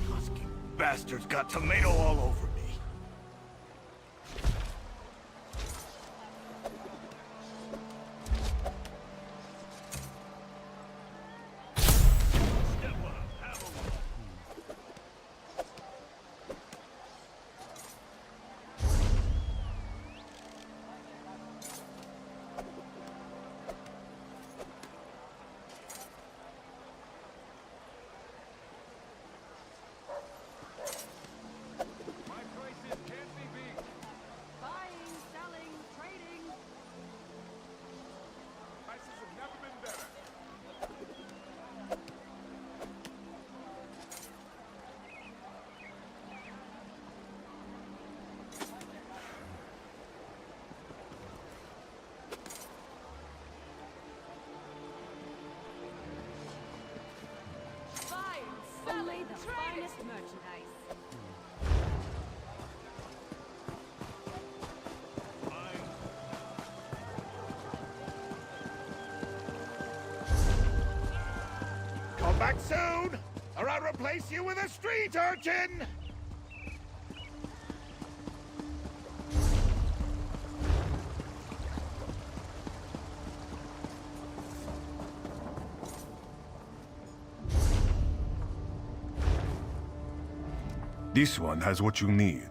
Husky bastards got tomato all over me. Step up, have a look. My prices can't be beat. Buying, selling, trading. Prices have never been better. Buying, selling, the finest merchandise. Come back soon, or I'll replace you with a street urchin! This one has what you need.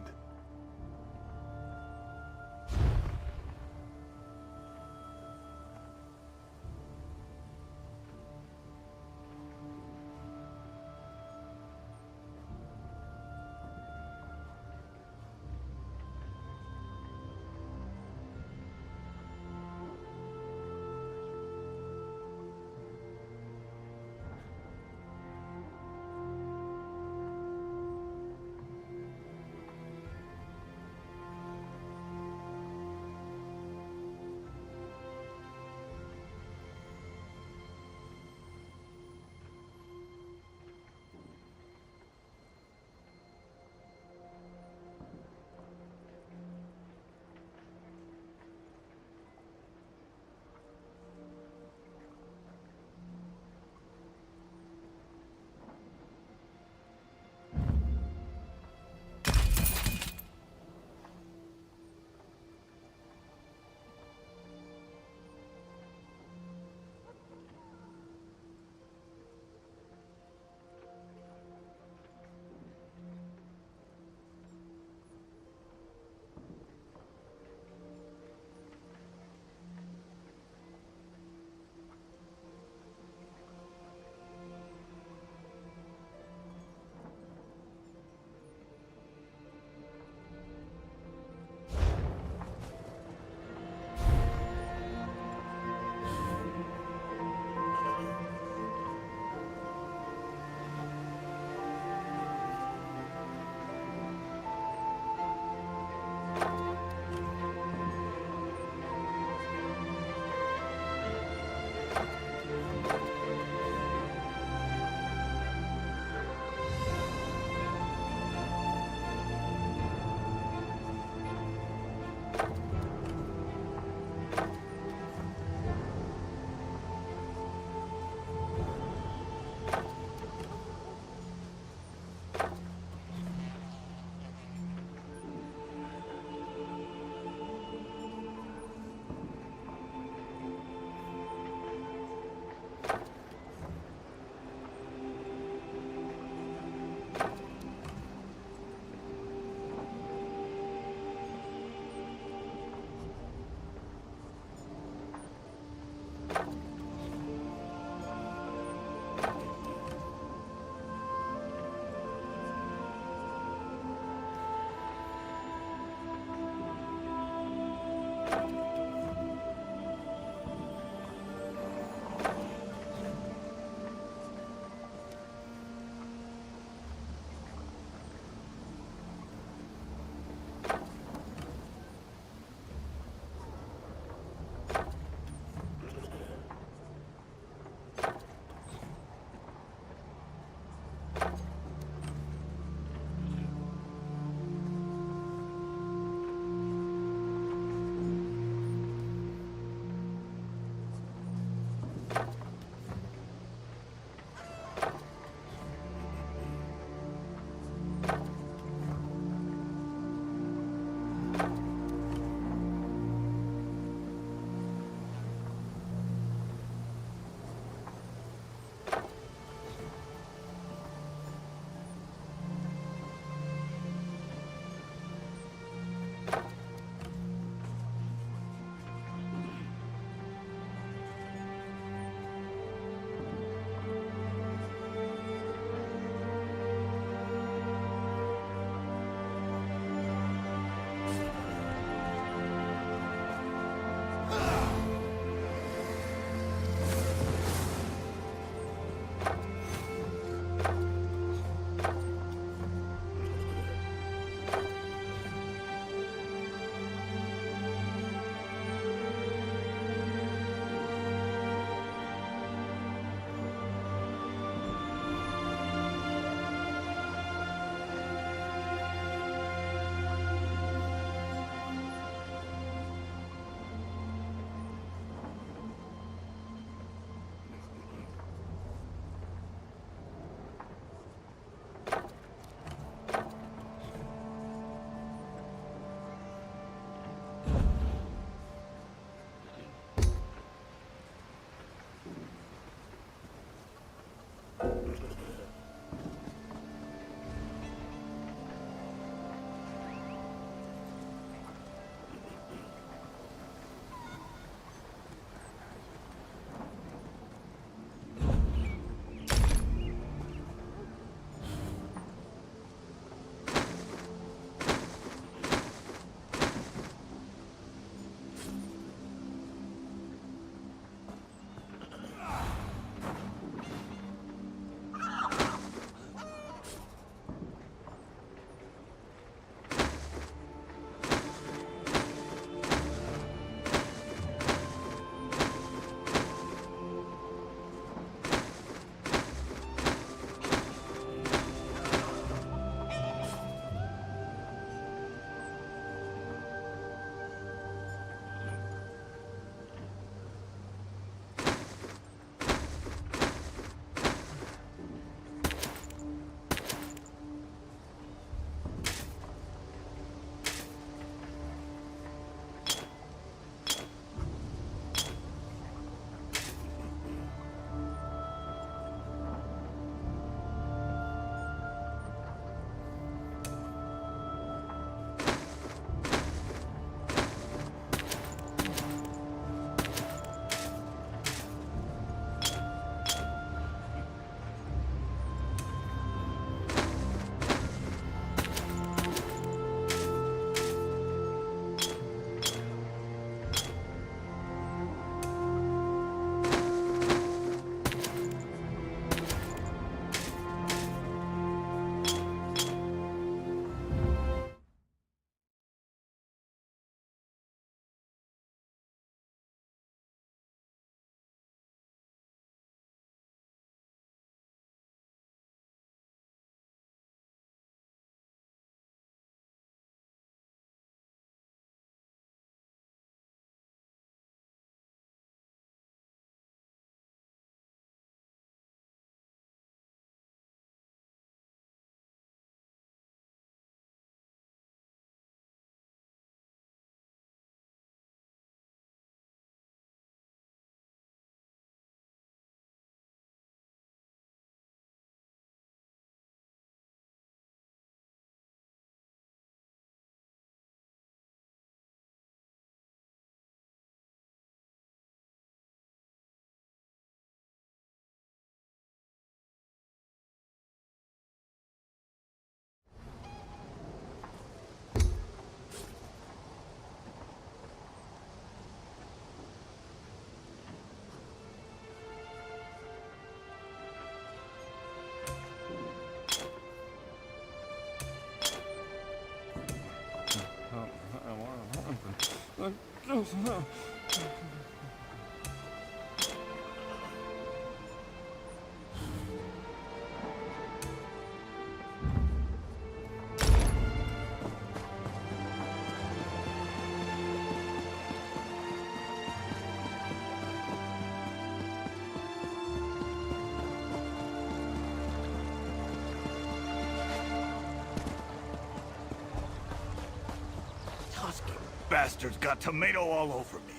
bastard's got tomato all over me.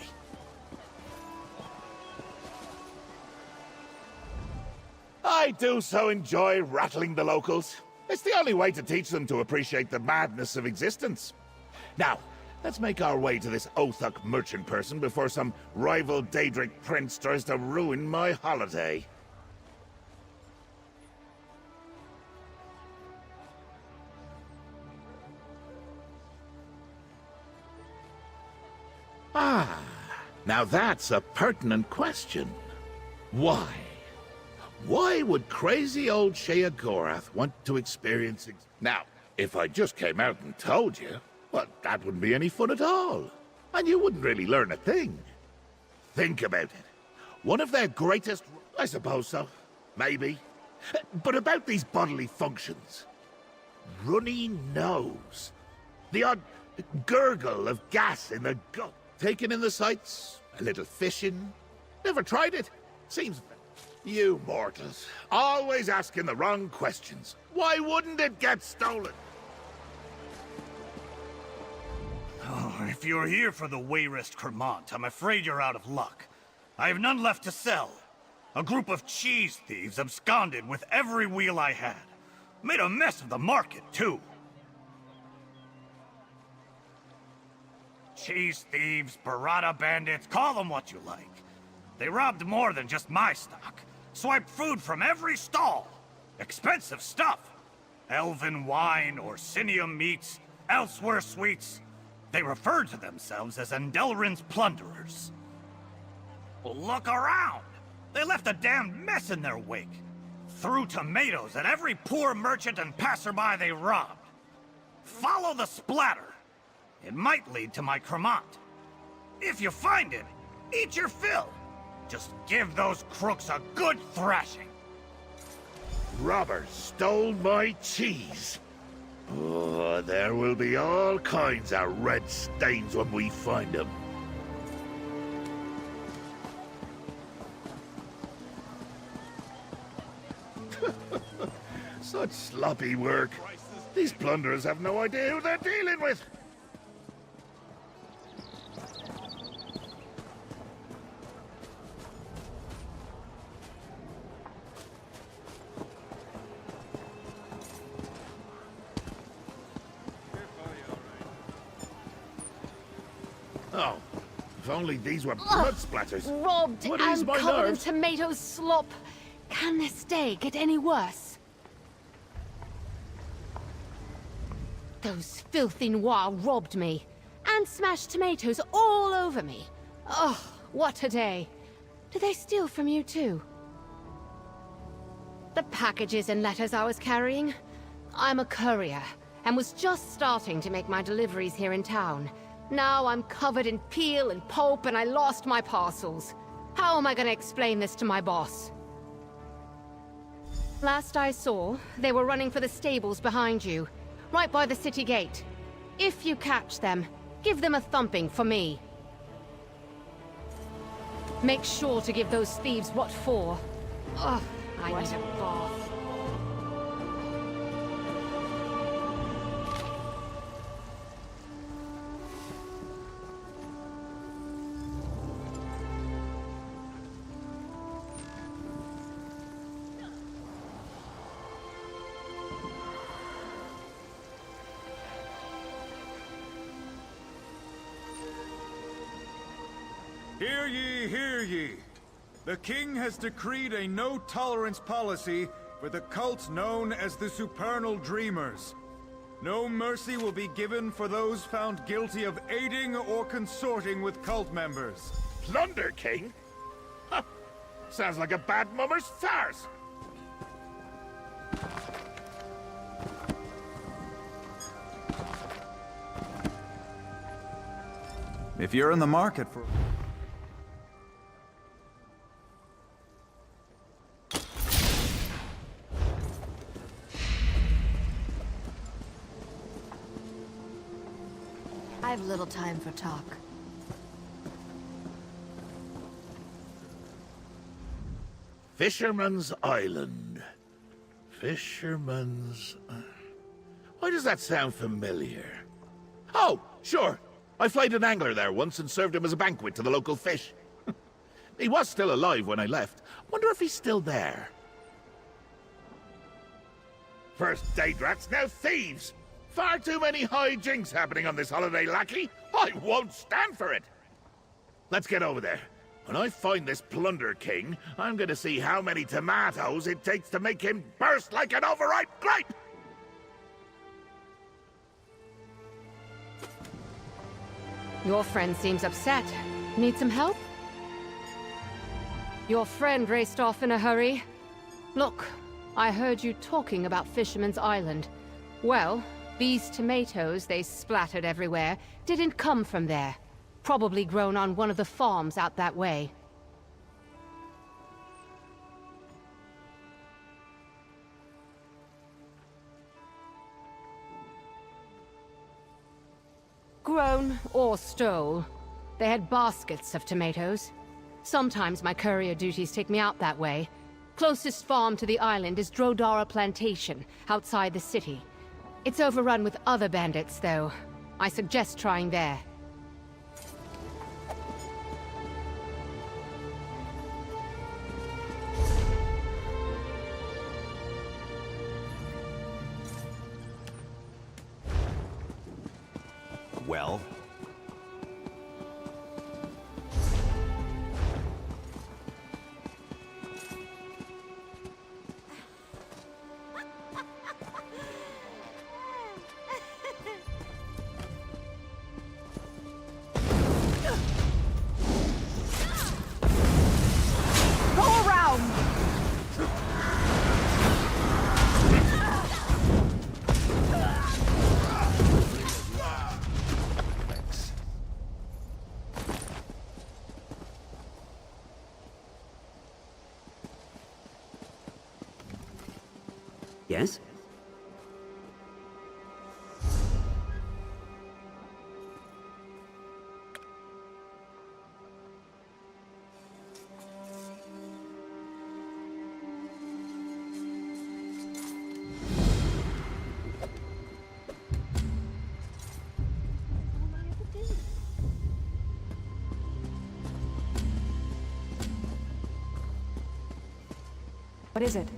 I do so enjoy rattling the locals. It's the only way to teach them to appreciate the madness of existence. Now, let's make our way to this Othuk merchant person before some rival Daedric prince tries to ruin my holiday. Ah, now that's a pertinent question. Why? Why would crazy old Sheogorath want to experience it? Now, if I just came out and told you, well, that wouldn't be any fun at all. And you wouldn't really learn a thing. Think about it. One of their greatest... I suppose so. Maybe. But about these bodily functions. Runny nose. The odd gurgle of gas in the gut. Taking in the sights. A little fishing. Never tried it. Seems... You mortals. Always asking the wrong questions. Why wouldn't it get stolen? Oh, if you're here for the Wayrest Cremant, I'm afraid you're out of luck. I have none left to sell. A group of cheese thieves absconded with every wheel I had. Made a mess of the market, too. Cheese thieves, burrata bandits, call them what you like. They robbed more than just my stock. Swiped food from every stall. Expensive stuff. Elven wine, Orsinium meats, elsewhere sweets. They refer to themselves as Endelrin's plunderers. Well, look around. They left a damned mess in their wake. Threw tomatoes at every poor merchant and passerby they robbed. Follow the splatter. It might lead to my Cremant. If you find it, eat your fill. Just give those crooks a good thrashing. Robbers stole my cheese. Oh, there will be all kinds of red stains when we find them. Such sloppy work. These plunderers have no idea who they're dealing with. Oh, if only these were blood splatters. Robbed What is and my covered in nerve? tomato slop. Can this day get any worse? Those filthy noir robbed me. And smashed tomatoes all over me. Oh, what a day. Did they steal from you too? The packages and letters I was carrying? I'm a courier, and was just starting to make my deliveries here in town. Now I'm covered in peel and pulp, and I lost my parcels. How am I gonna explain this to my boss? Last I saw, they were running for the stables behind you, right by the city gate. If you catch them, give them a thumping for me. Make sure to give those thieves what for. Ugh, I need a bath. Hear ye, hear ye. The king has decreed a no-tolerance policy for the cult known as the Supernal Dreamers. No mercy will be given for those found guilty of aiding or consorting with cult members. Plunder King? Huh. Sounds like a bad mummer's farce. If you're in the market for... I have little time for talk. Fisherman's Island. Fisherman's... Why does that sound familiar? Oh, sure. I flayed an angler there once and served him as a banquet to the local fish. He was still alive when I left. Wonder if he's still there. First day rats, now thieves! Far too many hijinks happening on this holiday, lackey. I won't stand for it! Let's get over there. When I find this Plunder King, I'm gonna see how many tomatoes it takes to make him burst like an overripe grape! Your friend seems upset. Need some help? Your friend raced off in a hurry. Look, I heard you talking about Fisherman's Island. Well, these tomatoes they splattered everywhere didn't come from there. Probably grown on one of the farms out that way. Grown or stole. They had baskets of tomatoes. Sometimes my courier duties take me out that way. Closest farm to the island is Drodara Plantation, outside the city. It's overrun with other bandits, though. I suggest trying there. Well? Go around! Yes? What is it?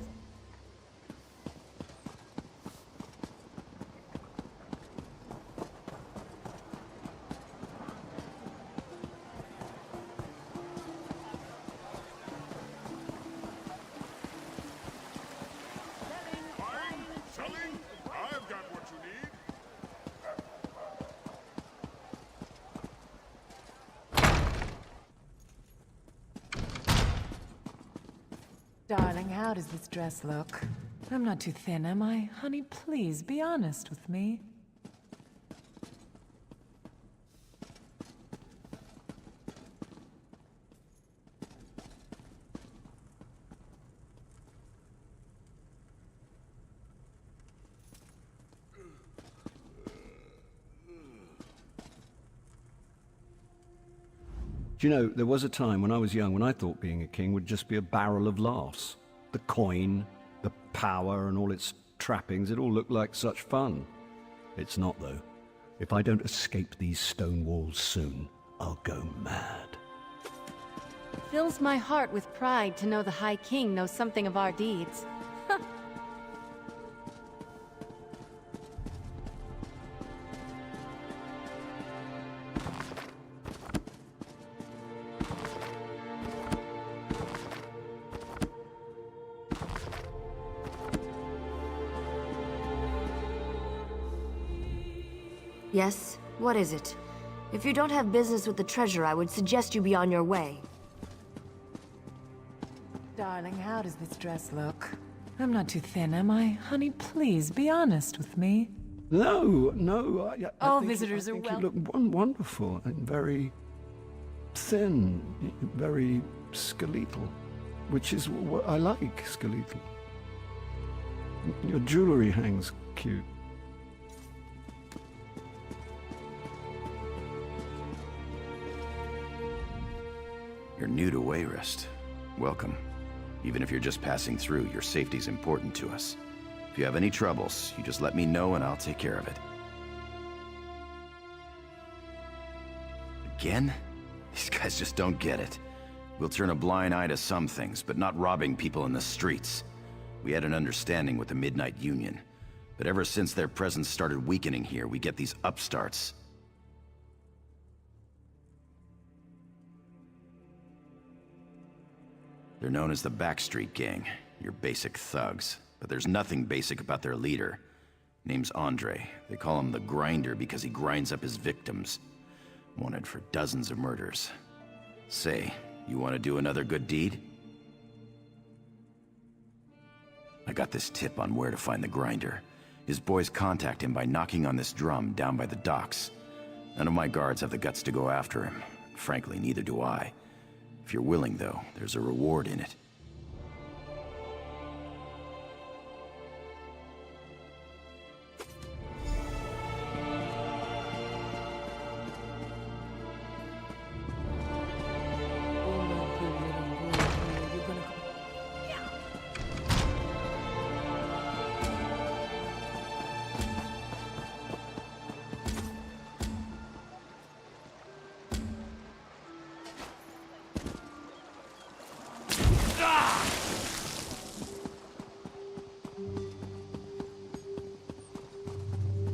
Selling? I've got what you need. Darling, how does this dress look? I'm not too thin, am I? Honey, please, be honest with me. Do you know, there was a time when I was young when I thought being a king would just be a barrel of laughs. The coin, the power and all its trappings, it all looked like such fun. It's not, though. If I don't escape these stone walls soon, I'll go mad. Fills my heart with pride to know the High King knows something of our deeds. Yes? What is it? If you don't have business with the treasure, I would suggest you be on your way. Darling, how does this dress look? I'm not too thin, am I? Honey, please, be honest with me. No, I All think, visitors I are think wel- you look wonderful and very thin, very skeletal, which is what I like, skeletal. Your jewelry hangs cute. You're new to Wayrest. Welcome. Even if you're just passing through, your safety's important to us. If you have any troubles, you just let me know and I'll take care of it. Again? These guys just don't get it. We'll turn a blind eye to some things, but not robbing people in the streets. We had an understanding with the Midnight Union, but ever since their presence started weakening here, we get these upstarts. They're known as the Backstreet Gang, your basic thugs. But there's nothing basic about their leader. Name's Andre. They call him the Grinder because he grinds up his victims. Wanted for dozens of murders. Say, you want to do another good deed? I got this tip on where to find the Grinder. His boys contact him by knocking on this drum down by the docks. None of my guards have the guts to go after him. Frankly, neither do I. If you're willing, though, there's a reward in it.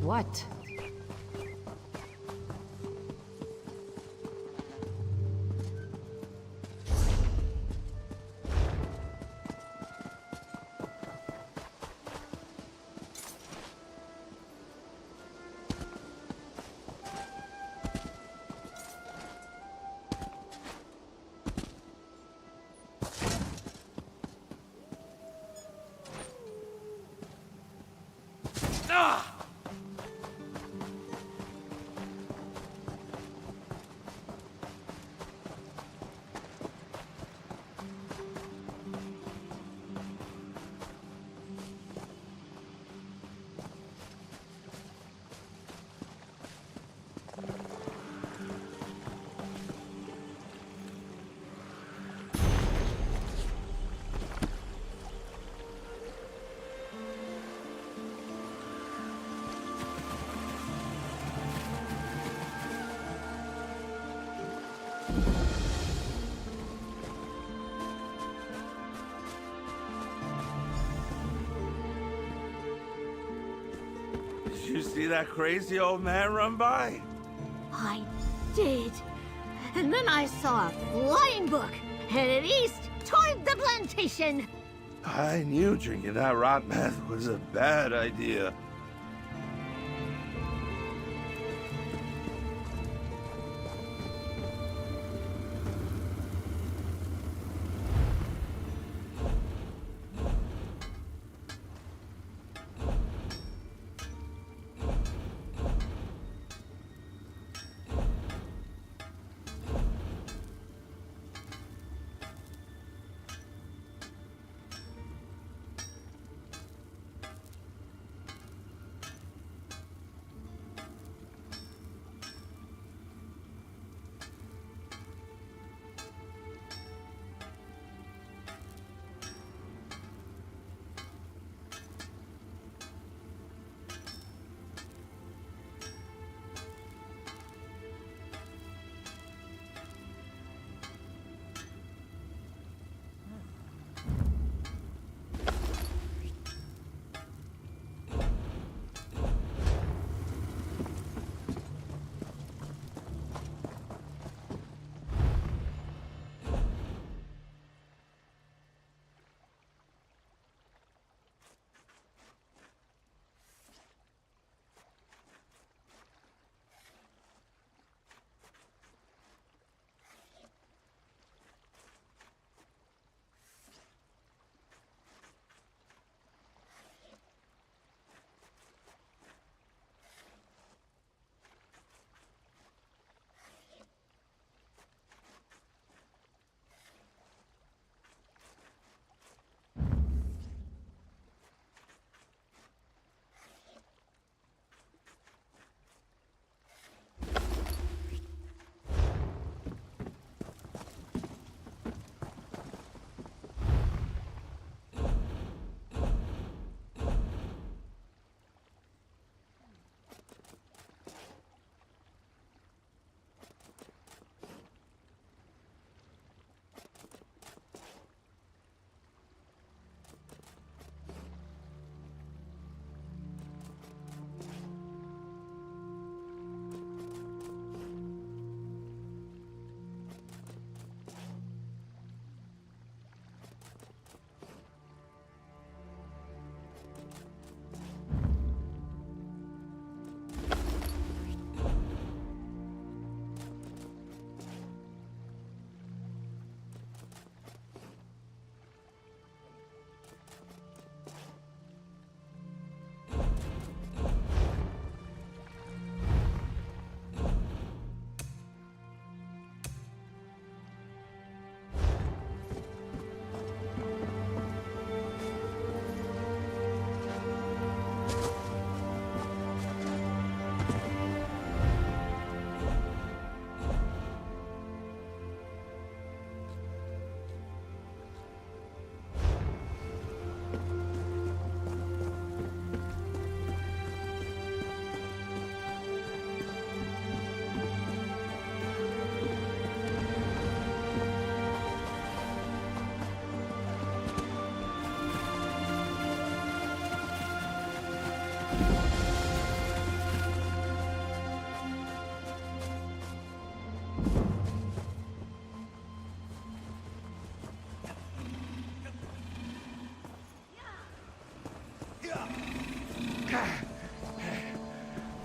What? Did you see that crazy old man run by? I did. And then I saw a flying book headed east toward the plantation. I knew drinking that rot meth was a bad idea.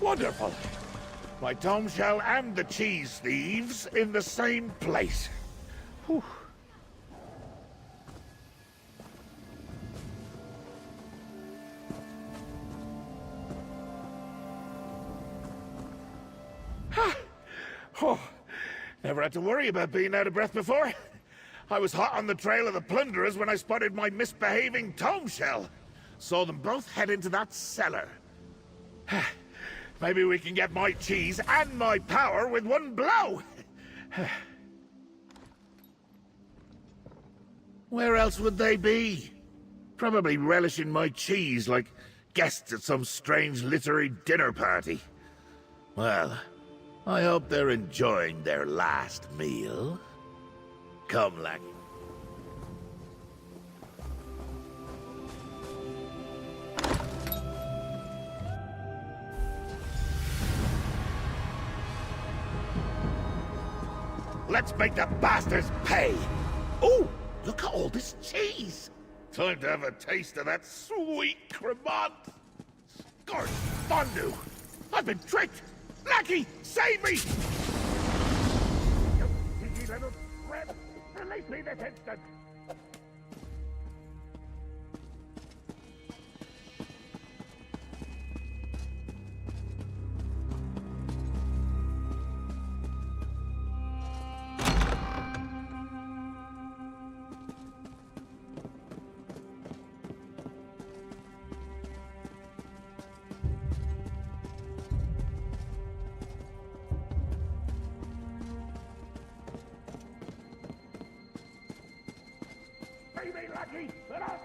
Wonderful. My tome shell and the cheese thieves in the same place. Whew. Oh, never had to worry about being out of breath before. I was hot on the trail of the plunderers when I spotted my misbehaving tome shell. Saw them both head into that cellar. Maybe we can get my cheese and my power with one blow. Where else would they be? Probably relishing my cheese like guests at some strange literary dinner party. Well, I hope they're enjoying their last meal. Come, lackey. Let's make the bastards pay! Ooh, look at all this cheese! Time to have a taste of that sweet cremant! Scorched fondue! I've been tricked! Lackey, save me! You cheeky little crab! Release me this instant! Free me, lackey! Let us!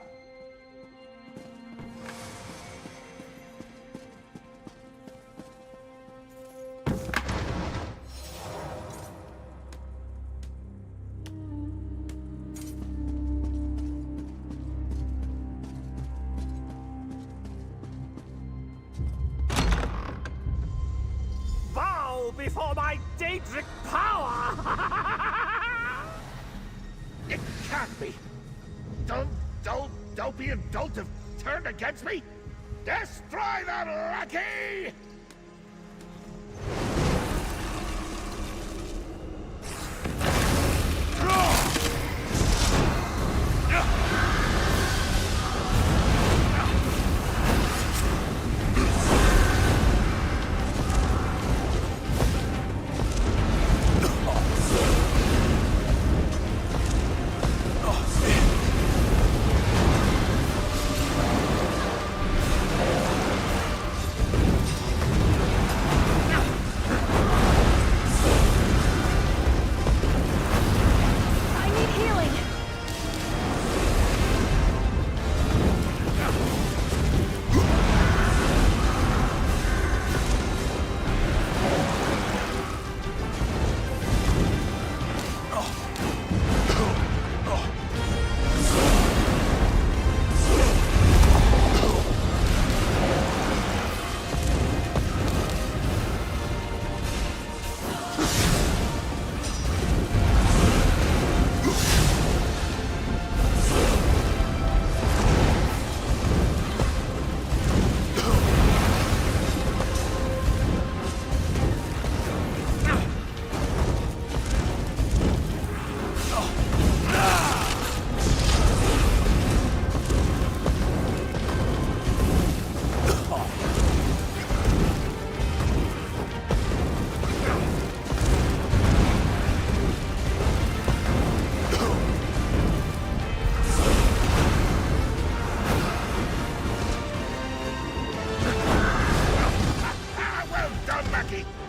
Bow before my Daedric power! It can't be! Dopey and Dolt have turned against me? Destroy them, lackey!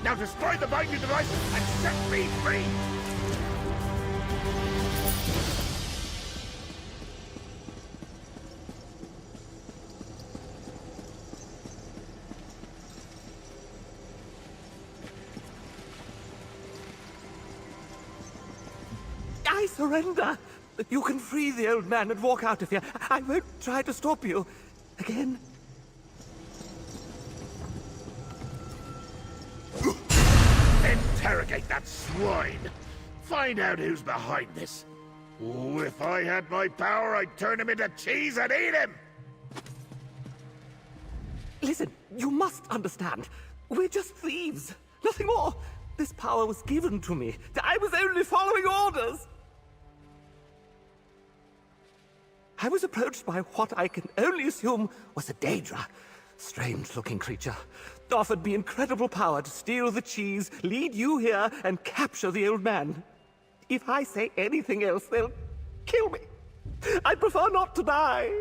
Now destroy the binding device and set me free! I surrender! You can free the old man and walk out of here. I won't try to stop you. Again. Interrogate that swine! Find out who's behind this. Ooh, if I had my power, I'd turn him into cheese and eat him! Listen, you must understand. We're just thieves. Nothing more. This power was given to me. I was only following orders. I was approached by what I can only assume was a Daedra. Strange-looking creature. Offered me incredible power to steal the cheese, lead you here, and capture the old man. If I say anything else, they'll kill me. I'd prefer not to die.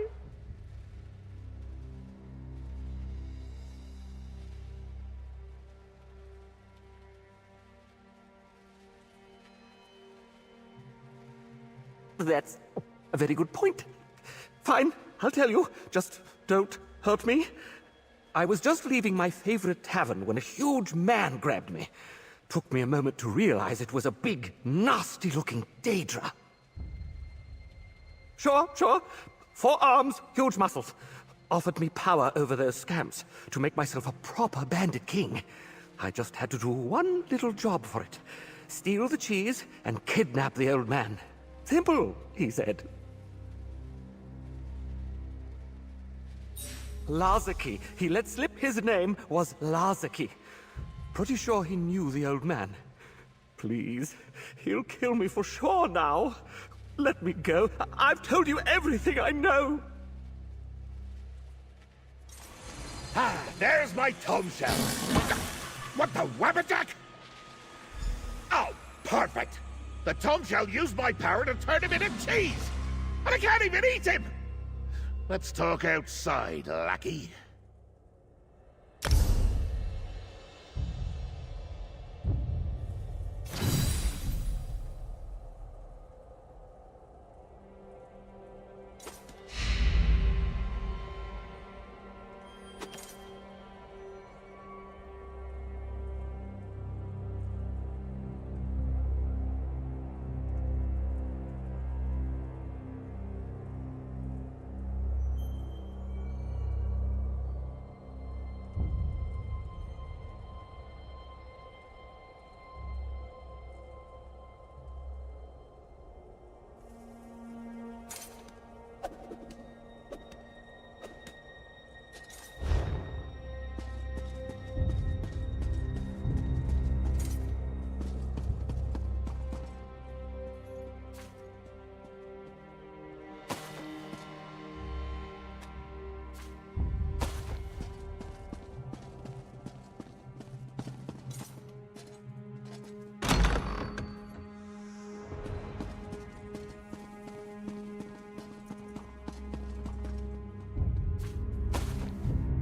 That's a very good point. Fine, I'll tell you. Just don't hurt me. I was just leaving my favorite tavern when a huge man grabbed me. Took me a moment to realize it was a big, nasty-looking Daedra. Sure. 4 arms, huge muscles. Offered me power over those scamps to make myself a proper bandit king. I just had to do one little job for it. Steal the cheese and kidnap the old man. Simple, he said. Lazaki. He let slip his name was Lazaki. Pretty sure he knew the old man. Please, he'll kill me for sure now. Let me go. I've told you everything I know. Ah, there's my tomb shell. What the wabberjack? Oh, perfect. The tomb shell used my power to turn him into cheese. And I can't even eat him. Let's talk outside, lackey.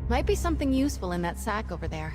Might be something useful in that sack over there.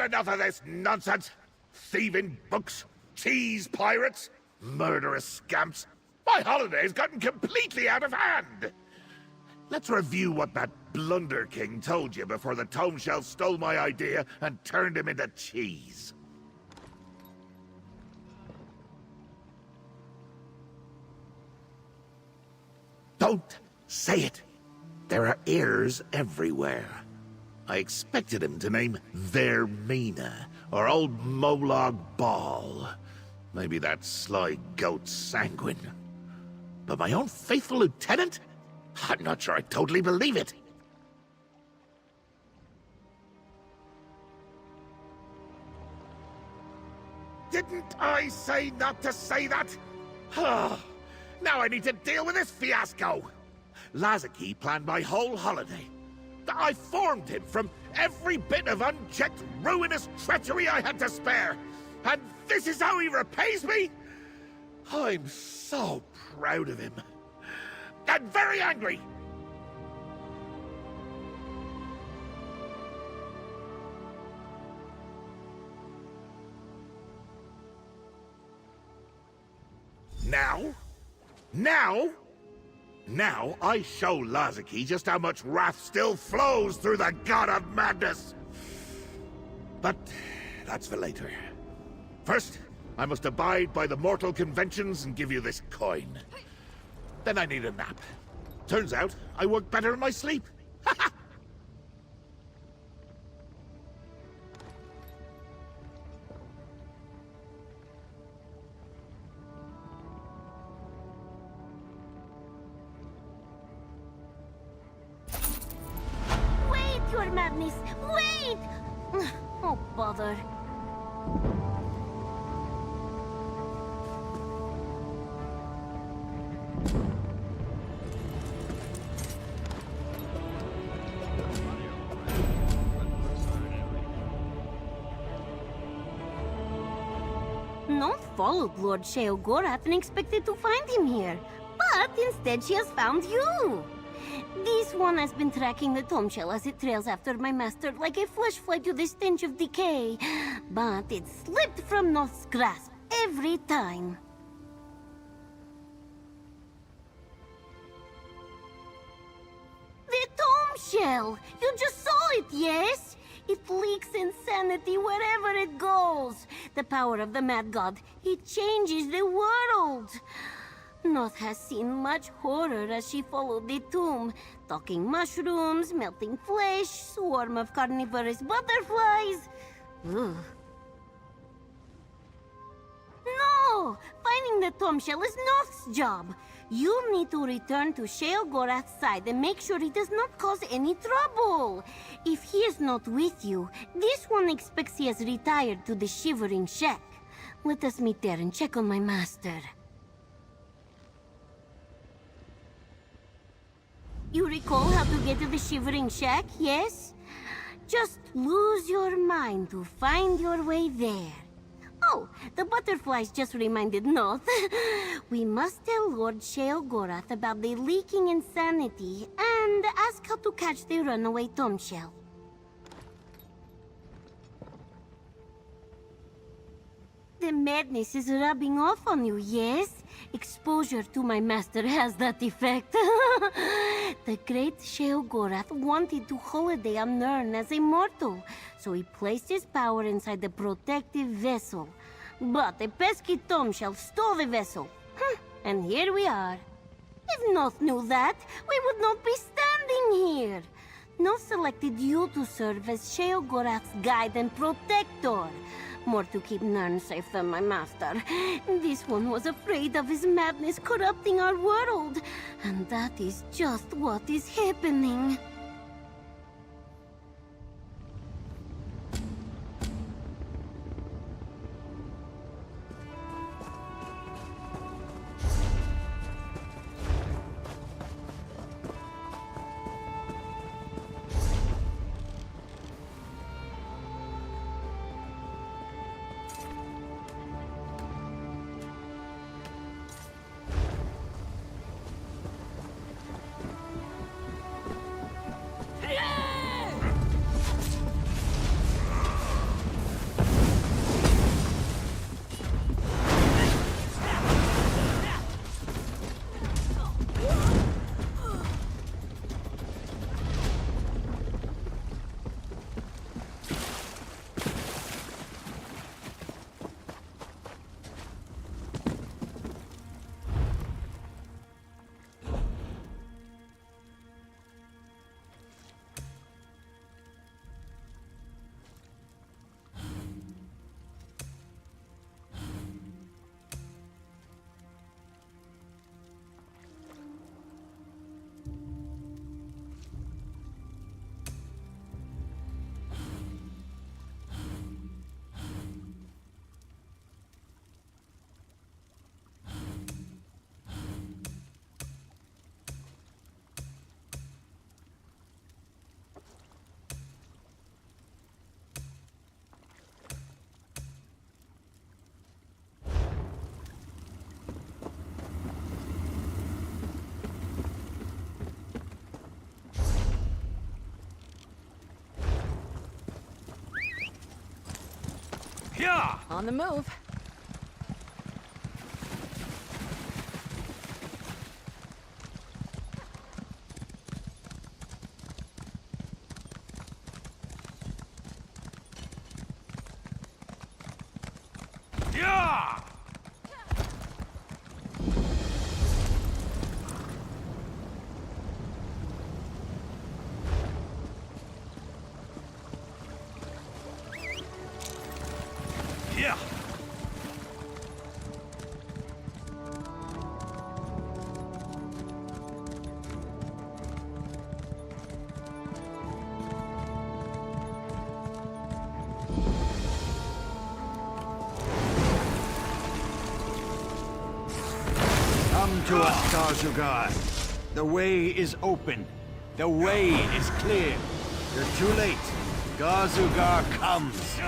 enough of this nonsense. Thieving books, cheese pirates, murderous scamps. My holiday's gotten completely out of hand. Let's review what that Blunder King told you before the Tome Shell stole my idea and turned him into cheese. Don't say it. There are ears everywhere. I expected him to name their Mina, or old Molag Ball. Maybe that sly goat Sanguine. But my own faithful lieutenant? I'm not sure I totally believe it. Didn't I say not to say that? Now I need to deal with this fiasco. Lazaki planned my whole holiday. I formed him from every bit of unchecked, ruinous treachery I had to spare. And this is how he repays me? I'm so proud of him. And very angry. Now I show Lazaki just how much wrath still flows through the god of madness. But that's for later. First, I must abide by the mortal conventions and give you this coin. Then I need a nap. Turns out, I work better in my sleep. Wait, Your Madness! Wait! Oh, bother. Not followed Lord Sheogorath and expected to find him here. But instead she has found you. This one has been tracking the Tome Shell as it trails after my master like a flesh fly to the stench of decay. But it slipped from Noth's grasp every time. The Tome Shell! You just saw it, yes? It leaks insanity wherever it goes. The power of the Mad God, it changes the world. Noth has seen much horror as she followed the tomb. Talking mushrooms, melting flesh, swarm of carnivorous butterflies. Ugh. No! Finding the Tome Shell is Noth's job. You need to return to Sheogorath's side and make sure he does not cause any trouble. If he is not with you, this one expects he has retired to the Shivering Shack. Let us meet there and check on my master. You recall how to get to the Shivering Shack, yes? Just lose your mind to find your way there. Oh, the butterflies just reminded Noth. We must tell Lord Sheogorath about the leaking insanity and ask how to catch the runaway Tome Shell. The madness is rubbing off on you, yes? Exposure to my master has that effect. The great Sheogorath wanted to holiday on Nirn as a mortal, so he placed his power inside the protective vessel. But the pesky Tome Shell stole the vessel. And here we are. If Noth knew that, we would not be standing here. Noth selected you to serve as Sheogorath's guide and protector. More to keep Nirn safe than my master. This one was afraid of his madness corrupting our world. And that is just what is happening. Yeah! On the move. Yeah! Yeah! Come to us, Garzugar. The way is open. The way is clear. You're too late. Garzugar comes.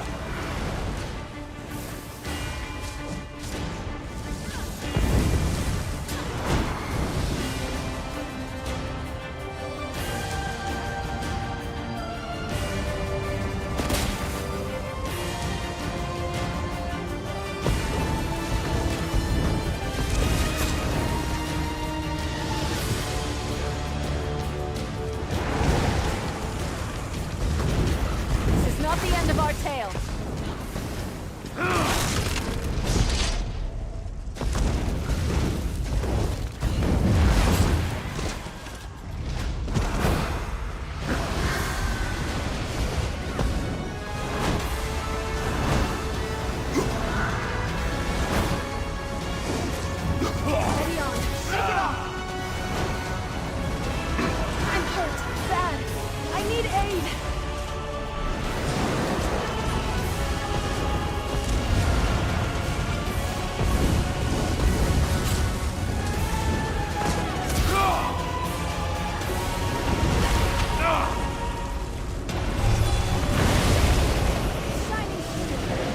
This is not the end of our tale. Steady on. Shake it off. I'm hurt. Bad. I need aid. Shining through.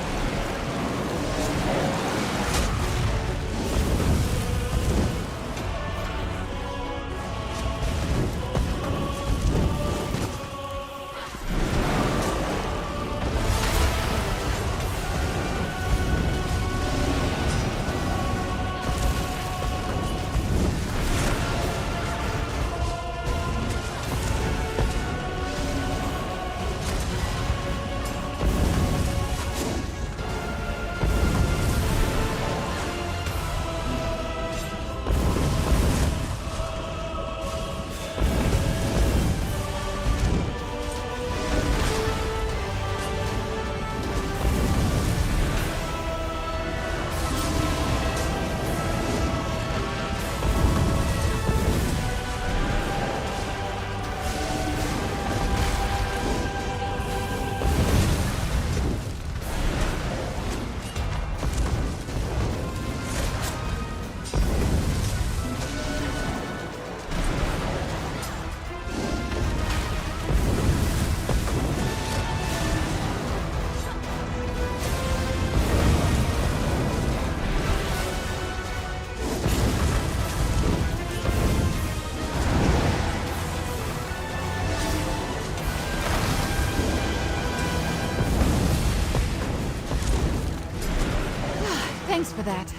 Thanks for that.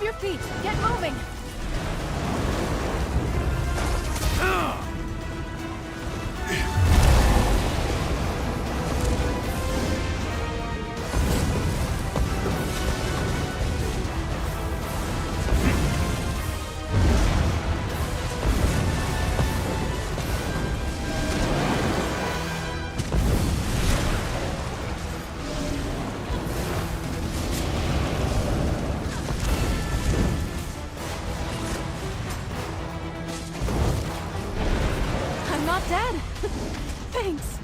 your feet! Get moving! I'm not dead! Thanks!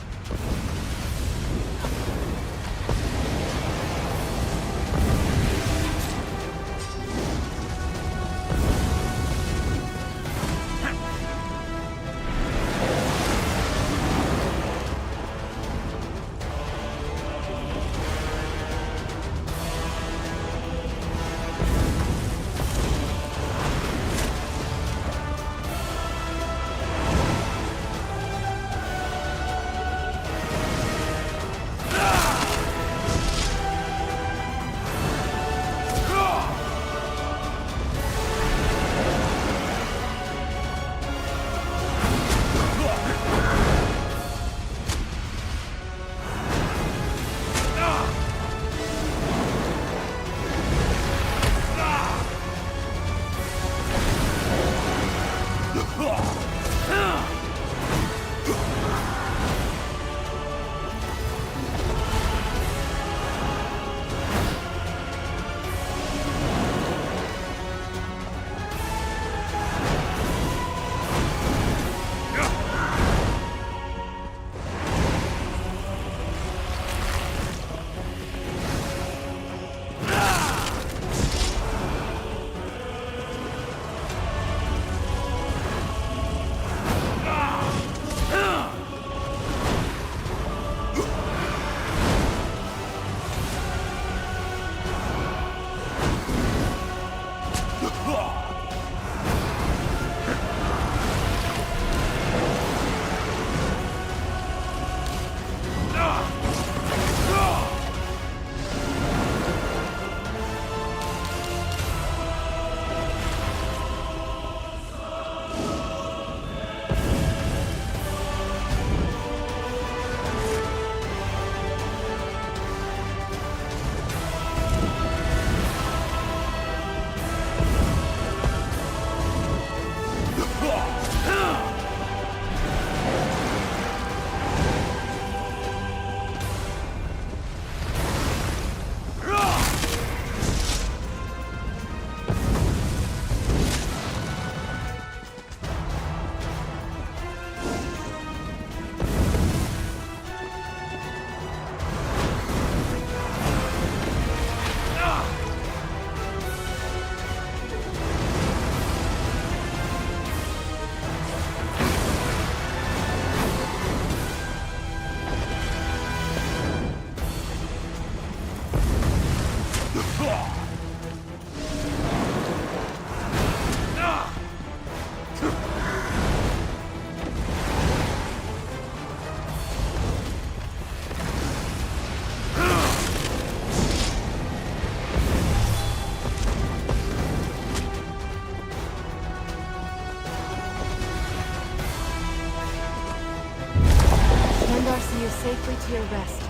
See you safely to your rest.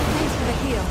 Thanks for the heal.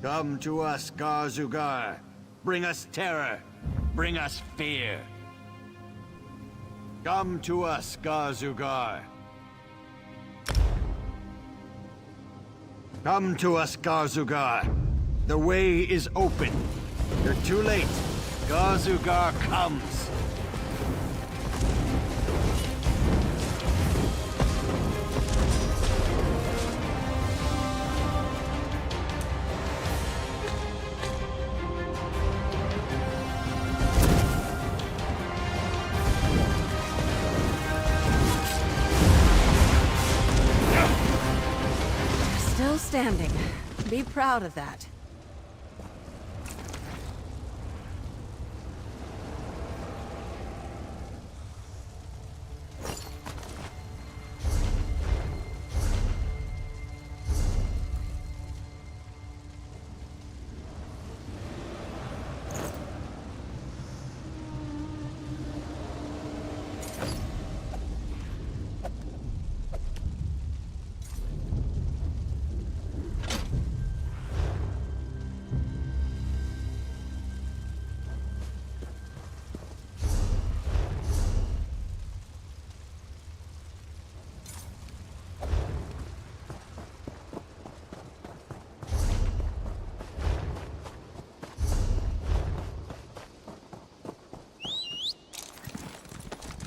Come to us, Garzugar. Bring us terror. Bring us fear. Come to us, Garzugar. Come to us, Garzugar. The way is open. You're too late. Garzugar comes. Still standing. Be proud of that.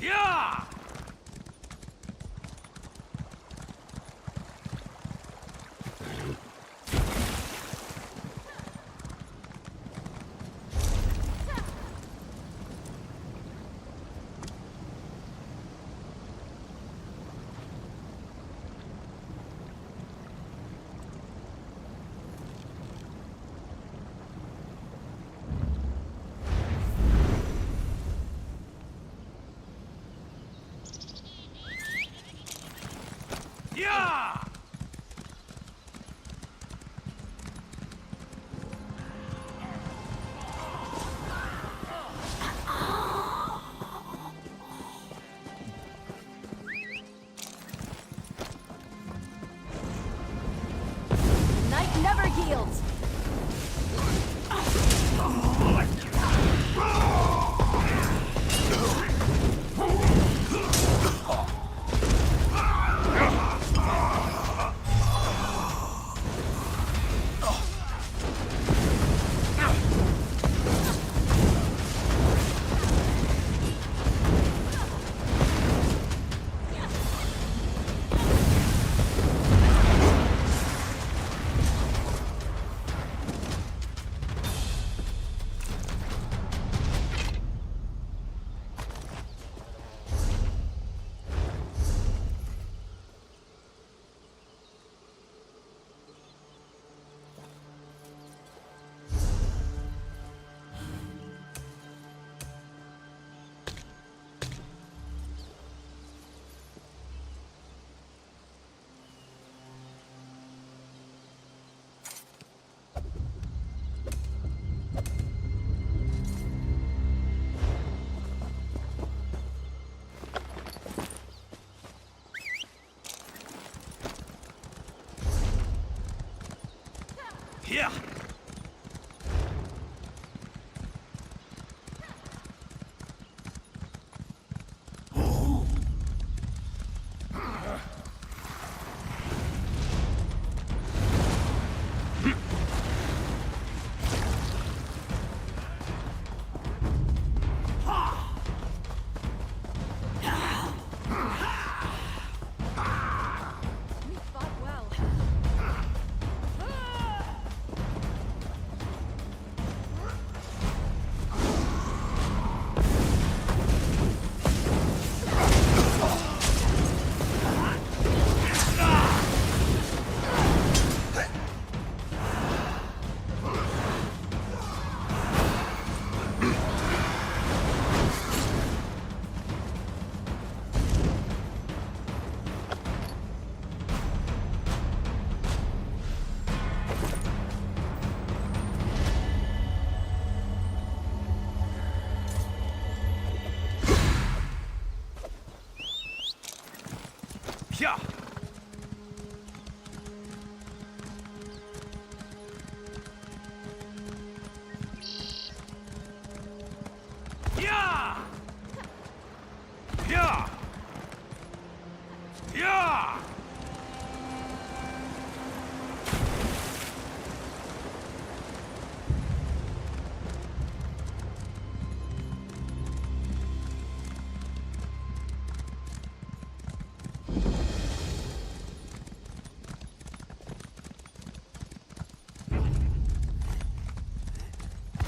Yeah! Yeah! Night never yields. Yeah! Yeah!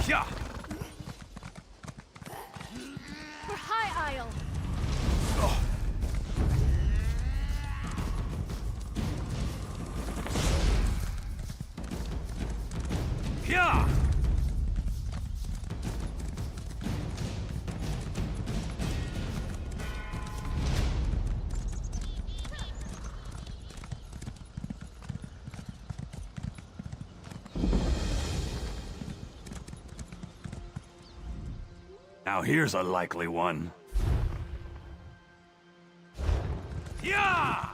Yeah. For High Isle! Yeah. Now here's a likely one. Yeah!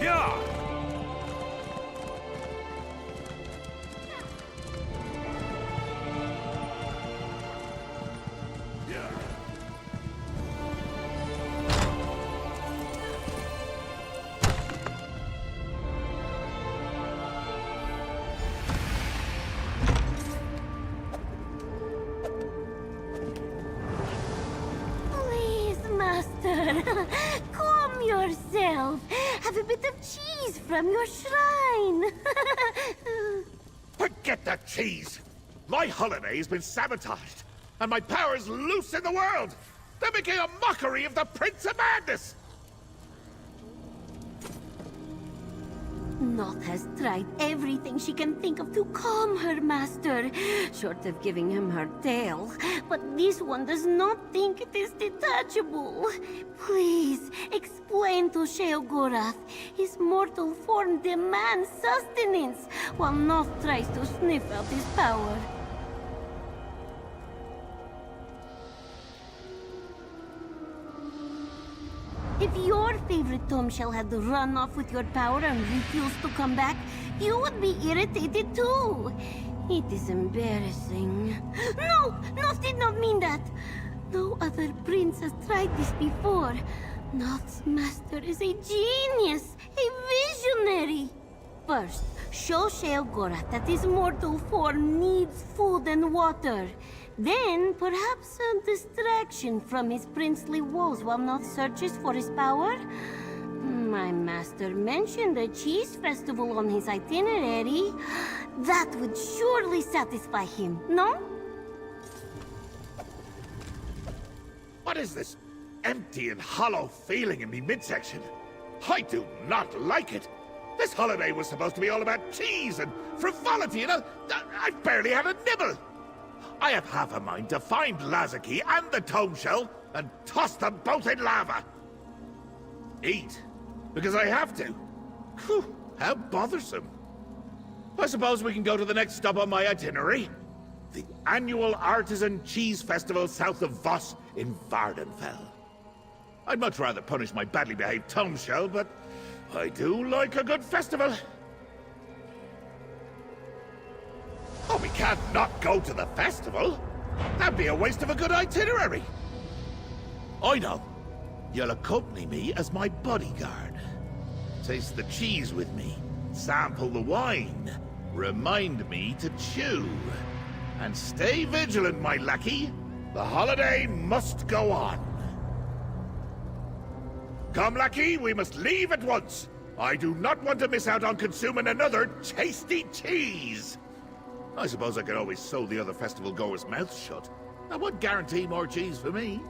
Yeah! Please, Master. Calm yourself. Have a bit of cheese from your shrine. Forget that cheese! My holiday has been sabotaged, and my power's loose in the world! They're making a mockery of the Prince of Madness! Noth has tried everything she can think of to calm her master, short of giving him her tail. But this one does not think it is detachable. Please, explain to Sheogorath. His mortal form demands sustenance, while Noth tries to sniff out his power. If your favorite Tomshell had run off with your power and refused to come back, you would be irritated too. It is embarrassing. No! Noth did not mean that! No other prince has tried this before. Noth's master is a genius, a visionary. First, show Sheogorath that his mortal form needs food and water. Then, perhaps a distraction from his princely woes while Noth searches for his power? My master mentioned a cheese festival on his itinerary. That would surely satisfy him, no? What is this empty and hollow feeling in me midsection? I do not like it. This holiday was supposed to be all about cheese and frivolity, and I've barely had a nibble. I have half a mind to find Lazaki and the Tomshell and toss them both in lava. Eat, because I have to. Whew, how bothersome. I suppose we can go to the next stop on my itinerary. The annual Artisan Cheese Festival south of Voss in Vardenfell. I'd much rather punish my badly behaved Tomshell, but I do like a good festival. can't not go to the festival. That'd be a waste of a good itinerary. I know. You'll accompany me as my bodyguard. Taste the cheese with me. Sample the wine. Remind me to chew. And stay vigilant, my lackey. The holiday must go on. Come, lackey, we must leave at once. I do not want to miss out on consuming another tasty cheese. I suppose I could always sew the other festival goers' mouths shut. That would guarantee more cheese for me.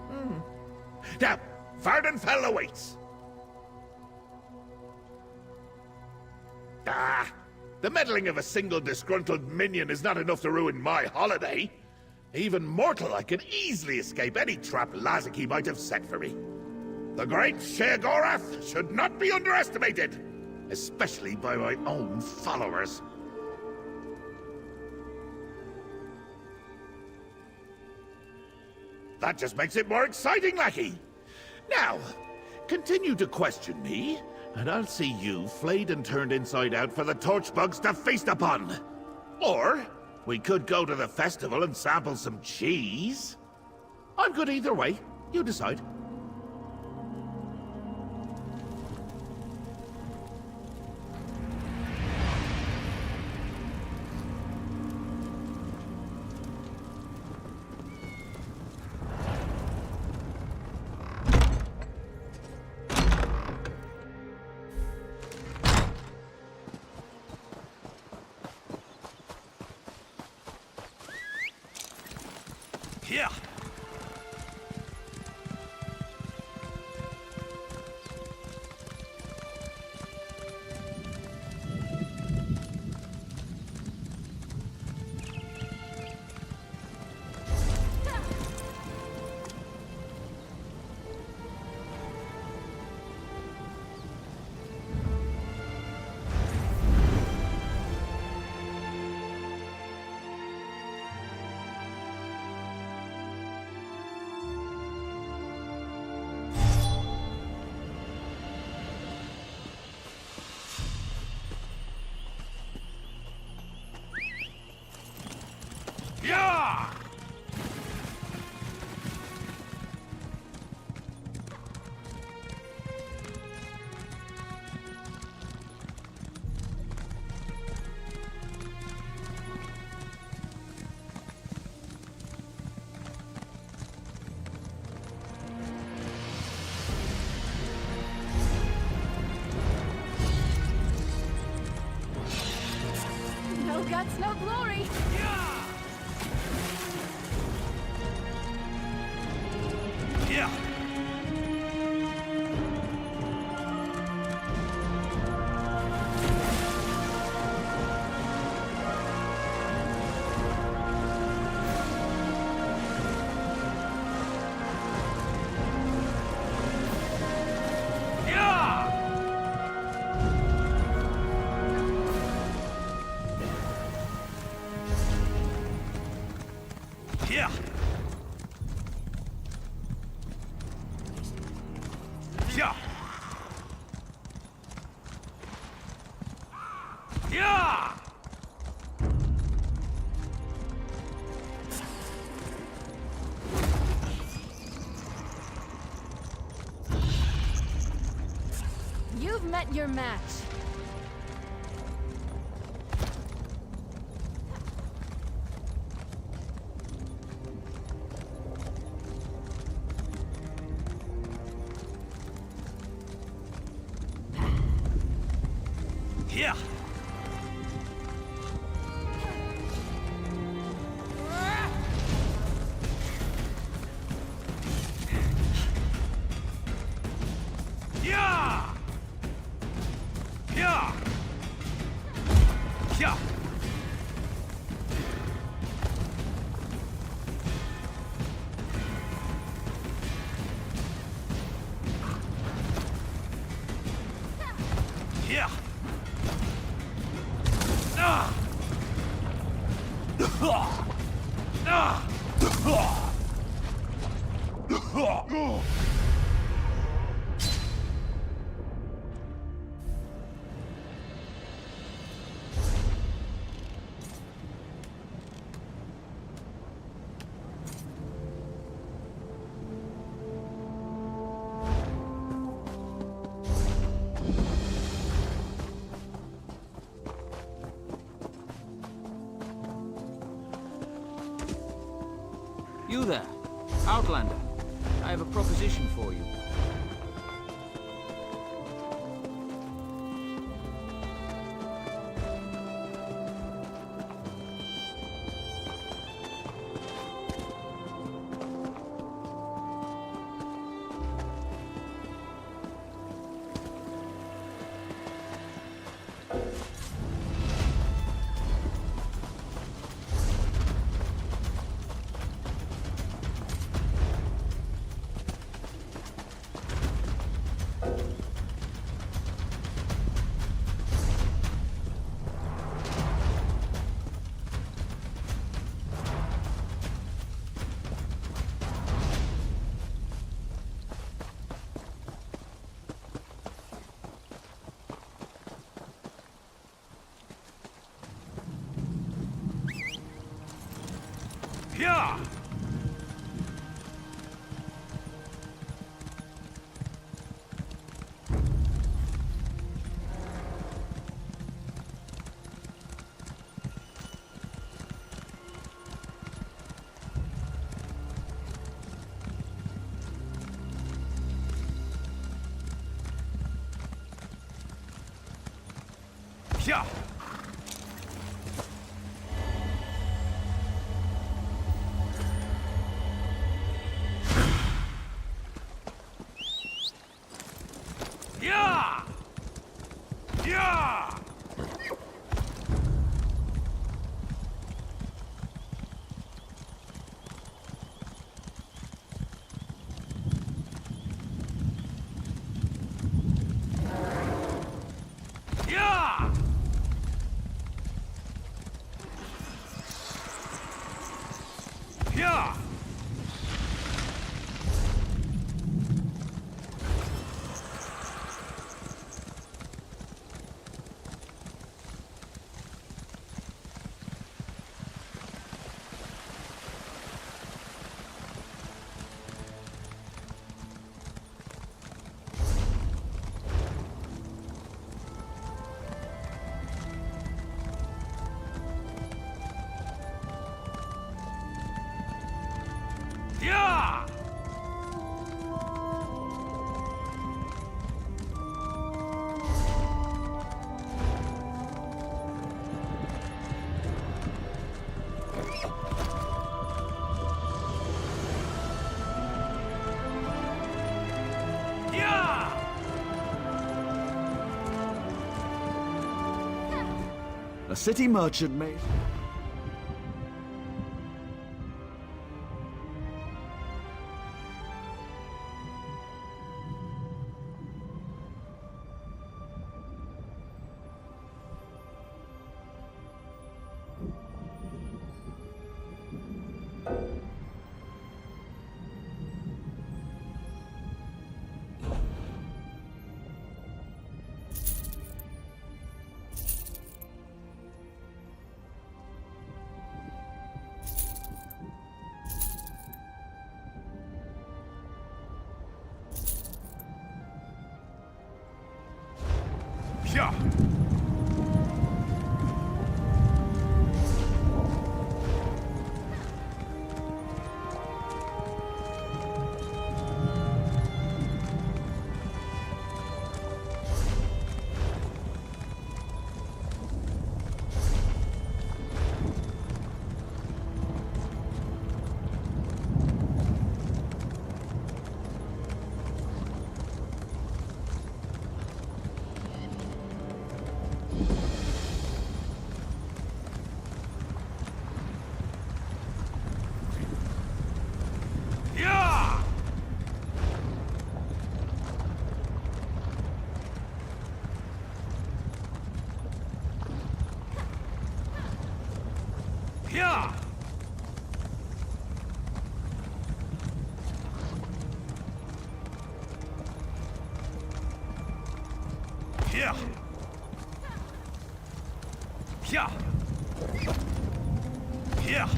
Now, Vardenfell awaits. The meddling of a single disgruntled minion is not enough to ruin my holiday. Even mortal, I can easily escape any trap Laziki might have set for me. The great Sheogorath should not be underestimated, especially by my own followers. That just makes it more exciting, lackey. Now, continue to question me, and I'll see you flayed and turned inside out for the torchbugs to feast upon. Or, we could go to the festival and sample some cheese. I'm good either way. You decide. Yeah. Yeah! No guts, no glory. Yeah. Yeah. Yeah. Yeah. You've met your match. Yeah. Yeah. Yeah. Yeah. Yeah. Ah. Ah. You there, Outlander. I have a proposition for you. Yeah! Yeah! Yeah! Yeah! Yeah! Yeah! Yeah! Yeah! A city merchant, mate. Yeah! Yeah! Yeah! Yeah! Yeah! Yeah!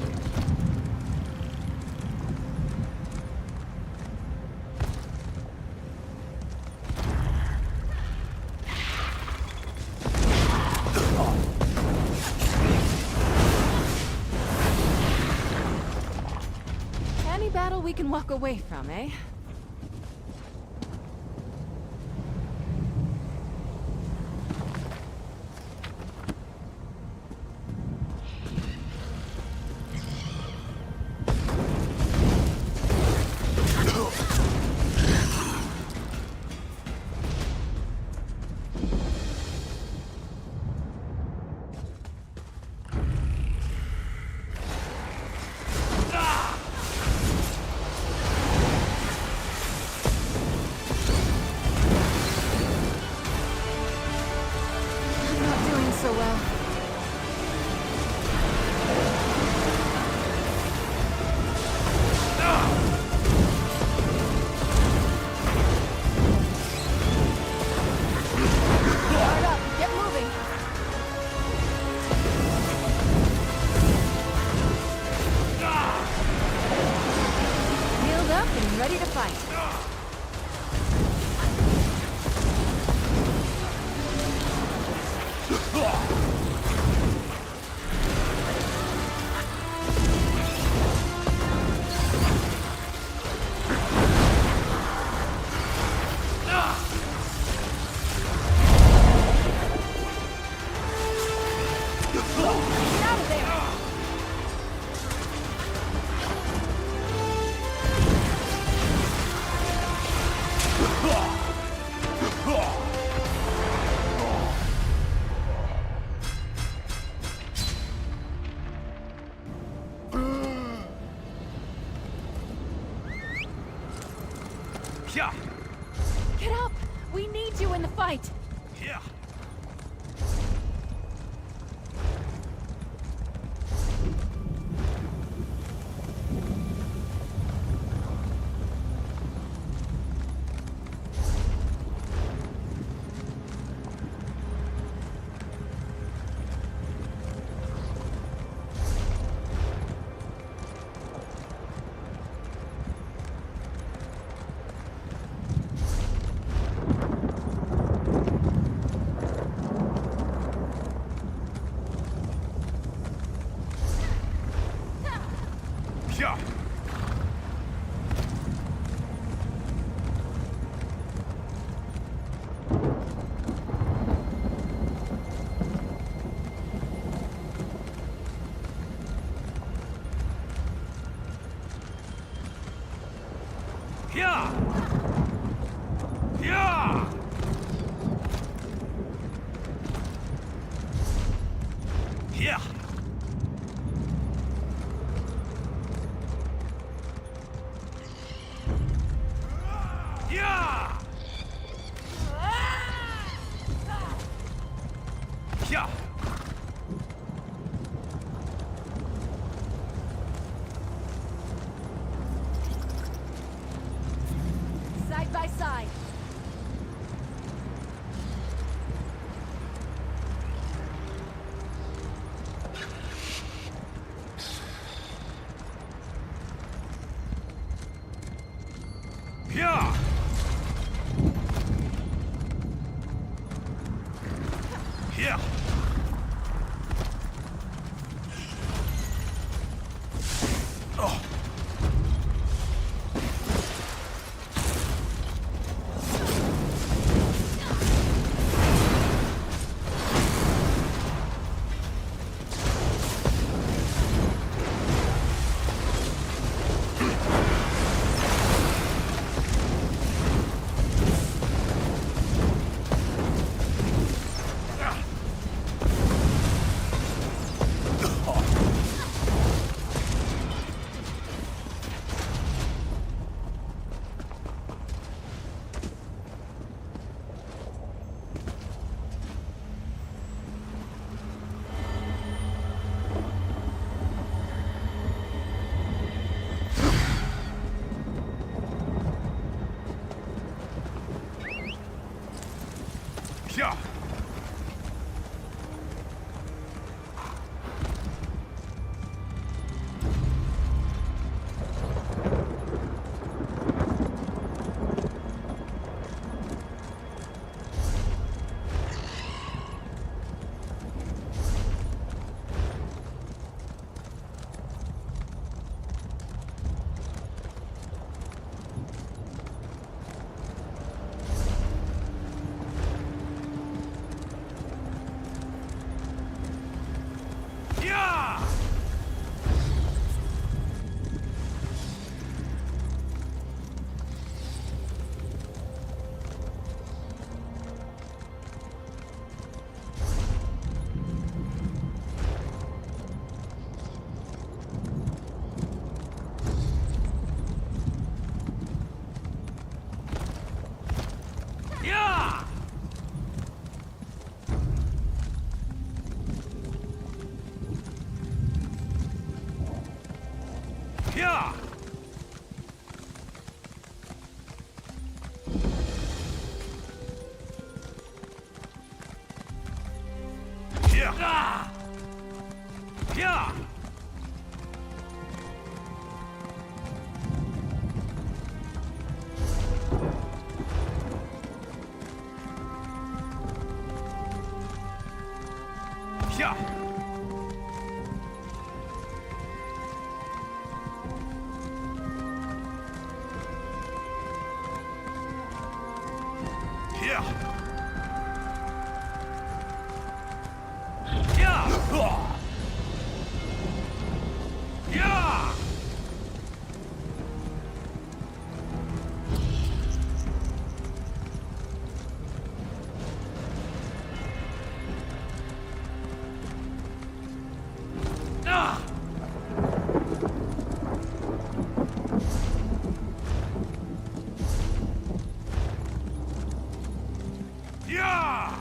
battle we can walk away from, eh? Ready to fight. Get up! We need you in the fight! Yeah. Side by side. Yeah! Yeah! Ah! Yeah! Yeah! Yeah! Yeah! Yeah! Ah! Yeah!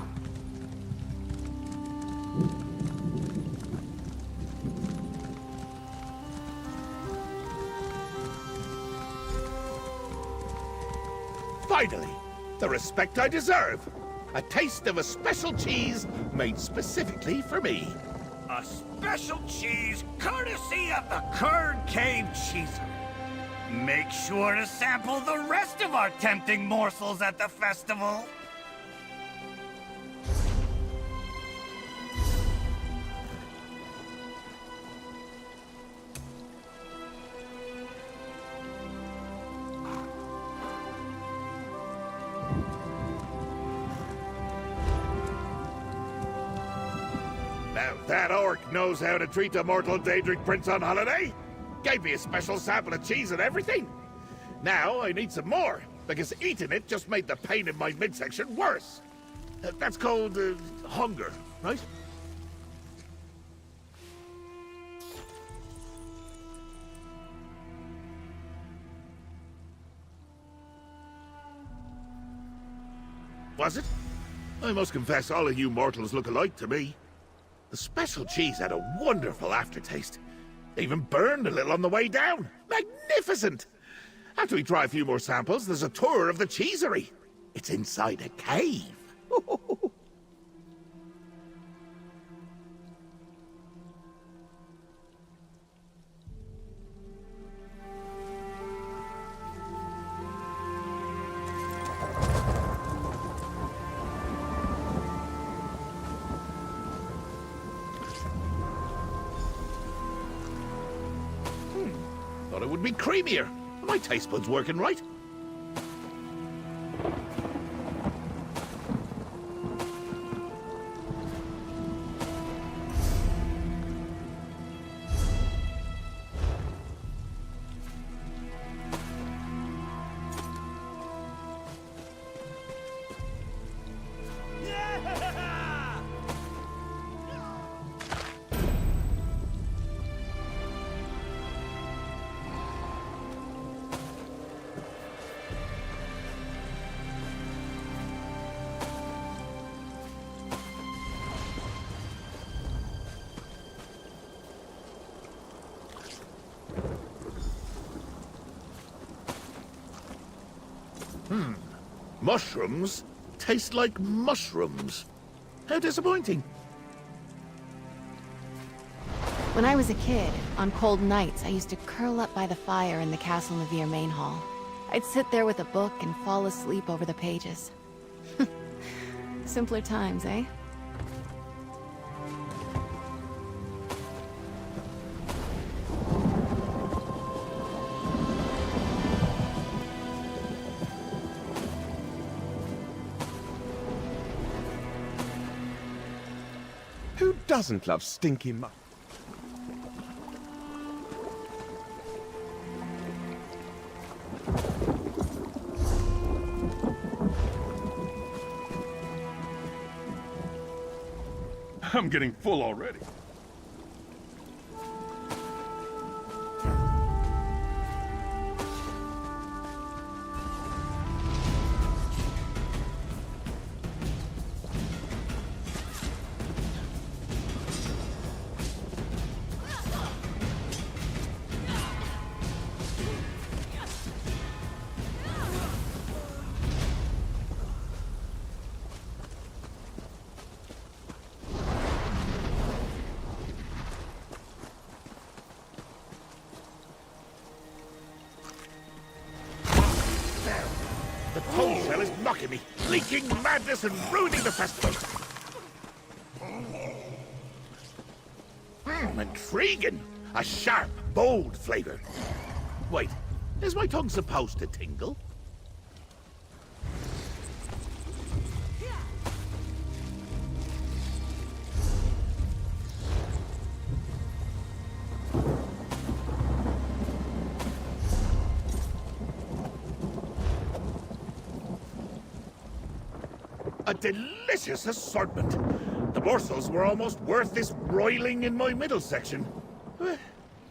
Finally, the respect I deserve. A taste of a special cheese made specifically for me. A special cheese courtesy of the Curd Cave Cheeser. Make sure to sample the rest of our tempting morsels at the festival. Now that orc knows how to treat a mortal Daedric prince on holiday. Gave me a special sample of cheese and everything. Now I need some more, because eating it just made the pain in my midsection worse. That's called hunger, right? Was it? I must confess, all of you mortals look alike to me. The special cheese had a wonderful aftertaste. Even burned a little on the way down. Magnificent! After we try a few more samples, there's a tour of the cheesery. It's inside a cave. Thought it would be creamier. Are my taste buds working right? Mushrooms taste like mushrooms. How disappointing. When I was a kid, on cold nights, I used to curl up by the fire in the Castle Navir main hall. I'd sit there with a book and fall asleep over the pages. Simpler times, eh? Who doesn't love stinky mush? I'm getting full already. whole shell is mocking me, leaking madness and ruining the festival. Intriguing. A sharp, bold flavor. Wait, is my tongue supposed to tingle? A delicious assortment. The morsels were almost worth this roiling in my middle section.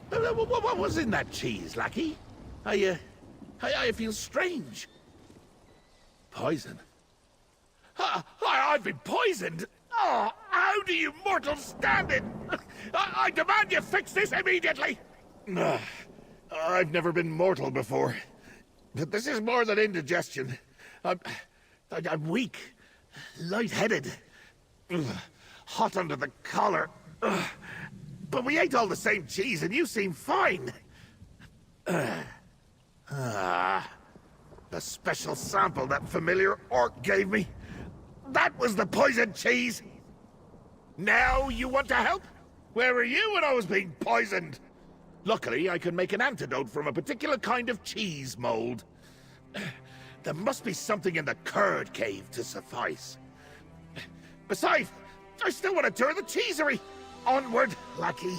What was in that cheese, lackey? I feel strange. Poison? I've been poisoned? Oh, how do you mortals stand it? I demand you fix this immediately! I've never been mortal before. But this is more than indigestion. I'm weak, lightheaded, hot under the collar. But we ate all the same cheese and you seem fine. The special sample that familiar orc gave me. That was the poisoned cheese. Now you want to help? Where were you when I was being poisoned? Luckily, I can make an antidote from a particular kind of cheese mold. There must be something in the curd cave to suffice. Besides, I still want to tour the cheesery. Onward, lackey.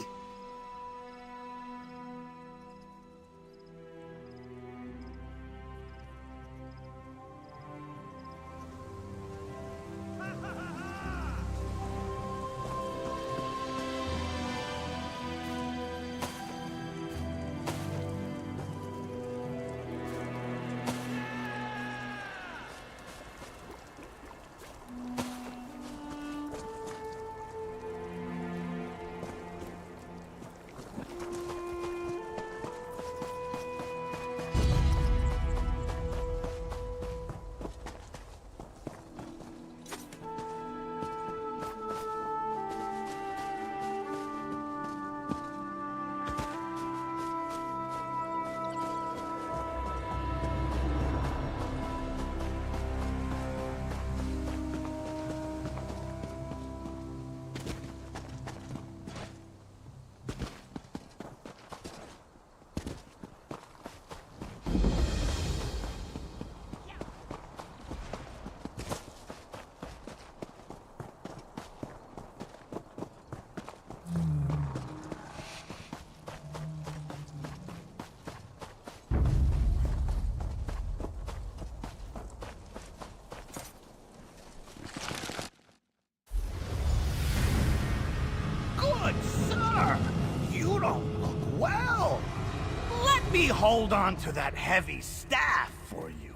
Me hold on to that heavy staff for you.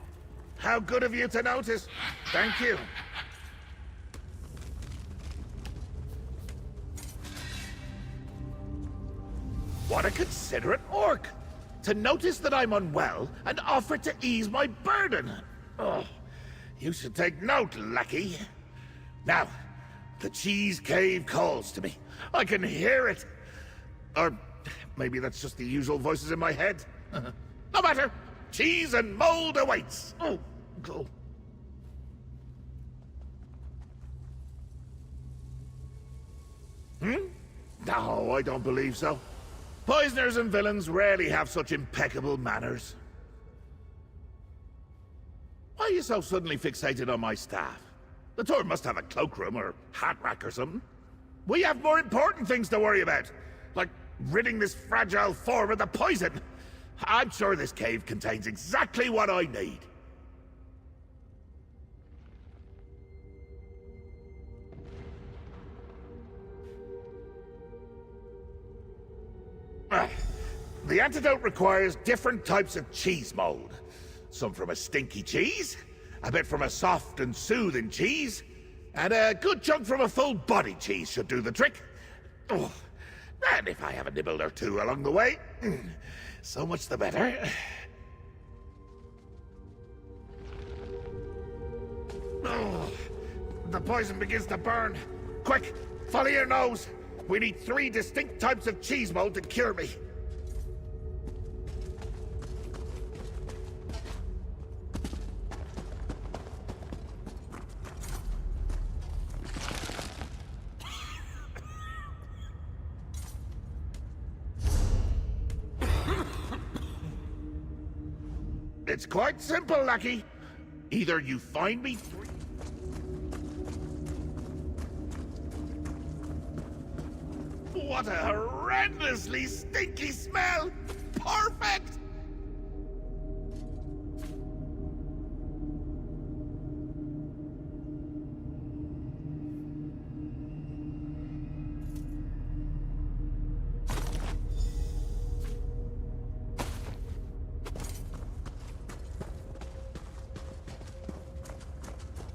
How good of you to notice. Thank you. What a considerate orc! To notice that I'm unwell and offer to ease my burden. Oh, you should take note, lackey. Now, the cheese cave calls to me. I can hear it. Or maybe that's just the usual voices in my head. No matter. Cheese and mold awaits. Oh, cool. No, I don't believe so. Poisoners and villains rarely have such impeccable manners. Why are you so suddenly fixated on my staff? The tour must have a cloakroom or hat rack or something. We have more important things to worry about, like ridding this fragile form of the poison. I'm sure this cave contains exactly what I need. The antidote requires different types of cheese mold. Some from a stinky cheese, a bit from a soft and soothing cheese, and a good chunk from a full-bodied cheese should do the trick. Oh, and if I have a nibble or two along the way, so much the better. Oh, the poison begins to burn. Quick, follow your nose. We need 3 distinct types of cheese mold to cure me. It's quite simple, lackey. Either you find me three... What a horrendously stinky smell! Perfect!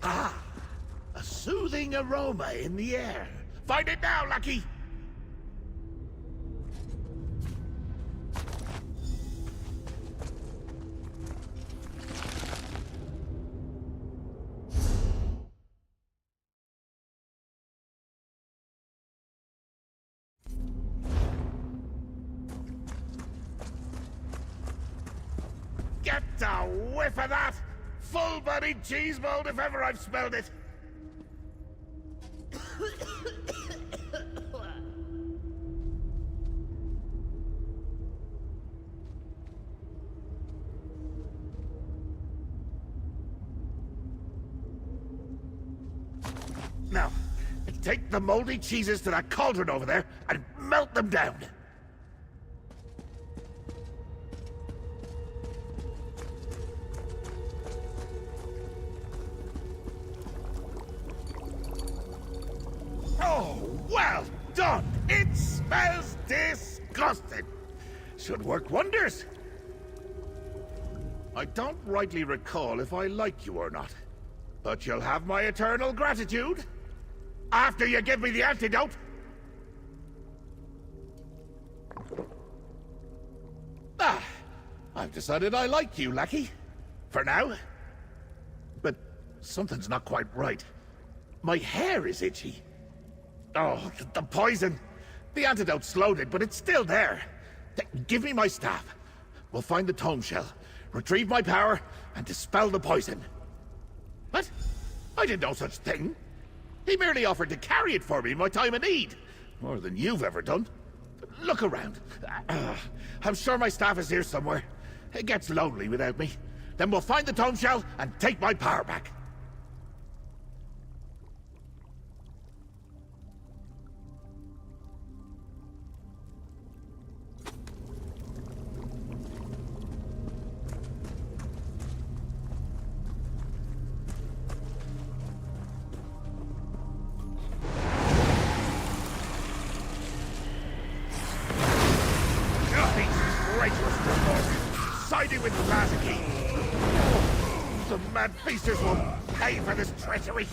Ah, a soothing aroma in the air. Find it now, Lucky! Get a whiff of that! Full-bodied cheese mold if ever I've smelled it! Now, take the moldy cheeses to that cauldron over there and melt them down. Oh, well done! It smells disgusting! Should work wonders. I don't rightly recall if I like you or not, but you'll have my eternal gratitude after you give me the antidote. Ah, I've decided I like you, lackey. For now. But something's not quite right. My hair is itchy. Oh, the poison. The antidote slowed it, but it's still there. Give me my staff. We'll find the tome shell, retrieve my power, and dispel the poison. What? I did no such thing. He merely offered to carry it for me in my time of need. More than you've ever done. Look around. I'm sure my staff is here somewhere. It gets lonely without me. Then we'll find the tome shell and take my power back. Siding with Blazaki. The mad feasters will pay for this treachery.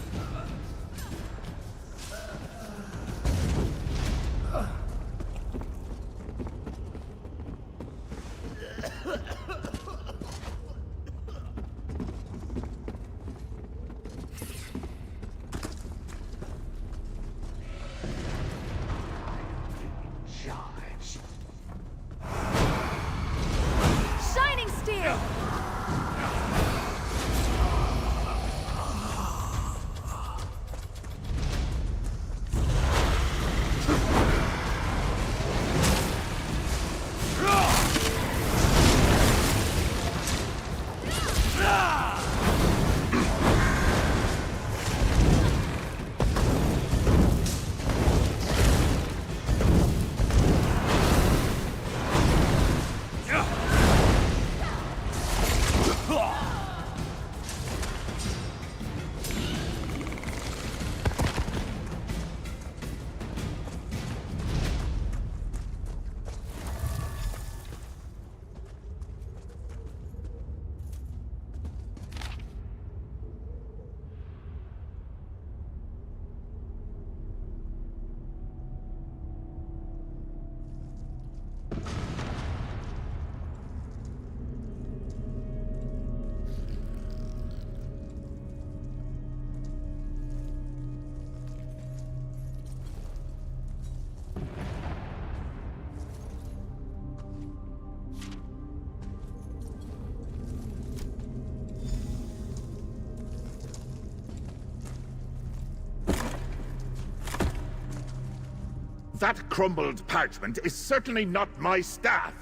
That crumbled parchment is certainly not my staff.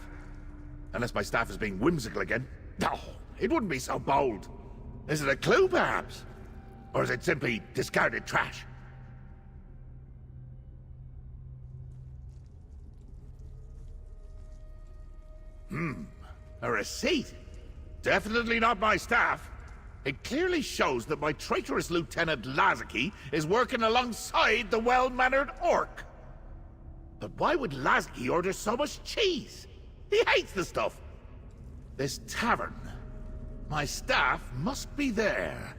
Unless my staff is being whimsical again. Oh, it wouldn't be so bold. Is it a clue, perhaps? Or is it simply discarded trash? A receipt? Definitely not my staff. It clearly shows that my traitorous Lieutenant Lazaki is working alongside the well-mannered orc. But why would Lazaki order so much cheese? He hates the stuff. This tavern. My staff must be there.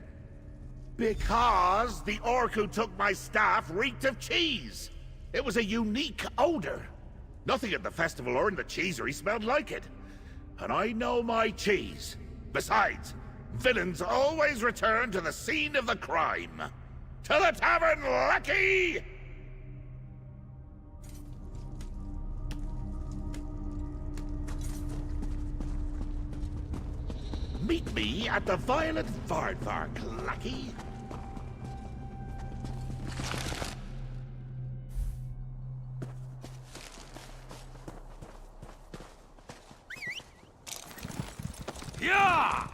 Because the orc who took my staff reeked of cheese. It was a unique odor. Nothing at the festival or in the cheesery smelled like it. And I know my cheese. Besides, villains always return to the scene of the crime. To the tavern, lackey! Meet me at the Violet Vardvark, lackey. Yeah!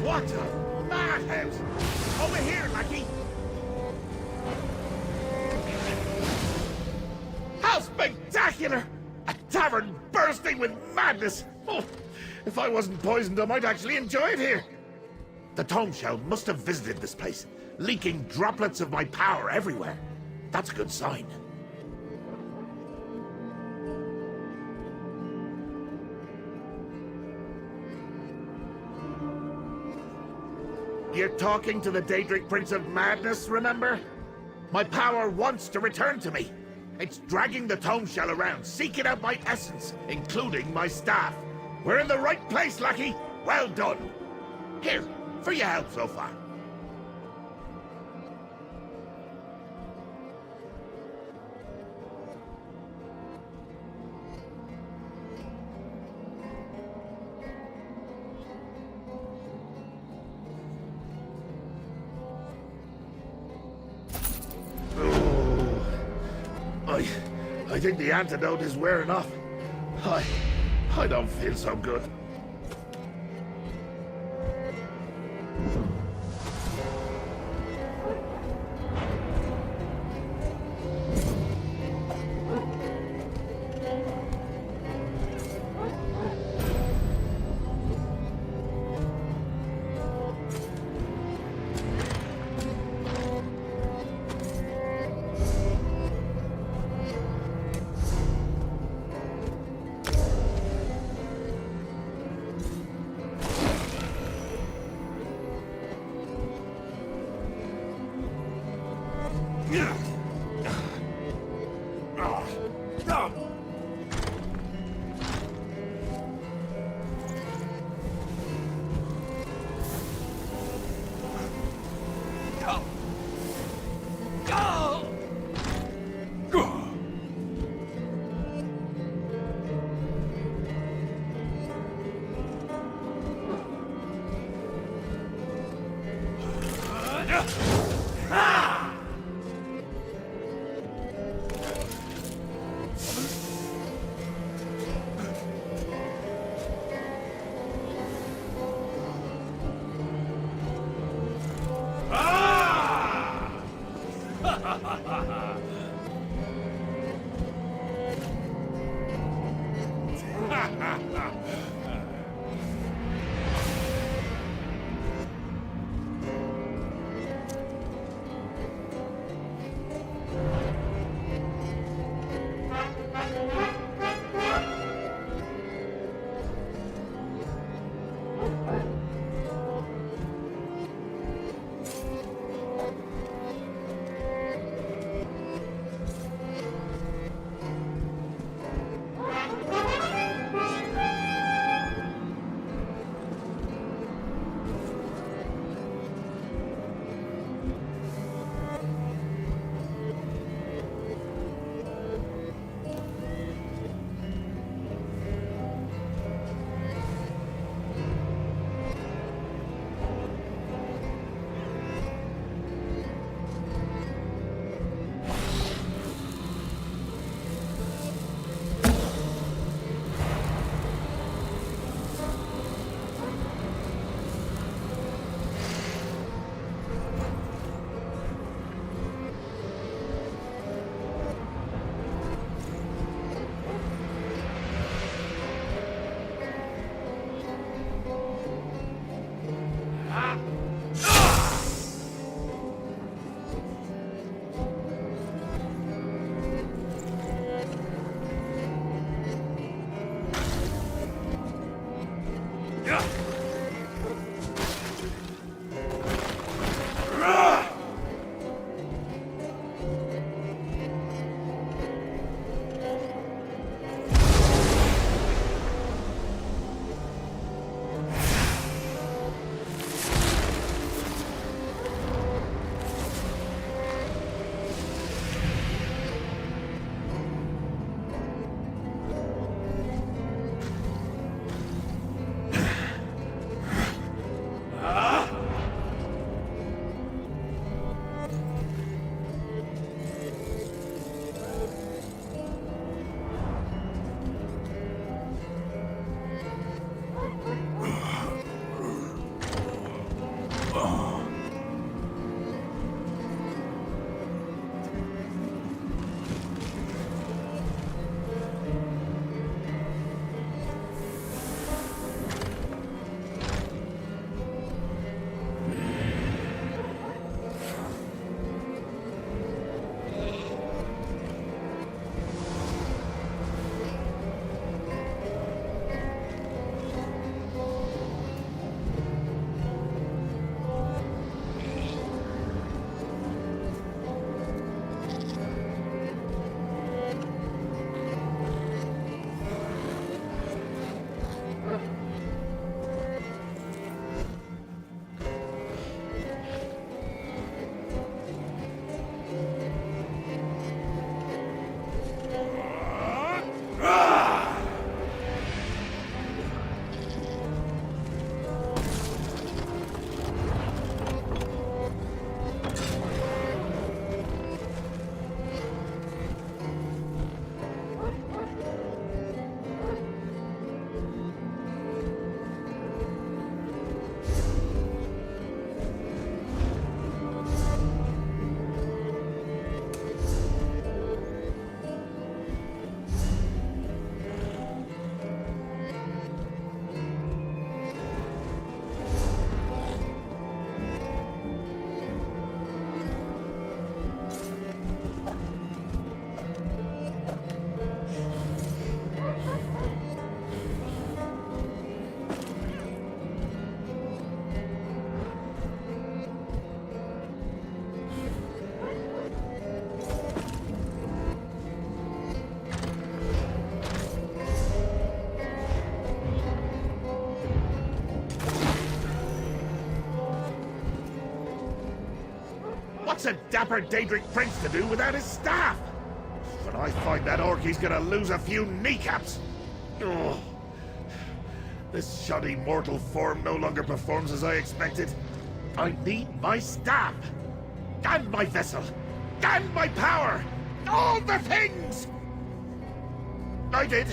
What a madhouse! Over here, lackey! How spectacular! A tavern bursting with madness! Oh, if I wasn't poisoned, I might actually enjoy it here. The tome shell must have visited this place, leaking droplets of my power everywhere. That's a good sign. You're talking to the Daedric Prince of Madness, remember? My power wants to return to me. It's dragging the tome shell around, seeking out my essence, including my staff. We're in the right place, lackey. Well done. Here, for your help so far. I think the antidote is wearing off. I don't feel so good. What's a dapper Daedric prince to do without his staff? When I find that orc, he's gonna lose a few kneecaps. Ugh. This shoddy mortal form no longer performs as I expected. I need my staff, and my vessel, and my power! All the things! I did,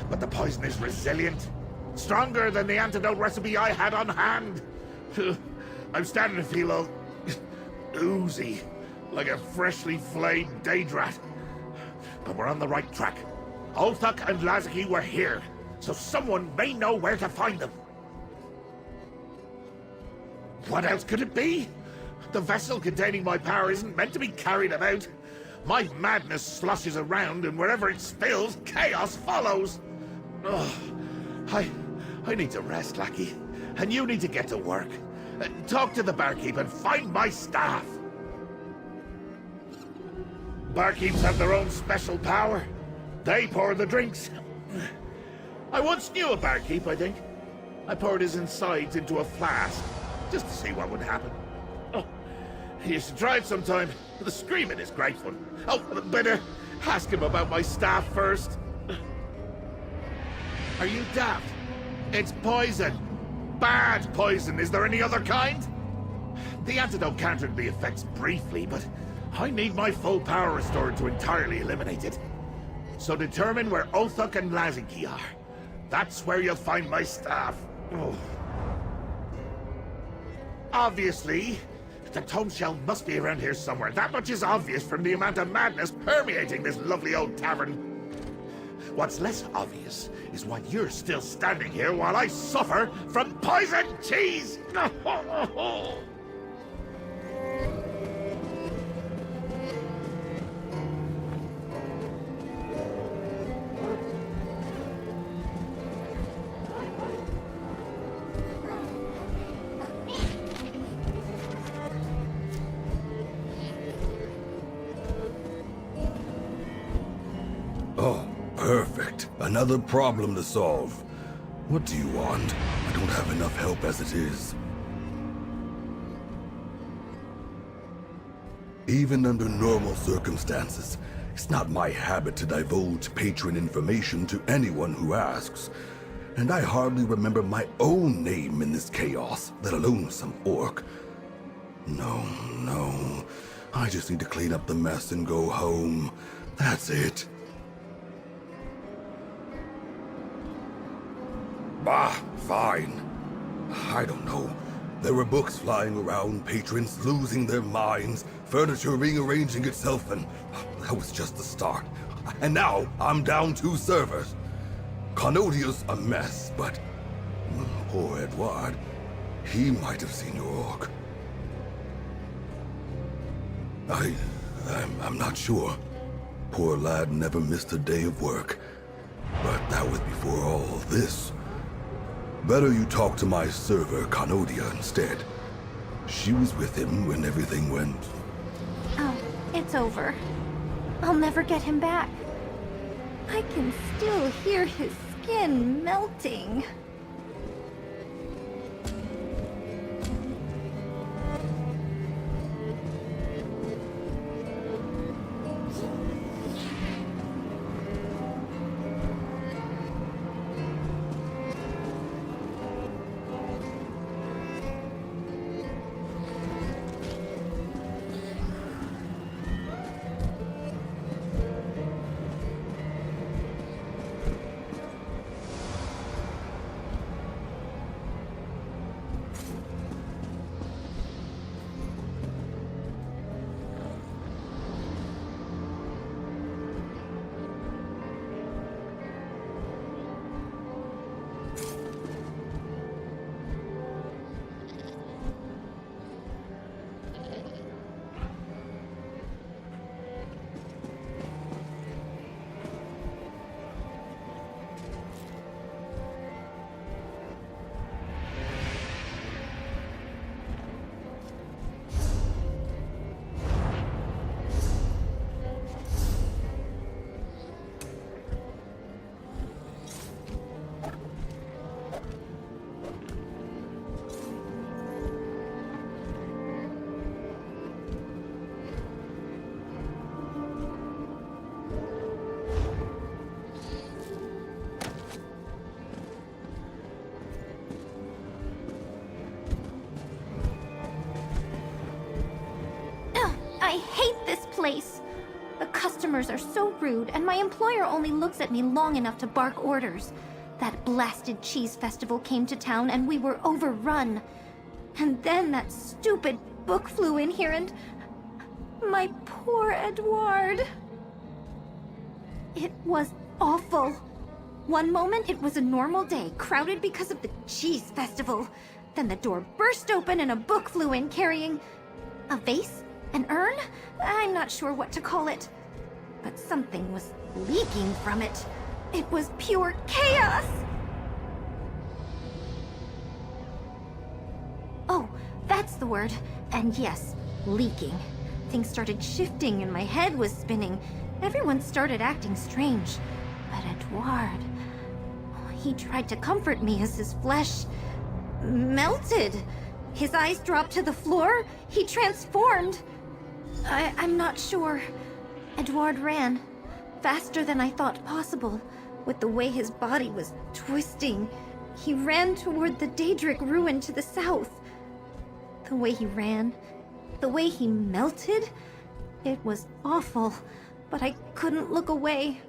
but the poison is resilient. Stronger than the antidote recipe I had on hand. I'm starting to feel all oozy, like a freshly flayed Daedrat. But we're on the right track. Ulthuk and Lazaki were here, so someone may know where to find them. What else could it be? The vessel containing my power isn't meant to be carried about. My madness sloshes around, and wherever it spills, chaos follows. Ugh. I need to rest, lackey. And you need to get to work. Talk to the barkeep and find my staff. Barkeeps have their own special power. They pour the drinks. I once knew a barkeep, I think. I poured his insides into a flask, just to see what would happen. Oh, you should try it sometime. The screaming is great fun. Oh, better ask him about my staff first. Are you daft? It's poison. Bad poison. Is there any other kind? The antidote countered the effects briefly, but I need my full power restored to entirely eliminate it. So determine where Ulthuk and Lazaki are. That's where you'll find my staff. Oh. Obviously, the tome shell must be around here somewhere. That much is obvious from the amount of madness permeating this lovely old tavern. What's less obvious is why you're still standing here while I suffer from poison cheese! Oh, perfect. Another problem to solve. What do you want? I don't have enough help as it is. Even under normal circumstances, it's not my habit to divulge patron information to anyone who asks. And I hardly remember my own name in this chaos, let alone some orc. No. I just need to clean up the mess and go home. That's it. Bah, fine. I don't know. There were books flying around, patrons losing their minds, furniture rearranging itself, and that was just the start. And now, I'm down 2 servers. Conodia's a mess, but poor Edward, he might have seen your orc. I'm not sure. Poor lad never missed a day of work. But that was before all this. Better you talk to my server, Canodia, instead. She was with him when everything went... Oh, it's over. I'll never get him back. I can still hear his skin melting. customers are so rude, and my employer only looks at me long enough to bark orders. That blasted cheese festival came to town and we were overrun. And then that stupid book flew in here and... my poor Edouard. It was awful. One moment it was a normal day, crowded because of the cheese festival. Then the door burst open and a book flew in carrying... a vase? An urn? I'm not sure what to call it. But something was leaking from it. It was pure chaos! Oh, that's the word. And yes, leaking. Things started shifting and my head was spinning. Everyone started acting strange. But Edouard... he tried to comfort me as his flesh... melted. His eyes dropped to the floor. He transformed. I'm not sure. Edouard ran. Faster than I thought possible. With the way his body was twisting. He ran toward the Daedric ruin to the south. The way he ran, the way he melted, it was awful, but I couldn't look away.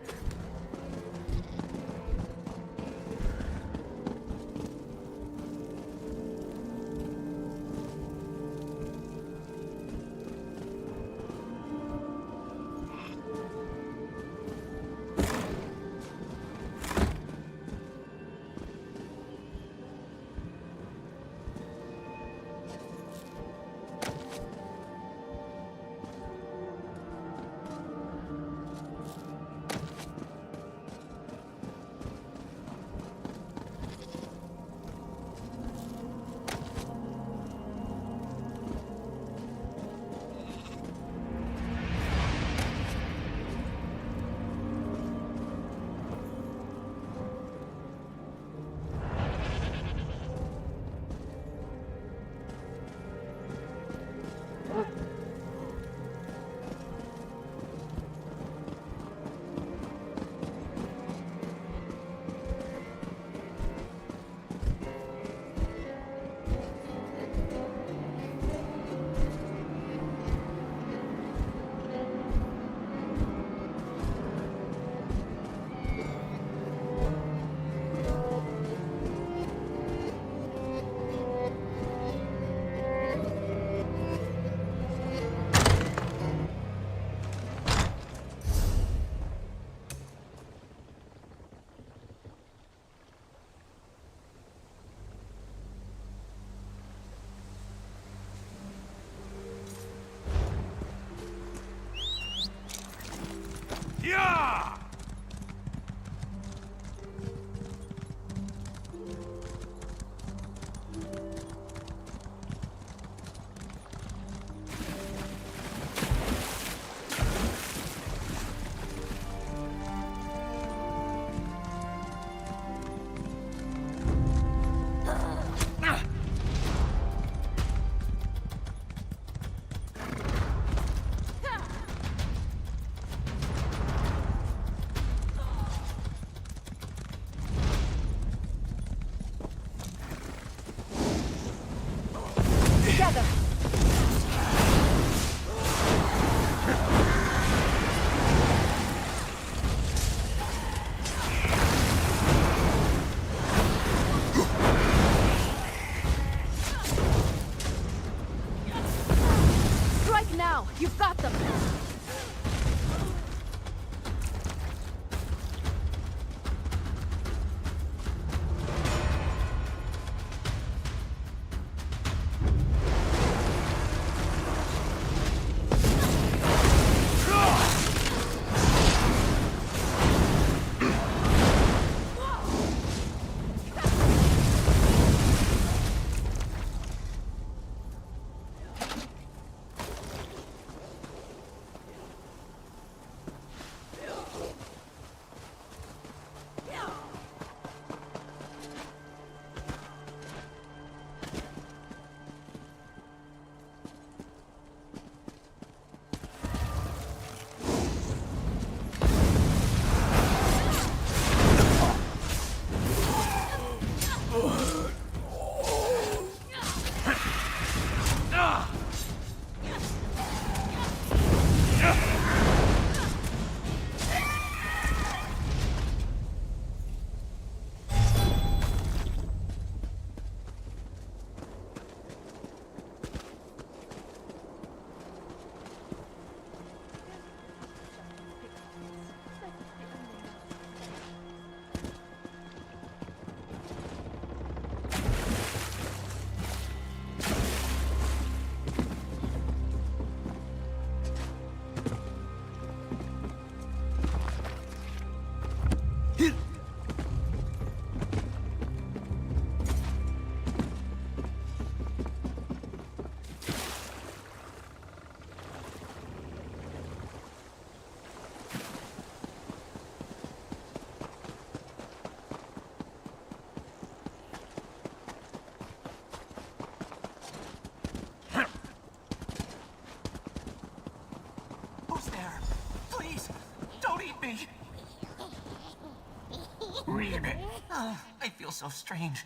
Oh, I feel so strange.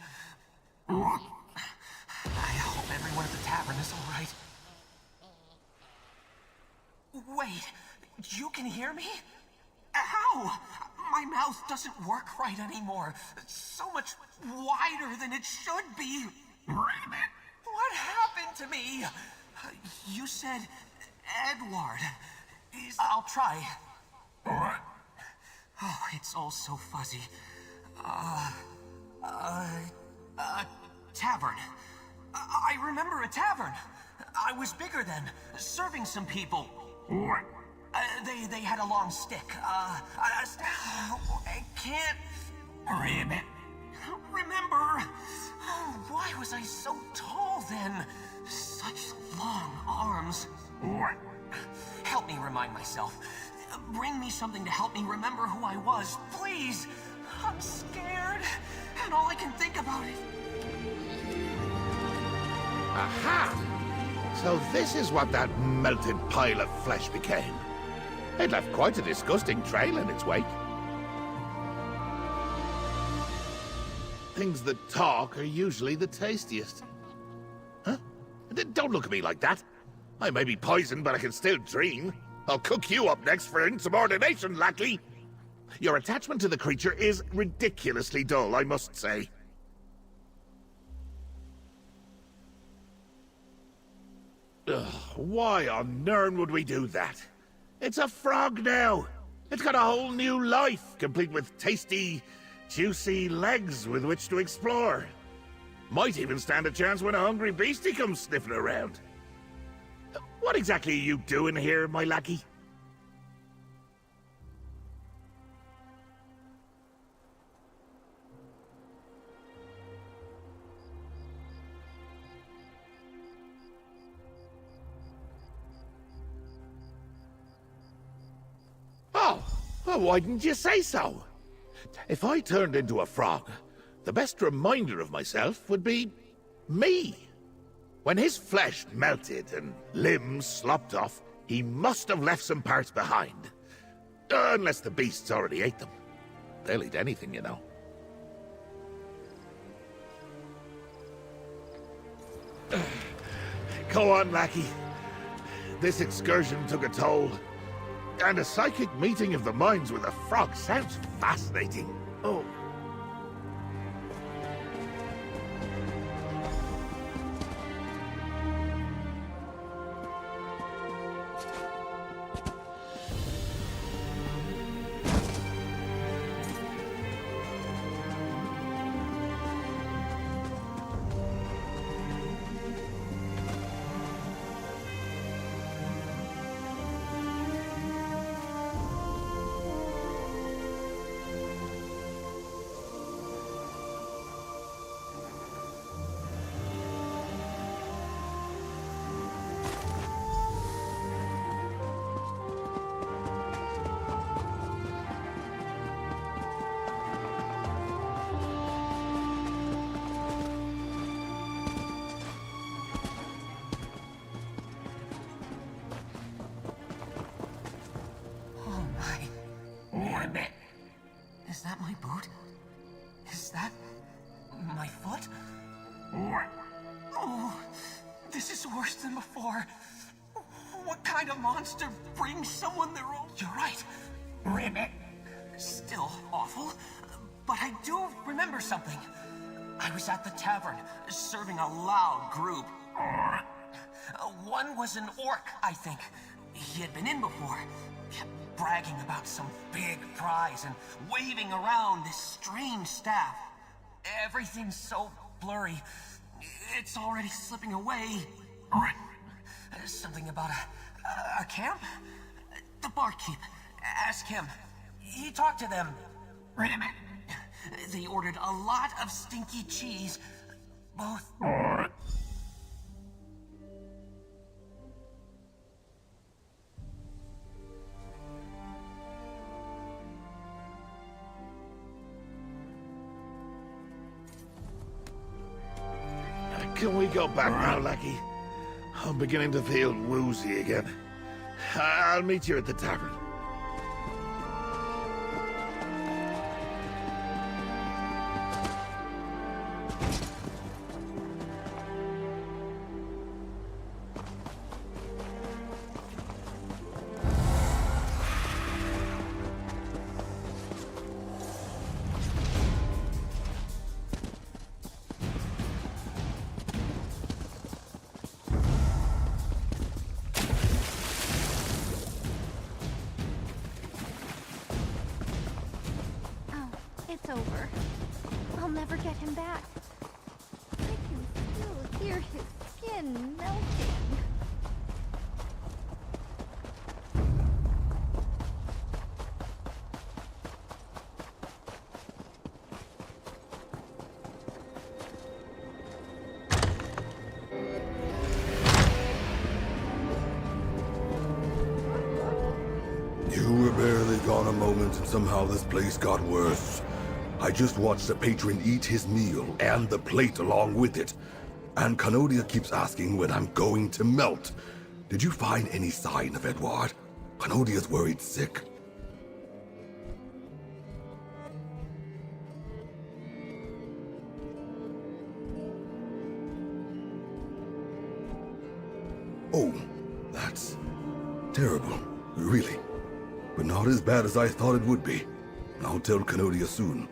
I hope everyone at the tavern is all right. Wait, you can hear me? Ow! My mouth doesn't work right anymore. It's so much wider than it should be. What happened to me? You said Edward. I'll try. Oh, it's all so fuzzy. Tavern. I remember a tavern. I was bigger then, serving some people. They had a long stick. I can't remember. Oh, why was I so tall then? Such long arms. Help me remind myself. Bring me something to help me remember who I was, please. I'm scared, and all I can think about is... Aha! So this is what that melted pile of flesh became. It left quite a disgusting trail in its wake. Things that talk are usually the tastiest. Huh? Don't look at me like that. I may be poisoned, but I can still dream. I'll cook you up next for insubordination, lackey. Your attachment to the creature is ridiculously dull, I must say. Ugh, why on earth would we do that? It's a frog now. It's got a whole new life, complete with tasty, juicy legs with which to explore. Might even stand a chance when a hungry beastie comes sniffing around. What exactly are you doing here, my lackey? Oh, well, why didn't you say so? If I turned into a frog, the best reminder of myself would be me. When his flesh melted and limbs slopped off, he must have left some parts behind. Unless the beasts already ate them. They'll eat anything, you know. Go on, lackey. This excursion took a toll. And a psychic meeting of the minds with a frog sounds fascinating. Oh. Is that my boot? Is that my foot? Oh, this is worse than before. What kind of monster brings someone their own? You're right. Ribbit. Still awful, but I do remember something. I was at the tavern, serving a loud group. One was an orc, I think. He had been in before. Kept bragging about some big prize and waving around this strange staff. Everything's so blurry. It's already slipping away. Something about a camp? The barkeep. Ask him. He talked to them. They ordered a lot of stinky cheese. Both... Can we go back now, lackey? I'm beginning to feel woozy again. I'll meet you at the tavern. over. I'll never get him back. I can still hear his skin melting. You were barely gone a moment and somehow this place got worse. I just watched the patron eat his meal and the plate along with it. And Canodia keeps asking when I'm going to melt. Did you find any sign of Edward? Canodia's worried sick. Oh, that's terrible, really. But not as bad as I thought it would be. I'll tell Canodia soon,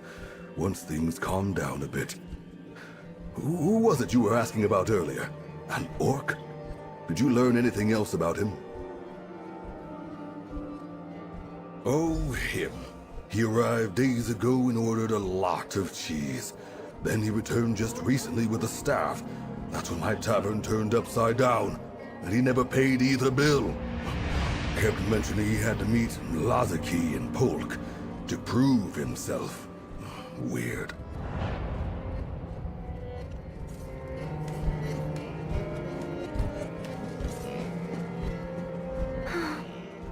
once things calm down a bit. Who was it you were asking about earlier? An orc? Did you learn anything else about him? Oh, him. He arrived days ago and ordered a lot of cheese. Then he returned just recently with a staff. That's when my tavern turned upside down, and he never paid either bill. Kept mentioning he had to meet Lazaki and Polk to prove himself. Weird.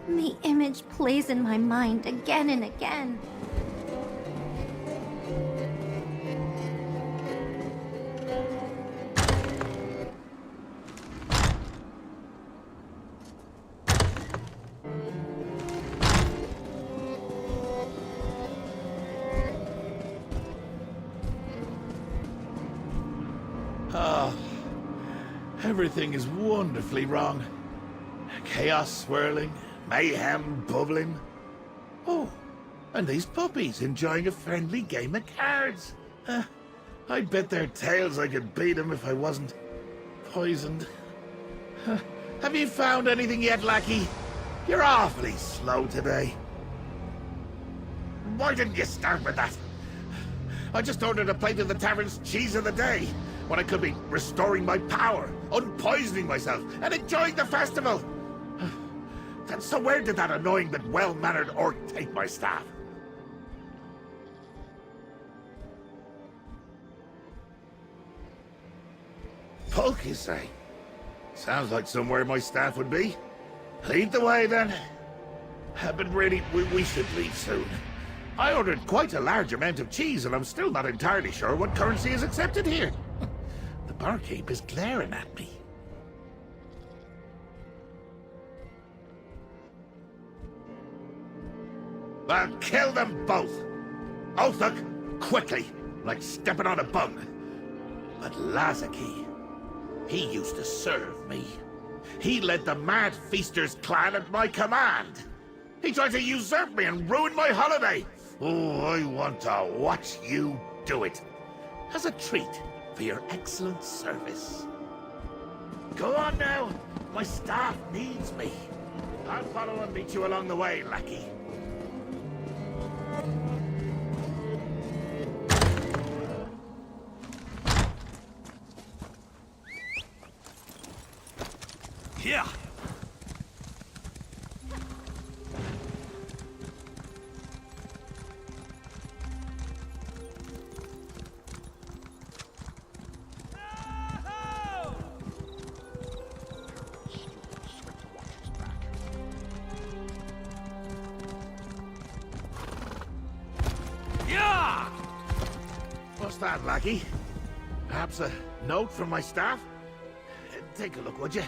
The image plays in my mind again and again. Everything is wonderfully wrong. Chaos swirling, mayhem bubbling. Oh, and these puppies enjoying a friendly game of cards. I bet their tails I could beat them if I wasn't poisoned. Have you found anything yet, lackey? You're awfully slow today. Why didn't you start with that? I just ordered a plate of the tavern's cheese of the day, when I could be restoring my power, unpoisoning myself, and enjoying the festival. And so where did that annoying but well-mannered orc take my staff? Polk, you say? Sounds like somewhere my staff would be. Lead the way, then. But really, we should leave soon. I ordered quite a large amount of cheese, and I'm still not entirely sure what currency is accepted here. The barkeep is glaring at me. I'll kill them both! Othuk, quickly, like stepping on a bug. But Lazaki, he used to serve me. He led the Mad Feasters clan at my command. He tried to usurp me and ruin my holiday. Oh, I want to watch you do it. As a treat for your excellent service. Go on now. My staff needs me. I'll follow and meet you along the way, lackey. Yeah. What's that, lackey? Perhaps a note from my staff? Take a look, would you?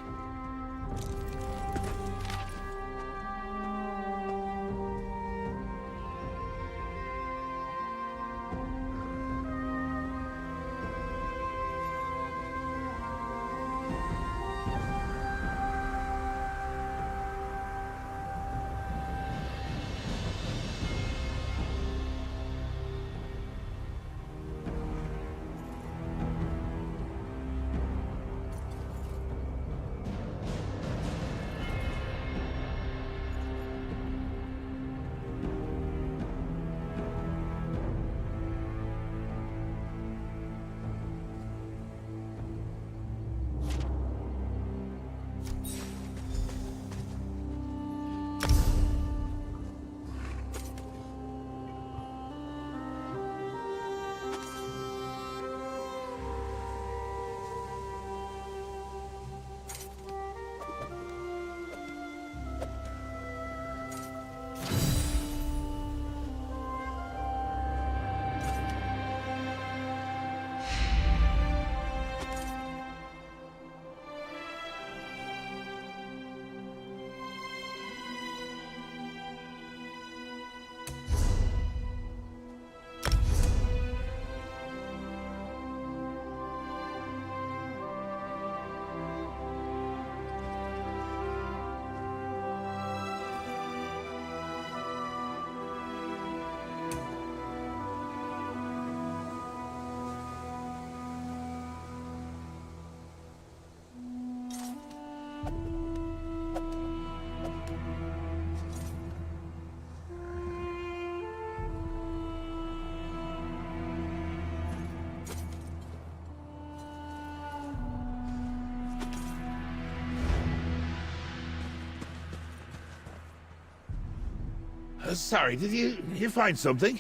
Sorry, did you find something?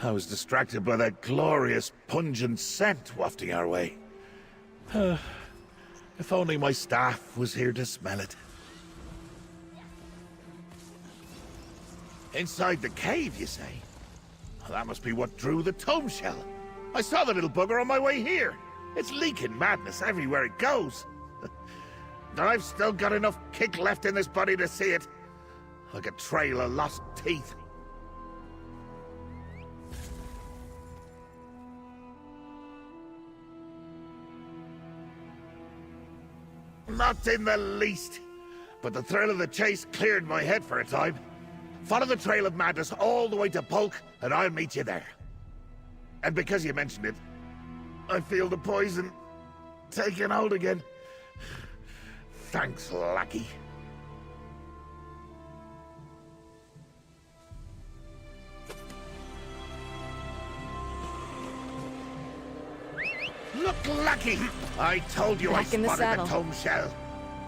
I was distracted by that glorious, pungent scent wafting our way. If only my staff was here to smell it. Inside the cave, you say? Well, that must be what drew the tome shell. I saw the little bugger on my way here. It's leaking madness everywhere it goes. And I've still got enough kick left in this body to see it. Like a trail of lost teeth. Not in the least. But the thrill of the chase cleared my head for a time. Follow the trail of madness all the way to Bulk, and I'll meet you there. And because you mentioned it, I feel the poison taking hold again. Thanks, lackey. Look, Lucky! I told you Back I in the spotted saddle. the tome shell.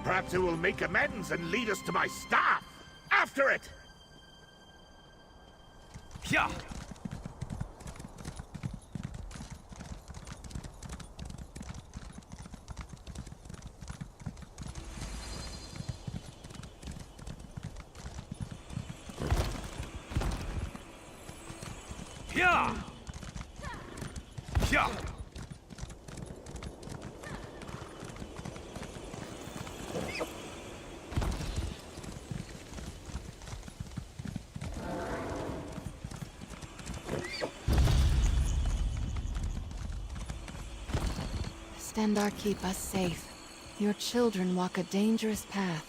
Perhaps it will make amends and lead us to my staff. After it! Yeah. Yeah. Yeah. Stendarr, keep us safe. Your children walk a dangerous path.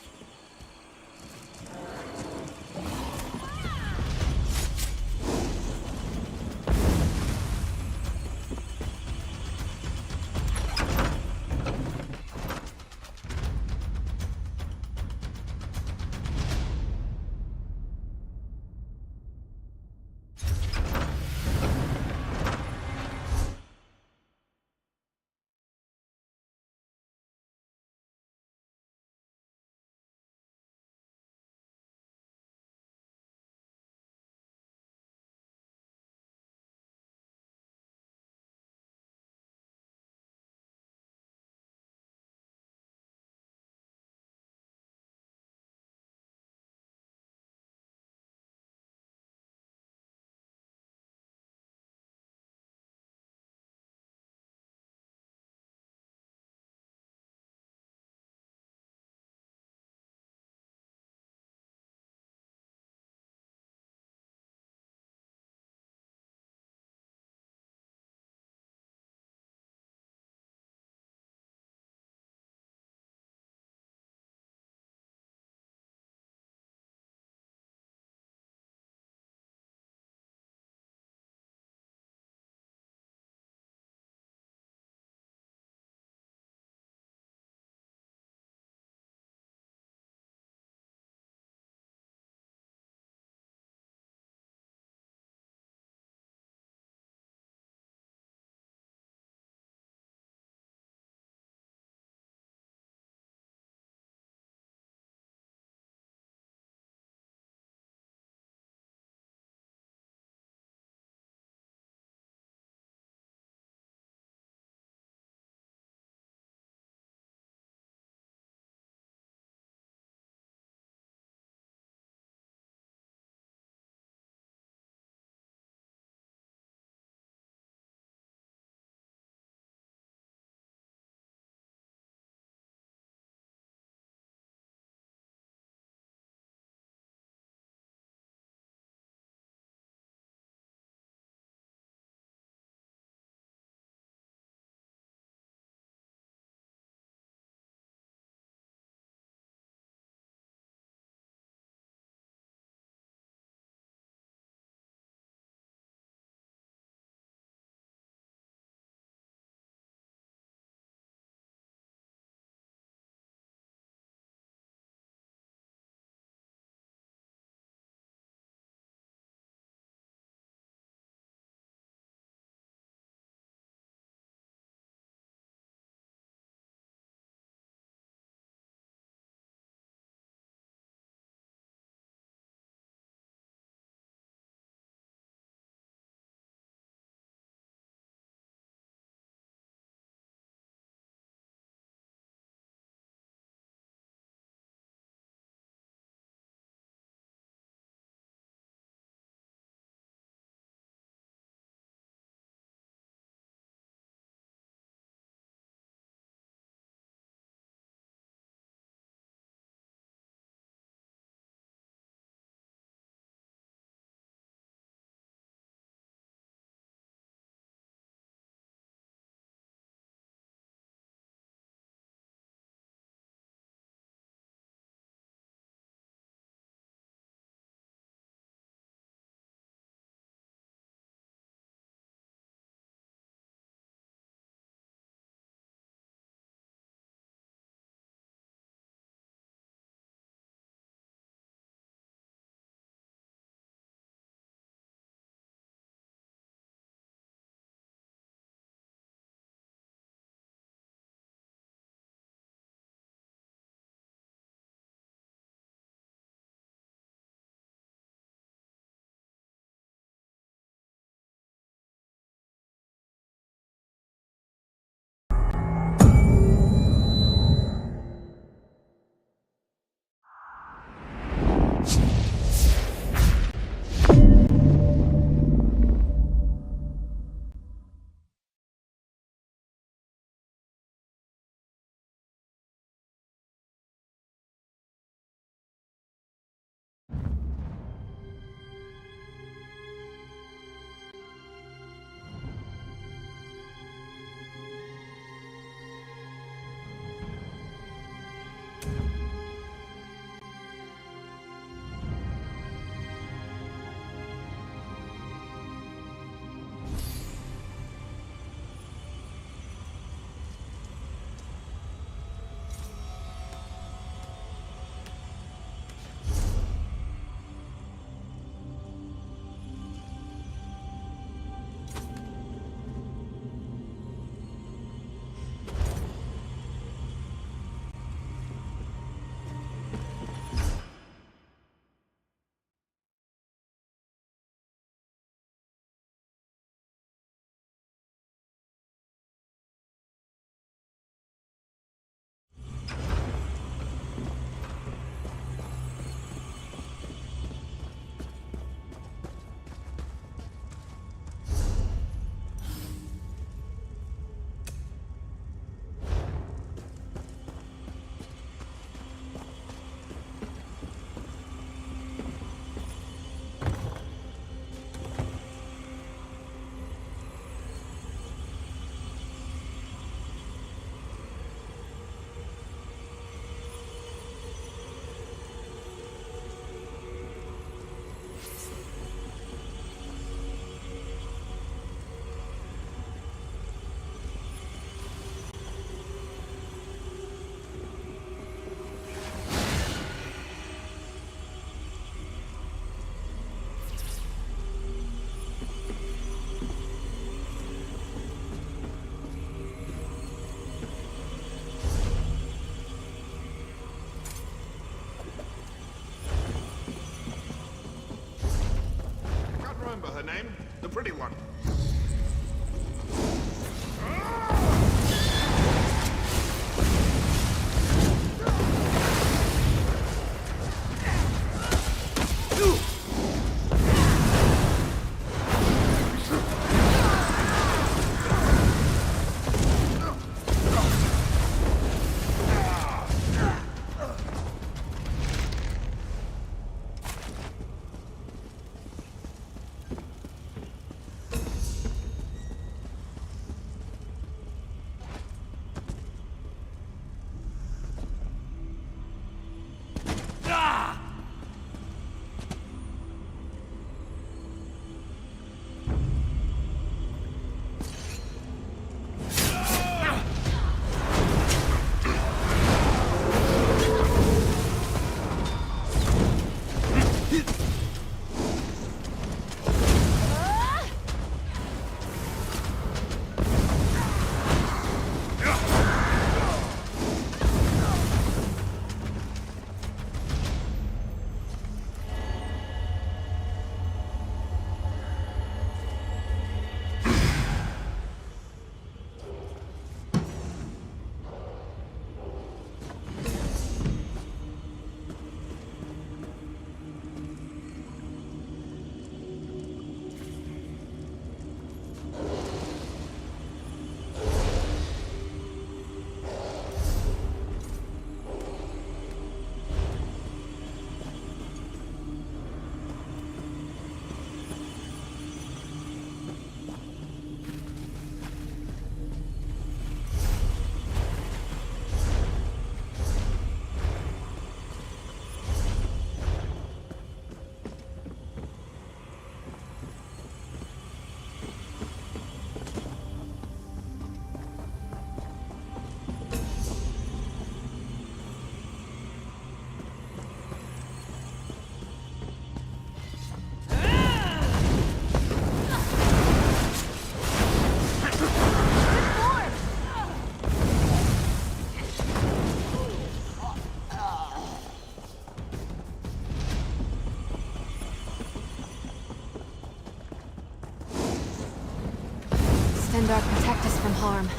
Sheogorath protect us from harm.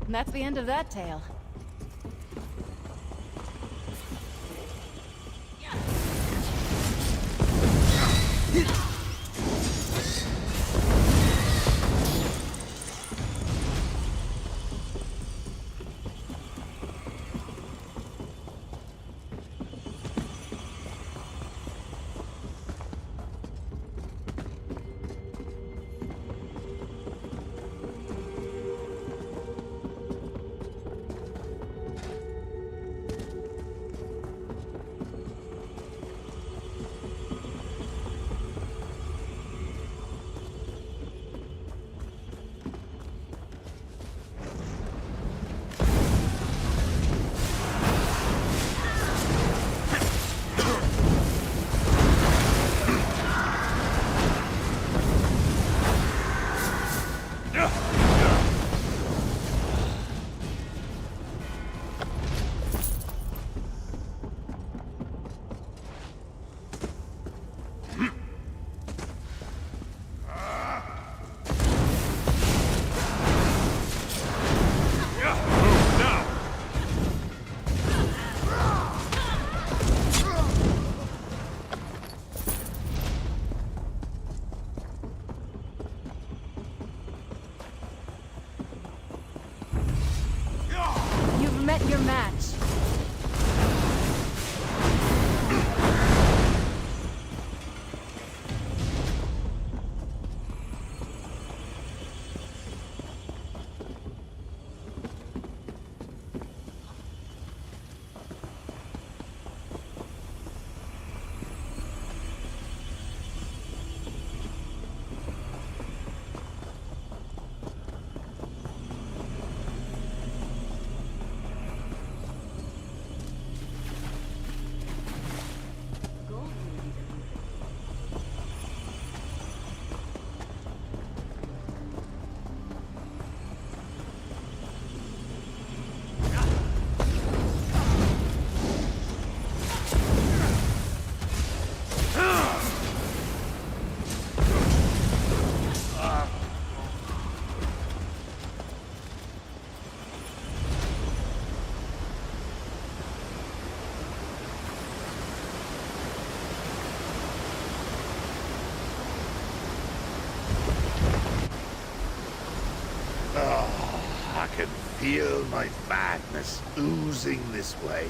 And that's the end of that tale. Met your match. I can feel my madness oozing this way.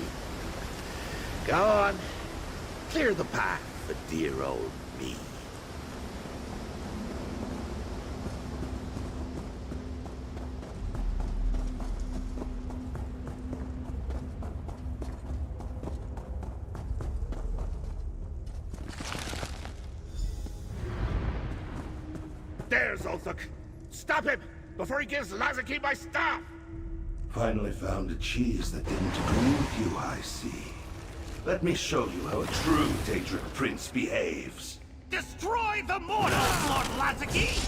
Go on, clear the path for dear old me. There's Ulthuk! Stop him! Before he gives Lazaki my staff! Finally found a cheese that didn't agree with you, I see. Let me show you how a true Daedric prince behaves. Destroy the mortals, Lord Lazaki!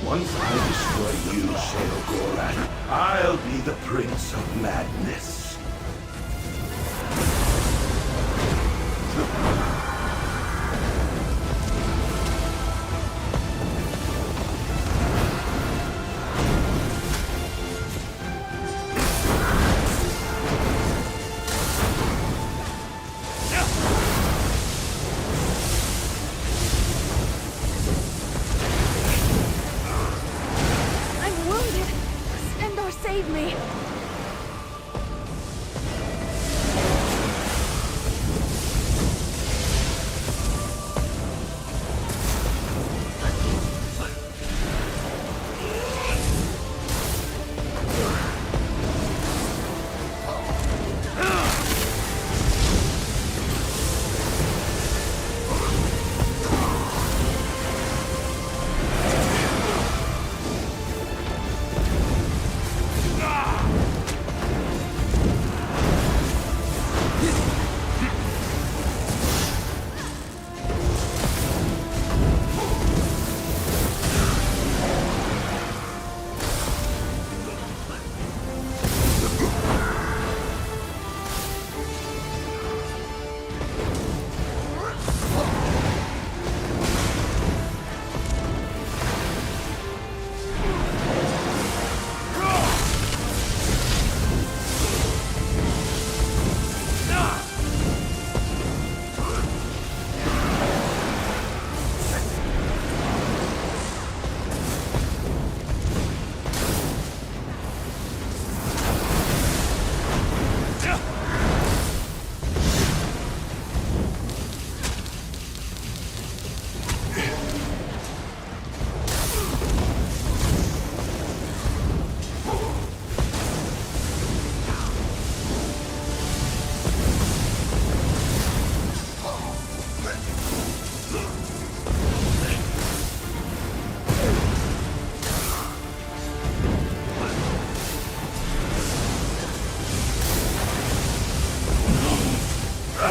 Once I destroy you, Sheogorath, I'll be the Prince of Madness. I'm wounded. Stendarr, save me.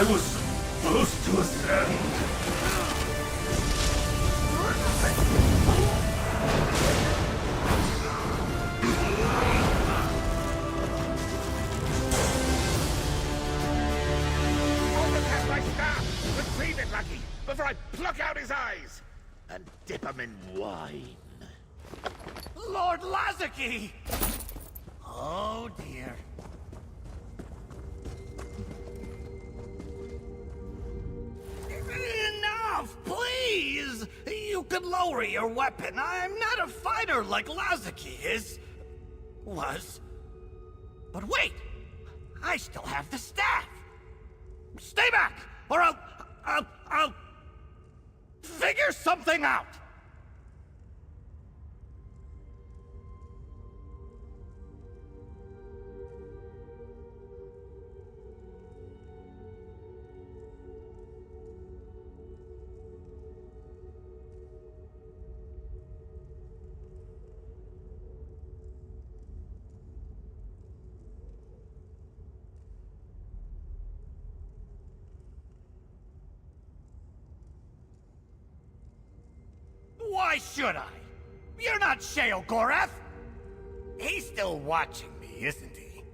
I was supposed to ascend. Overcast my staff! Retrieve it, Lucky, before I pluck out his eyes! And dip him in wine. Lord Lazaki! Oh dear. Enough, please! You can lower your weapon. I'm not a fighter like Lazaki was. But wait! I still have the staff! Stay back! Or I'll figure something out! Why should I? You're not Sheo Gorath! He's still watching me, isn't he?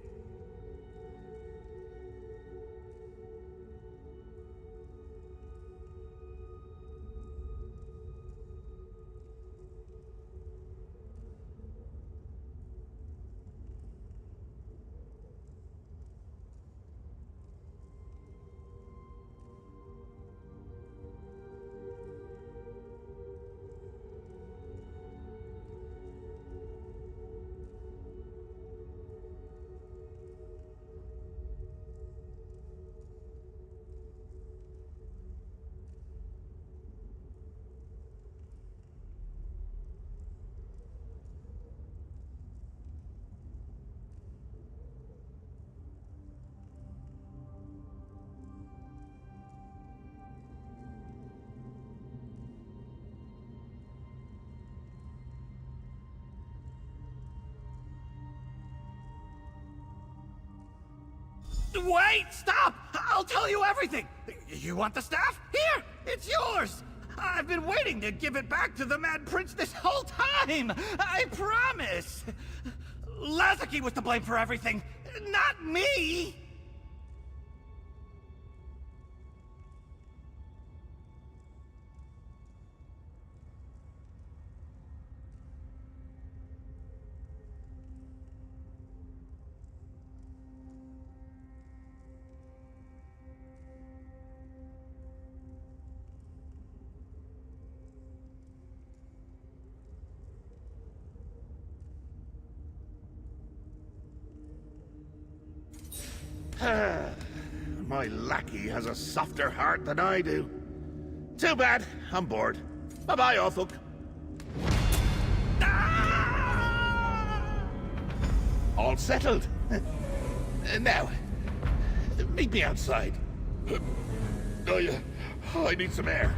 Wait! Stop! I'll tell you everything! You want the staff? Here! It's yours! I've been waiting to give it back to the Mad Prince this whole time! I promise! Lazaki was to blame for everything, not me! My lackey has a softer heart than I do. Too bad. I'm bored. Bye-bye, Orthuk. All settled. Now, meet me outside. Oh, yeah. I need some air.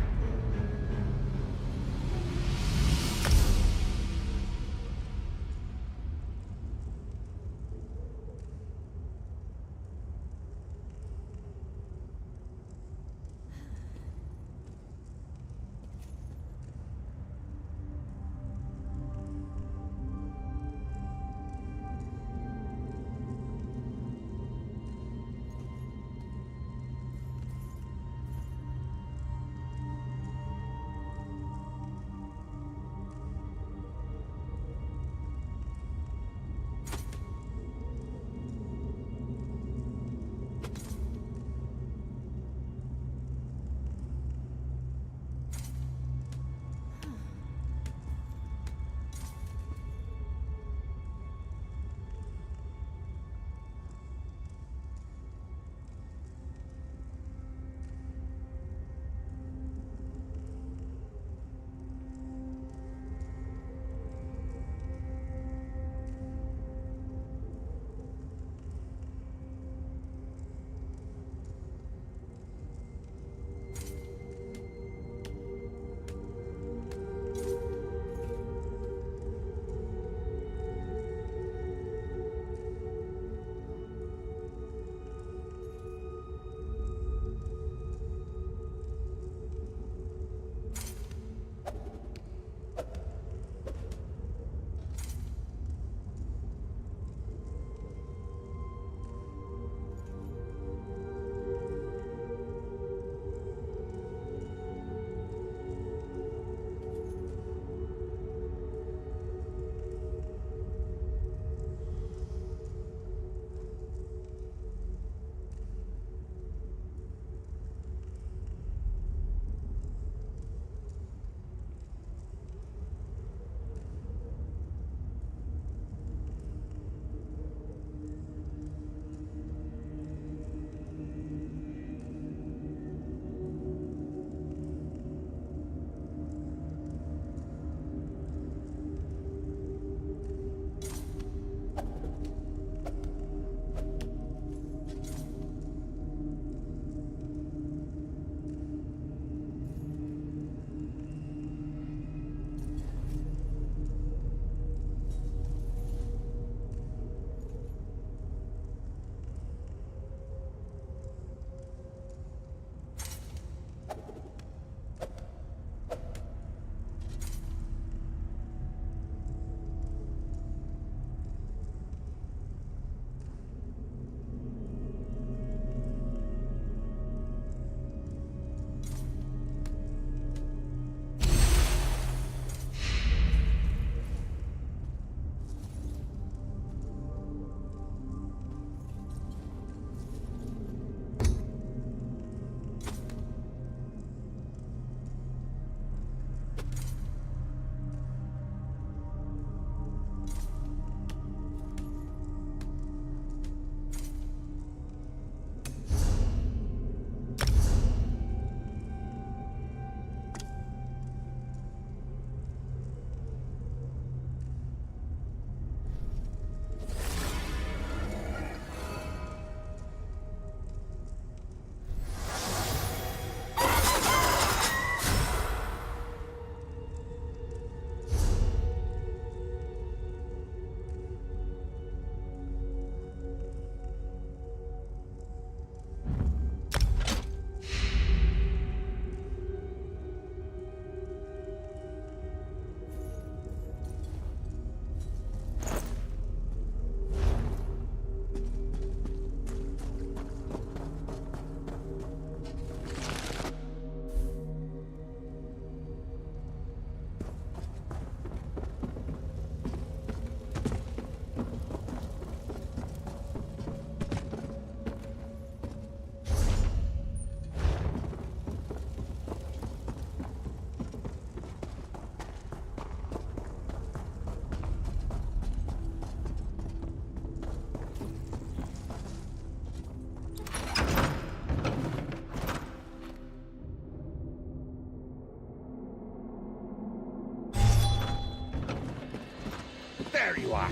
There you are.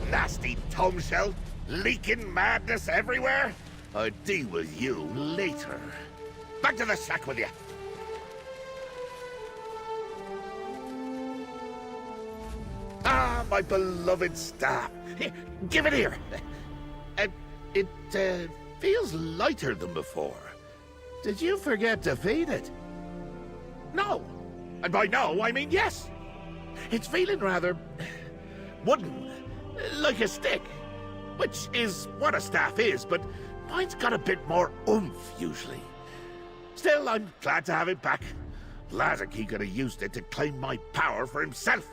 Nasty tome shell, leaking madness everywhere. I'll deal with you later. Back to the shack with you. Ah, my beloved staff. Here, give it here. It feels lighter than before. Did you forget to feed it? No. And by no, I mean yes. It's feeling rather wooden, like a stick, which is what a staff is, but mine's got a bit more oomph usually. Still, I'm glad to have it back. Lazarky could have used it to claim my power for himself.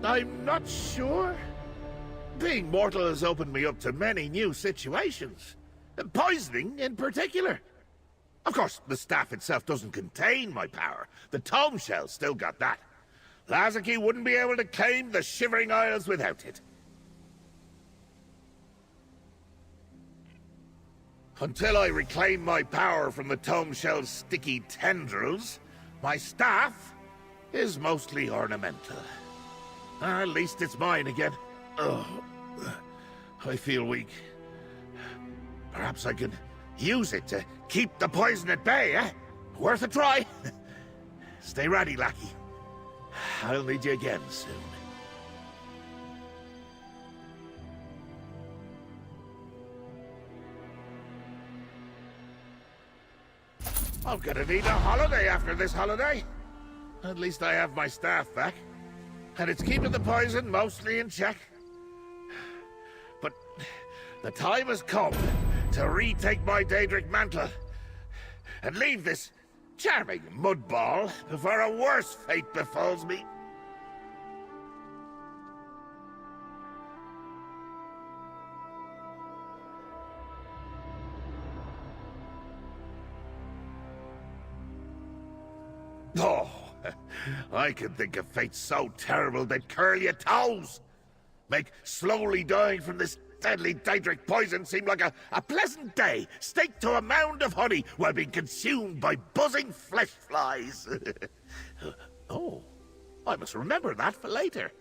I'm not sure. Being mortal has opened me up to many new situations. Poisoning in particular. Of course, the staff itself doesn't contain my power. The tome shell's still got that. Lazarky wouldn't be able to claim the Shivering Isles without it. Until I reclaim my power from the tome shell's sticky tendrils, my staff is mostly ornamental. At least it's mine again. Ugh. I feel weak. Perhaps I could use it to keep the poison at bay, eh? Worth a try. Stay ready, lackey. I'll need you again soon. I'm gonna need a holiday after this holiday. At least I have my staff back. And it's keeping the poison mostly in check. But the time has come to retake my Daedric mantle and leave this charming mudball before a worse fate befalls me. Oh, I can think of fates so terrible they'd curl your toes. Make slowly dying from this deadly Daedric poison seem like a pleasant day, staked to a mound of honey while being consumed by buzzing flesh flies. Oh, I must remember that for later.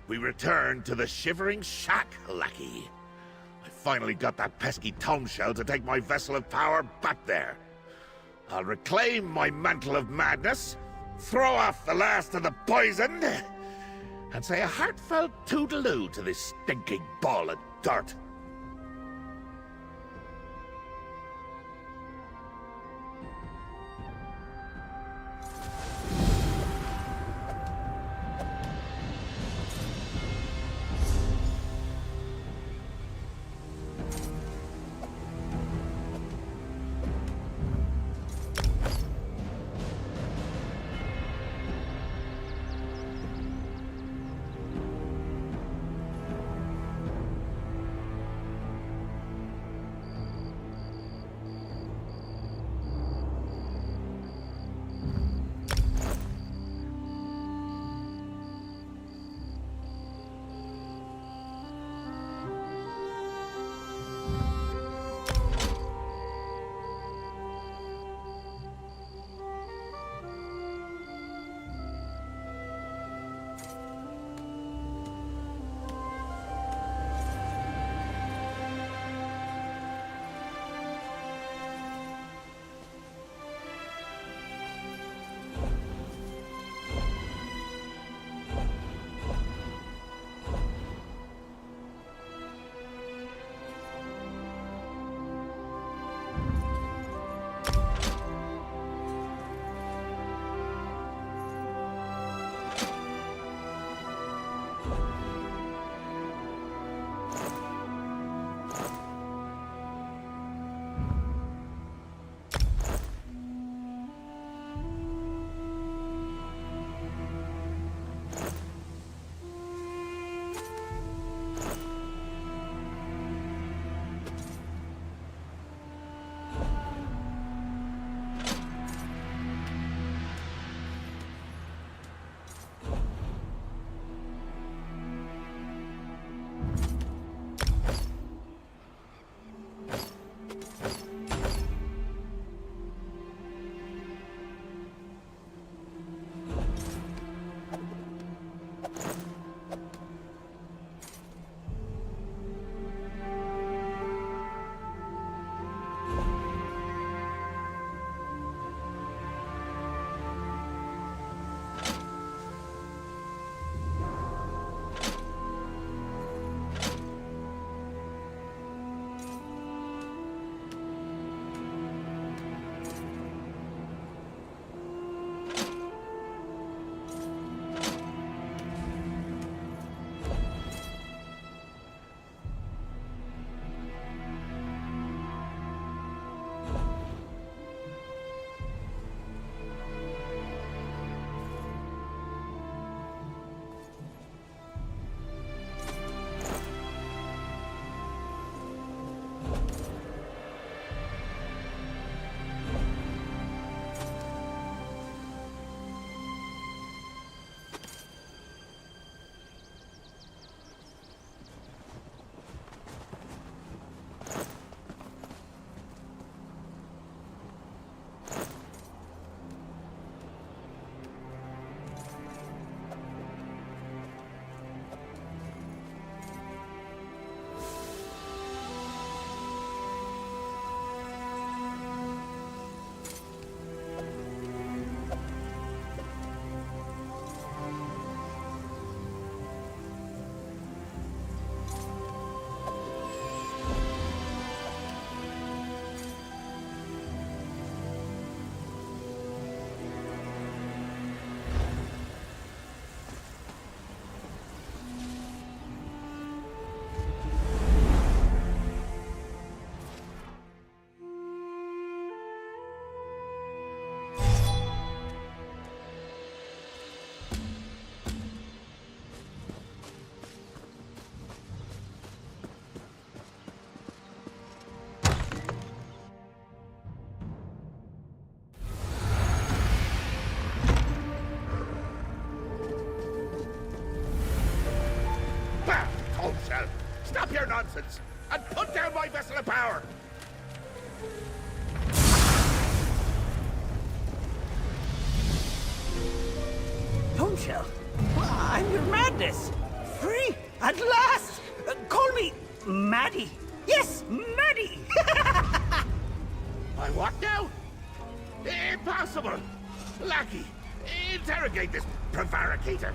We return to the Shivering Shack, lackey. I finally got that pesky tome shell to take my vessel of power back there. I'll reclaim my mantle of madness, throw off the last of the poison, and say a heartfelt toodaloo to this stinking ball of dirt. nonsense and put down my vessel of power! Bombshell, I'm your madness. Free at last. Call me Maddie. Yes, Maddie. My what now? Impossible! Lackey, interrogate this prevaricator.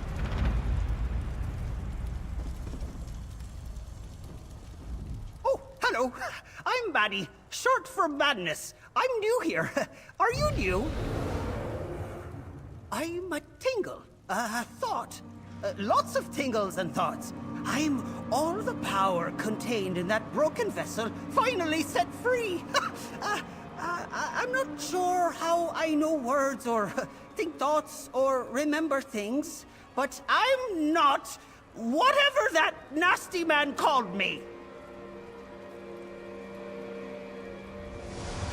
Oh, hello. I'm Maddie, short for Madness. I'm new here. Are you new? I'm a tingle, a thought. Lots of tingles and thoughts. I'm all the power contained in that broken vessel finally set free. I'm not sure how I know words or think thoughts or remember things, but I'm not whatever that nasty man called me.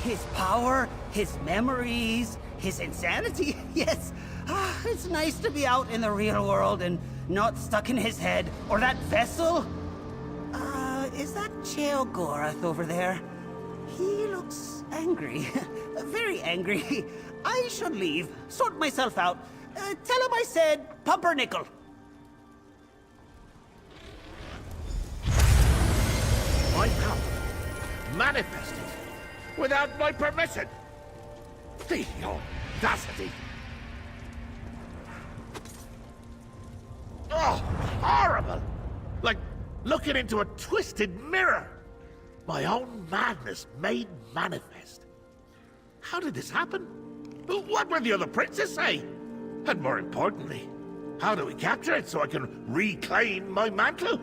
His power, his memories, his insanity, yes. It's nice to be out in the real world and not stuck in his head or that vessel. Is that Sheogorath over there? He looks angry. Very angry. I should leave, sort myself out. Tell him I said pumpernickel. My power manifested without my permission. The audacity. Oh, horrible! Like looking into a twisted mirror. My own madness made manifest. How did this happen? What will the other princes say? And more importantly, how do we capture it so I can reclaim my mantle?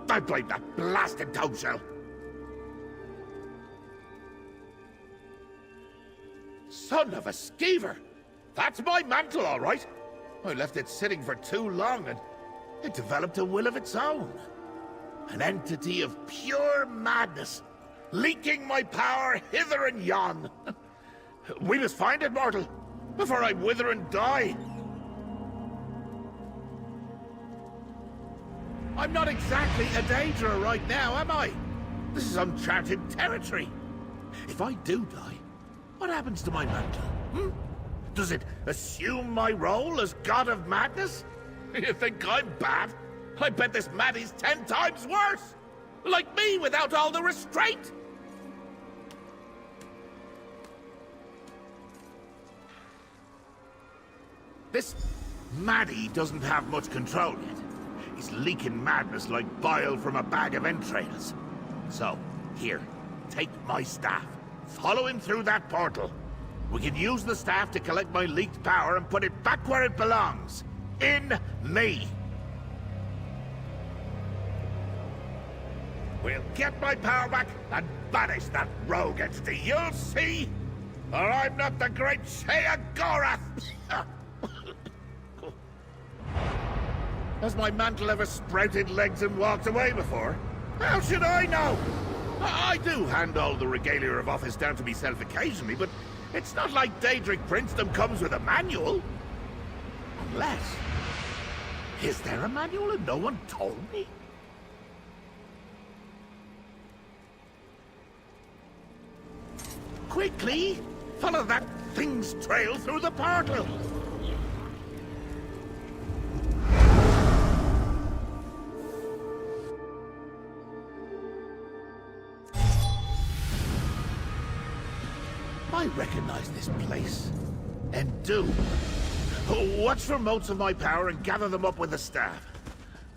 I blame that blasted toadshell. Son of a skeever! That's my mantle, all right. I left it sitting for too long and it developed a will of its own. An entity of pure madness, leaking my power hither and yon. We must find it, mortal, before I wither and die. I'm not exactly a Daedra right now, am I? This is uncharted territory. If I do die, what happens to my mantle? Does it assume my role as God of Madness? You think I'm bad? I bet this Maddie's 10 times worse! Like me without all the restraint! This Maddie doesn't have much control yet. He's leaking madness like bile from a bag of entrails. So, here, take my staff. Follow him through that portal. We can use the staff to collect my leaked power and put it back where it belongs. In me. We'll get my power back and banish that rogue entity, you'll see! Or I'm not the great Sheogorath! Has my mantle ever sprouted legs and walked away before? How should I know? I do hand all the regalia of office down to myself occasionally, but it's not like Daedric princedom comes with a manual. Unless... Is there a manual and no one told me? Quickly! Follow that thing's trail through the portal! I recognize this place. And do. Watch for motes of my power and gather them up with the staff.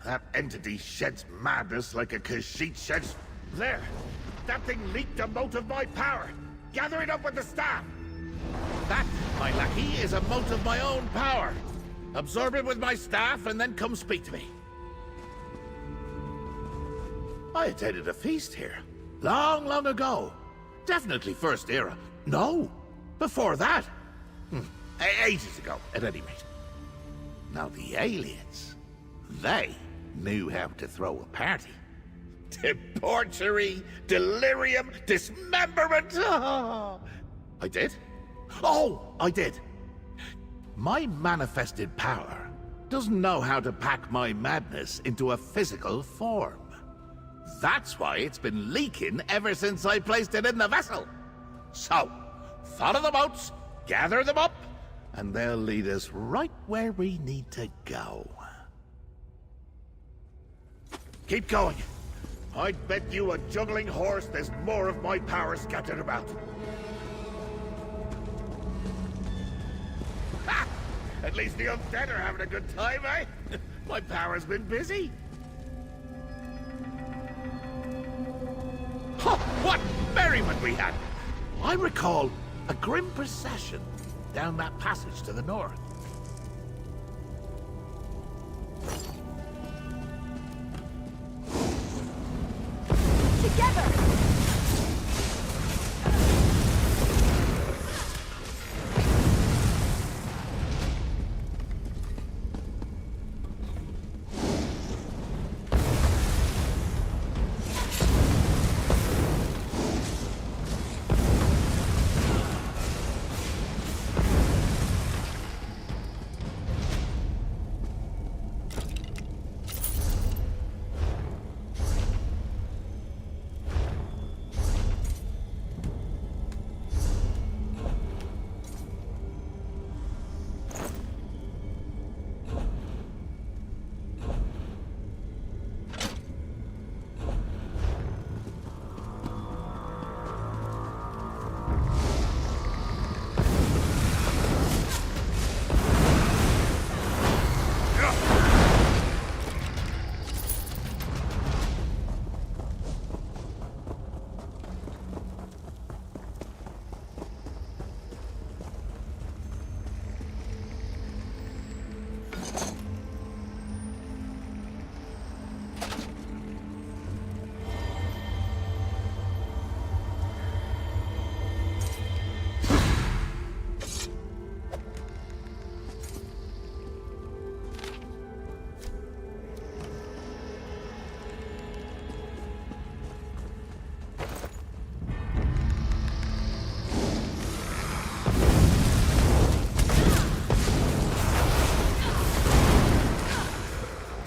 That entity sheds madness like a Kashyyyk sheds... There! That thing leaked a mote of my power! Gather it up with the staff! That, my lackey, is a mote of my own power. Absorb it with my staff and then come speak to me. I attended a feast here. Long ago. Definitely First Era. No, before that. Ages ago, at any rate. Now the aliens, they knew how to throw a party. Debauchery, delirium, dismemberment. Oh, I did? Oh, I did. My manifested power doesn't know how to pack my madness into a physical form. That's why it's been leaking ever since I placed it in the vessel. So, follow the boats, gather them up, and they'll lead us right where we need to go. Keep going. I'd bet you a juggling horse there's more of my power scattered about. Ha! At least the undead are having a good time, eh? My power's been busy. Oh, what merriment we had! I recall a grim procession down that passage to the north. Together!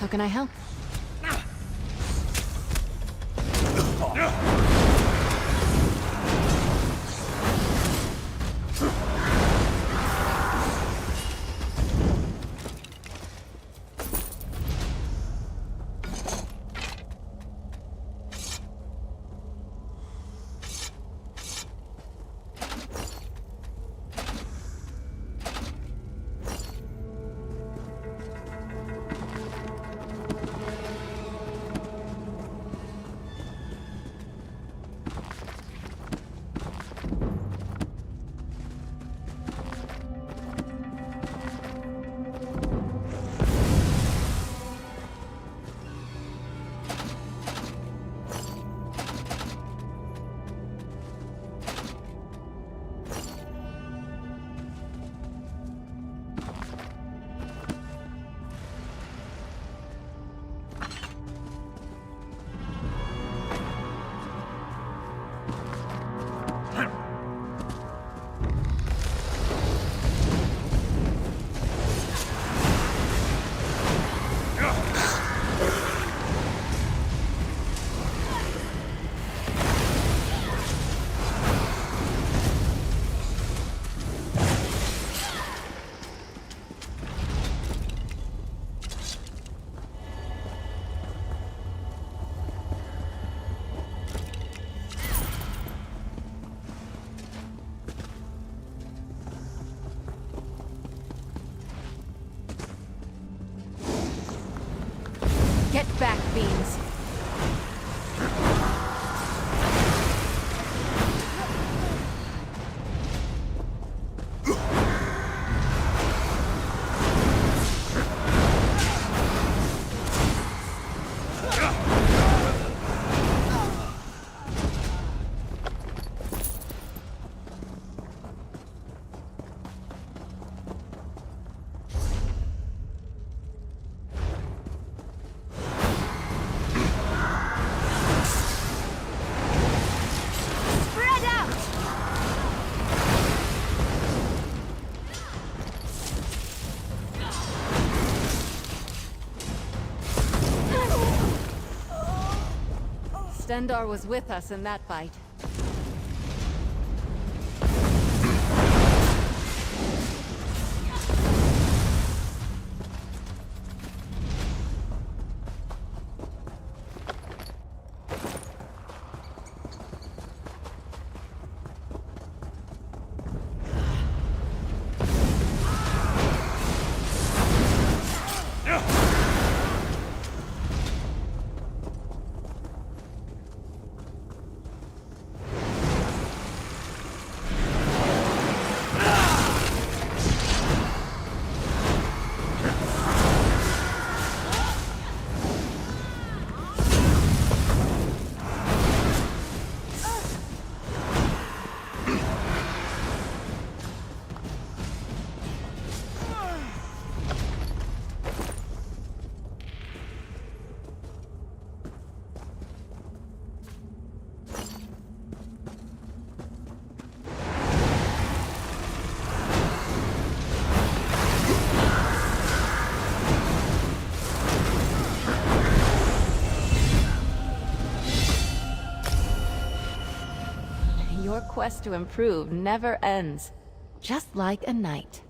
How can I help? Get back, Beans. Stendarr was with us in that fight. Your quest to improve never ends. Just like a knight.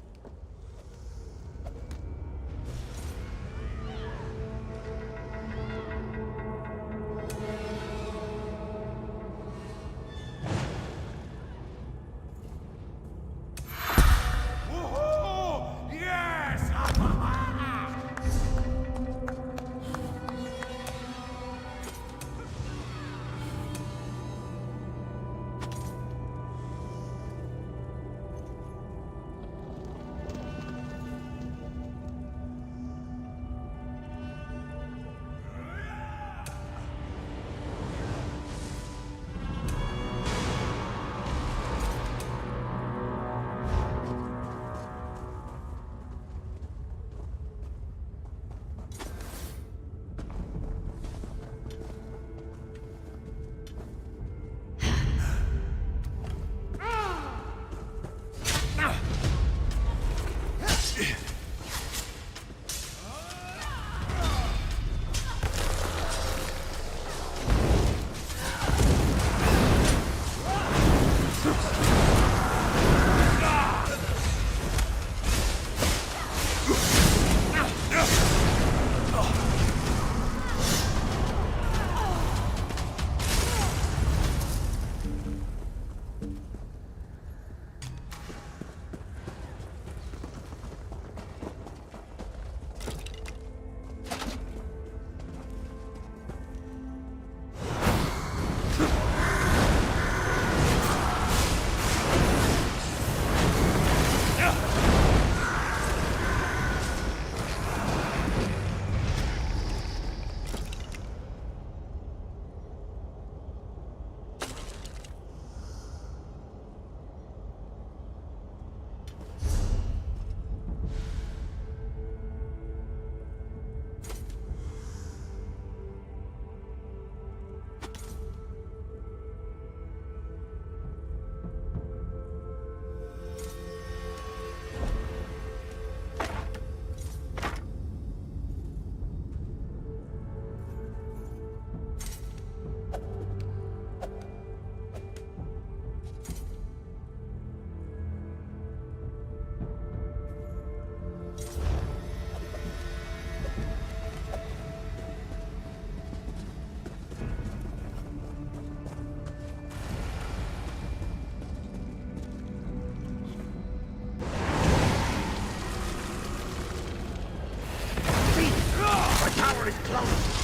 tower is close.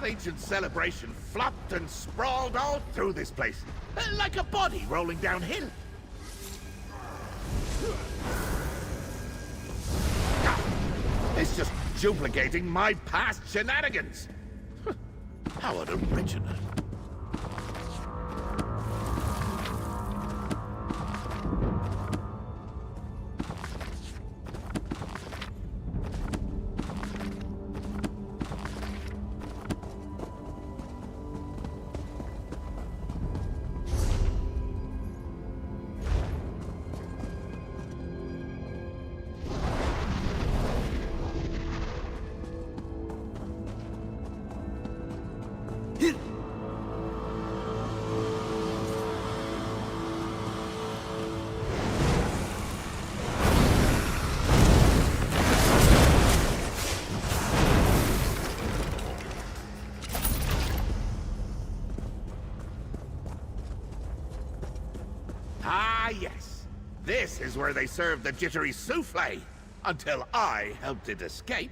That ancient celebration flopped and sprawled all through this place, like a body rolling downhill. It's just duplicating my past shenanigans. How unoriginal. Ah, yes. This is where they served the jittery souffle, until I helped it escape.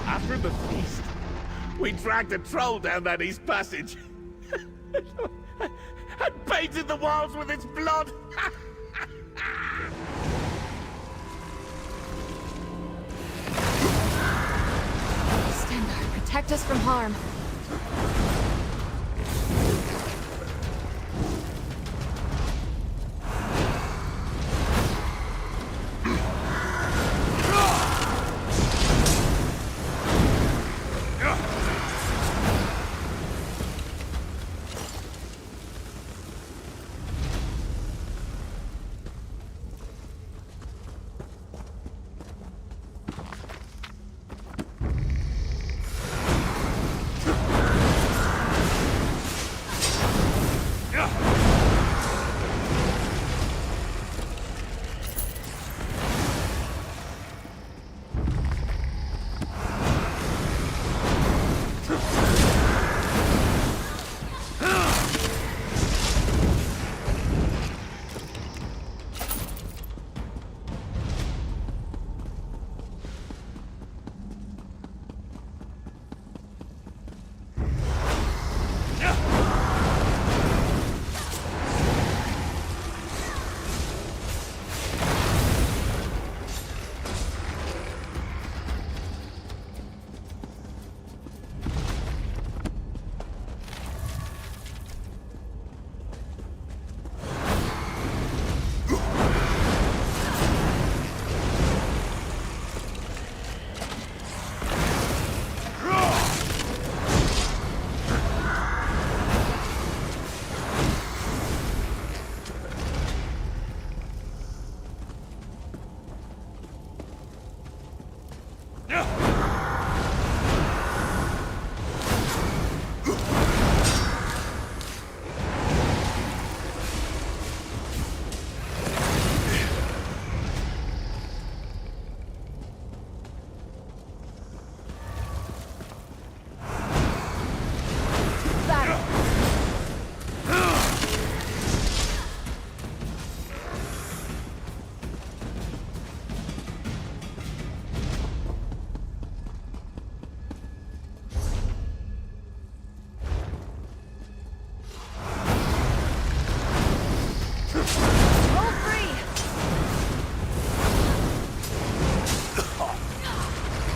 After the feast, we dragged a troll down that east passage. And painted the walls with its blood. Stand by. Protect us from harm.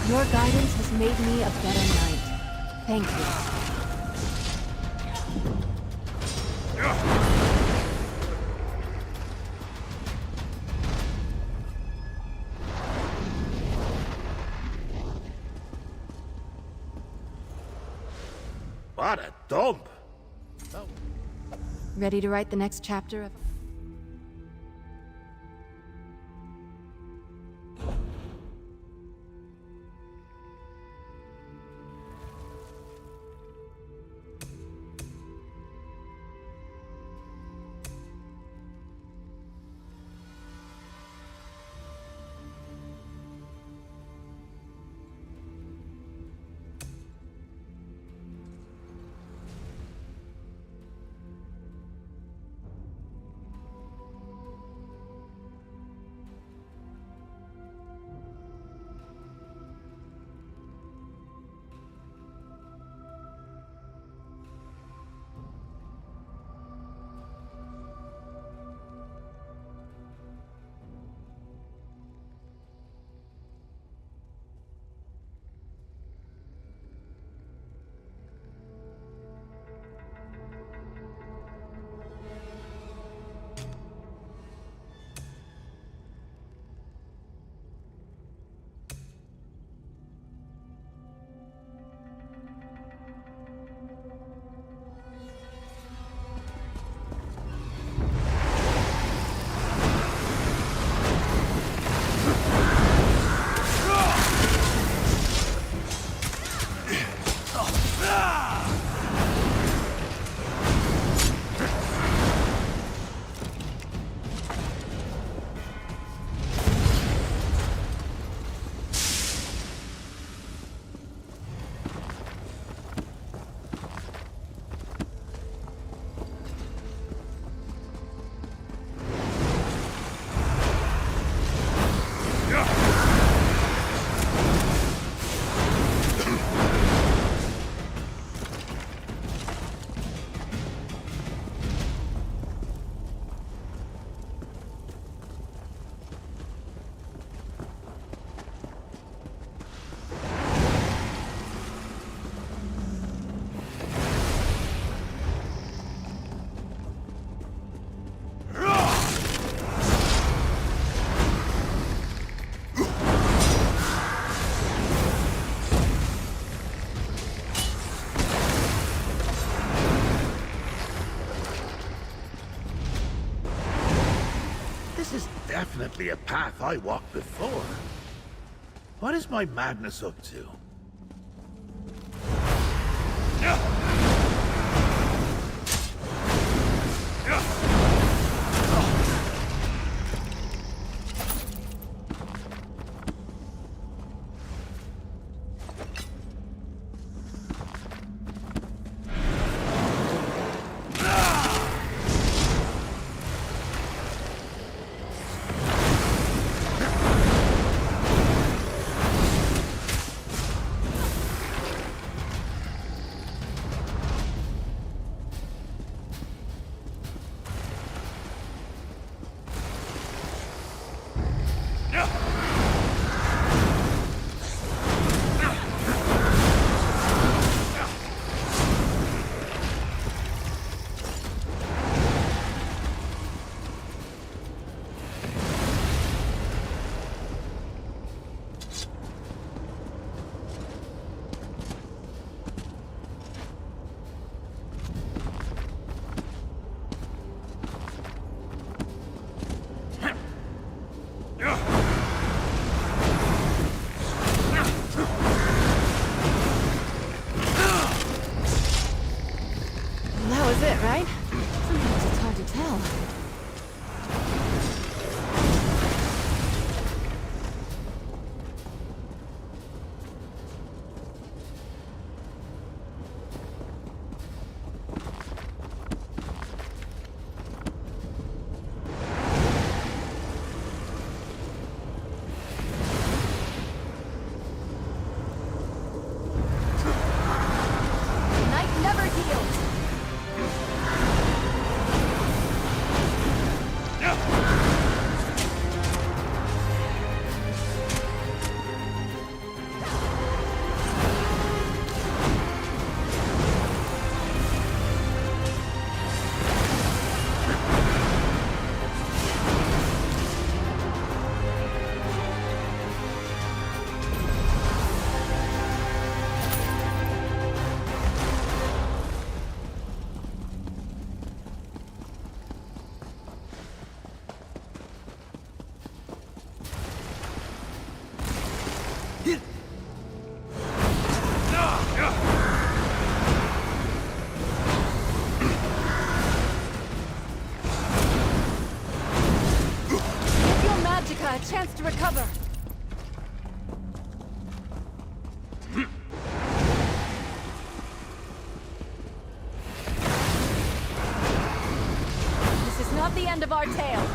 Your guidance has made me a better knight. Thank you. What a dump! Ready to write the next chapter of... hardly a path I walked before. What is my madness up to? That was it, right? Sometimes it's hard to tell. Night never heals. A chance to recover. This is not the end of our tale.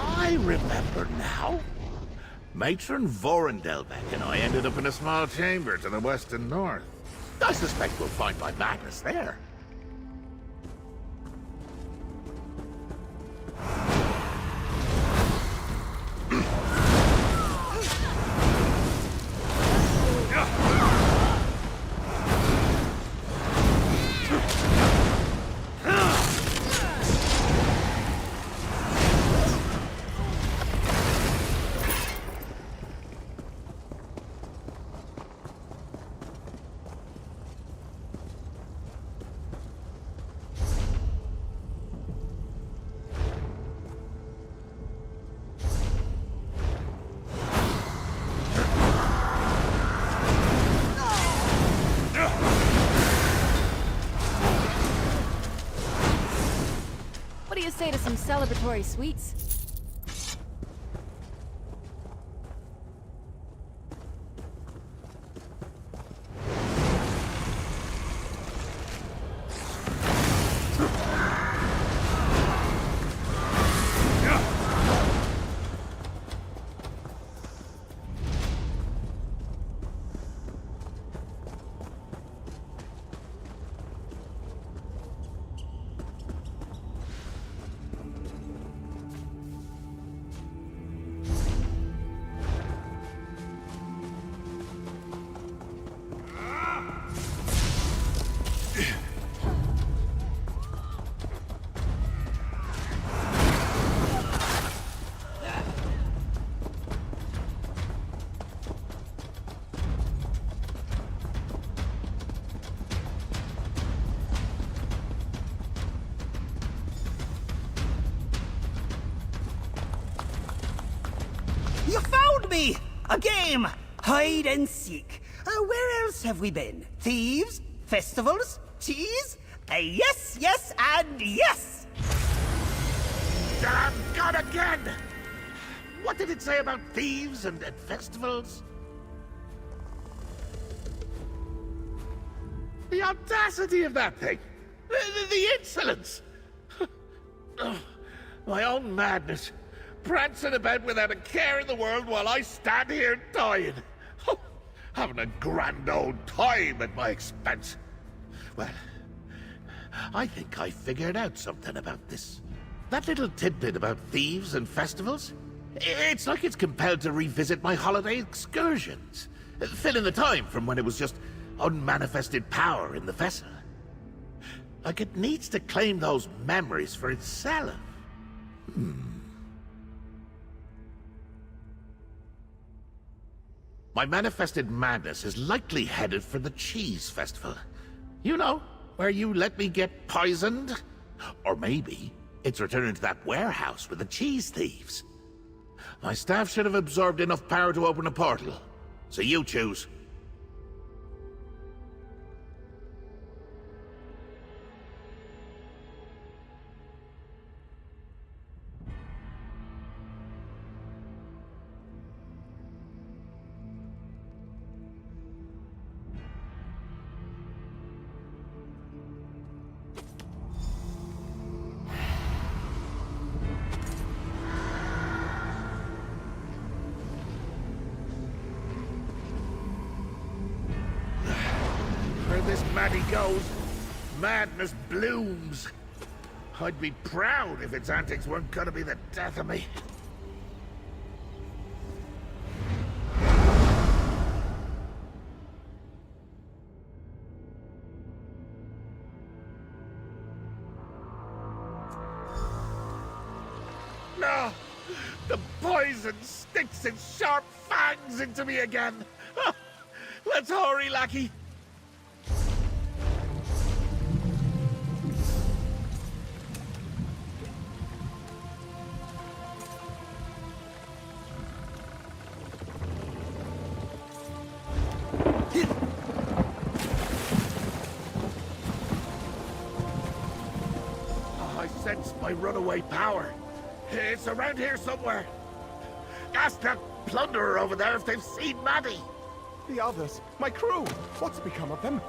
I remember now. Matron Vorendelbeck and I ended up in a small chamber to the west and north. I suspect we'll find my madness there. some celebratory sweets. You found me! A game! Hide and seek. Where else have we been? Thieves? Festivals? Cheese? Yes, yes, and yes! Damn God again! What did it say about thieves and festivals? The audacity of that thing! The insolence! My own madness. Prancing about without a care in the world while I stand here dying. Having a grand old time at my expense. Well, I think I figured out something about this. That little tidbit about thieves and festivals? It's like it's compelled to revisit my holiday excursions. Fill in the time from when it was just unmanifested power in the vessel. Like it needs to claim those memories for itself. My manifested madness is likely headed for the Cheese Festival. You know, where you let me get poisoned? Or maybe it's returning to that warehouse with the cheese thieves. My staff should have absorbed enough power to open a portal. So you choose. Where this maddie goes, madness blooms. I'd be proud if its antics weren't gonna be the death of me. No! The poison sticks its sharp fangs into me again! Let's hurry, lackey! I sense my runaway power. It's around here somewhere. Ask that plunderer over there if they've seen Maddie. The others, my crew, what's become of them?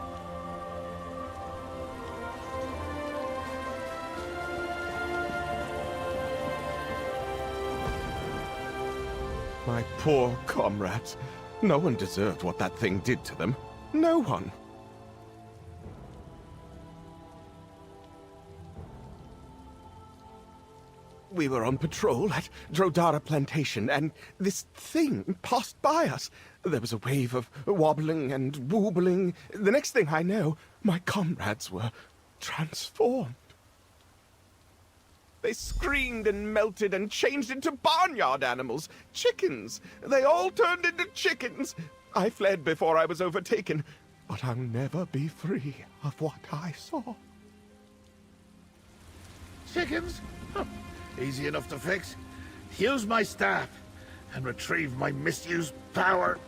My poor comrades. No one deserved what that thing did to them. No one. We were on patrol at Drodara Plantation, and this thing passed by us. There was a wave of wobbling and woobling. The next thing I know, my comrades were transformed. They screamed and melted and changed into barnyard animals. Chickens. They all turned into chickens. I fled before I was overtaken, but I'll never be free of what I saw. Chickens? Huh. Easy enough to fix. Use my staff and retrieve my misused power.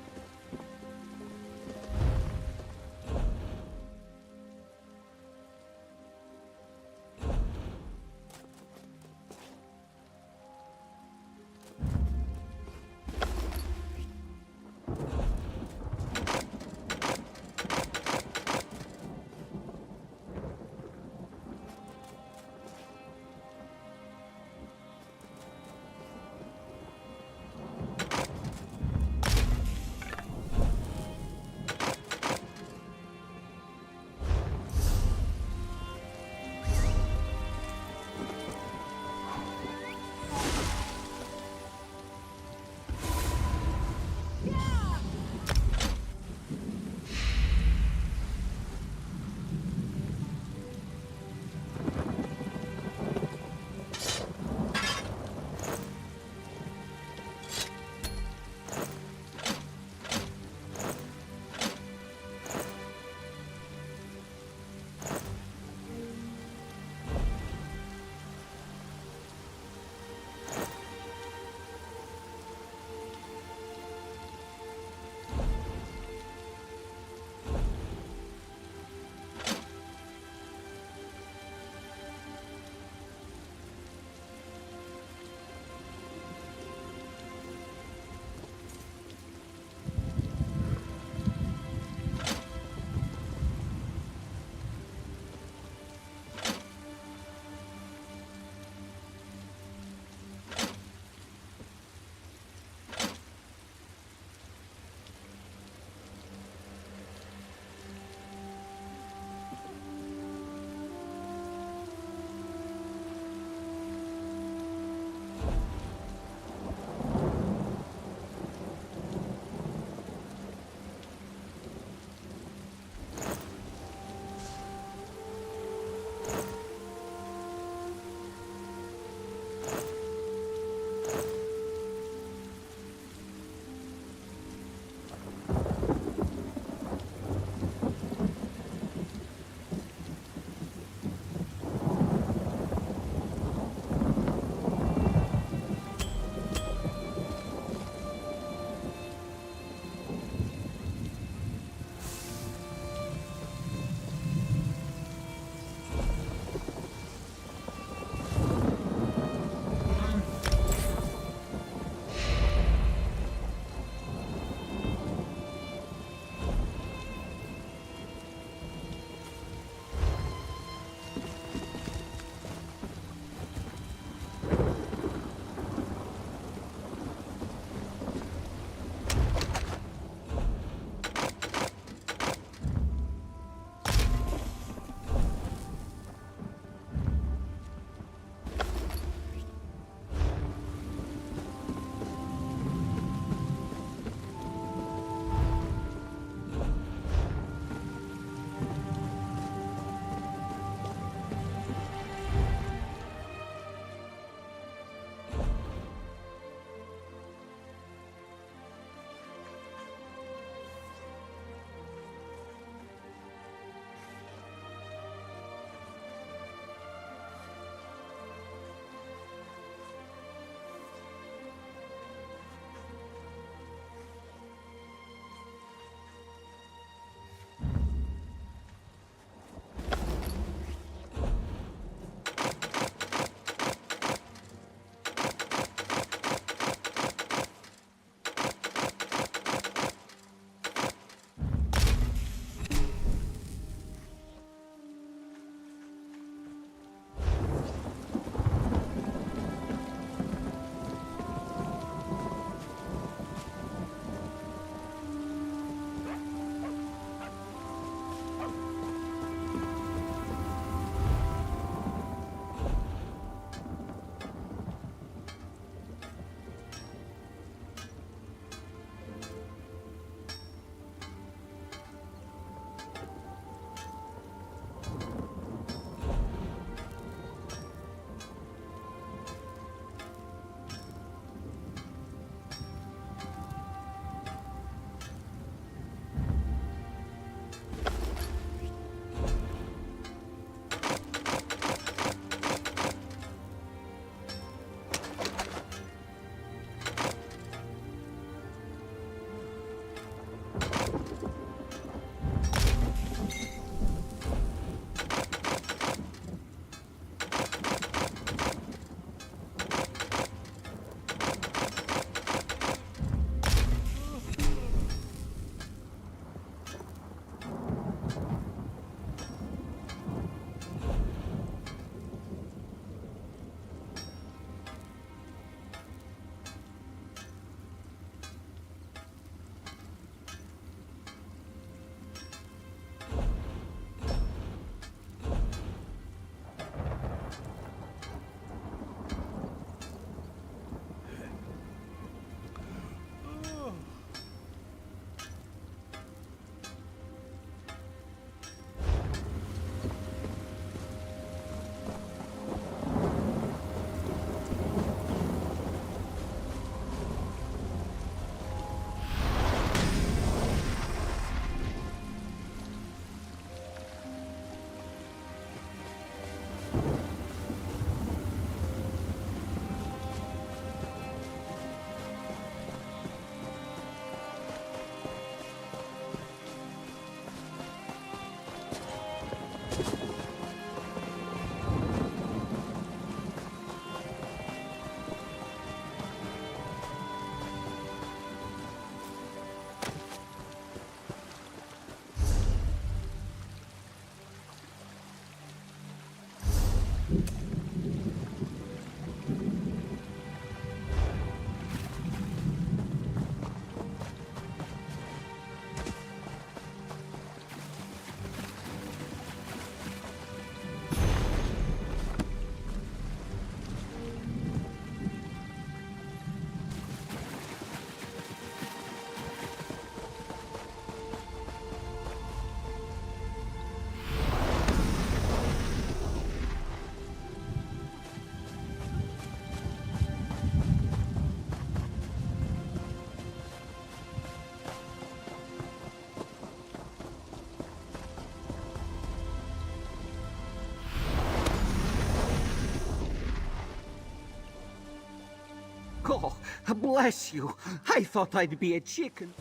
Oh, bless you. I thought I'd be a chicken.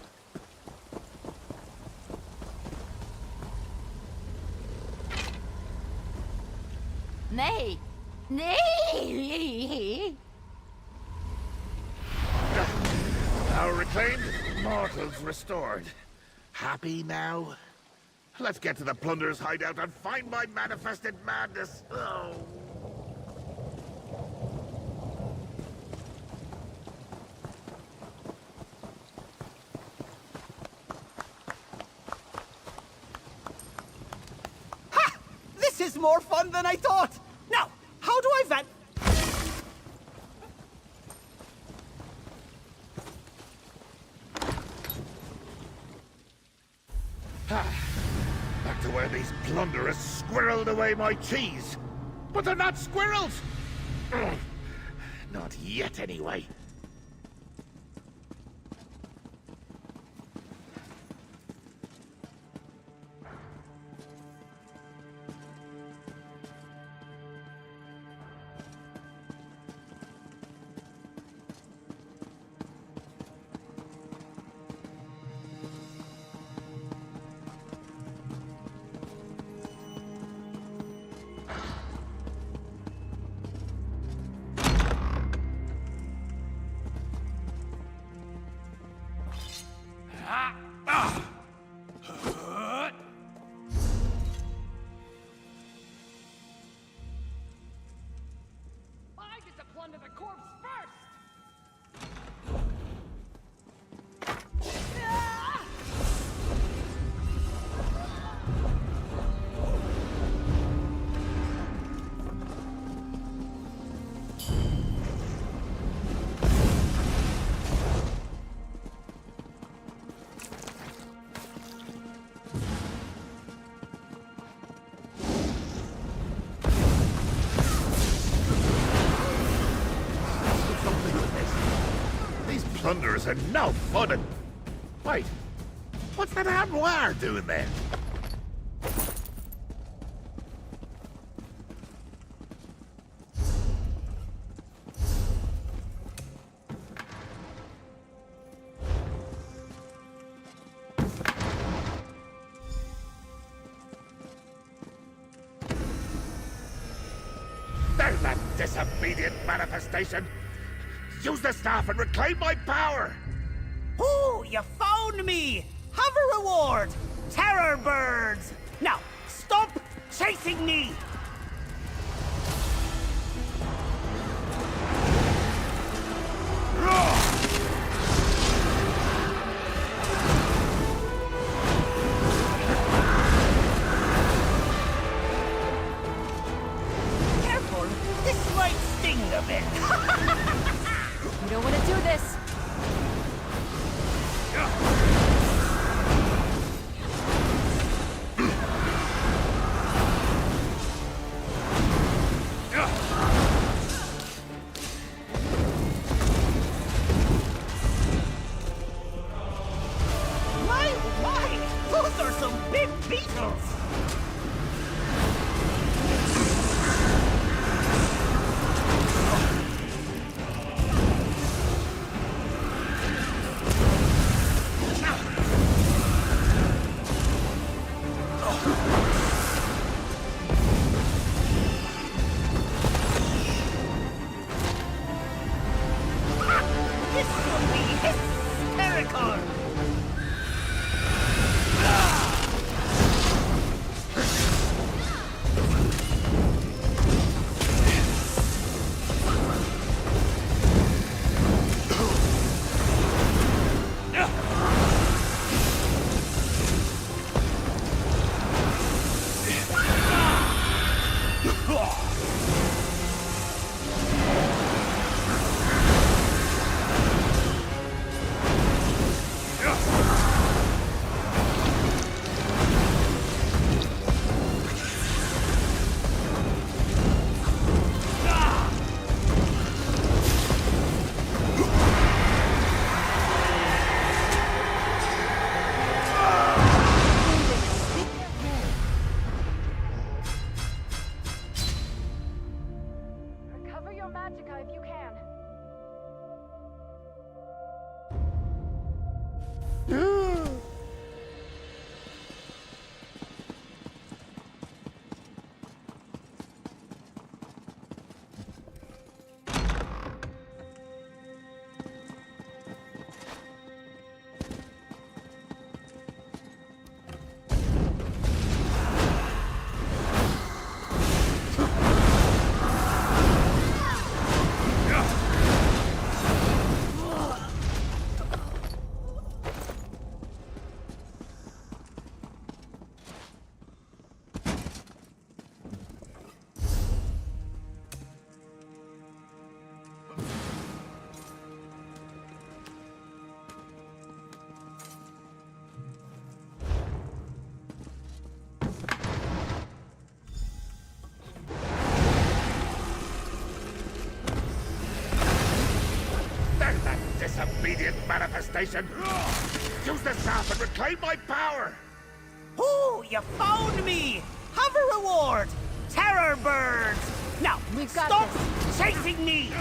Nay! Nay! Our reclaimed, mortals restored. Happy now? Let's get to the plunderer's hideout and find my manifested madness. Oh. Ha! This is more fun than I thought! Now, how do I van... Back to where these plunderers squirreled away my cheese. But they're not squirrels! Ugh. Not yet, anyway. I get to plunder the corpse first! Plunderers are no fun and... Wait, what's that armoire doing there? There's that disobedient manifestation! Use the staff and reclaim my power! Ooh, you found me! Have a reward! Terror birds! Now, stop chasing me! Careful, this might sting a bit. You don't want to do this! My, those are some big beetles! This will be hysterical! Recover your magicka if you can. disobedient manifestation! Use the staff and reclaim my power! Ooh, you found me! Have a reward! Terror birds! Now, stop chasing me!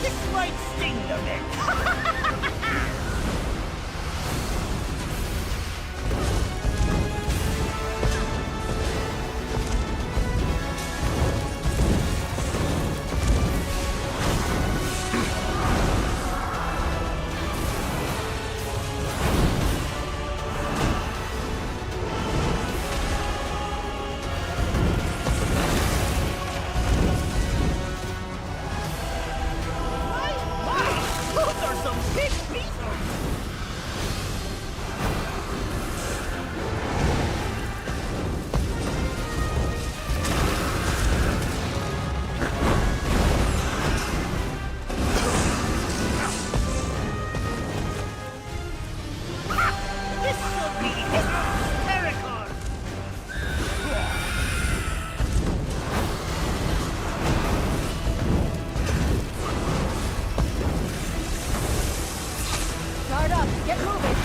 This might sting a bit. Those are some big beetles! This should be hysterical! Start up. Get moving.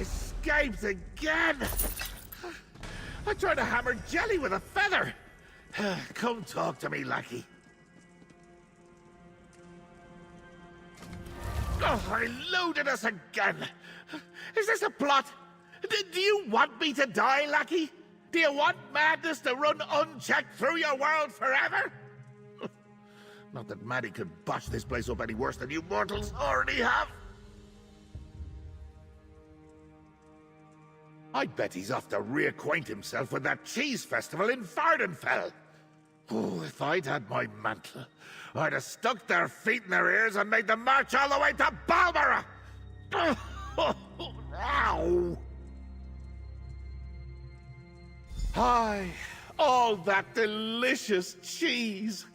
Escapes again! I tried to hammer jelly with a feather! Come talk to me, lackey. Oh, eluded us again! Is this a plot? Do you want me to die, lackey? Do you want madness to run unchecked through your world forever? Not that Maddie could botch this place up any worse than you mortals already have. I bet he's off to reacquaint himself with that cheese festival in Vardenfell. Oh, if I'd had my mantle, I'd have stuck their feet in their ears and made them march all the way to Balmora! Ow! Aye, all that delicious cheese!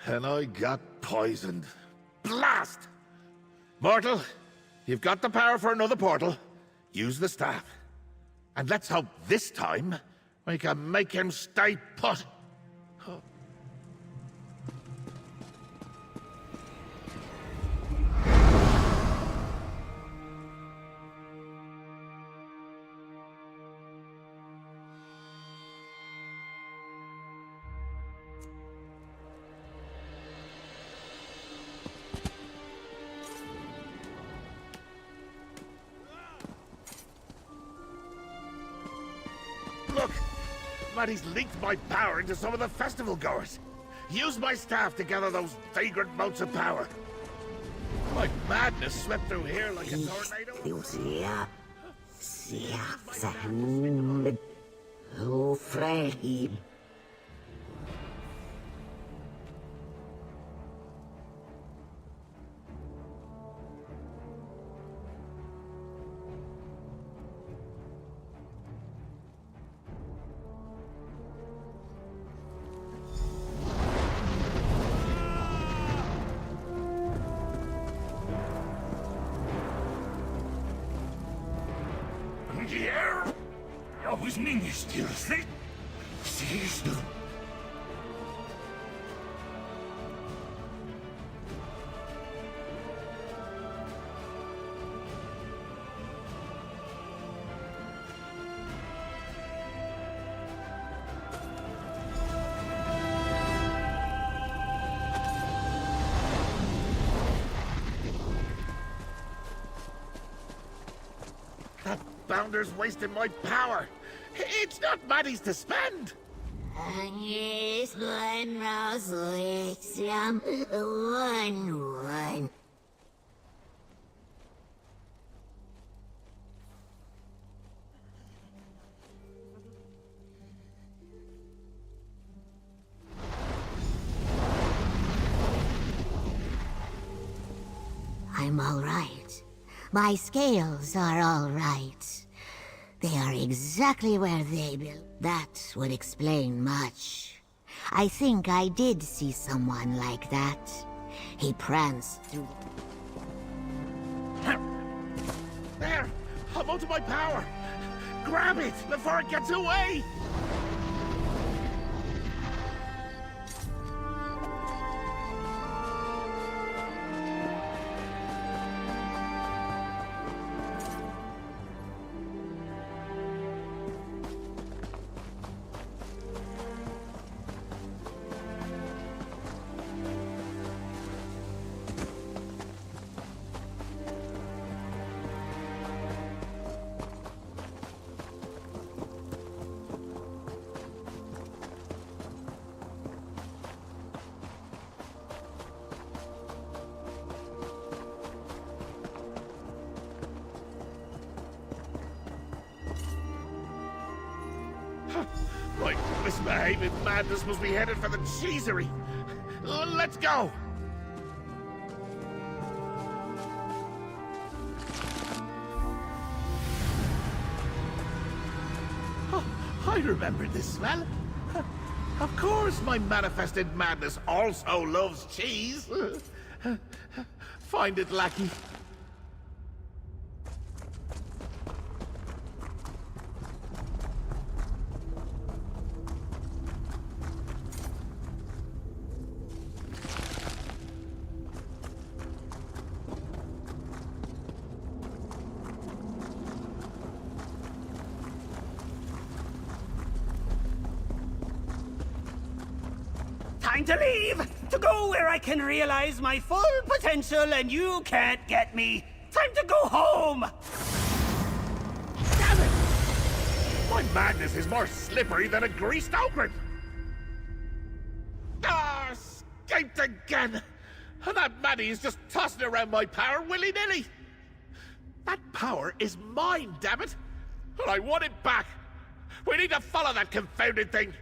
And I got poisoned. Blast! Mortal, you've got the power for another portal. Use the staff. And let's hope this time we can make him stay put. Look! Maddie's leaked my power into some of the festival goers. Use my staff to gather those vagrant motes of power. My madness swept through here like a tornado. That bounder's wasting my power. It's not Maddie's to spend. I'm all right. My scales are all right. They are exactly where they belong. That would explain much. I think I did see someone like that. He pranced through... There! I'm onto my power! Grab it before it gets away! My misbehaving madness must be headed for the cheesery. Let's go! Oh, I remember this smell. Of course my manifested madness also loves cheese. Find it, lackey. Time to leave! To go where I can realize my full potential and you can't get me! Time to go home! Damn it! My madness is more slippery than a greased okra! Ah, escaped again! And that Maddie is just tossing around my power willy-nilly! That power is mine, damn it! And I want it back! We need to follow that confounded thing!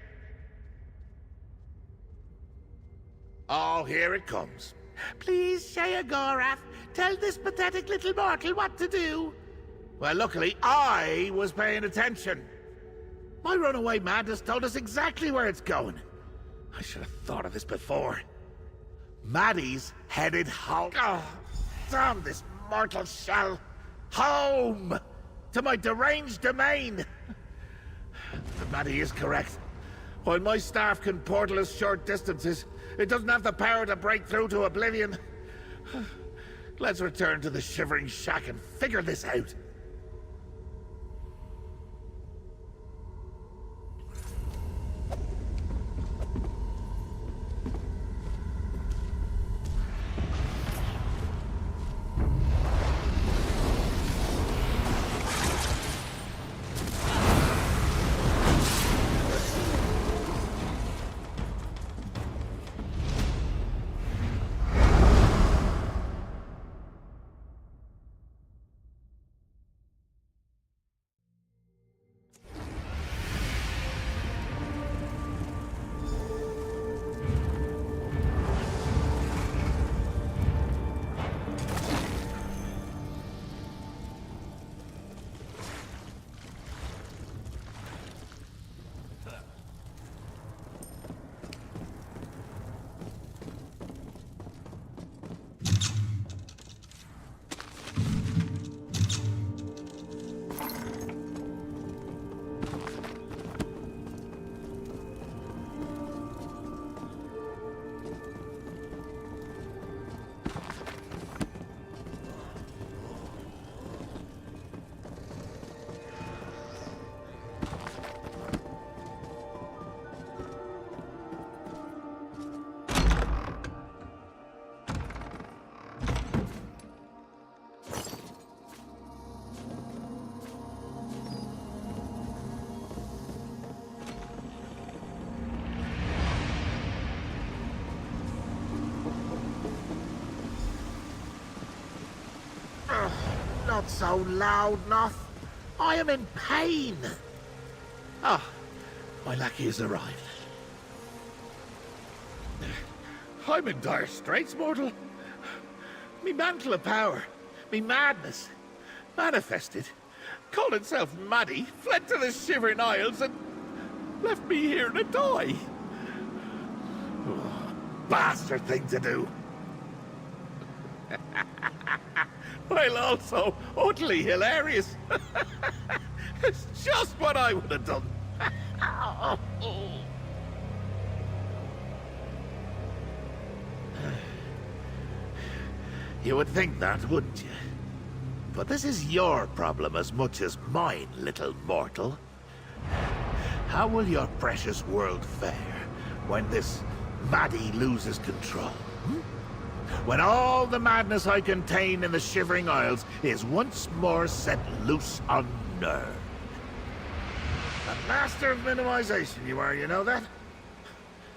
Oh, here it comes. Please, Sheogorath, tell this pathetic little mortal what to do. Well, luckily, I was paying attention. My runaway madness told us exactly where it's going. I should have thought of this before. Maddie's headed home. Oh, damn this mortal shell. Home! To my deranged domain! But Maddie is correct. While my staff can portal us short distances, it doesn't have the power to break through to oblivion. Let's return to the Shivering Shack and figure this out. not so loud, Noth. I am in pain. Ah, my lackey has arrived. I'm in dire straits, mortal. Me mantle of power, me madness, manifested, called itself Maddie, fled to the Shivering Isles and left me here to die. Oh, bastard thing to do. While also utterly hilarious. It's just what I would have done. You would think that, wouldn't you? But this is your problem as much as mine, little mortal. How will your precious world fare when this Maddie loses control? When all the madness I contain in the Shivering Isles is once more set loose on Nerd. A master of minimization you are, you know that?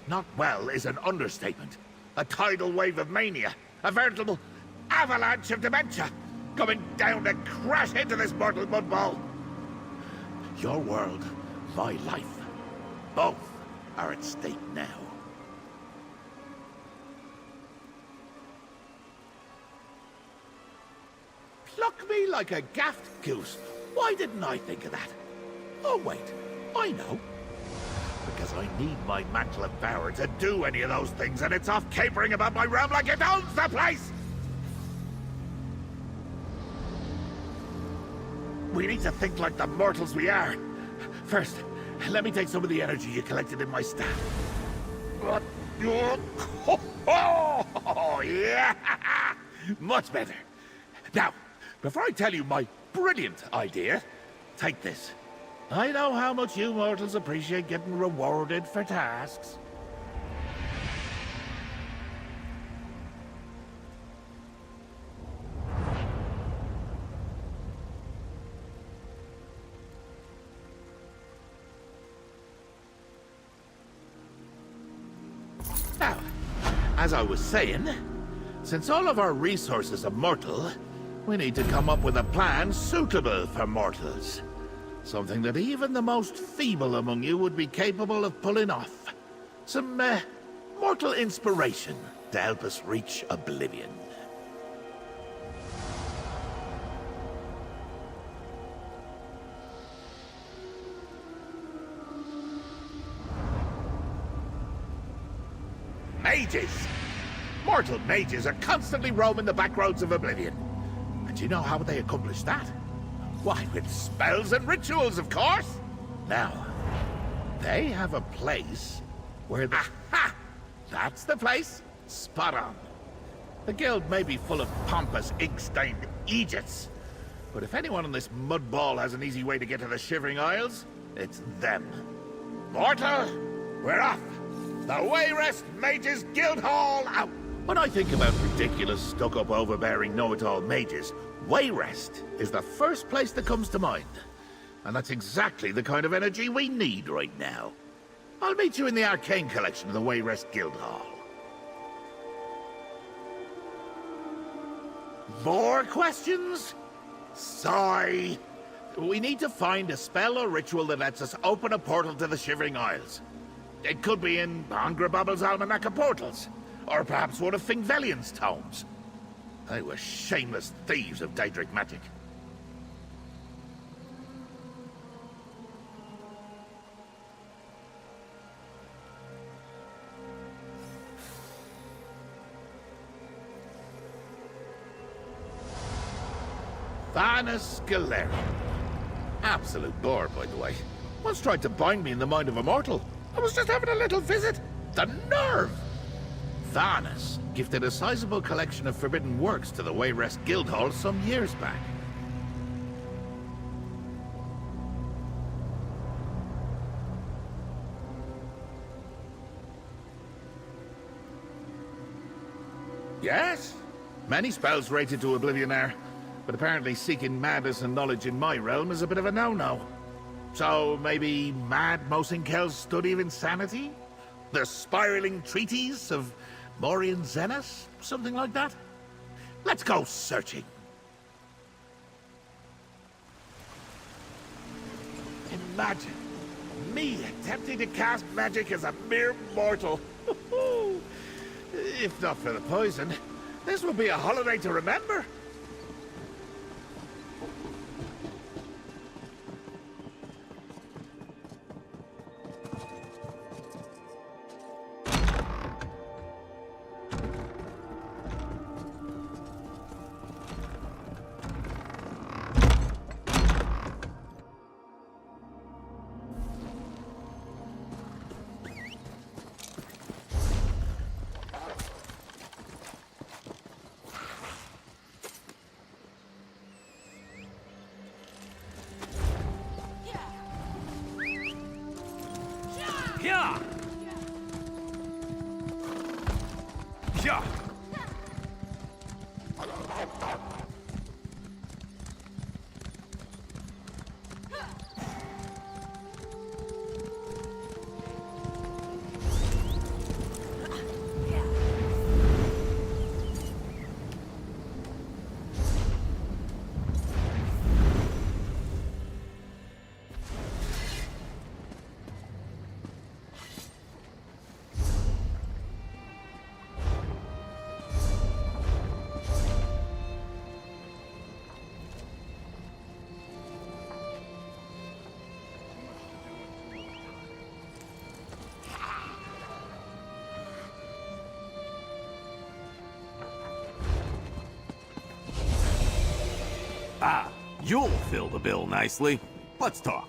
Not well is an understatement. A tidal wave of mania. A veritable avalanche of dementia. Coming down to crash into this mortal mudball. Your world, my life. Both are at stake now. Pluck me like a gaffed goose. Why didn't I think of that? Oh, wait. I know. Because I need my mantle of power to do any of those things, and it's off capering about my realm like it owns the place! We need to think like the mortals we are. First, let me take some of the energy you collected in my staff. Oh, yeah! Much better. Now, before I tell you my brilliant idea, take this. I know how much you mortals appreciate getting rewarded for tasks. Now, as I was saying, since all of our resources are mortal, we need to come up with a plan suitable for mortals. Something that even the most feeble among you would be capable of pulling off. Some, mortal inspiration to help us reach oblivion. Mages! Mortal mages are constantly roaming the back roads of oblivion. And do you know how they accomplish that? Why, with spells and rituals, of course! Now, they have a place where the... Aha! That's the place. Spot on. The guild may be full of pompous, ink-stained Egypts, but if anyone on this mudball has an easy way to get to the Shivering Isles, it's them. Mortal, we're off! The Wayrest Mages Guild Hall out! When I think about ridiculous, stuck-up, overbearing, know-it-all mages, Wayrest is the first place that comes to mind. And that's exactly the kind of energy we need right now. I'll meet you in the arcane collection of the Wayrest Guild Hall. More questions? Sigh. We need to find a spell or ritual that lets us open a portal to the Shivering Isles. It could be in Angrabobble's Almanac of Portals, or perhaps one of Fingvelion's tomes. They were shameless thieves of Daedric magic. Vanus Galera. Absolute bore, by the way. Once tried to bind me in the mind of a mortal. I was just having a little visit. The nerve! Vanus gifted a sizable collection of forbidden works to the Wayrest Guildhall some years back. Yes, many spells rated to oblivion are, but apparently seeking madness and knowledge in my realm is a bit of a no-no. So maybe Mad Mosinkel's Study of Insanity? The Spiraling Treatise of Morian Zenas? Something like that? Let's go searching. imagine me attempting to cast magic as a mere mortal. If not for the poison, this will be a holiday to remember. Yeah! Yeah! Ah, you'll fill the bill nicely. Let's talk.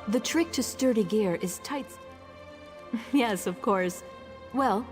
The trick to sturdy gear is tight... Yes, of course. Well...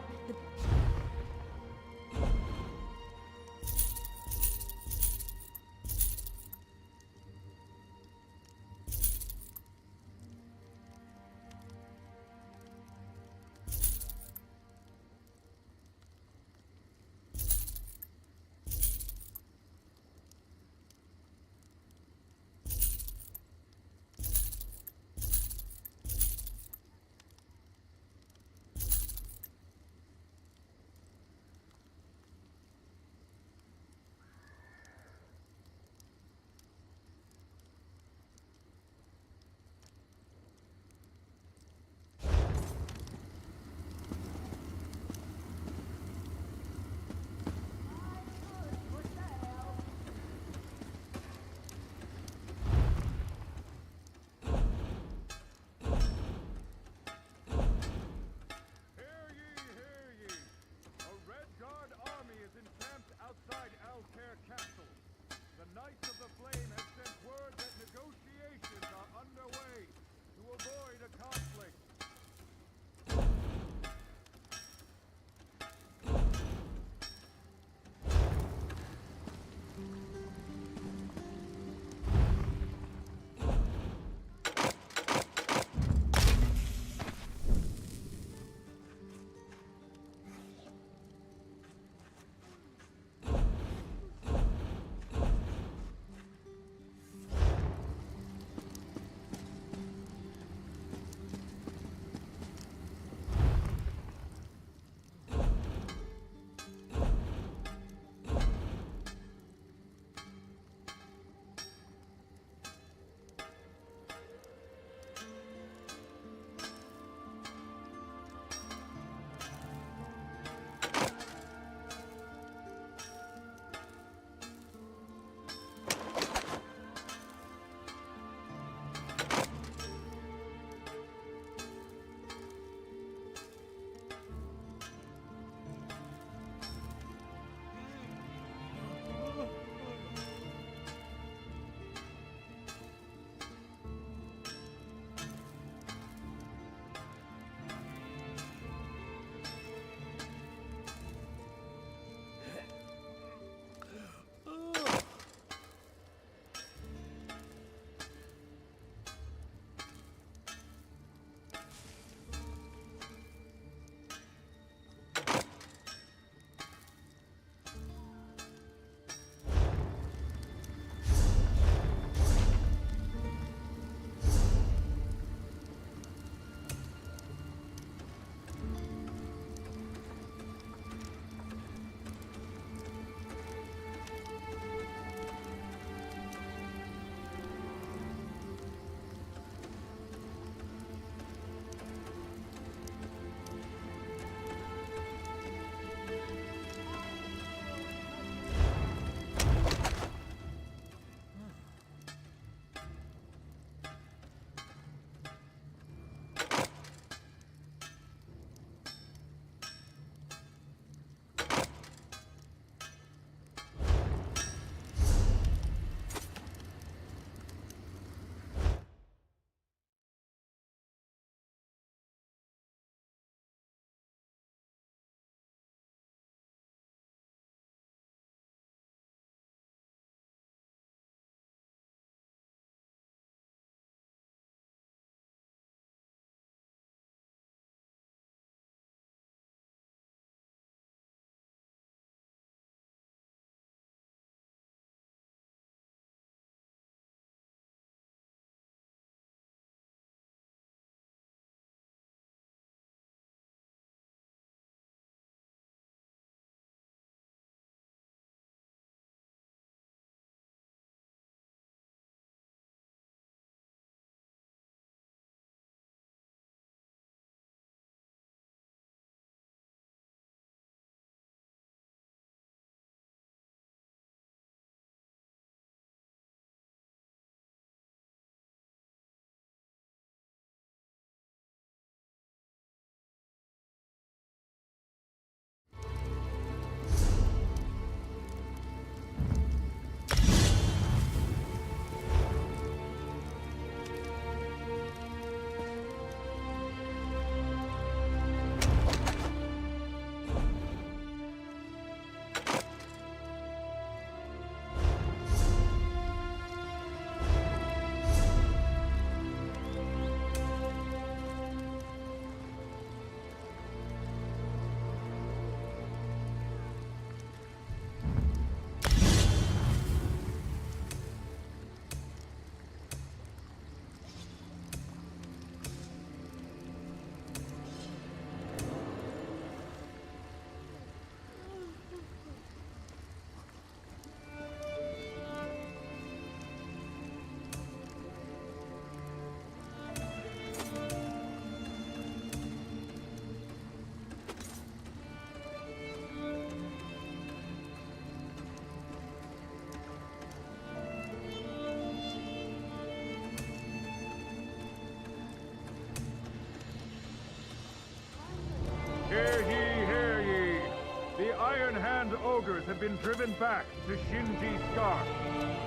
ogres have been driven back to Shinji's Scar.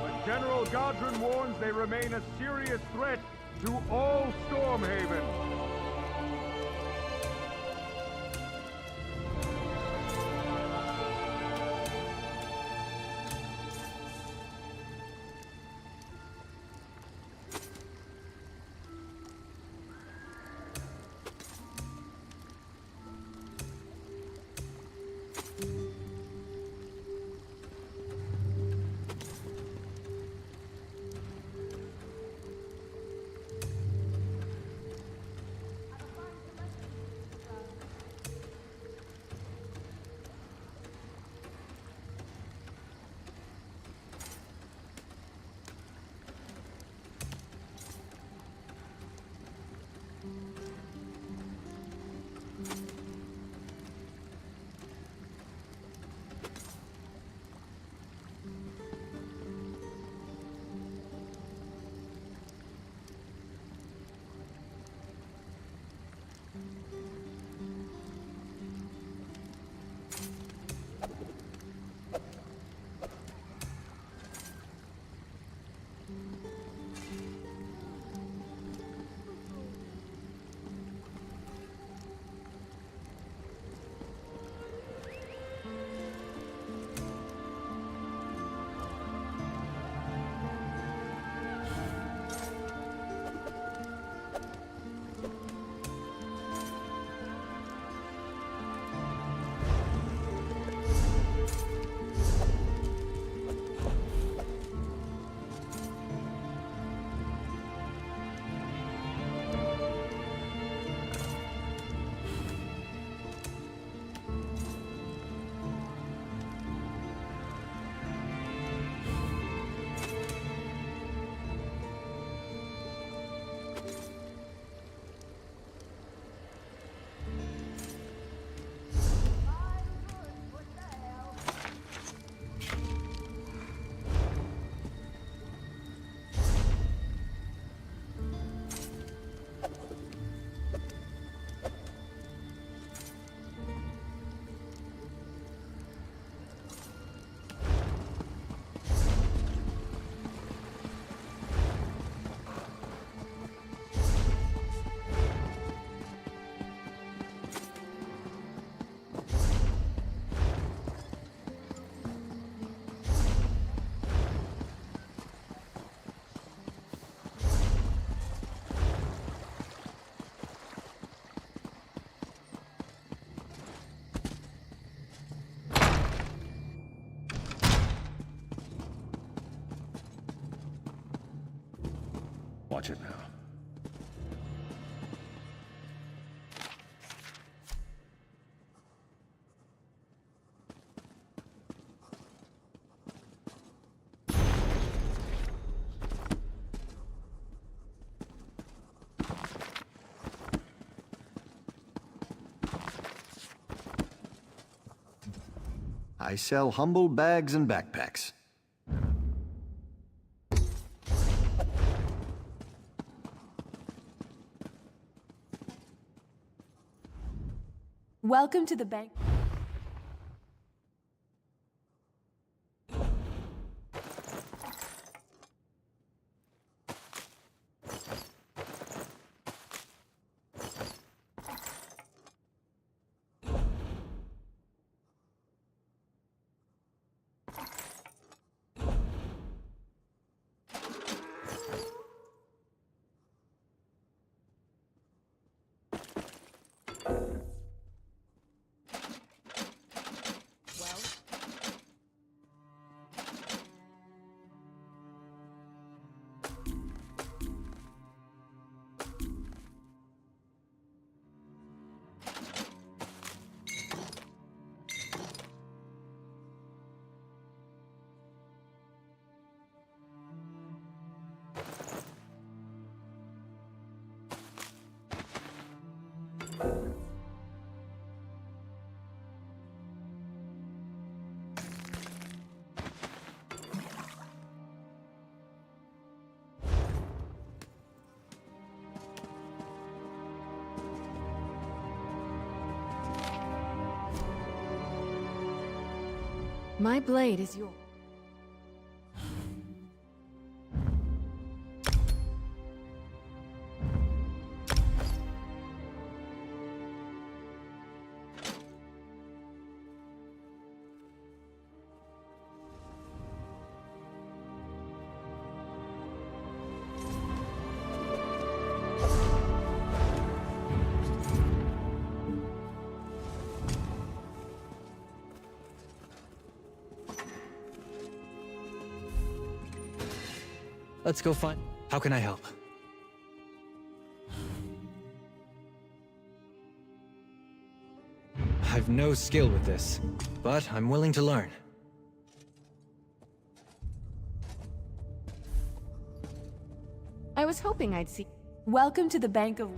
But General Godrin warns they remain a serious threat to all Stormhaven. Watch it now. I sell humble bags and backpacks. Welcome to the bank. My blade is yours. Let's go find... How can I help? I've no skill with this, but I'm willing to learn. I was hoping I'd see... Welcome to the Bank of...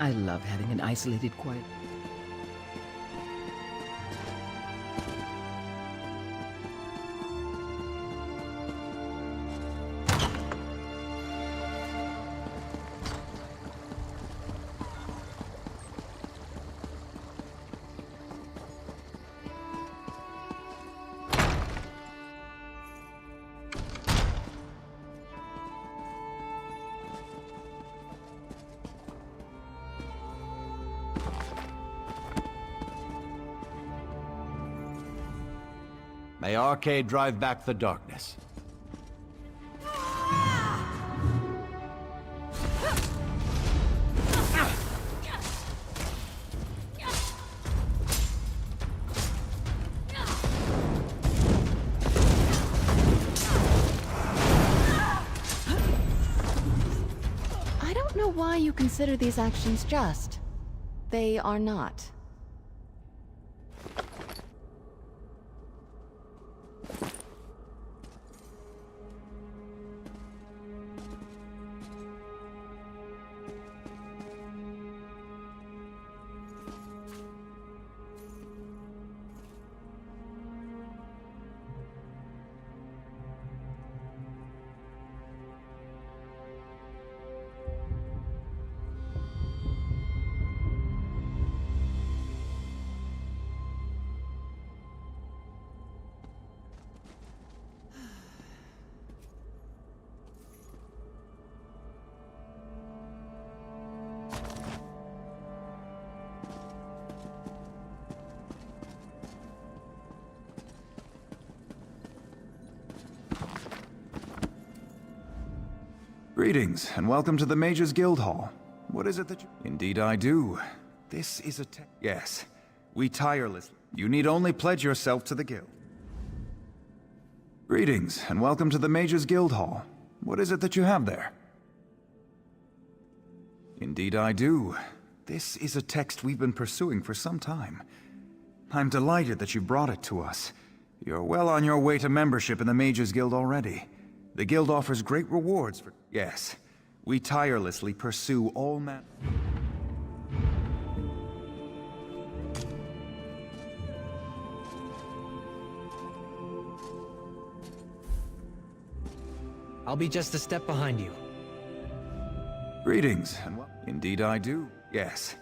I love having an isolated, quiet... May Arcade drive back the darkness. I don't know why you consider these actions just. They are not. Greetings, and welcome to the Mages Guild Hall. What is it that you... Indeed I do. This is a Yes. We tirelessly... You need only pledge yourself to the guild. Greetings, and welcome to the Mages Guild Hall. What is it that you have there? Indeed I do. This is a text we've been pursuing for some time. I'm delighted that you brought it to us. You're well on your way to membership in the Mages Guild already. The guild offers great rewards for... Yes. We tirelessly pursue all I'll be just a step behind you. Greetings, and indeed I do. Yes.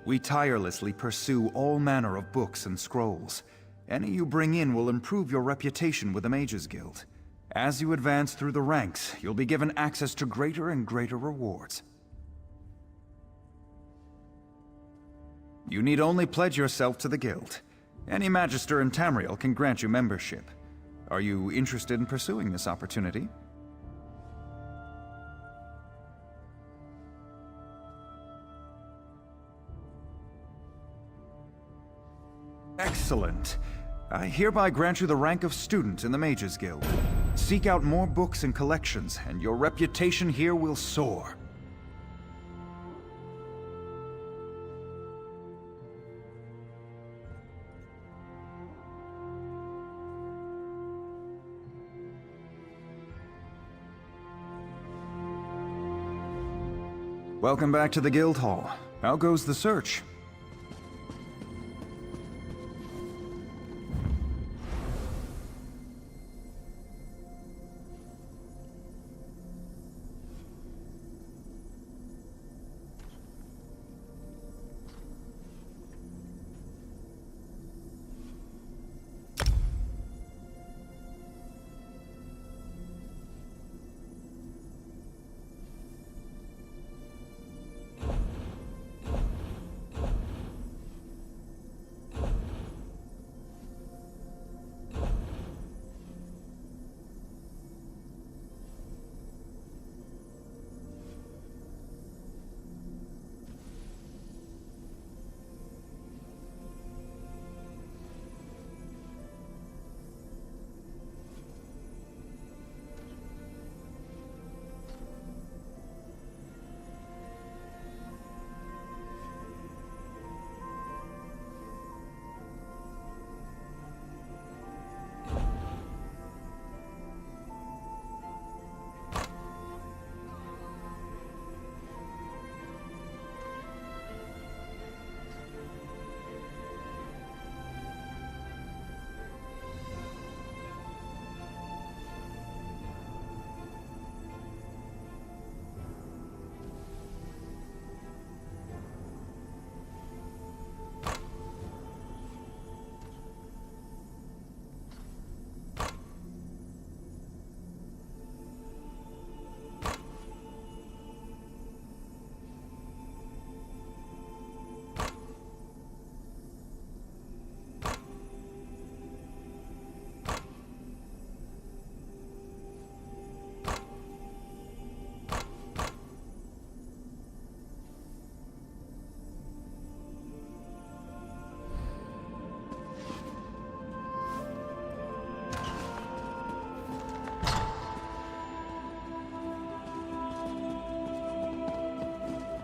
We tirelessly pursue all manner of books and scrolls. Any you bring in will improve your reputation with the Mages Guild. As you advance through the ranks, you'll be given access to greater and greater rewards. You need only pledge yourself to the guild. Any Magister in Tamriel can grant you membership. Are you interested in pursuing this opportunity? Excellent. I hereby grant you the rank of student in the Mages Guild. Seek out more books and collections, and your reputation here will soar. Welcome back to the Guild Hall. How goes the search?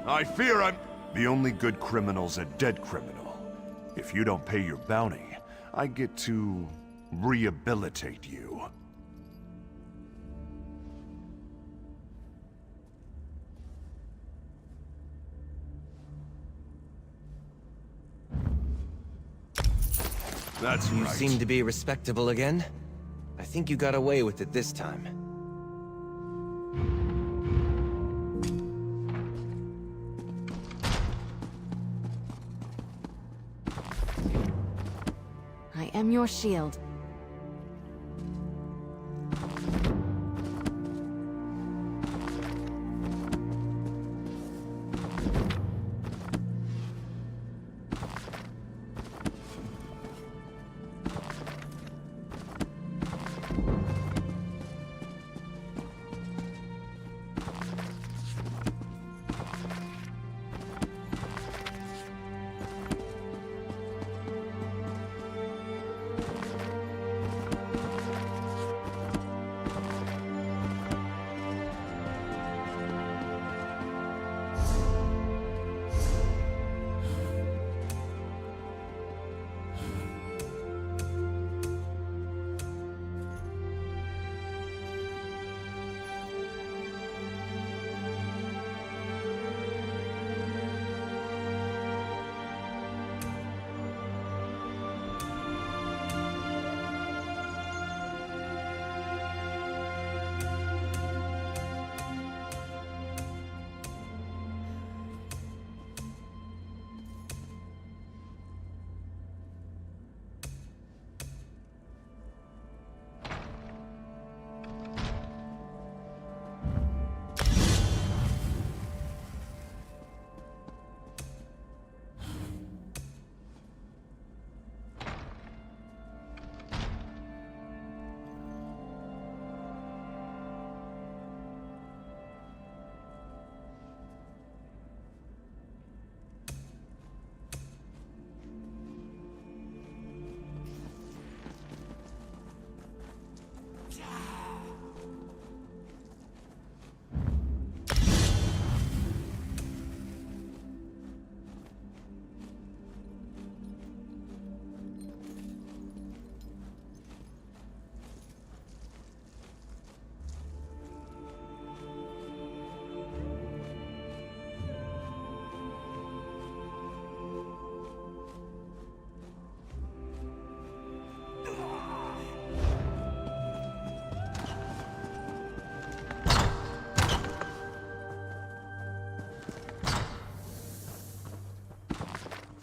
I fear I'm... The only good criminal's a dead criminal. If you don't pay your bounty, I get to rehabilitate you. That's You right. seem to be respectable again. I think you got away with it this time. I am your shield.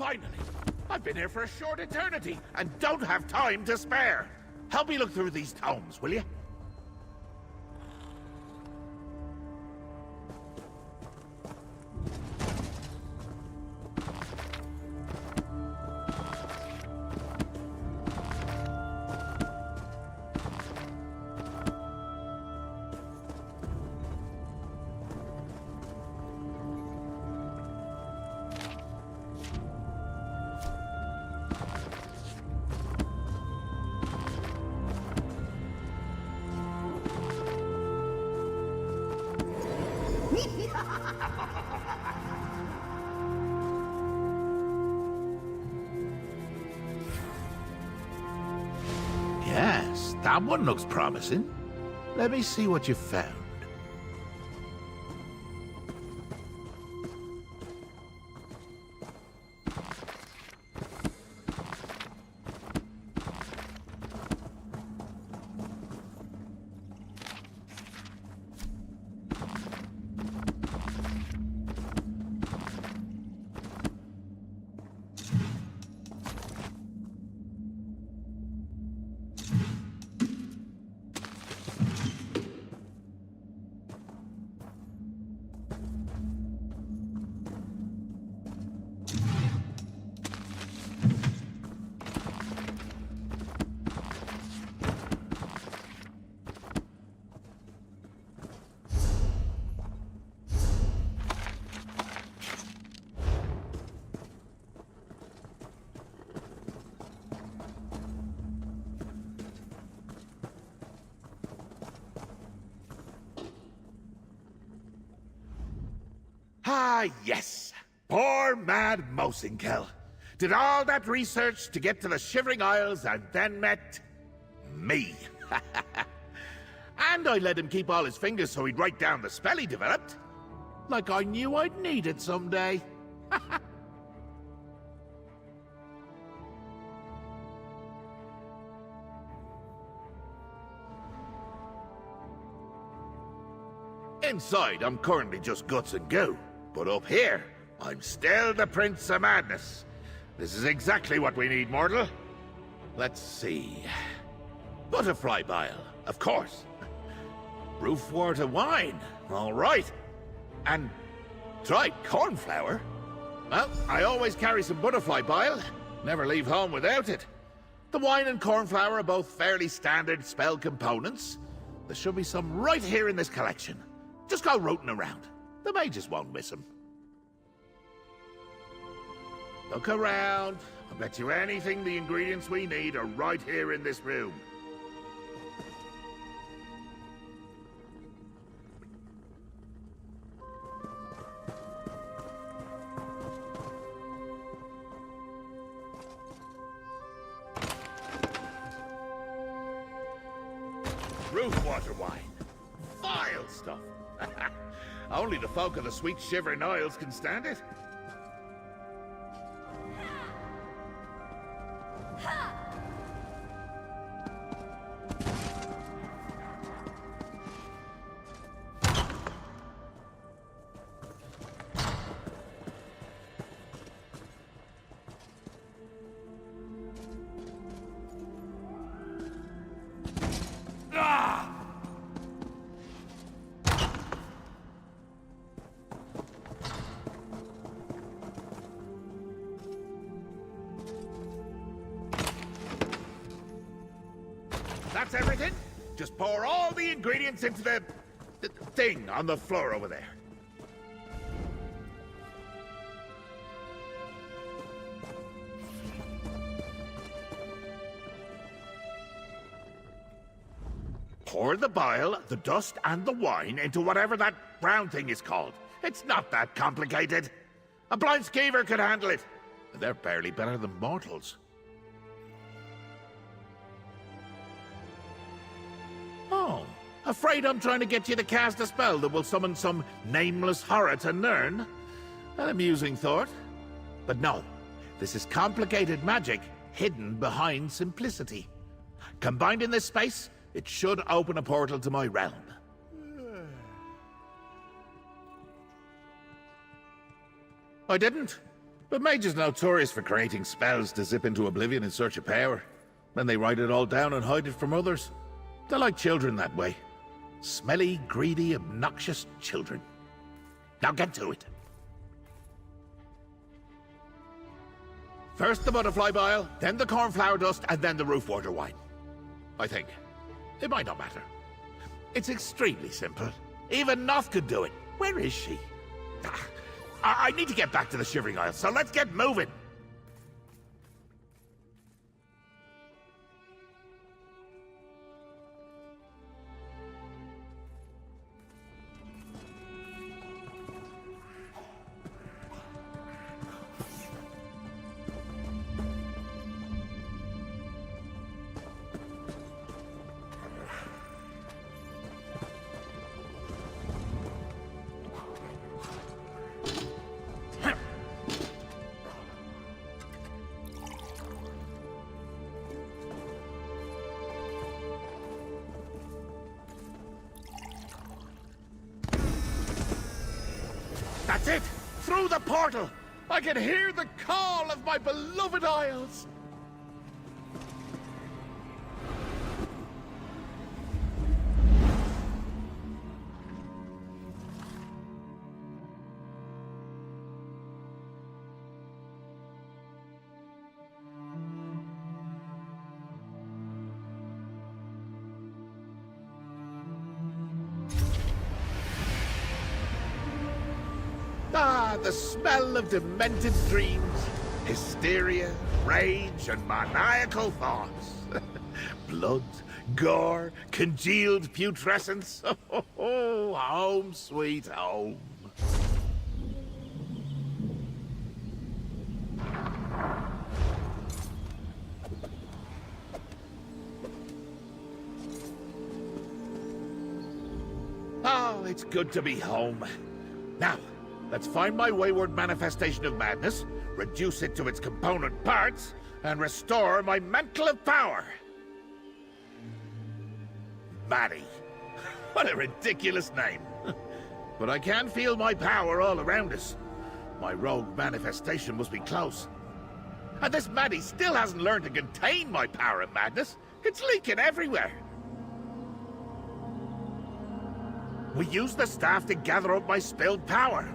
finally! I've been here for a short eternity, and don't have time to spare! Help me look through these tomes, will you? Yes, that one looks promising. Let me see what you found. Ah, yes. Poor mad Mosinkel. Did all that research to get to the Shivering Isles and then met... me. And I let him keep all his fingers so he'd write down the spell he developed. Like I knew I'd need it someday. Inside, I'm currently just guts and goo. But up here, I'm still the Prince of Madness. This is exactly what we need, mortal. Let's see. Butterfly bile, of course. Roof water wine, all right. And dried cornflower? Well, I always carry some butterfly bile. Never leave home without it. The wine and cornflower are both fairly standard spell components. There should be some right here in this collection. Just go rooting around. The mages won't miss them. Look around. I bet you anything the ingredients we need are right here in this room. Roof water wine. Vile stuff. Only the folk of the sweet Shivering Isles can stand it. That's everything? Just pour all the ingredients into the thing on the floor over there. Pour the bile, the dust, and the wine into whatever that brown thing is called. It's not that complicated. A blind skeever could handle it. They're barely better than mortals. Oh, afraid I'm trying to get you to cast a spell that will summon some nameless horror to Nirn? An amusing thought. But no, this is complicated magic hidden behind simplicity. Combined in this space, it should open a portal to my realm. I didn't. But mages notorious for creating spells to zip into oblivion in search of power. Then they write it all down and hide it from others. They're like children that way. Smelly, greedy, obnoxious children. Now get to it. First the butterfly bile, then the cornflower dust, and then the roof water wine. I think. It might not matter. It's extremely simple. Even Noth could do it. Where is she? I need to get back to the Shivering Isles, so let's get moving. That's it! Through the portal! I can hear the call of my beloved Isles! Ah, the smell of demented dreams, hysteria, rage, and maniacal thoughts. Blood, gore, congealed putrescence. Oh, home sweet home. Oh, it's good to be home. Now, let's find my wayward manifestation of madness, reduce it to its component parts, and restore my mantle of power. Maddie. What a ridiculous name. But I can feel my power all around us. My rogue manifestation must be close. And this Maddie still hasn't learned to contain my power of madness. It's leaking everywhere. We used the staff to gather up my spilled power.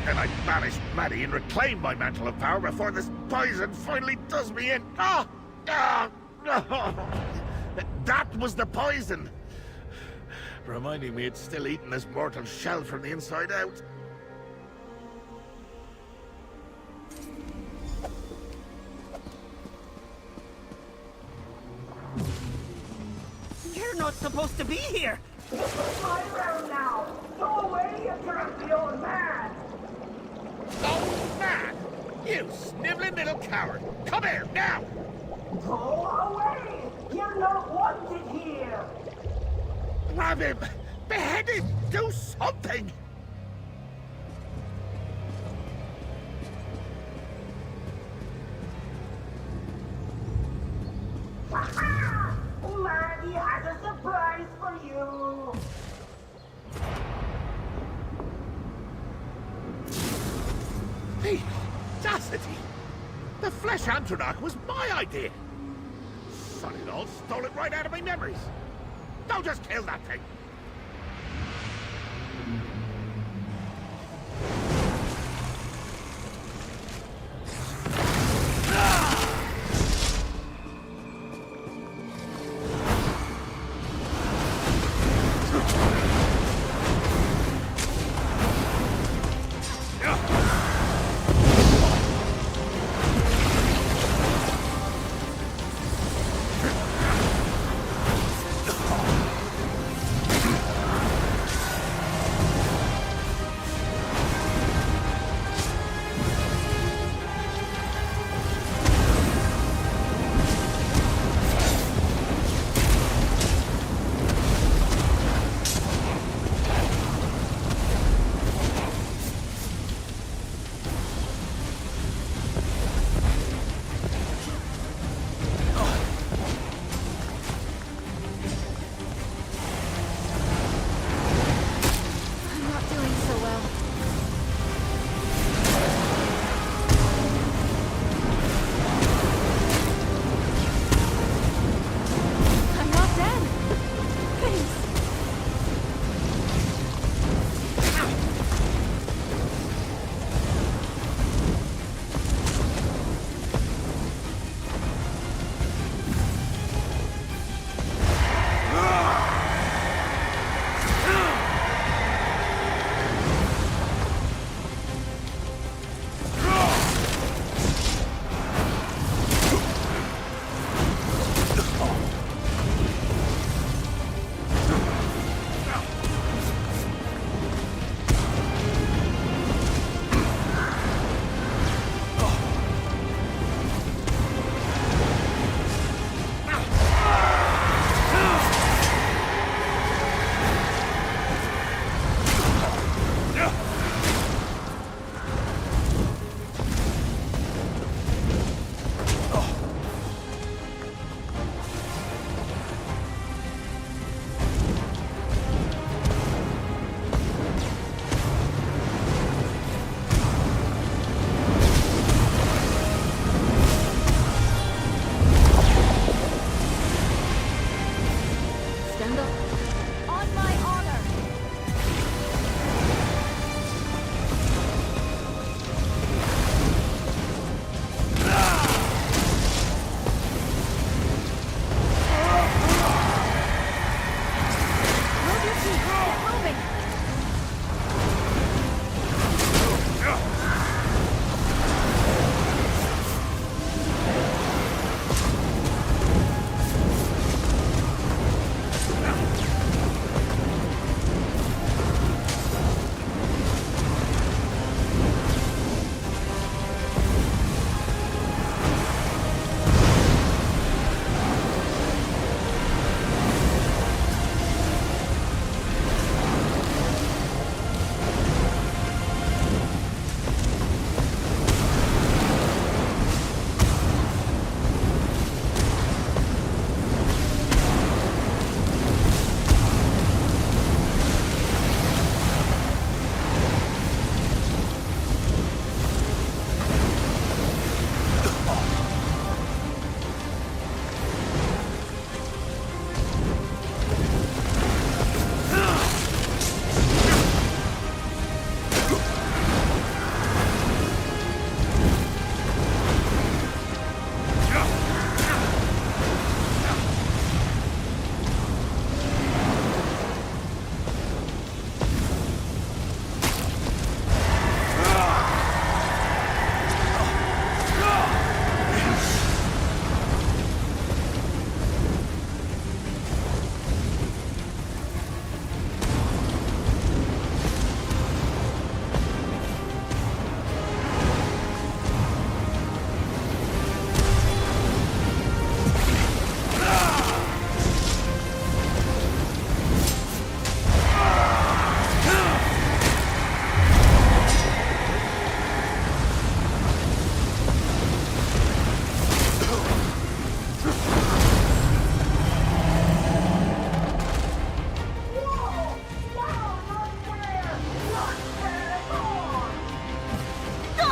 Then I banish Maddie and reclaim my mantle of power before this poison finally does me in. That was the poison! Reminding me it's still eating this mortal shell from the inside out. You're not supposed to be here! Fly around now! Go away, you grumpy old man! Oh, man! You sniveling little coward! Come here, now! Go away! You're not wanted here! Grab him! Behead him! Do something! Ha-ha! Maddie has a surprise for you! The audacity! The Flesh Antronach was my idea! Son in law stole it right out of my memories! Don't just kill that thing!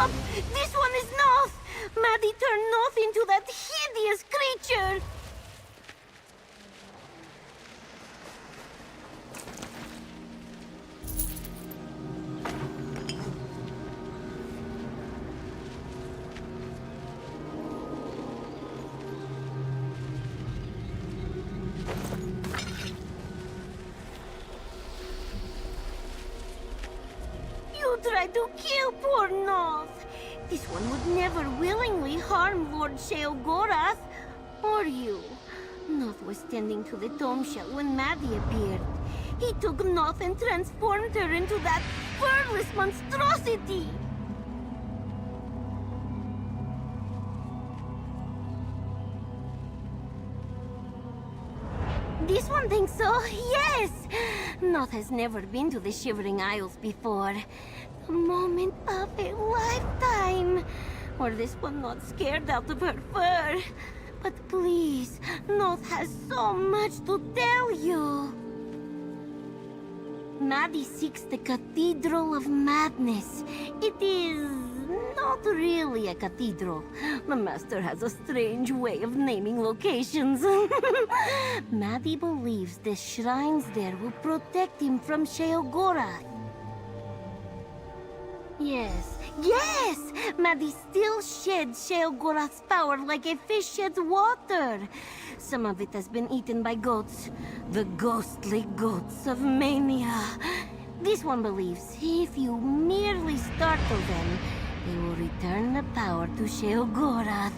Stop! This one is Noth! Maddie turned Noth into that hideous creature! You tried to kill poor Noth! This one would never willingly harm Lord Sheogorath, or you. Noth was tending to the dome shell when Maddie appeared. He took Noth and transformed her into that furless monstrosity! This one thinks so, yes! Noth has never been to the Shivering Isles before. The moment of a lifetime! Or this one not scared out of her fur. But please, Noth has so much to tell you. Maddie seeks the Cathedral of Madness. It is not really a cathedral. The Master has a strange way of naming locations. Maddie believes the shrines there will protect him from Sheogorath. Yes, yes! Maddie still sheds Sheogorath's power like a fish sheds water. Some of it has been eaten by goats. The ghostly goats of Mania. This one believes if you merely startle them, they will return the power to Sheogorath.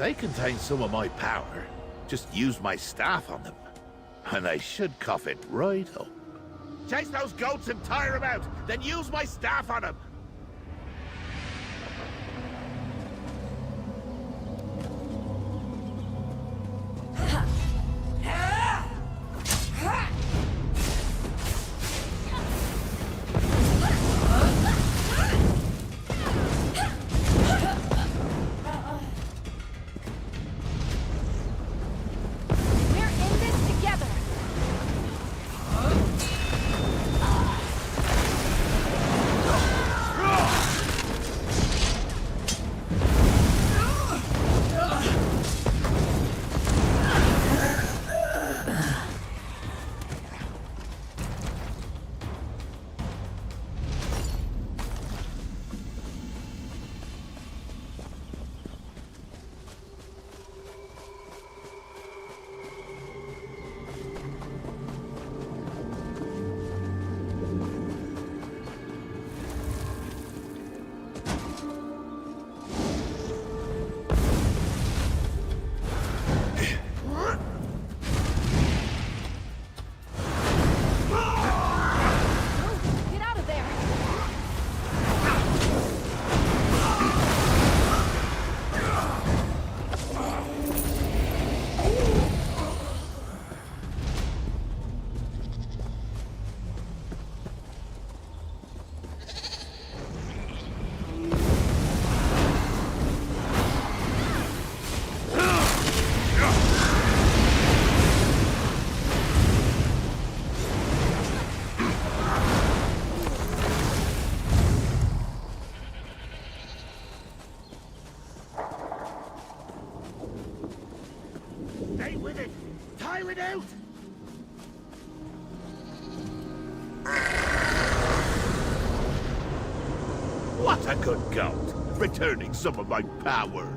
They contain some of my power. Just use my staff on them, and they should cough it right up. Chase those goats and tire them out, then use my staff on them! Stay with it! Tire it out! What a good goat! Returning some of my power!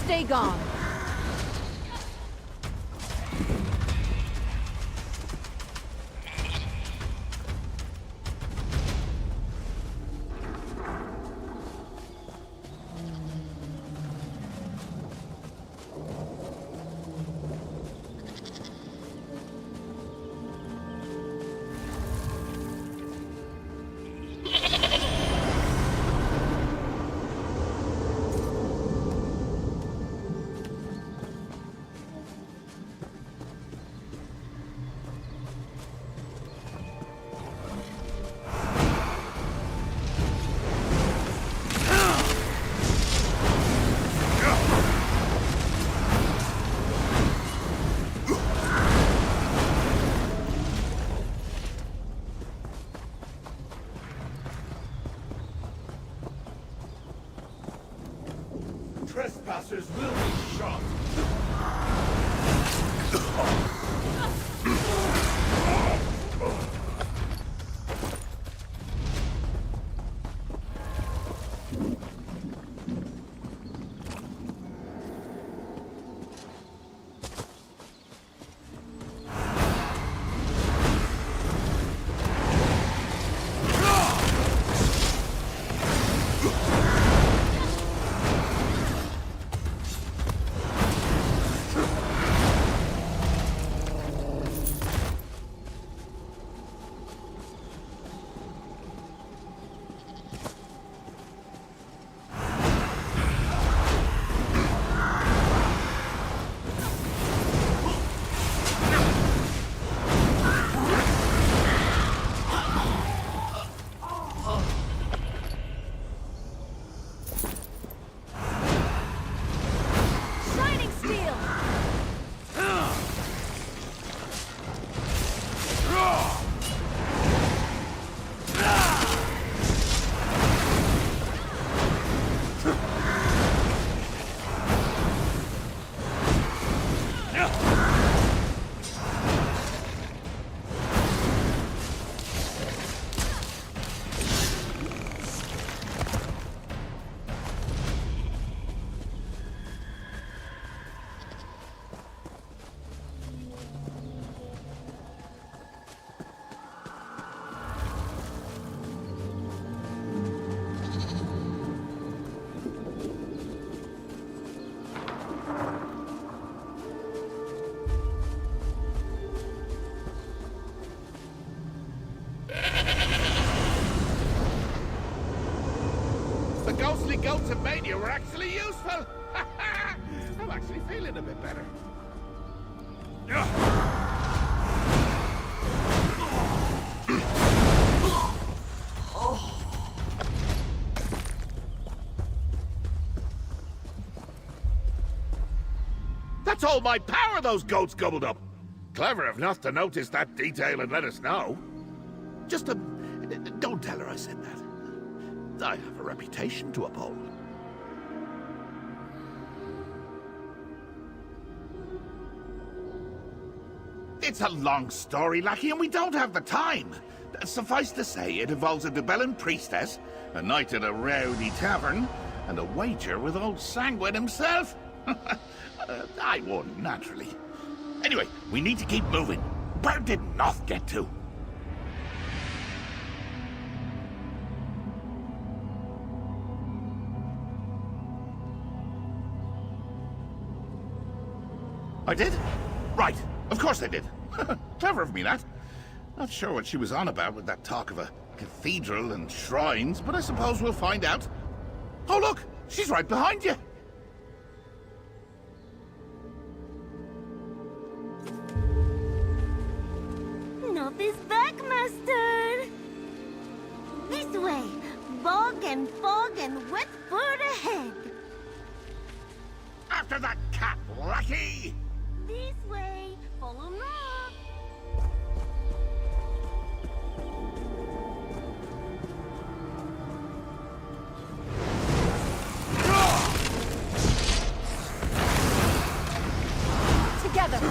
Stay gone. Trespassers will be shot! bits of mania were actually useful. I'm actually feeling a bit better. That's all my power those goats gobbled up. Clever enough to notice that detail and let us know. Just don't tell her I said that. I have a reputation to uphold. It's a long story, Lackey, and we don't have the time. Suffice to say, it involves a Debellan priestess, a night at a rowdy tavern, and a wager with old Sanguine himself. I won, naturally. Anyway, we need to keep moving. Where did Noth get to? I did? Right. Of course I did. Clever of me, that. Not sure what she was on about with that talk of a cathedral and shrines, but I suppose we'll find out. Oh, look! She's right behind you! Noth is back, Master! This way! Bog and fog and wet fur ahead! After that cat, Lackey! This way! Follow Noth! Together!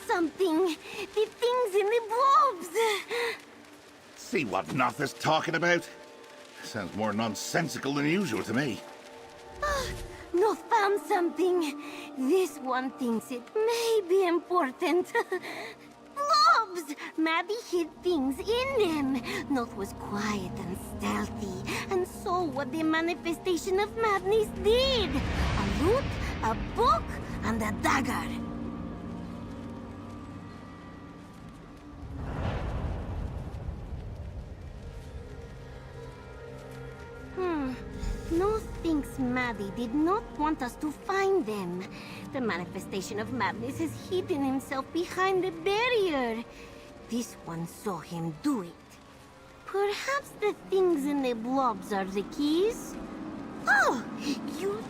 Something. The things in the blobs. See what Noth is talking about? Sounds more nonsensical than usual to me. Noth found something. This one thinks it may be important. Blobs! Maddie hid things in them. Noth was quiet and stealthy, and saw what the manifestation of madness did. A loot, a book, and a dagger. Noth thinks Maddie did not want us to find them. The manifestation of madness has hidden himself behind the barrier. This one saw him do it. Perhaps the things in the blobs are the keys? Oh, you...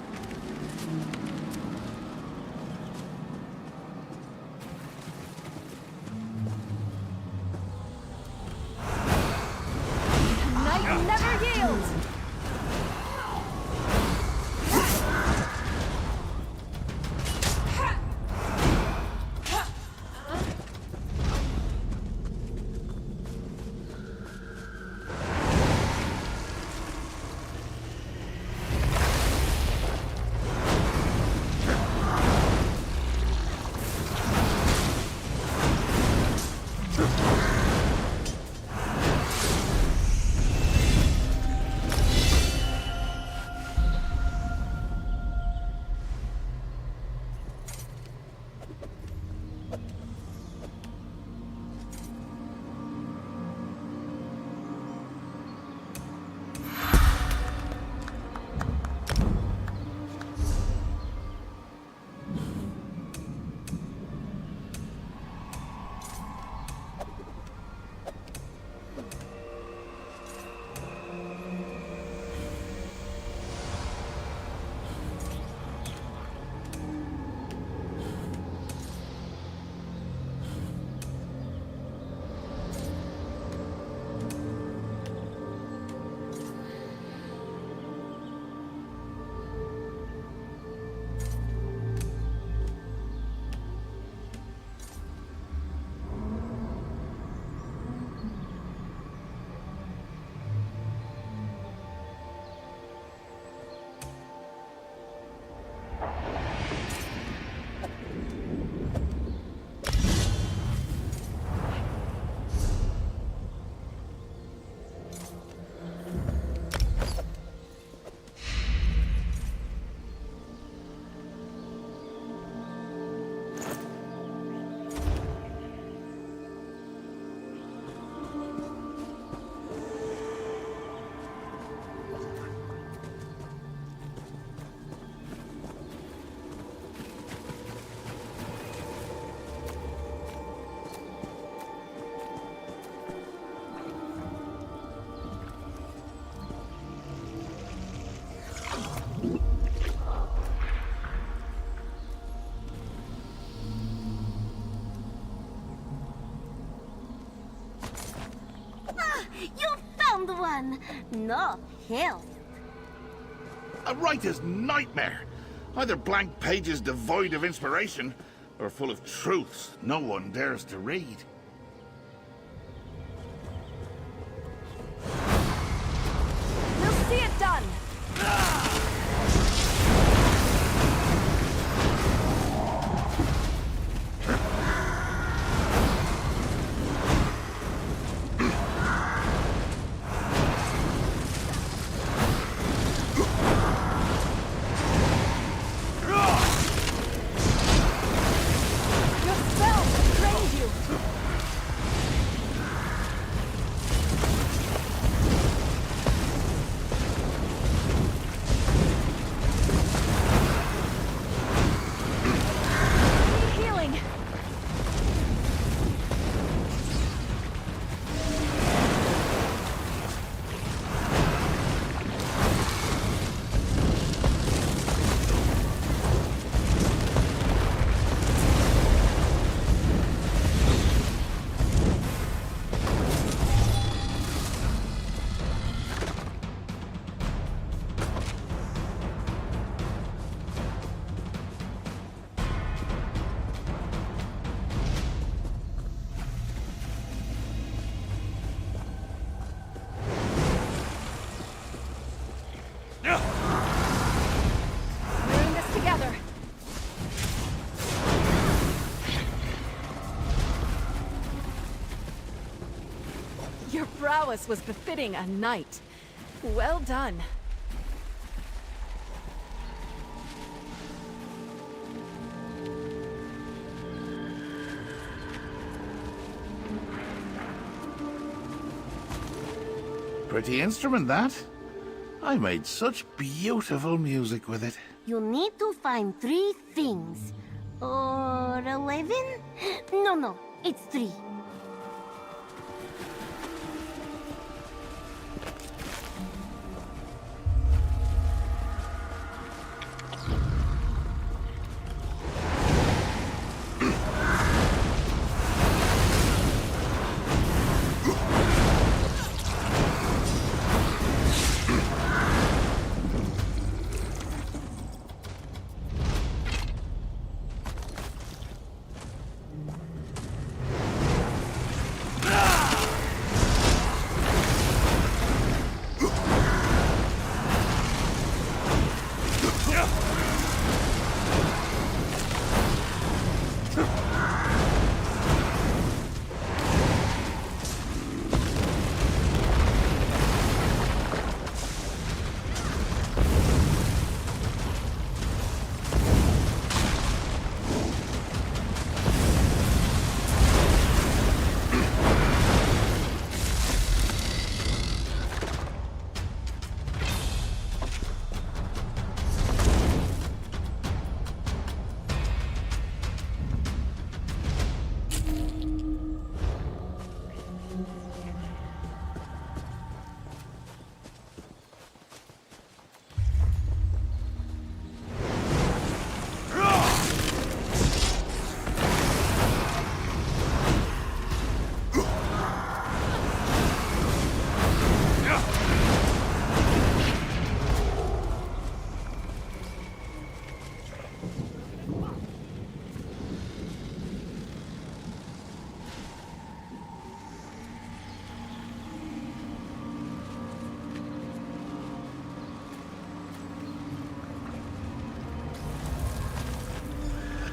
Night never yields! found one. No help. A writer's nightmare. Either blank pages devoid of inspiration, or full of truths no one dares to read. We'll see it done! Your prowess was befitting a knight. Well done. Pretty instrument, that. I made such beautiful music with it. You need to find 3 things. Or 11? No, it's 3.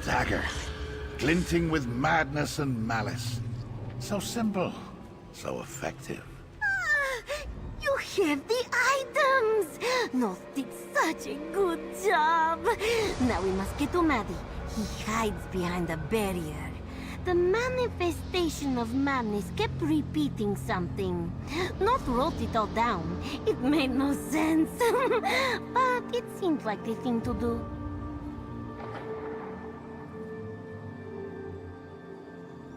Dagger, glinting with madness and malice. So simple, so effective. You have the items! Nos did such a good job! Now we must get to Maddie. He hides behind a barrier. The manifestation of madness kept repeating something. Not wrote it all down. It made no sense. But it seemed like the thing to do.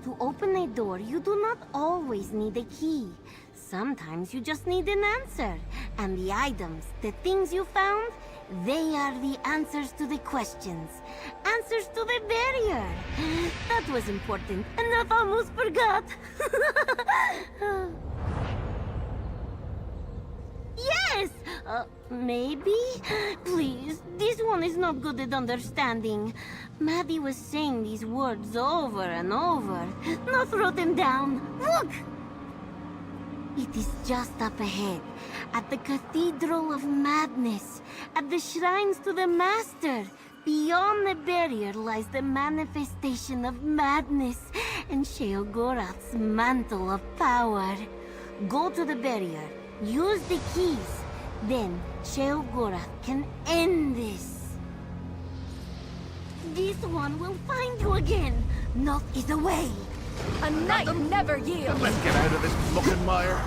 To open a door, you do not always need a key. Sometimes you just need an answer. And the items, the things you found, they are the answers to the questions. Answers to the barrier. That was important, and I almost forgot. Maybe? Please, this one is not good at understanding. Maddie was saying these words over and over. Now throw them down. Look! It is just up ahead, at the Cathedral of Madness, at the shrines to the Master. Beyond the barrier lies the manifestation of madness and Sheogorath's mantle of power. Go to the barrier, use the keys, then Sheogorath can end this. This one will find you again. Not is the way. A knight never yields. Let's get out of this mucking mire.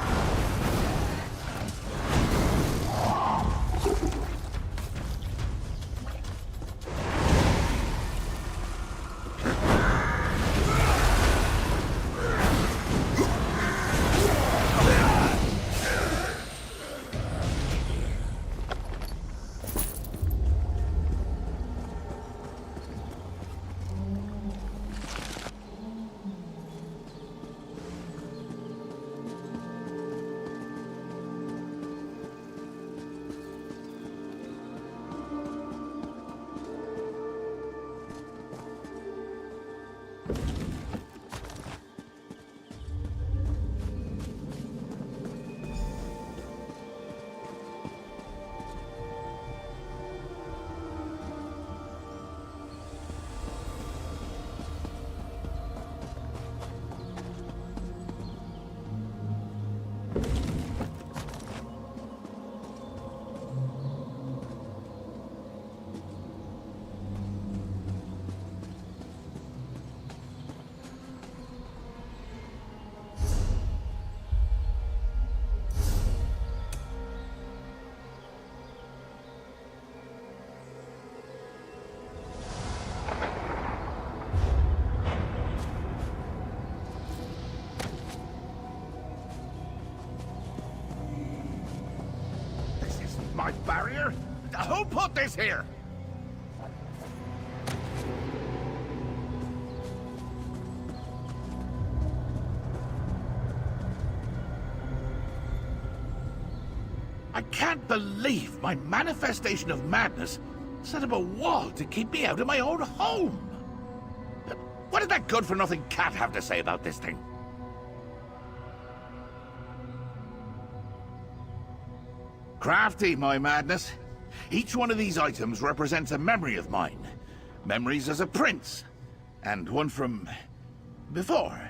My barrier? Who put this here? I can't believe my manifestation of madness set up a wall to keep me out of my own home. What did that good-for-nothing cat have to say about this thing? Crafty, my madness. Each one of these items represents a memory of mine. Memories as a prince. And one from... before.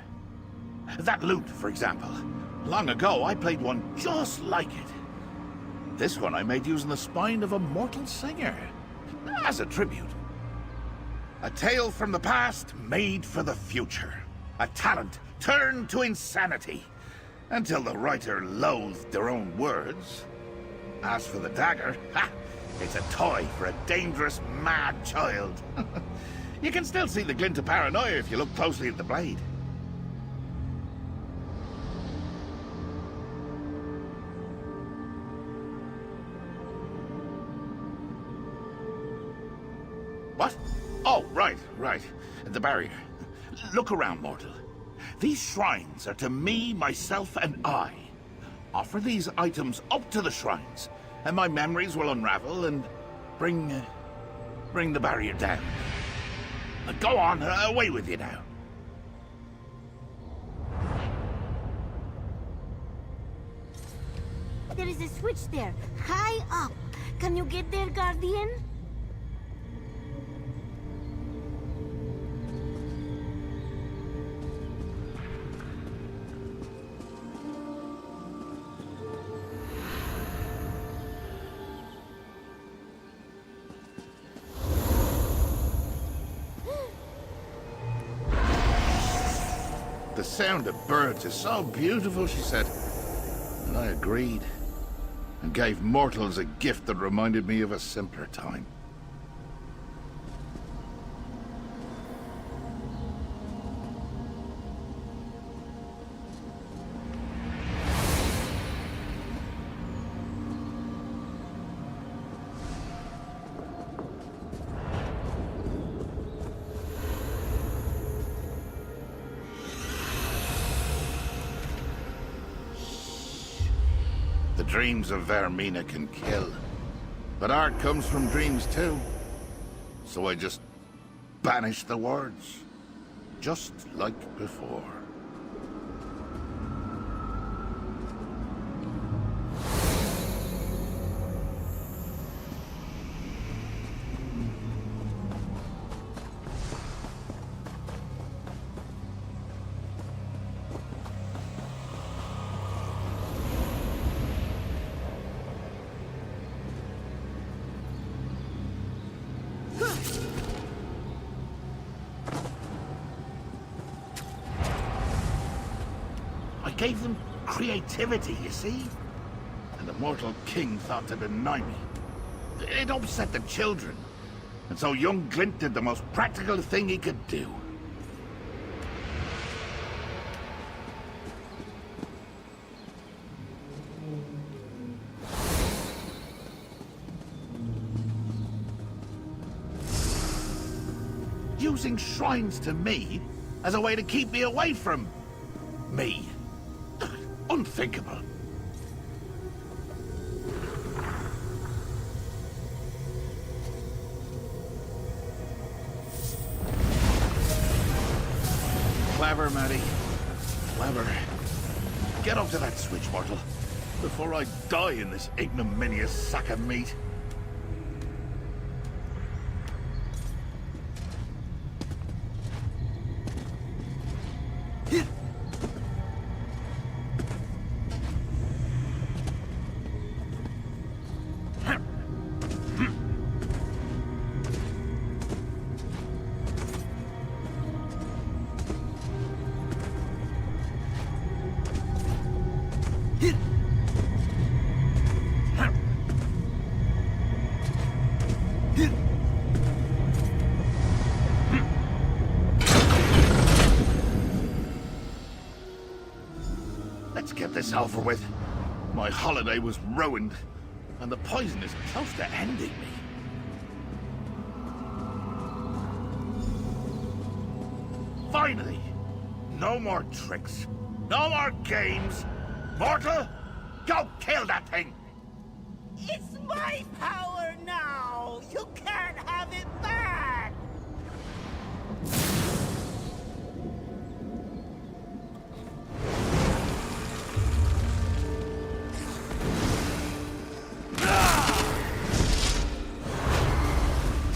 That lute, for example. Long ago, I played one just like it. This one I made using the spine of a mortal singer. As a tribute. A tale from the past made for the future. A talent turned to insanity. Until the writer loathed their own words. As for the dagger, ha! It's a toy for a dangerous, mad child. You can still see the glint of paranoia if you look closely at the blade. What? Oh, right. The barrier. Look around, mortal. These shrines are to me, myself, and I. Offer these items up to the shrines, and my memories will unravel and bring the barrier down. Go on, away with you now. There is a switch there, high up. Can you get there, Guardian? The sound of birds is so beautiful, she said. And I agreed. And gave mortals a gift that reminded me of a simpler time. The dreams of Vermina can kill. But art comes from dreams too. So I just banish the words. Just like before. I gave them creativity, you see? And the mortal king thought to deny me. It upset the children. And so young Glint did the most practical thing he could do. Using shrines to me as a way to keep me away from me. Unthinkable. Clever, Maddie. Clever. Get up to that switch, mortal, before I die in this ignominious sack of meat. Let's get this over with. My holiday was ruined, and the poison is close to ending me. Finally! No more tricks. No more games. Mortal, go kill that thing! It's my power now! You can't have it back!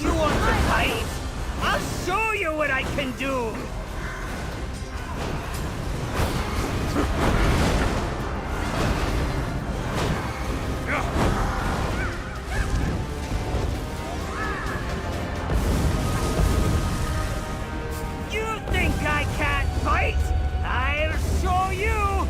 You want to fight? I'll show you what I can do! You think I can't fight? I'll show you!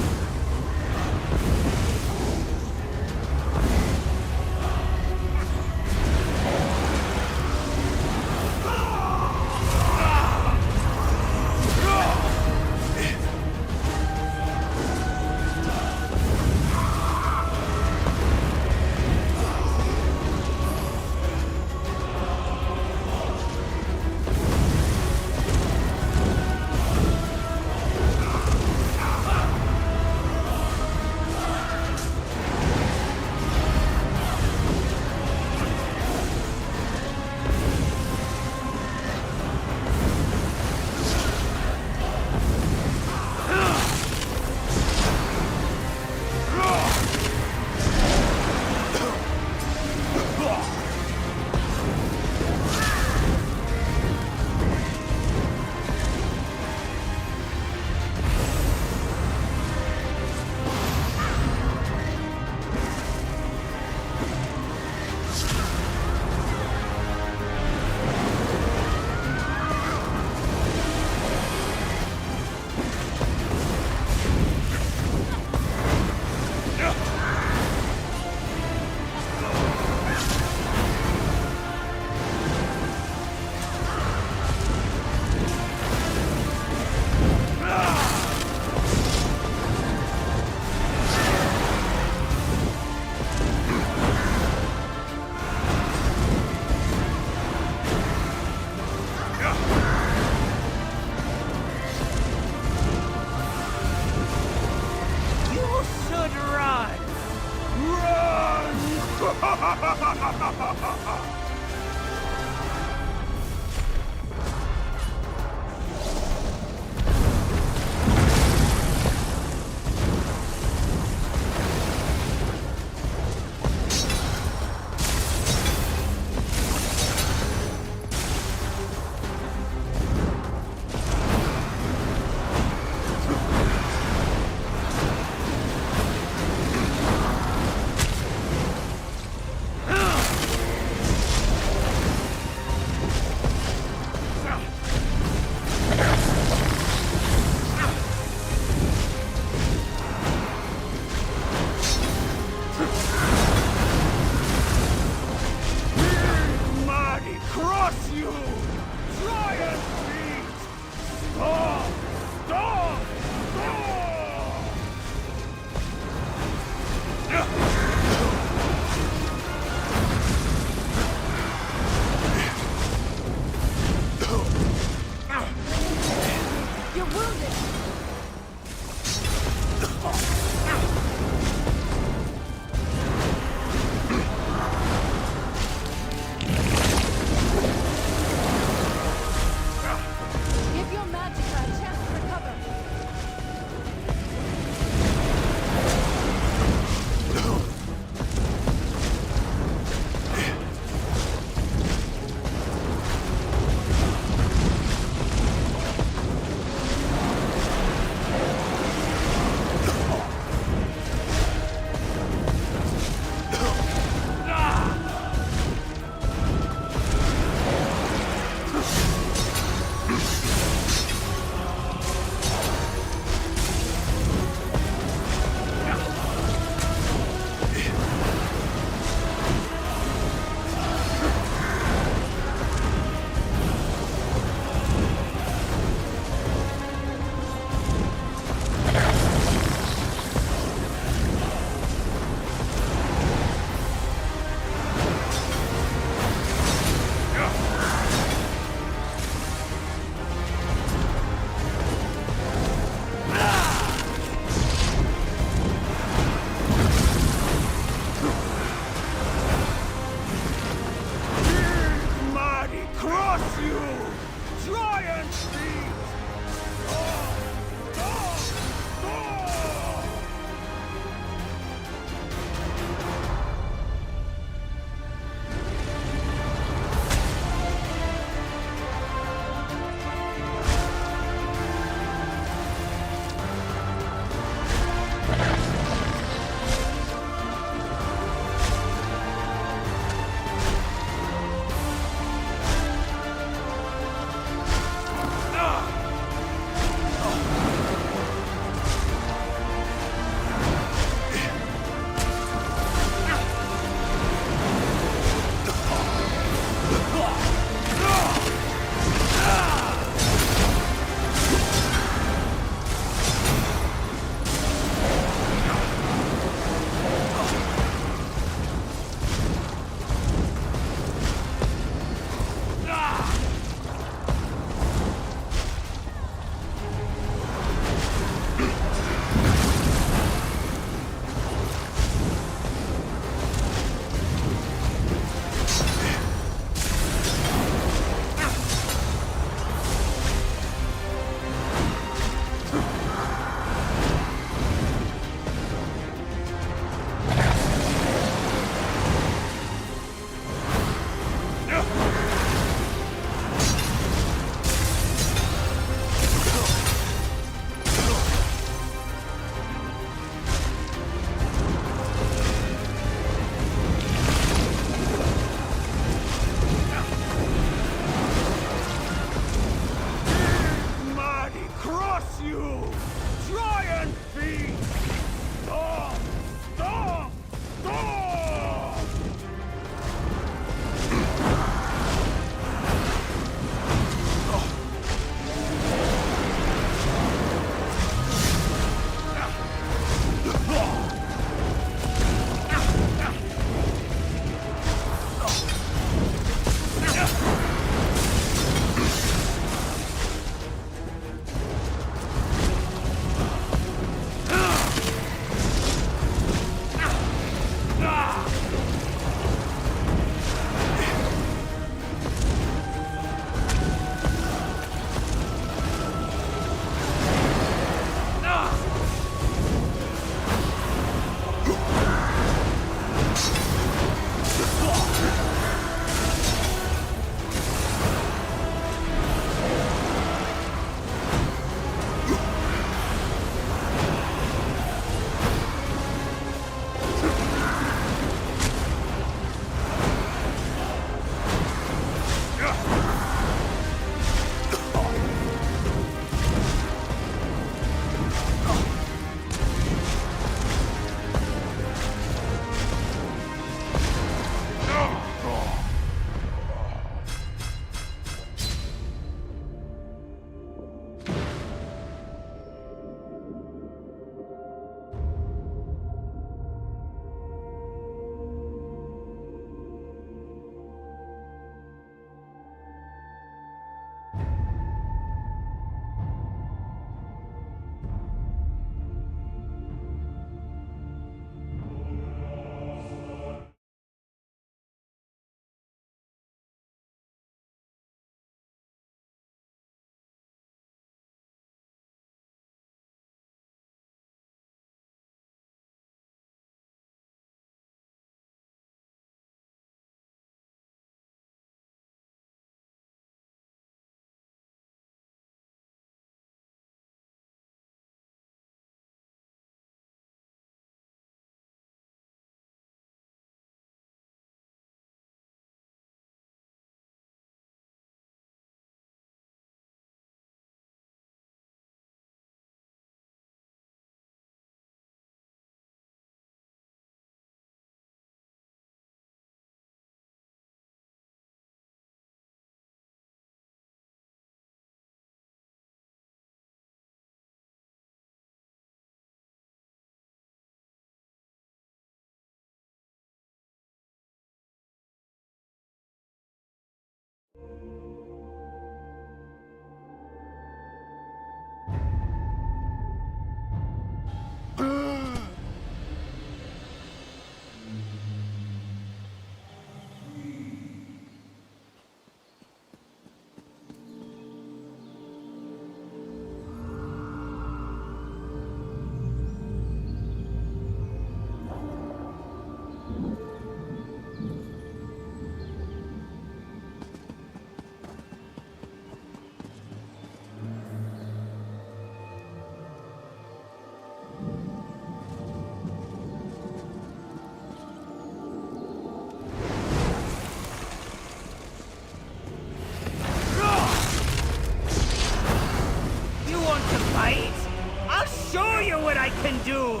what I can do!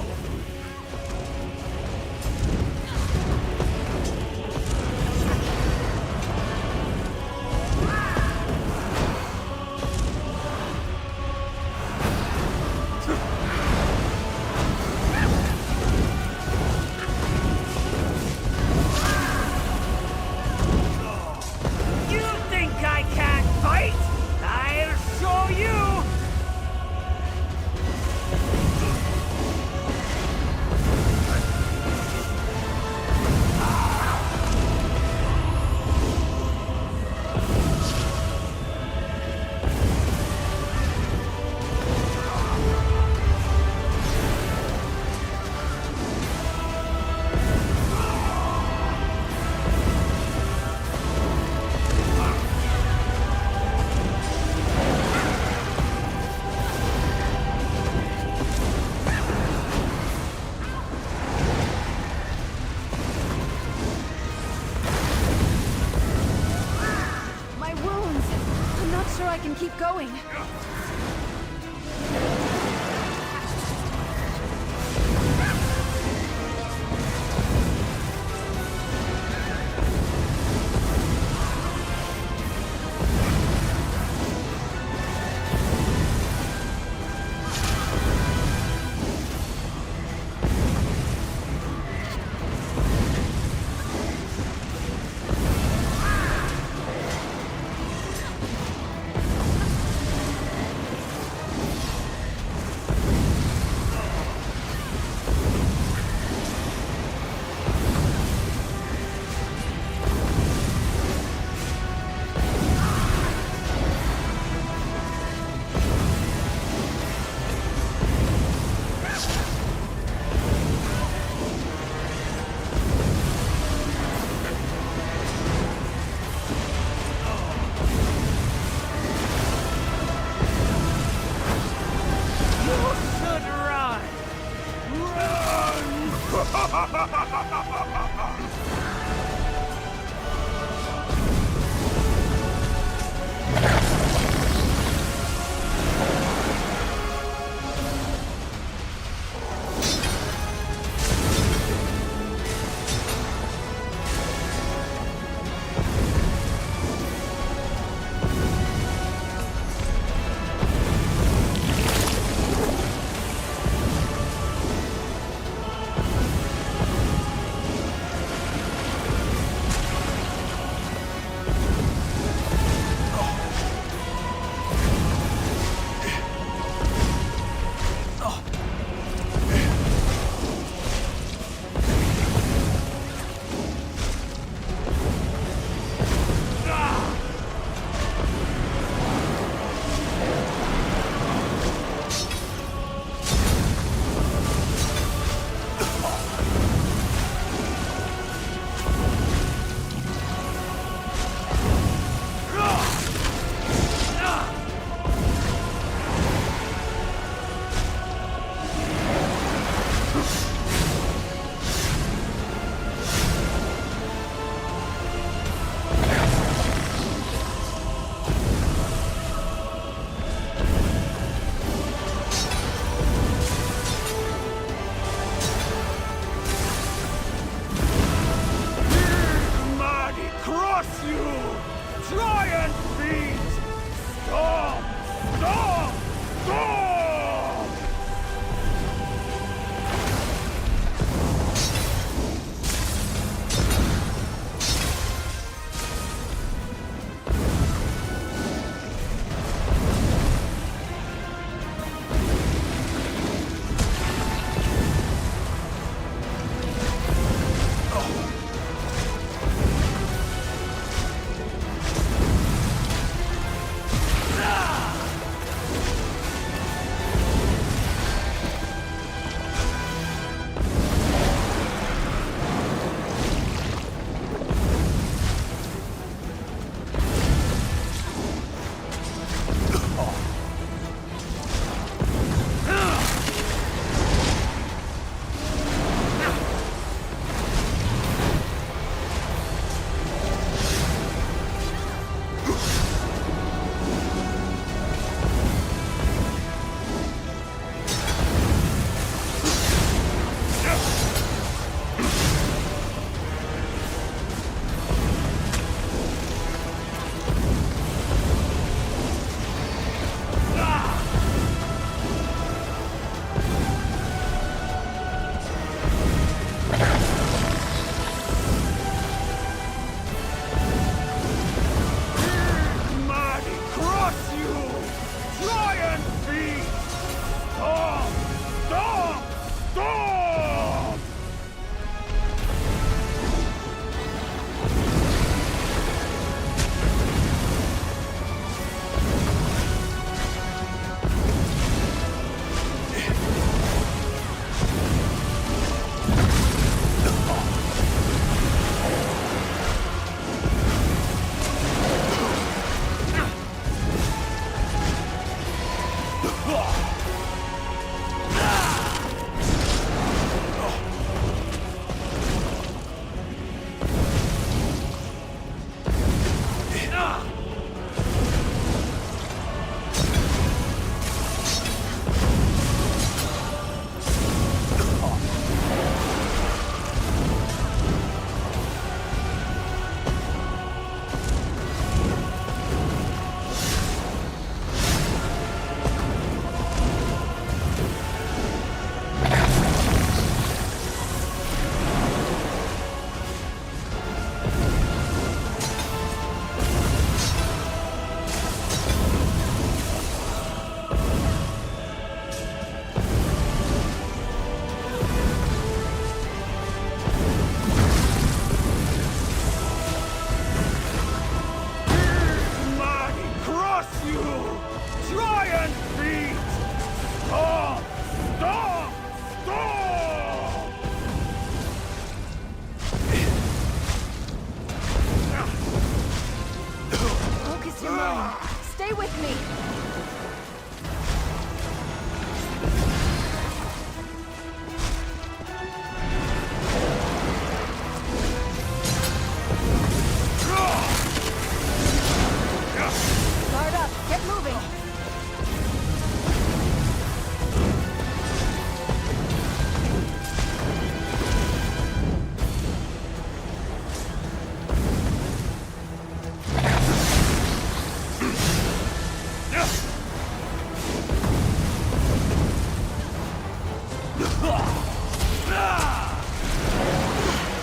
I can keep going.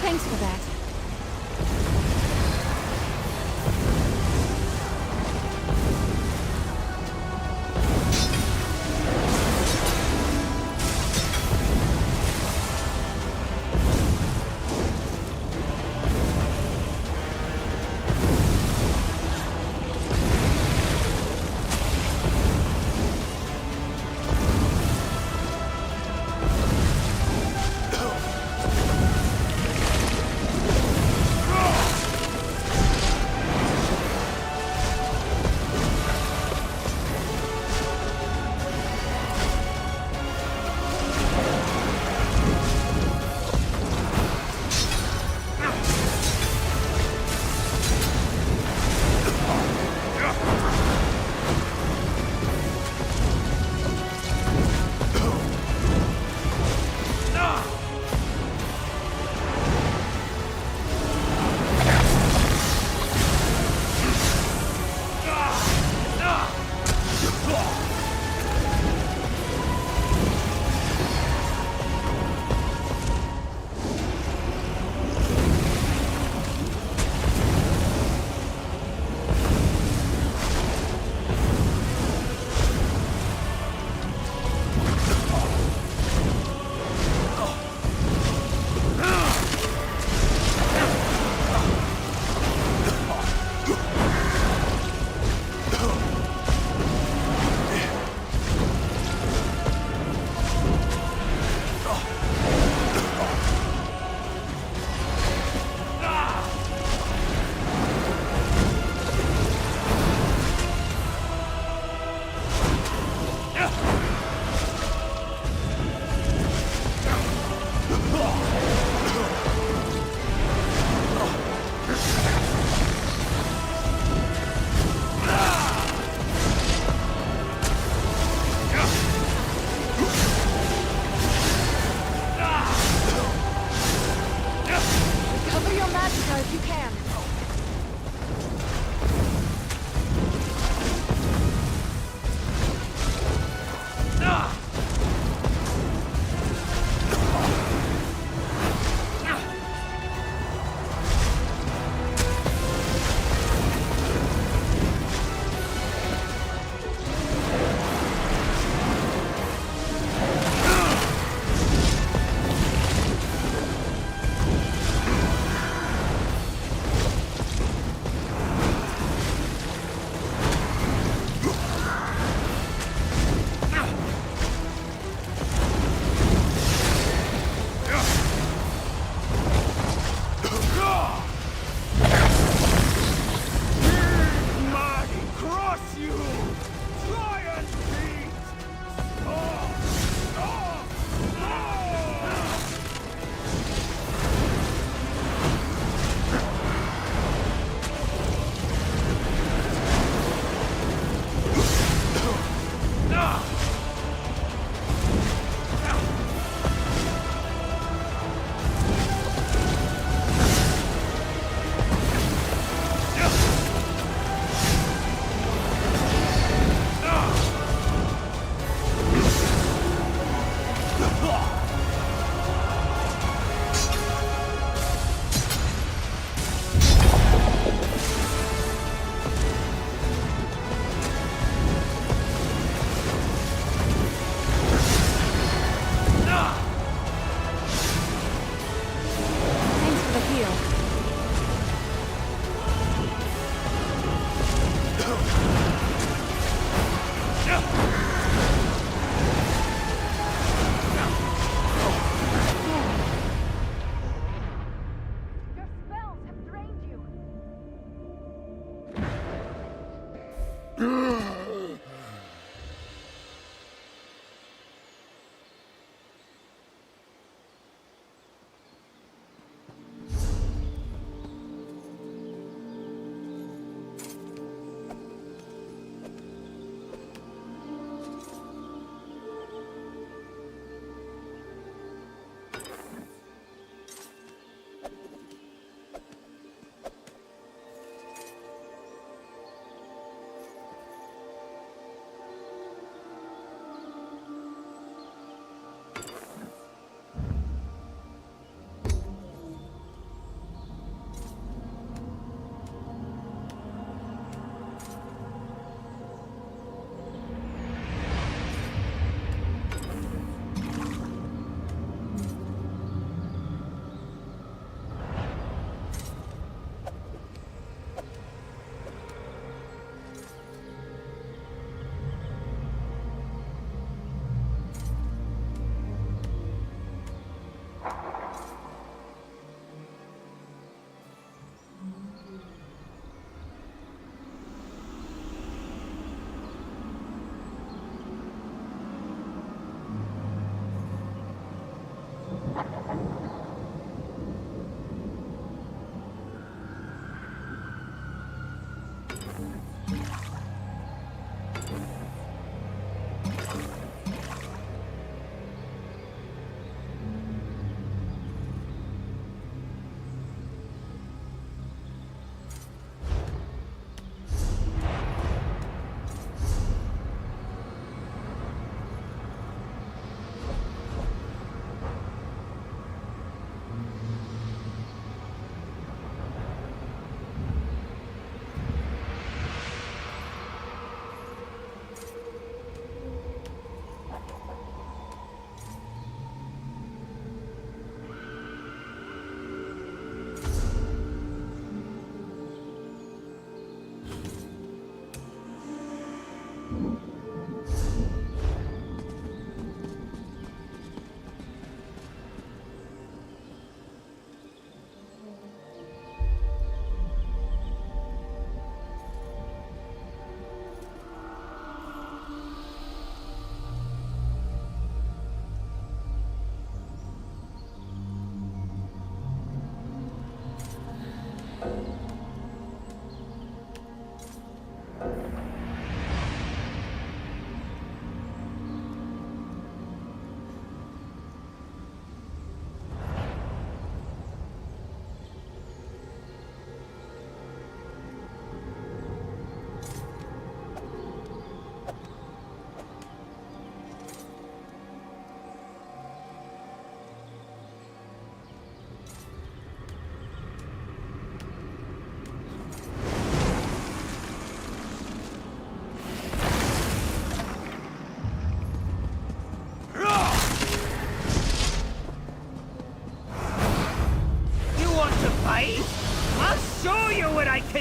Thanks for that. If you can.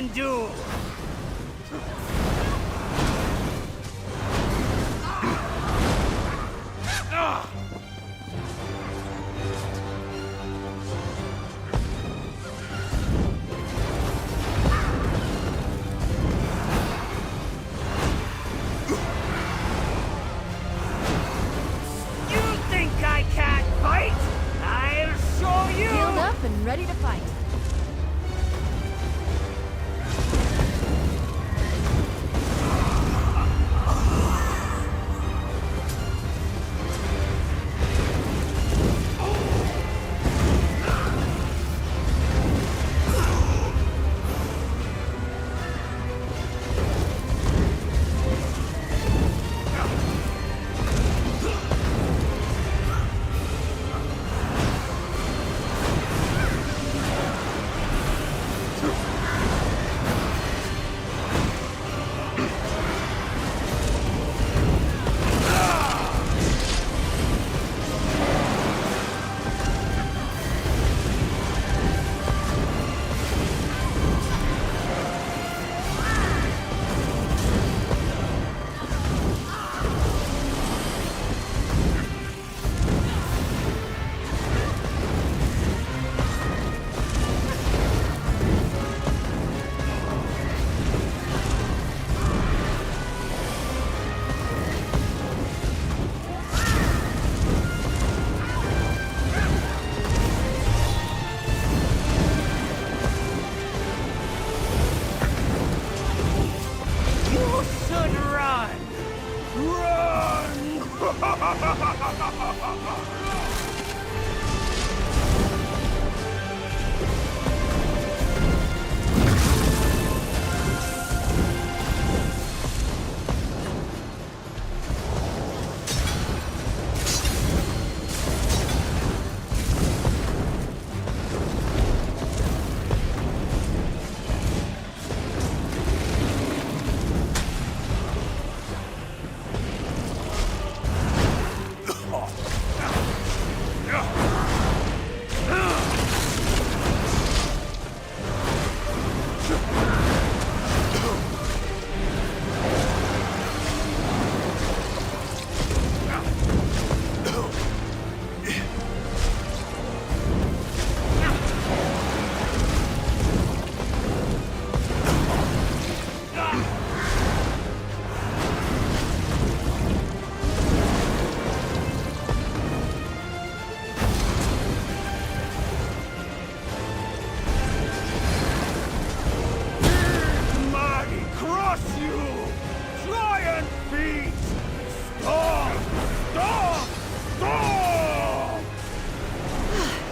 can do! And ready to fight.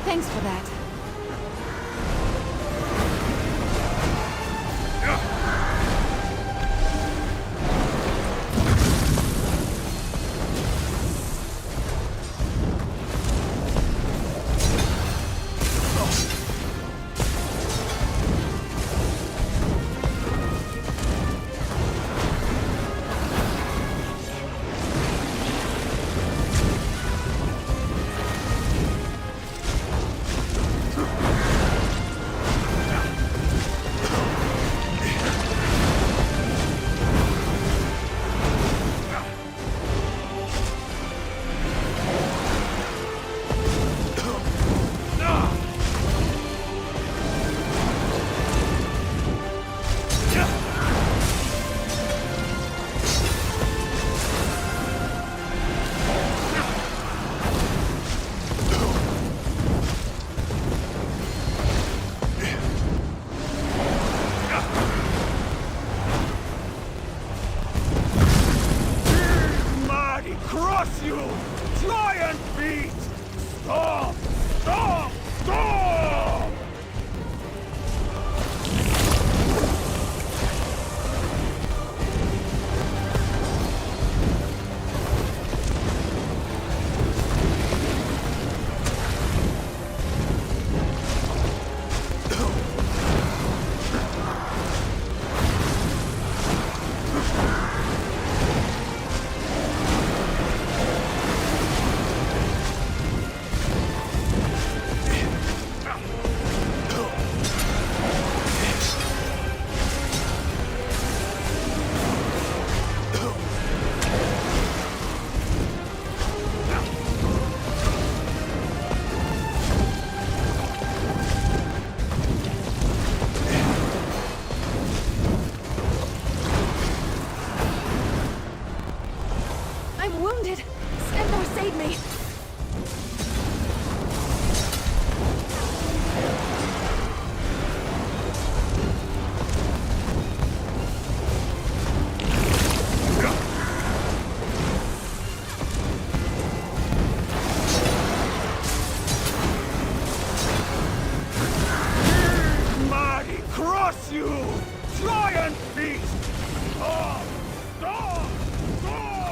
Thanks for that. cross you! Giant beast! Stop! Stop! Stop!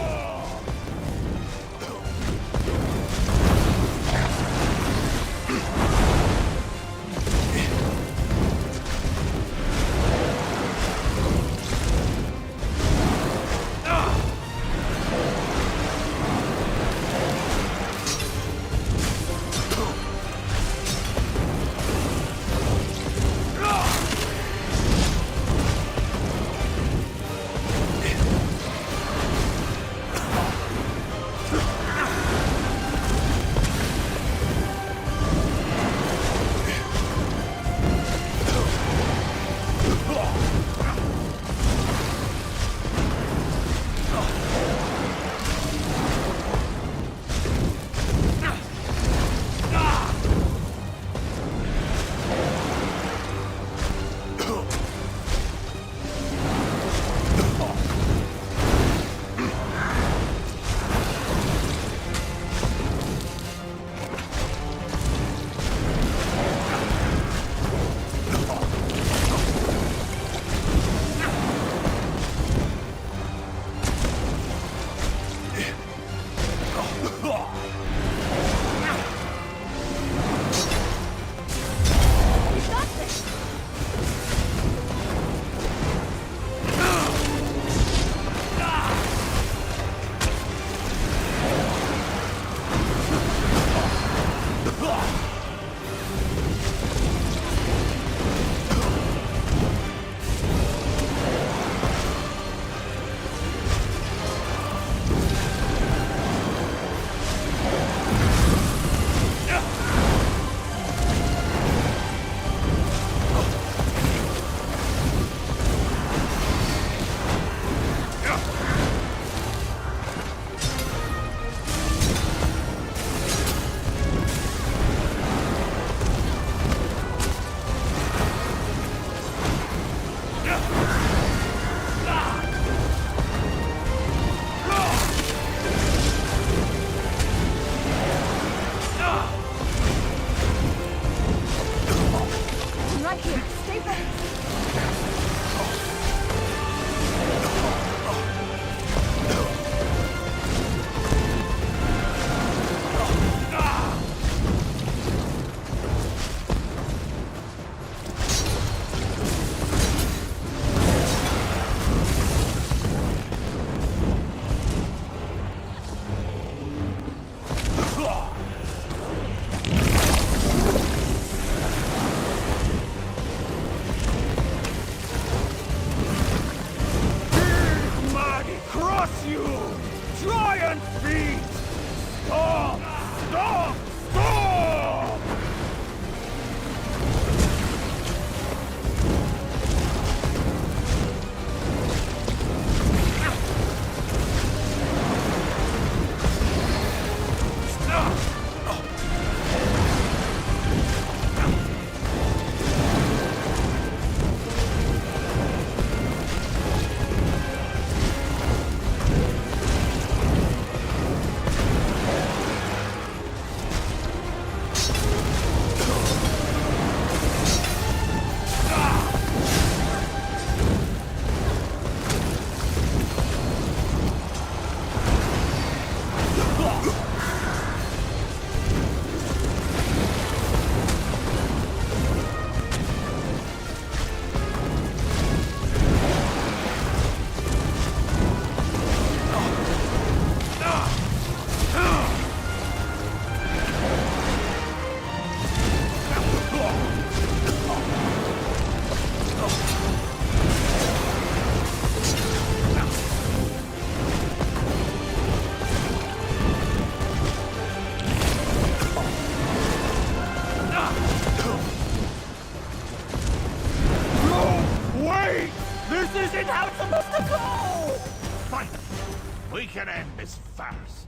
can end this farce.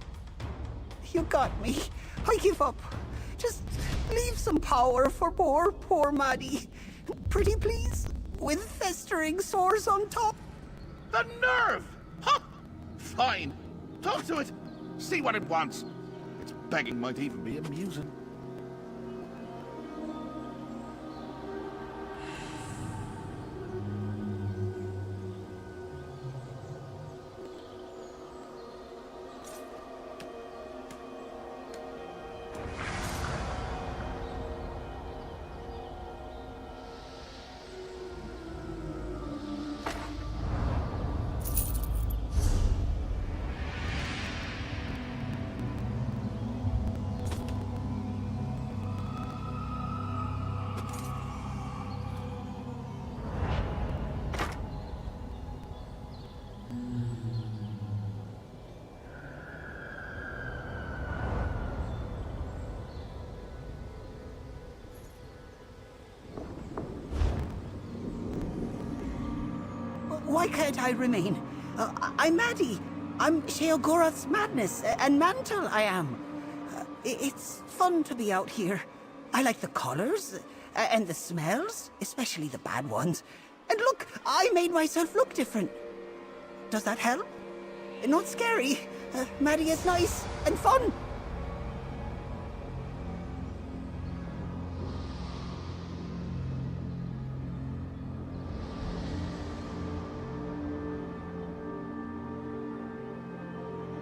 You got me. I give up. Just leave some power for poor Maddie. Pretty please? With festering sores on top? The nerve! Huh! Fine. Talk to it. See what it wants. Its begging might even be amusing. why can't I remain? I'm Maddie. I'm Sheogorath's madness and mantle, I am. It's fun to be out here. I like the colors and the smells, especially the bad ones. And look, I made myself look different. Does that help? Not scary. Maddie is nice and fun.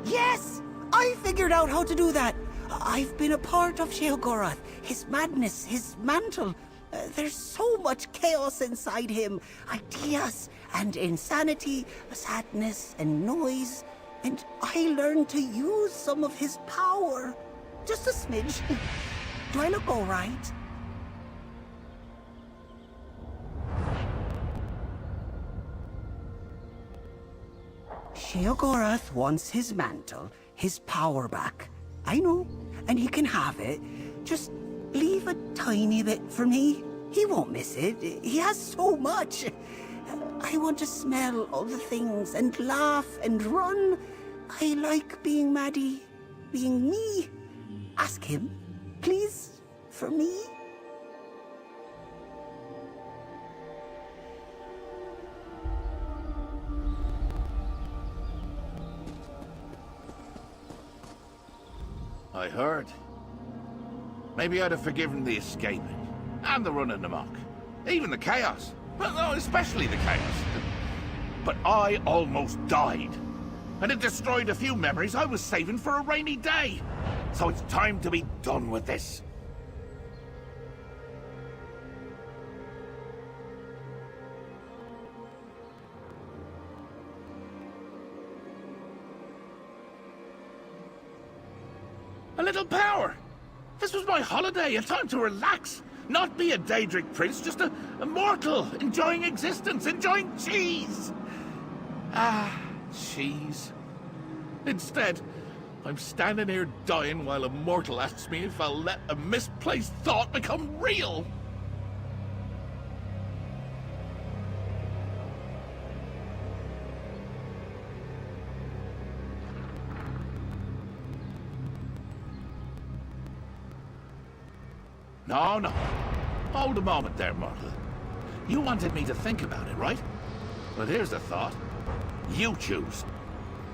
Yes! I figured out how to do that. I've been a part of Sheogorath, his madness, his mantle. There's so much chaos inside him. Ideas and insanity, sadness and noise. And I learned to use some of his power. Just a smidge. Do I look all right? Sheogorath wants his mantle, his power back. I know, and he can have it. Just leave a tiny bit for me. He won't miss it. He has so much. I want to smell all the things and laugh and run. I like being Maddie, being me. Ask him, please, for me. I heard. Maybe I'd have forgiven the escaping, and the running amok, even the chaos. Well, no, especially the chaos. But I almost died. And it destroyed a few memories I was saving for a rainy day. So it's time to be done with this. A little power. This was my holiday, a time to relax. Not be a Daedric prince, just a mortal, enjoying existence, enjoying cheese. Ah, cheese. Instead, I'm standing here dying while a mortal asks me if I'll let a misplaced thought become real. No, no. Hold a moment there, mortal. You wanted me to think about it, right? Well, here's the thought. You choose.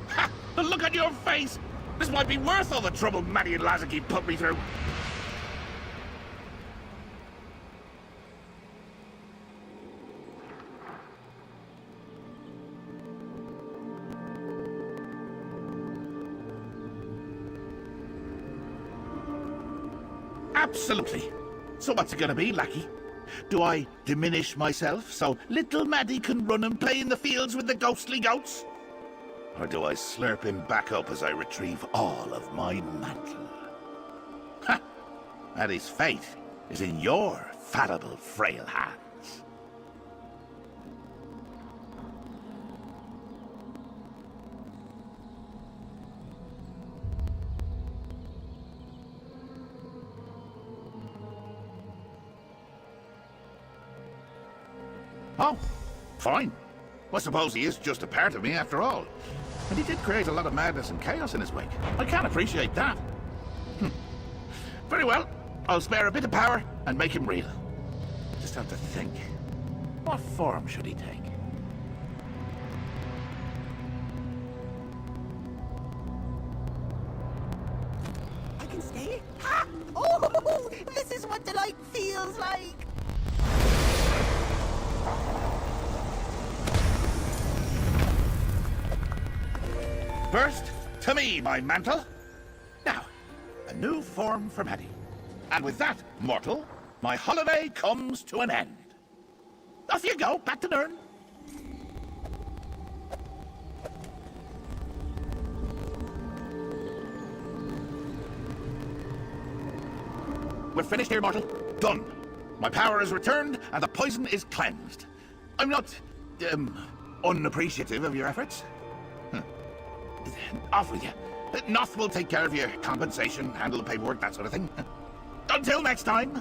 Ha! The look on your face! This might be worth all the trouble Maddie and Lazaki put me through. Absolutely. So what's it gonna be, Lackey? Do I diminish myself so little Maddie can run and play in the fields with the ghostly goats? Or do I slurp him back up as I retrieve all of my mantle? Ha! Maddie's fate is in your fallible, frail hands. Oh, fine. Well, suppose he is just a part of me after all. And he did create a lot of madness and chaos in his wake. I can appreciate that. Very well. I'll spare a bit of power and make him real. Just have to think. What form should he take? I can stay? Ha! Oh, this is what delight feels like! First, to me, my mantle. Now, a new form for Maddie. And with that, mortal, my holiday comes to an end. Off you go, back to Nirn. We're finished here, mortal. Done. My power is returned, and the poison is cleansed. I'm not, unappreciative of your efforts. Off with you. Noth will take care of your compensation, handle the paperwork, that sort of thing. Until next time.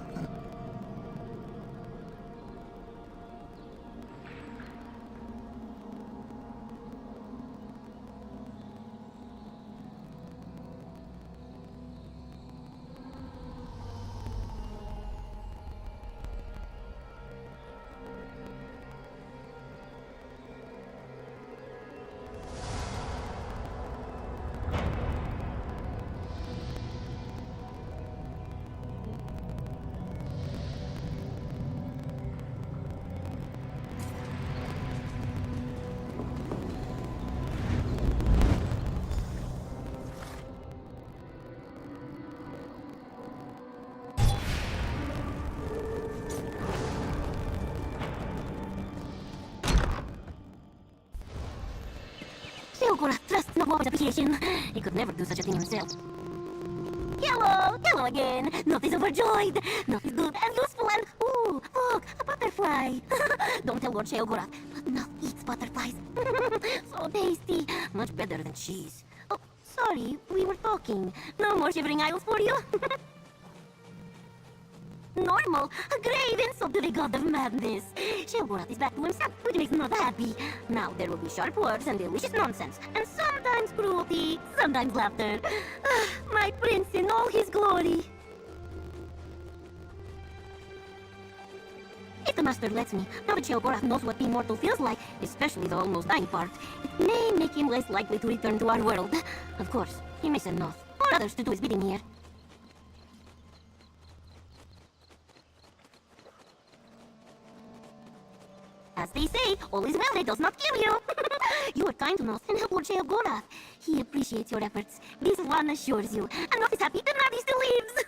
Sheogorath trusts Nova's appreciation. He could never do such a thing himself. Hello again. Noth is overjoyed. Noth is good and useful and... Ooh, look, a butterfly. Don't tell Lord Sheogorath, but Noth eats butterflies. So tasty. Much better than cheese. Oh, sorry, we were talking. No more shivering isles for you. Normal, a grave insult to the god of madness. Sheogorath is back to himself, which makes Noth happy. Now there will be sharp words and delicious nonsense, and sometimes cruelty, sometimes laughter. My prince in all his glory. If the master lets me, now that Sheogorath knows what being mortal feels like, especially the almost dying part, it may make him less likely to return to our world. Of course, he may send Noth, or others to do his bidding here. As they say, all is well that does not kill you. You are kind to Noth and help Lord Sheogorath. He appreciates your efforts. This one assures you. And Noth is happy that Navi still lives.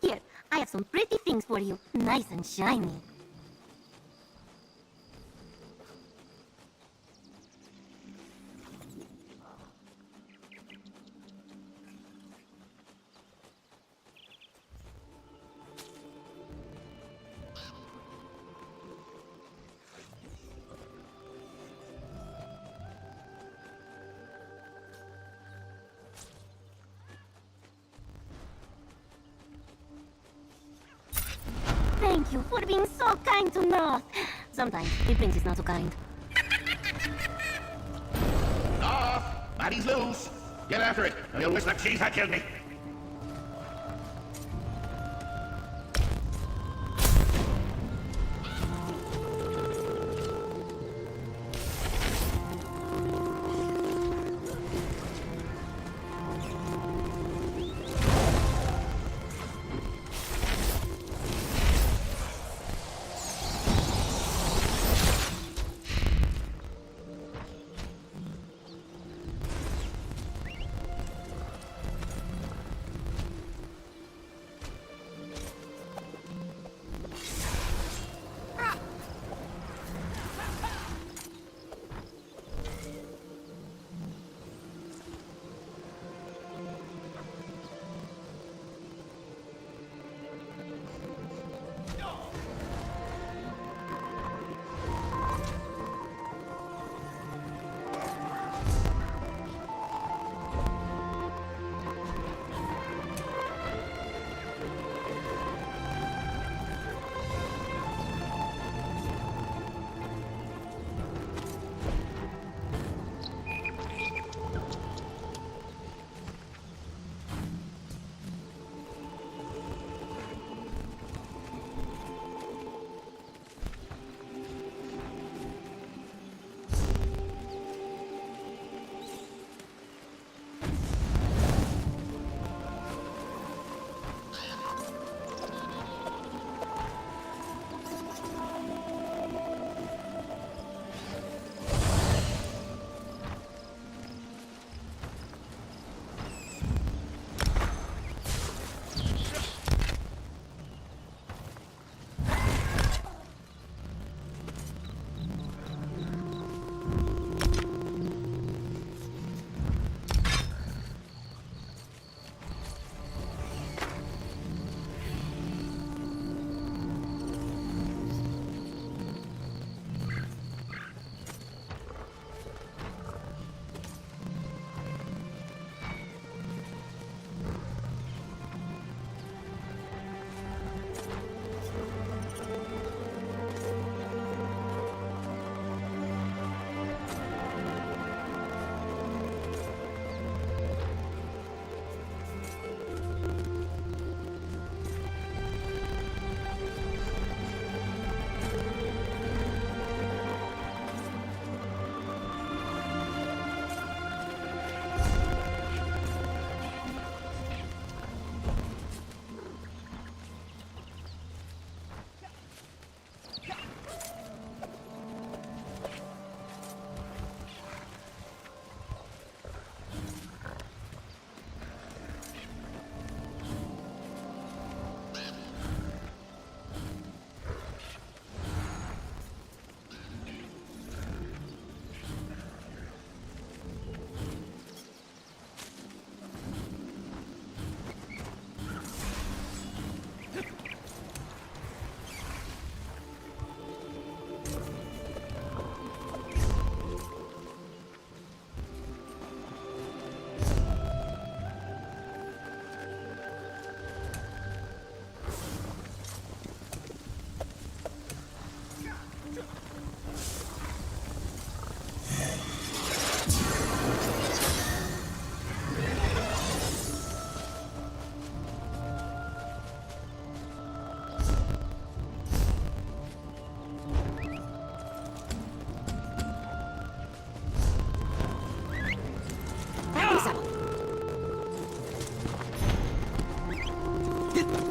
Here, I have some pretty things for you. Nice and shiny. Thank you for being so kind to Noth. Sometimes the prince is not so kind. Noth! Maddie's loose! Get after it, or you'll wish that cheese had killed me!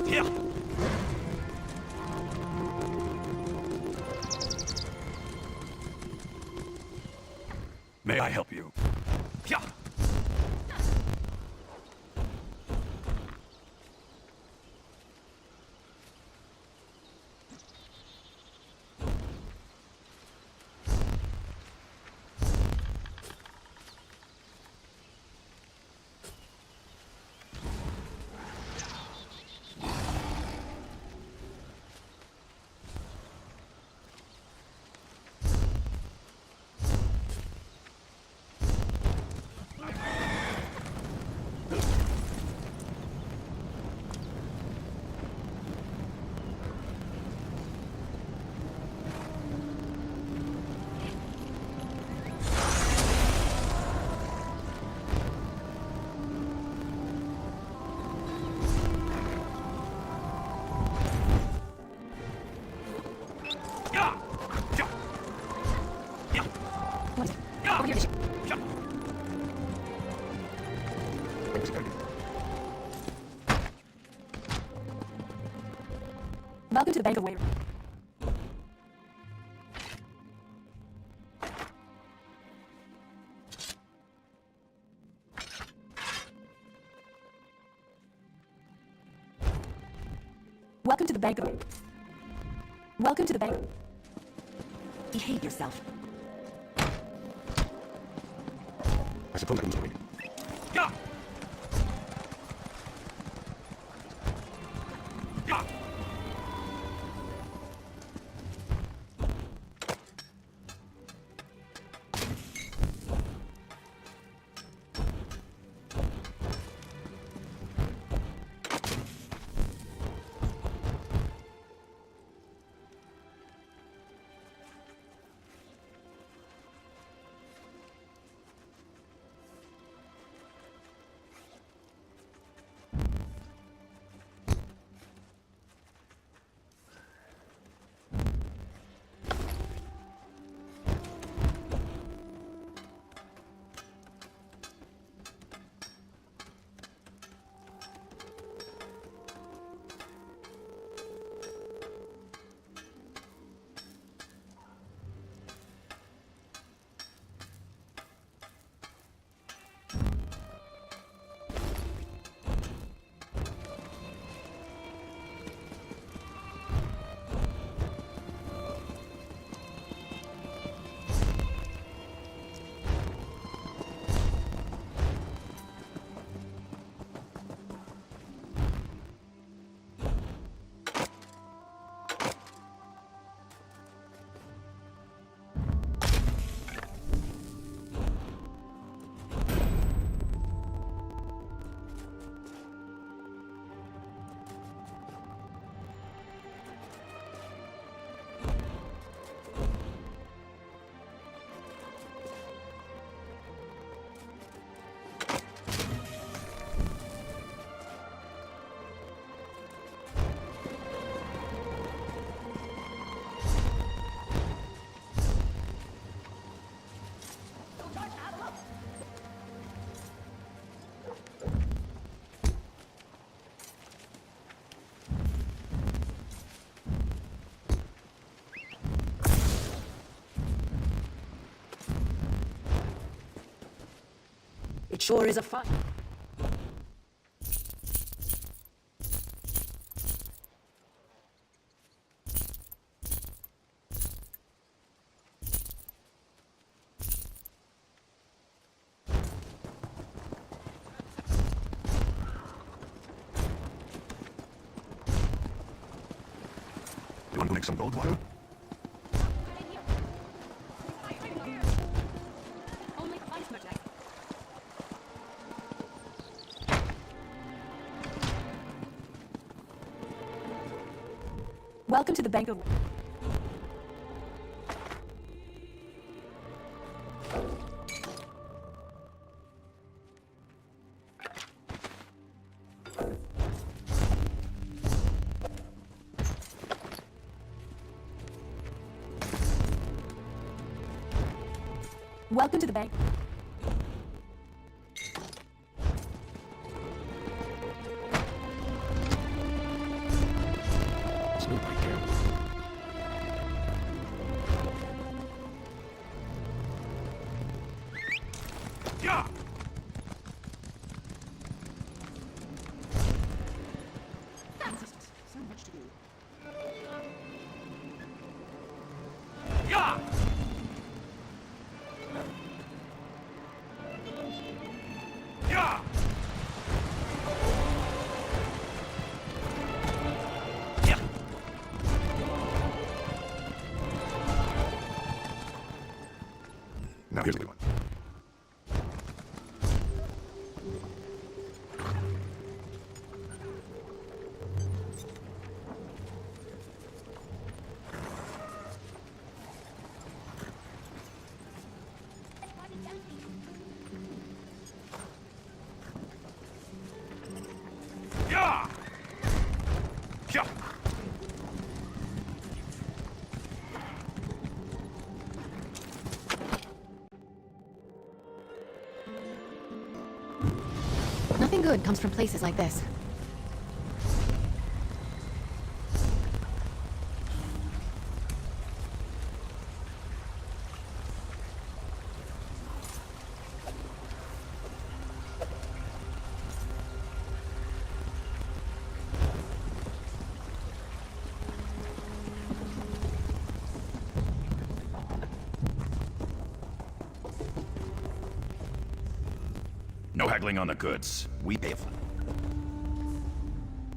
Yeah. May I help you? Yeah. Welcome to the Bank of Waiter. Welcome to the Bank of... Welcome to the Bank... Behave yourself. I suppose I'm sorry. Yeah. Yeah. It sure is a fun. You want to make some gold wire? Welcome to the Bank of... Welcome to the bank. Snoop, I guess. Yeah! So much to do. Yeah! Yeah! Yeah! Now here's a good one. Yeah! Yeah! Nothing good comes from places like this. No haggling on the goods. We pay for.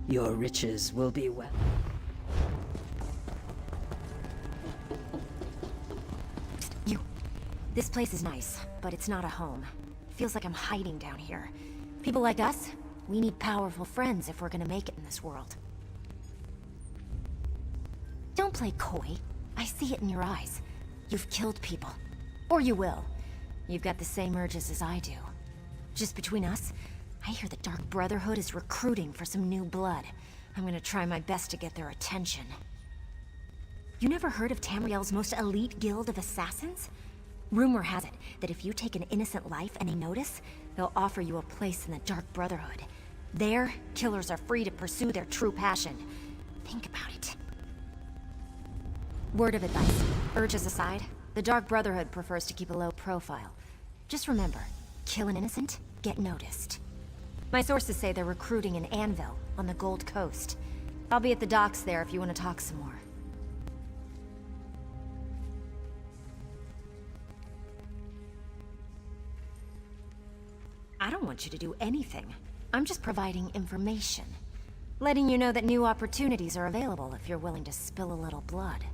Your riches will be well. You. This place is nice, but it's not a home. Feels like I'm hiding down here. People like us, we need powerful friends if we're gonna make it in this world. Don't play coy. I see it in your eyes. You've killed people. Or you will. You've got the same urges as I do. Just between us, I hear the Dark Brotherhood is recruiting for some new blood. I'm gonna try my best to get their attention. You never heard of Tamriel's most elite guild of assassins? Rumor has it that if you take an innocent life and they notice, they'll offer you a place in the Dark Brotherhood. There, killers are free to pursue their true passion. Think about it. Word of advice. Urges aside, the Dark Brotherhood prefers to keep a low profile. Just remember, kill an innocent, get noticed. My sources say they're recruiting in Anvil, on the Gold Coast. I'll be at the docks there if you want to talk some more. I don't want you to do anything. I'm just providing information. Letting you know that new opportunities are available if you're willing to spill a little blood.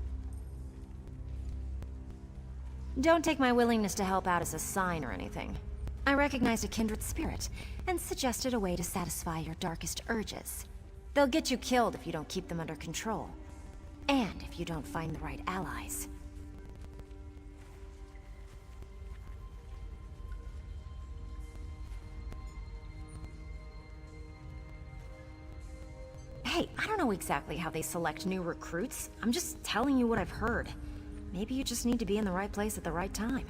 Don't take my willingness to help out as a sign or anything. I recognized a kindred spirit, and suggested a way to satisfy your darkest urges. They'll get you killed if you don't keep them under control. And if you don't find the right allies. Hey, I don't know exactly how they select new recruits. I'm just telling you what I've heard. Maybe you just need to be in the right place at the right time.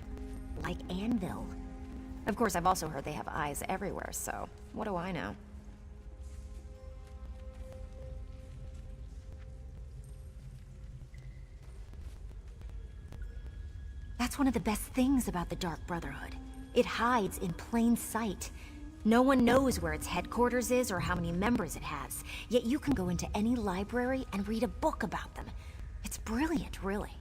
Like Anvil. Of course, I've also heard they have eyes everywhere, so what do I know? That's one of the best things about the Dark Brotherhood. It hides in plain sight. No one knows where its headquarters is or how many members it has, yet you can go into any library and read a book about them. It's brilliant, really.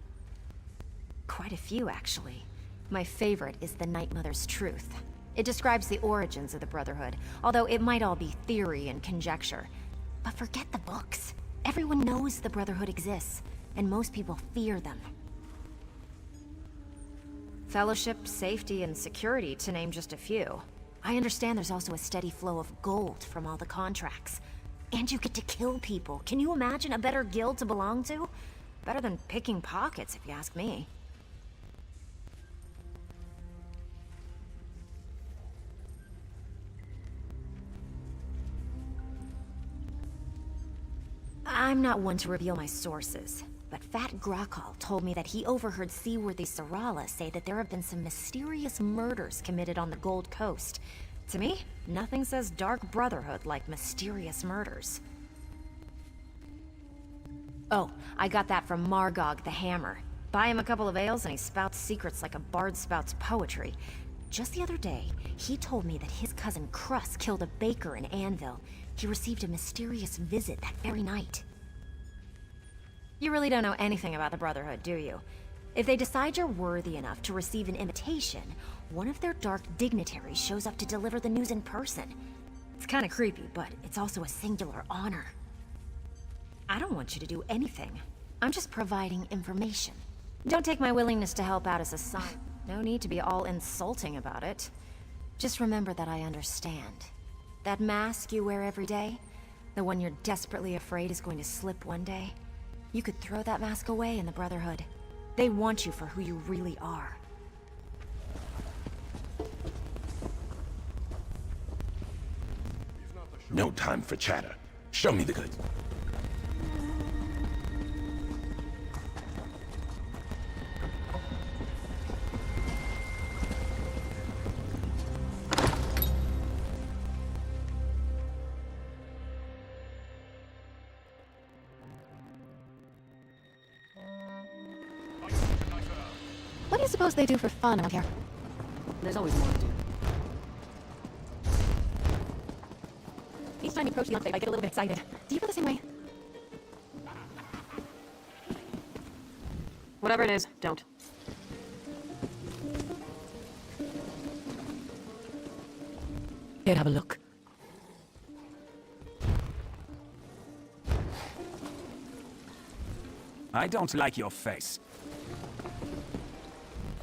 Quite a few, actually. My favorite is The Night Mother's Truth. It describes the origins of the Brotherhood, although it might all be theory and conjecture. But forget the books. Everyone knows the Brotherhood exists, and most people fear them. Fellowship, safety, and security, to name just a few. I understand there's also a steady flow of gold from all the contracts. And you get to kill people. Can you imagine a better guild to belong to? Better than picking pockets, if you ask me. I'm not one to reveal my sources, but Fat Grakal told me that he overheard Seaworthy Sarala say that there have been some mysterious murders committed on the Gold Coast. To me, nothing says Dark Brotherhood like mysterious murders. Oh, I got that from Margog the Hammer. Buy him a couple of ales and he spouts secrets like a bard spouts poetry. Just the other day, he told me that his cousin Crus killed a baker in Anvil. He received a mysterious visit that very night. You really don't know anything about the Brotherhood, do you? If they decide you're worthy enough to receive an invitation, one of their dark dignitaries shows up to deliver the news in person. It's kinda creepy, but it's also a singular honor. I don't want you to do anything. I'm just providing information. Don't take my willingness to help out as a sign. No need to be all insulting about it. Just remember that I understand. That mask you wear every day, the one you're desperately afraid is going to slip one day, you could throw that mask away in the Brotherhood. They want you for who you really are. No time for chatter. Show me the goods. What do you suppose they do for fun out here? There's always more to do. Each time you approach the enclave, I get a little bit excited. Do you feel the same way? Whatever it is, don't. Here, have a look. I don't like your face.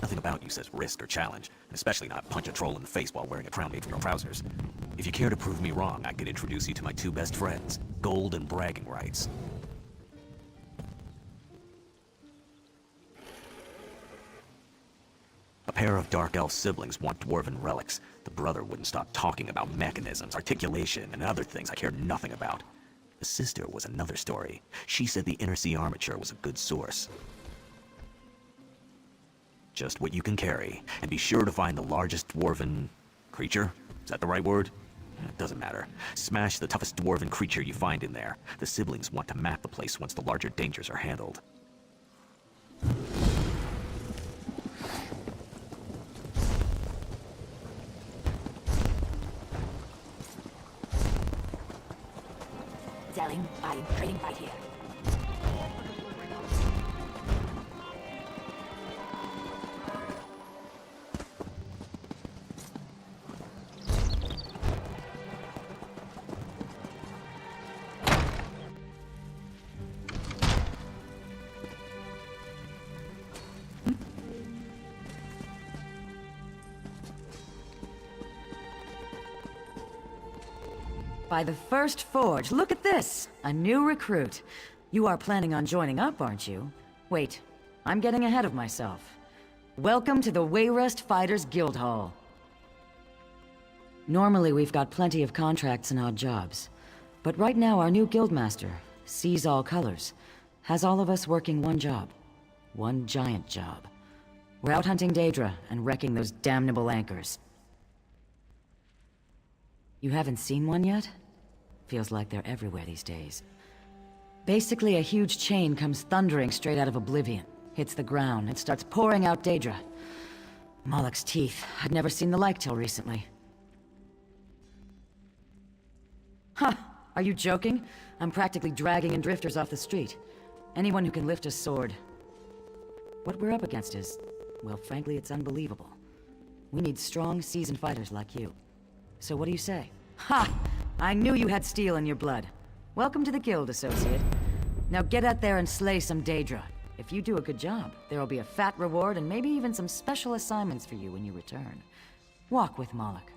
Nothing about you says risk or challenge, and especially not punch a troll in the face while wearing a crown made from your trousers. If you care to prove me wrong, I could introduce you to my two best friends, Gold and Bragging Rights. A pair of Dark Elf siblings want dwarven relics. The brother wouldn't stop talking about mechanisms, articulation, and other things I cared nothing about. The sister was another story. She said the Inner Sea armature was a good source. Just what you can carry, and be sure to find the largest dwarven creature? Is that the right word? It doesn't matter. Smash the toughest dwarven creature you find in there. The siblings want to map the place once the larger dangers are handled. Selling, buying, trading right here. By the first forge, look at this! A new recruit. You are planning on joining up, aren't you? Wait, I'm getting ahead of myself. Welcome to the Wayrest Fighters Guild Hall. Normally we've got plenty of contracts and odd jobs. But right now our new guildmaster, sees all colors, has all of us working one job. One giant job. We're out hunting Daedra and wrecking those damnable anchors. You haven't seen one yet? Feels like they're everywhere these days. Basically, a huge chain comes thundering straight out of oblivion, hits the ground, and starts pouring out Daedra. Moloch's teeth. I'd never seen the like till recently. Huh, are you joking? I'm practically dragging in drifters off the street. Anyone who can lift a sword. What we're up against is, well, frankly, it's unbelievable. We need strong, seasoned fighters like you. So what do you say? Ha! I knew you had steel in your blood. Welcome to the guild, associate. Now get out there and slay some Daedra. If you do a good job, there'll be a fat reward and maybe even some special assignments for you when you return. Walk with Moloch.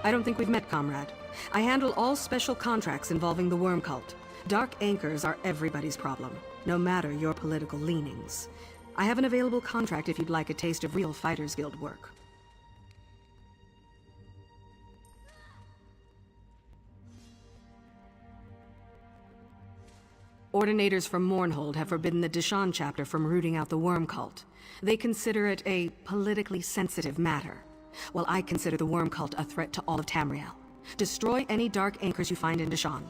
I don't think we've met, comrade. I handle all special contracts involving the Worm Cult. Dark anchors are everybody's problem, no matter your political leanings. I have an available contract if you'd like a taste of real Fighters Guild work. Ordinators from Mournhold have forbidden the Deshawn chapter from rooting out the Worm Cult. They consider it a politically sensitive matter, while I consider the Worm Cult a threat to all of Tamriel. Destroy any dark anchors you find in Deshawn.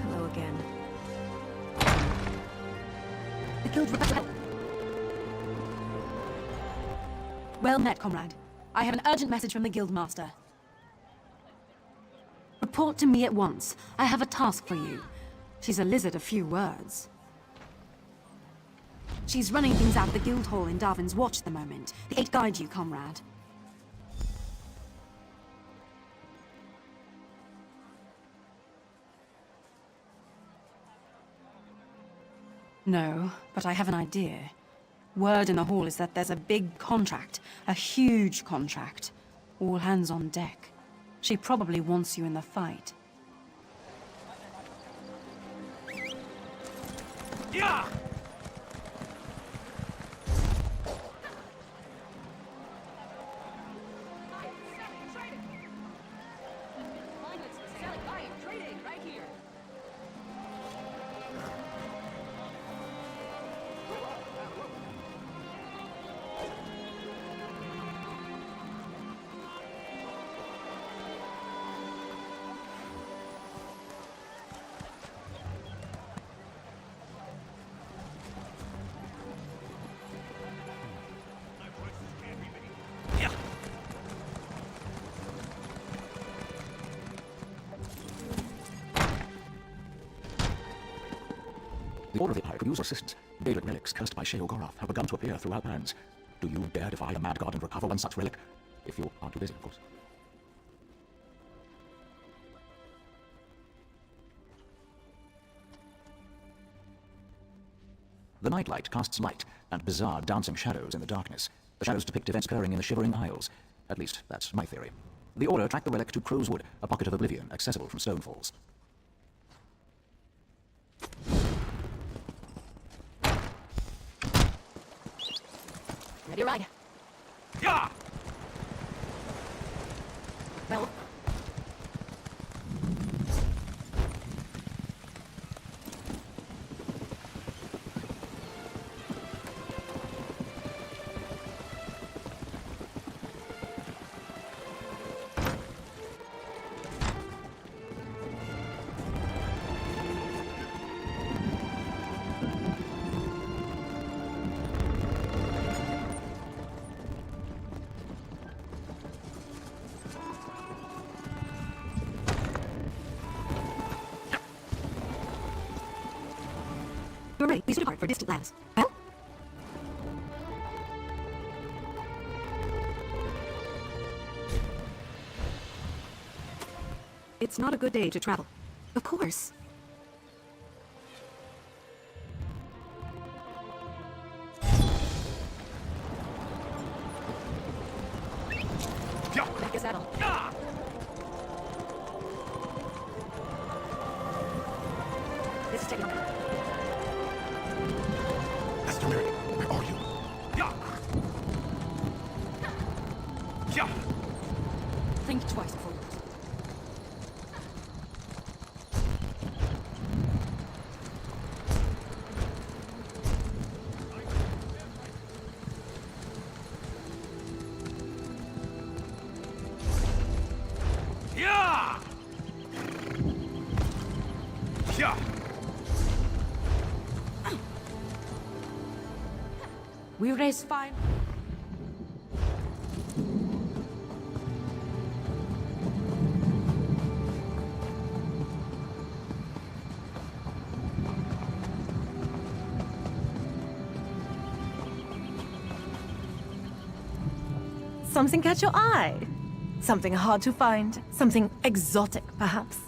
Hello again. The guild rep- Well met, comrade. I have an urgent message from the guild master. Report to me at once. I have a task for you. She's a lizard of few words. She's running things out of the guild hall in Darwin's Watch at the moment. The Eight guide you, comrade. No, but I have an idea. Word in the hall is that there's a big contract. A huge contract. All hands on deck. She probably wants you in the fight. Yeah! The Order of the Eye could use assistance. Daedalic relics cursed by Sheogorath have begun to appear through our lands. Do you dare defy a mad god and recover one such relic? If you aren't too busy, of course. The nightlight casts light and bizarre dancing shadows in the darkness. The shadows depict events occurring in the Shivering Isles. At least, that's my theory. The Order tracked the relic to Crow's Wood, a pocket of oblivion accessible from Stonefalls. Ready to ride. Yeah! Well... You're right, we should depart for distant lands. Well? It's not a good day to travel. Of course. Back a saddle. This is taking over. Master Merrick, where are you? Think twice before you... Yeah! Yeah! We raise fine. Something catch your eye? Something hard to find? Something exotic, perhaps?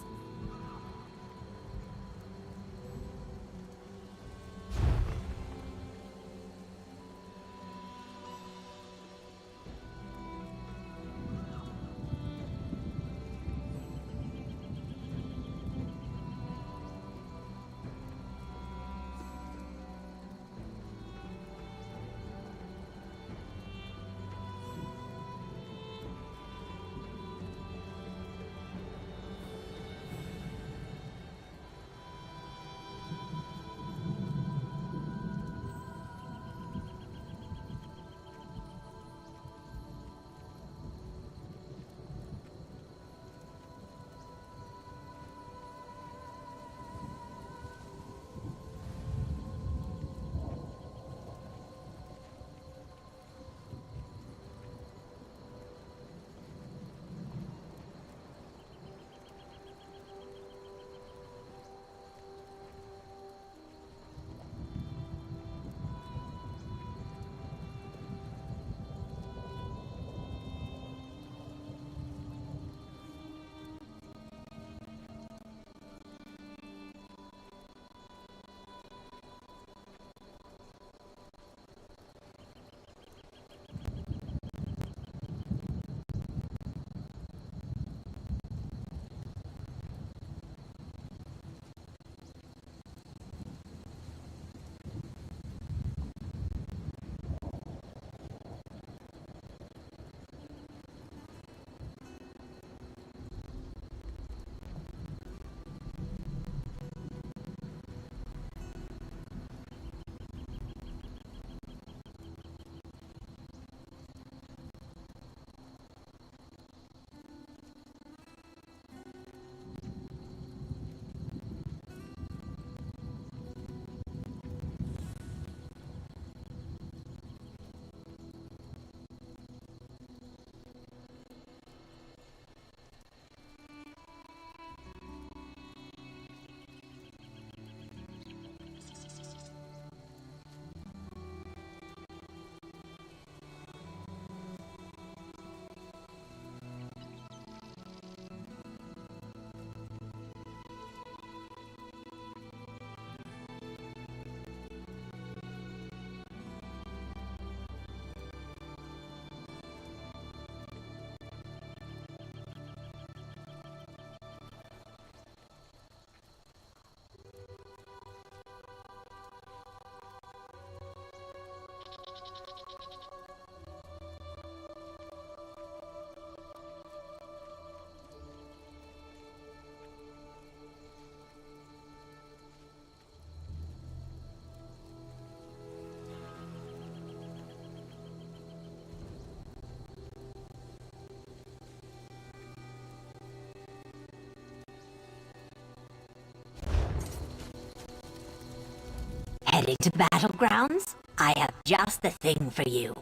Heading to Battlegrounds? I have just the thing for you.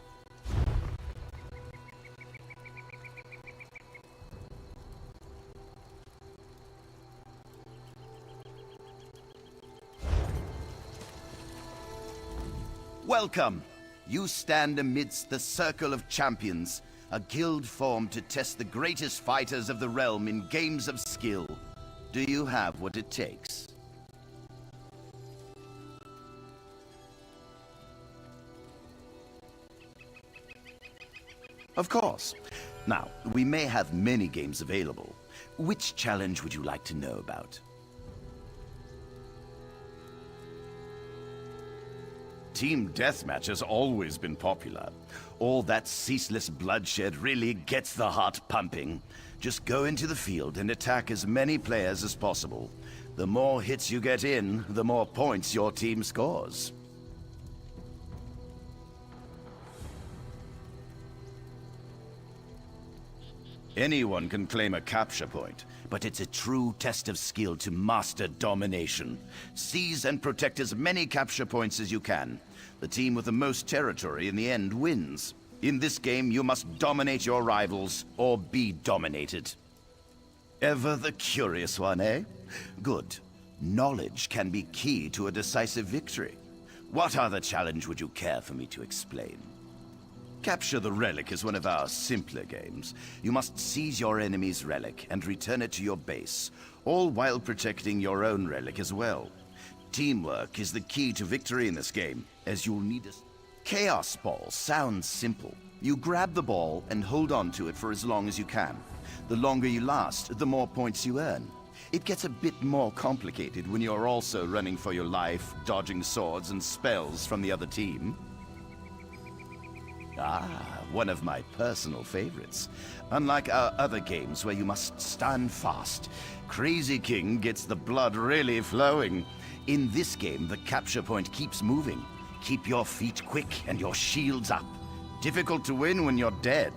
Welcome. You stand amidst the Circle of Champions, a guild formed to test the greatest fighters of the realm in games of skill. Do you have what it takes? Of course. Now, we may have many games available. Which challenge would you like to know about? Team Deathmatch has always been popular. All that ceaseless bloodshed really gets the heart pumping. Just go into the field and attack as many players as possible. The more hits you get in, the more points your team scores. Anyone can claim a capture point, but it's a true test of skill to master domination. Seize and protect as many capture points as you can. The team with the most territory in the end wins. In this game, you must dominate your rivals, or be dominated. Ever the curious one, eh? Good. Knowledge can be key to a decisive victory. What other challenge would you care for me to explain? Capture the relic is one of our simpler games. You must seize your enemy's relic and return it to your base, all while protecting your own relic as well. Teamwork is the key to victory in this game, as you'll need a... Chaos Ball sounds simple. You grab the ball and hold on to it for as long as you can. The longer you last, the more points you earn. It gets a bit more complicated when you're also running for your life, dodging swords and spells from the other team. Ah, one of my personal favorites. Unlike our other games where you must stand fast, Crazy King gets the blood really flowing. In this game, the capture point keeps moving. Keep your feet quick and your shields up. Difficult to win when you're dead.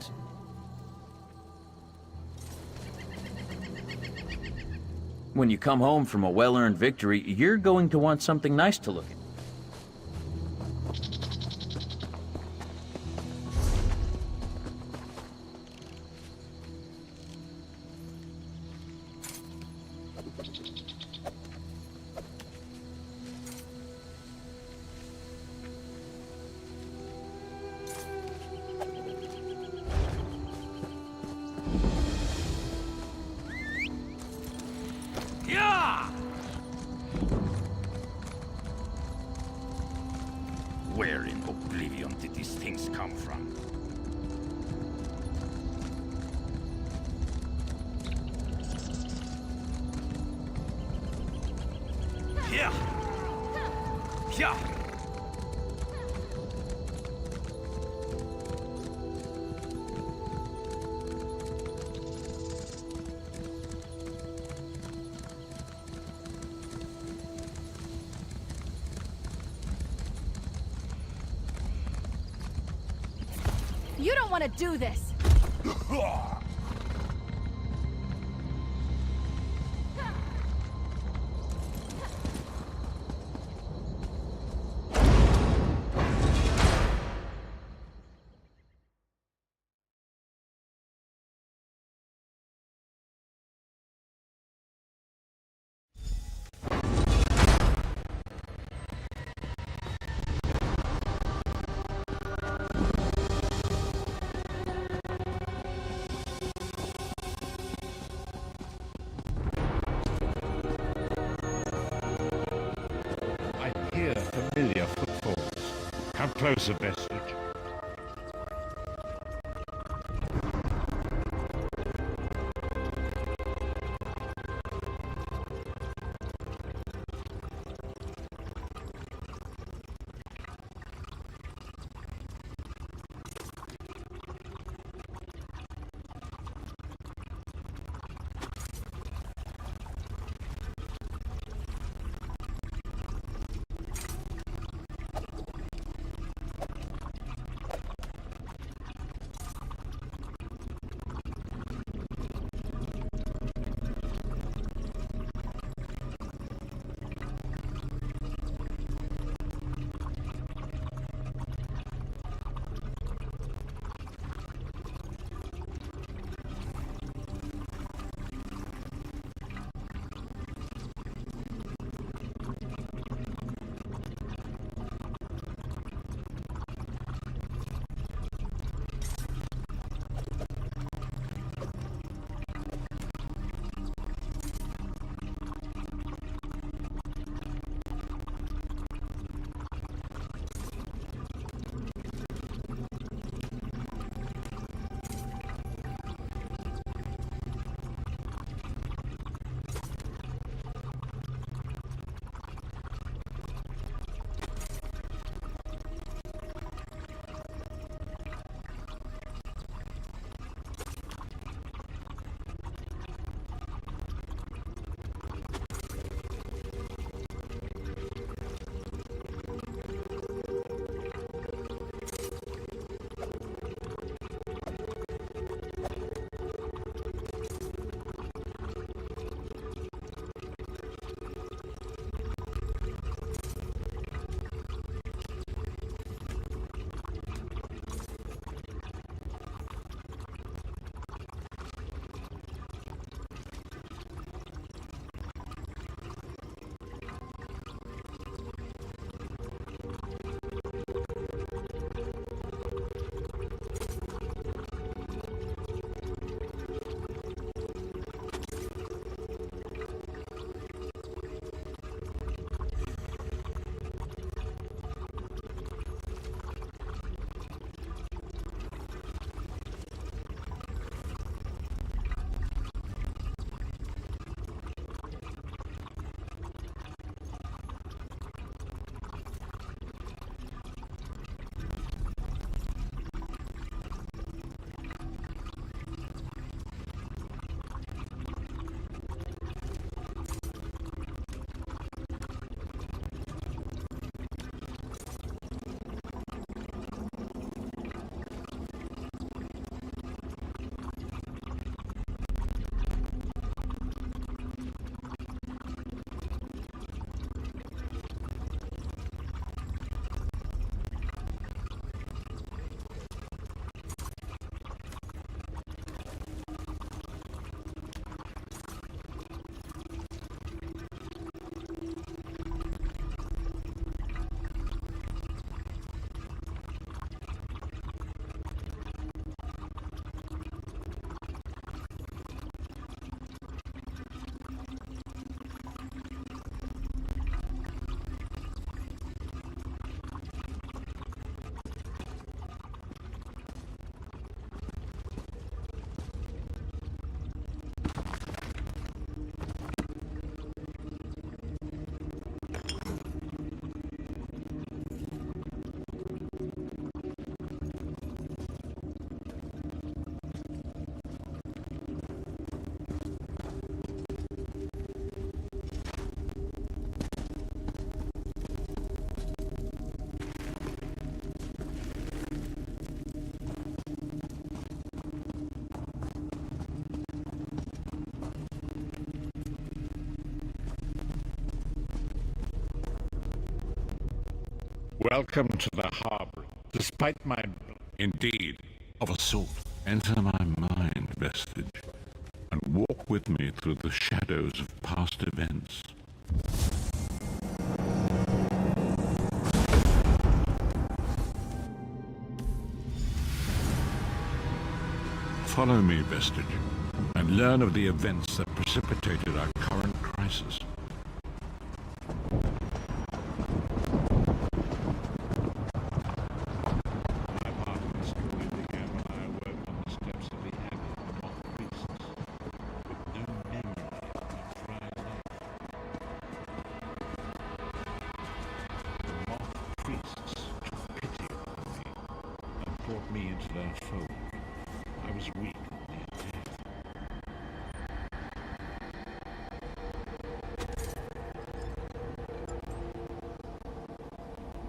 When you come home from a well-earned victory, you're going to want something nice to look at. Where in oblivion did these things come from? Yeah. Yeah. You don't want to do this! Hear familiar footfalls. Come closer, Vestige. Welcome to the harbor. Despite my... Indeed. Of assault. Enter my mind, Vestige, and walk with me through the shadows of past events. Follow me, Vestige, and learn of the events that precipitated our current crisis. Brought me into their fold. I was weak and near death.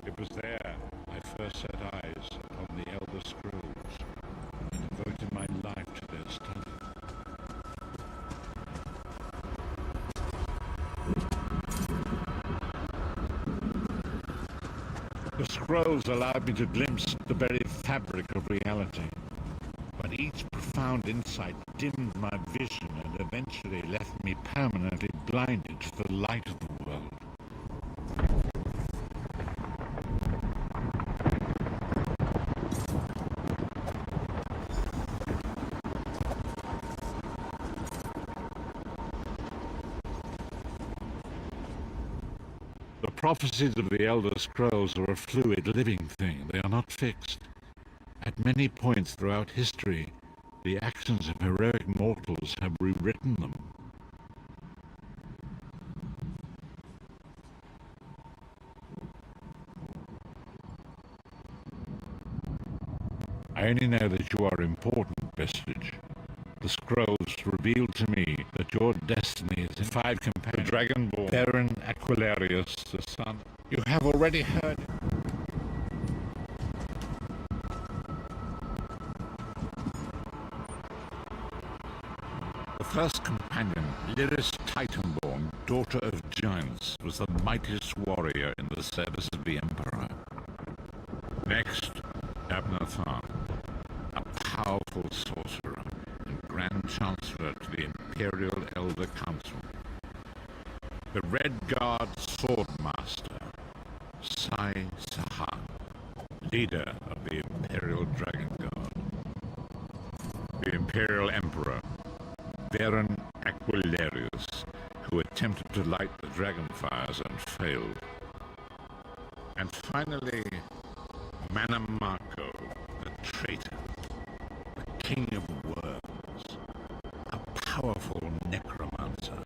It was there I first set eyes upon the Elder Scrolls and devoted my life to their study. The scrolls allowed me to glimpse the very fabric of reality, but each profound insight dimmed my vision and eventually left me permanently blinded to the light of the world. The prophecies of the Elder Scrolls are a fluid, living thing. They are not fixed. At many points throughout history, the actions of heroic mortals have rewritten them. I only know that you are important, Vestige. The scrolls reveal to me that your destiny is in 5 companions. The Dragonborn, Baron Aquilarius, the son. You have already heard. The first companion, Lyris Titanborn, daughter of giants, was the mightiest warrior in the service of the Emperor. Next, Abnathan, a powerful sorcerer and Grand Chancellor to the Imperial Elder Council. The Red Guard Swordmaster, Sai Sahan, leader of the Imperial Dragon Guard. The Imperial Emperor, Baron Aquilarius, who attempted to light the dragon fires and failed. And finally, Manamako, the traitor, the king of worms, a powerful necromancer,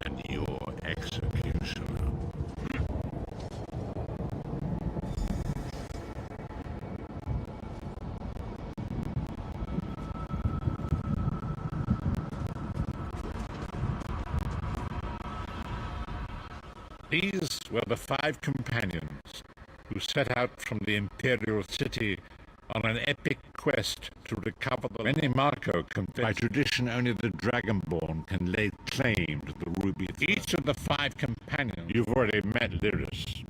and your executioner. These were the 5 companions who set out from the Imperial City on an epic quest to recover the many Marco confessed. By tradition, only the Dragonborn can lay claim to the ruby. Each of the 5 companions. You've already met Lyris.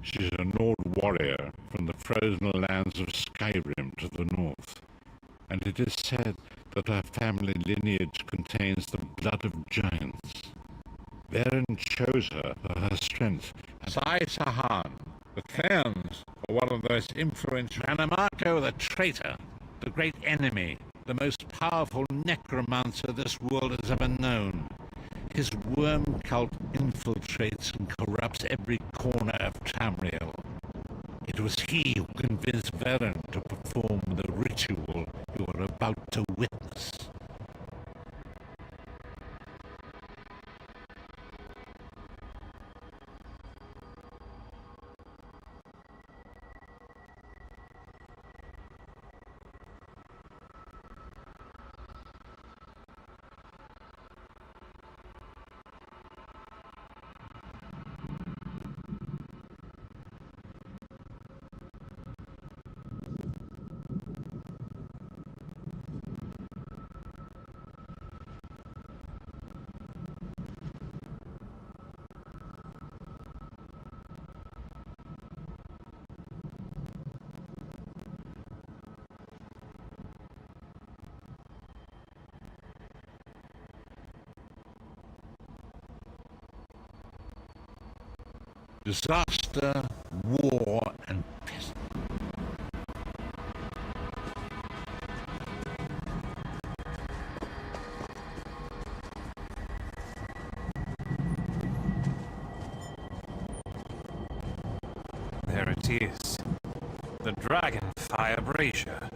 She's a Nord warrior from the frozen lands of Skyrim to the north, and it is said that her family lineage contains the blood of giants. Baron chose her for her strength. Sai Sahan, the clans are one of the most influential. Manamako, the traitor, the great enemy, the most powerful necromancer this world has ever known. His worm cult infiltrates and corrupts every corner of Tamriel. It was he who convinced Baron to perform the ritual you are about to witness. Disaster, war, and peace. There it is. The Dragonfire Brazier.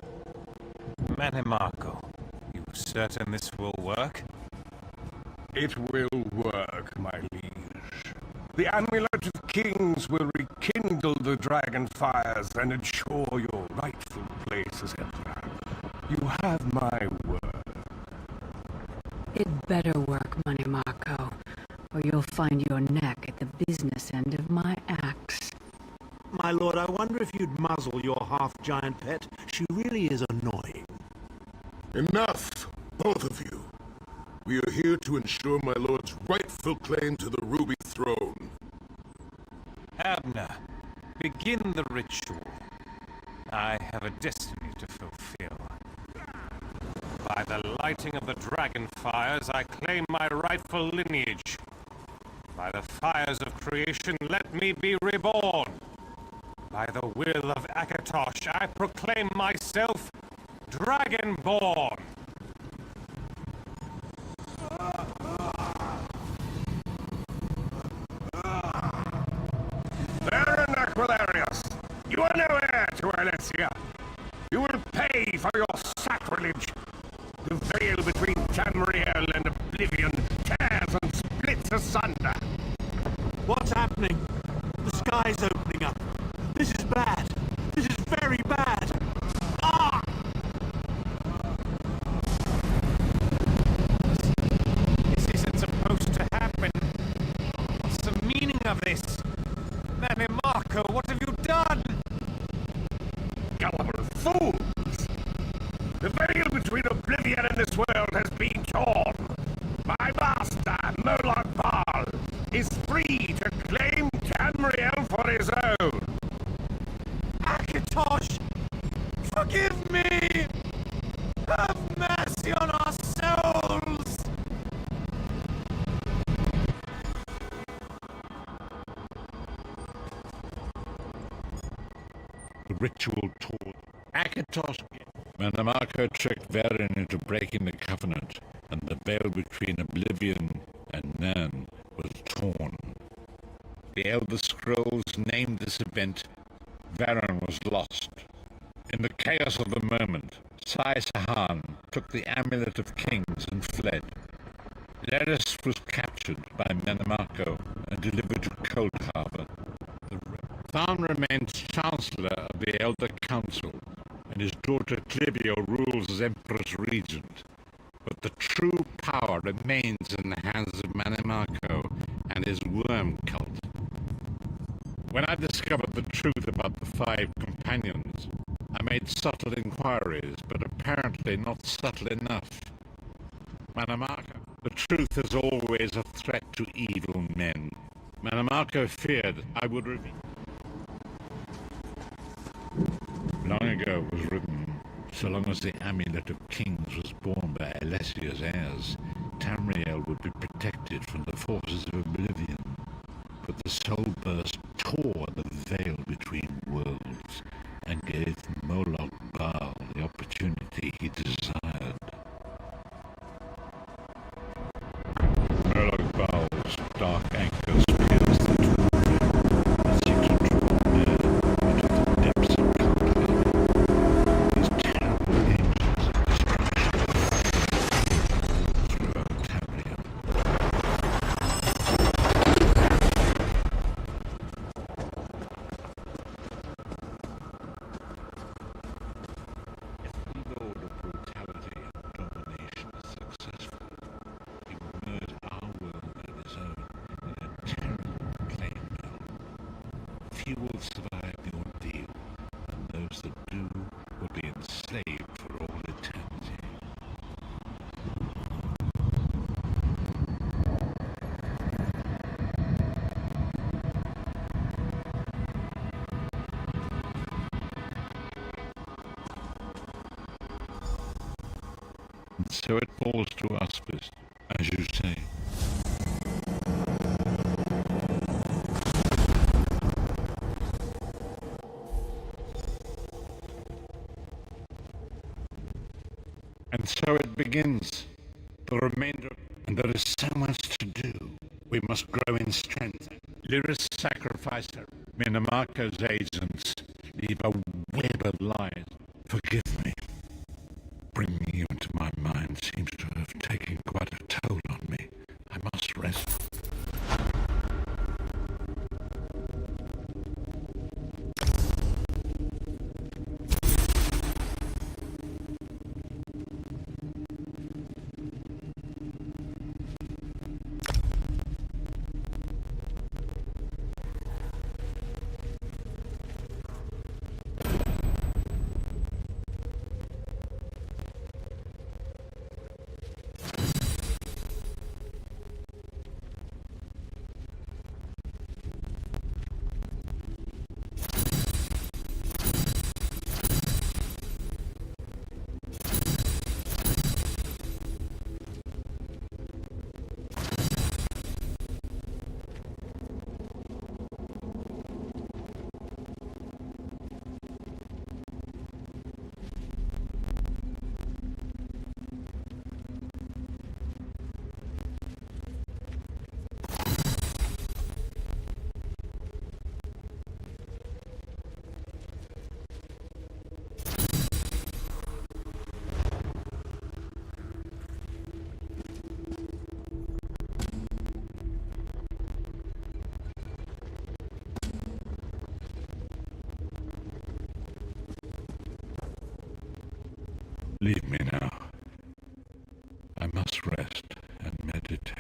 Manimarco, you certain this will work? It will work, my liege. The Amulet of Kings will rekindle the dragon fires and ensure your rightful place as Emperor. You have my word. It better work, Manimarco, or you'll find your neck at the business end of my axe. My lord, I wonder if you'd muzzle your half-giant pet. She really is annoying. Enough, both of you. We are here to ensure my lord's rightful claim to the Ruby Throne. Abner, begin the ritual. I have a destiny to fulfill. By the lighting of the dragon fires, I claim my rightful lineage. By the fires of creation, let me be reborn. By the will of Akatosh, I proclaim myself Dragonborn. Baron Aquilarius, you are no heir to Alessia. You will pay for your sacrilege. The veil between Tamriel and Oblivion tears and splits asunder. What's happening? The sky's opening up. This is bad. This is very bad. Ah! This isn't supposed to happen. What's the meaning of this? Manimarco, what have you done? Gullible fools! The veil between Oblivion and this world has been torn. My master, Moloch Baal, is free to claim Tamriel for his own. Akatosh! Forgive me! Have mercy on our souls! The ritual toward Akatosh. Manimarco tricked Varen into breaking the covenant, and the veil between Oblivion and Nan was torn. The Elder Scrolls named this event Varen was lost. In the chaos of the moment, Sai Sahan took the Amulet of Kings and fled. Leris was captured by Manimarco and delivered to Cold Harbor. Than remains Chancellor of the Elder Council, and his daughter Clivio rules as Empress Regent. But the true power remains in the hands of Manimarco and his worm cult. When I discovered the truth about the 5 companions, I made subtle inquiries, but apparently not subtle enough. Manimarco, the truth is always a threat to evil men. Manimarco feared I would reveal. Long ago it was written, so long as the Amulet of Kings was borne by Alessia's heirs, Tamriel would be protected from the forces of Oblivion. But the soul burst tore the veil between worlds and gave Moloch Baal the opportunity he desired. Moloch Baal's dark anchors pierced the tomb and seemed to draw near into the depths of conflict. These terrible angels of destruction throughout Tamriel. Few will survive the ordeal, and those that do will be enslaved for all eternity. And so it falls to us, as you say. And so it begins. The remainder, and there is so much to do. We must grow in strength. Lyris sacrificed her. Minamarco's agents leave a web of lies. Forgive me. Bringing you into my mind seems to have taken quite a toll on me. I must rest. Leave me now. I must rest and meditate.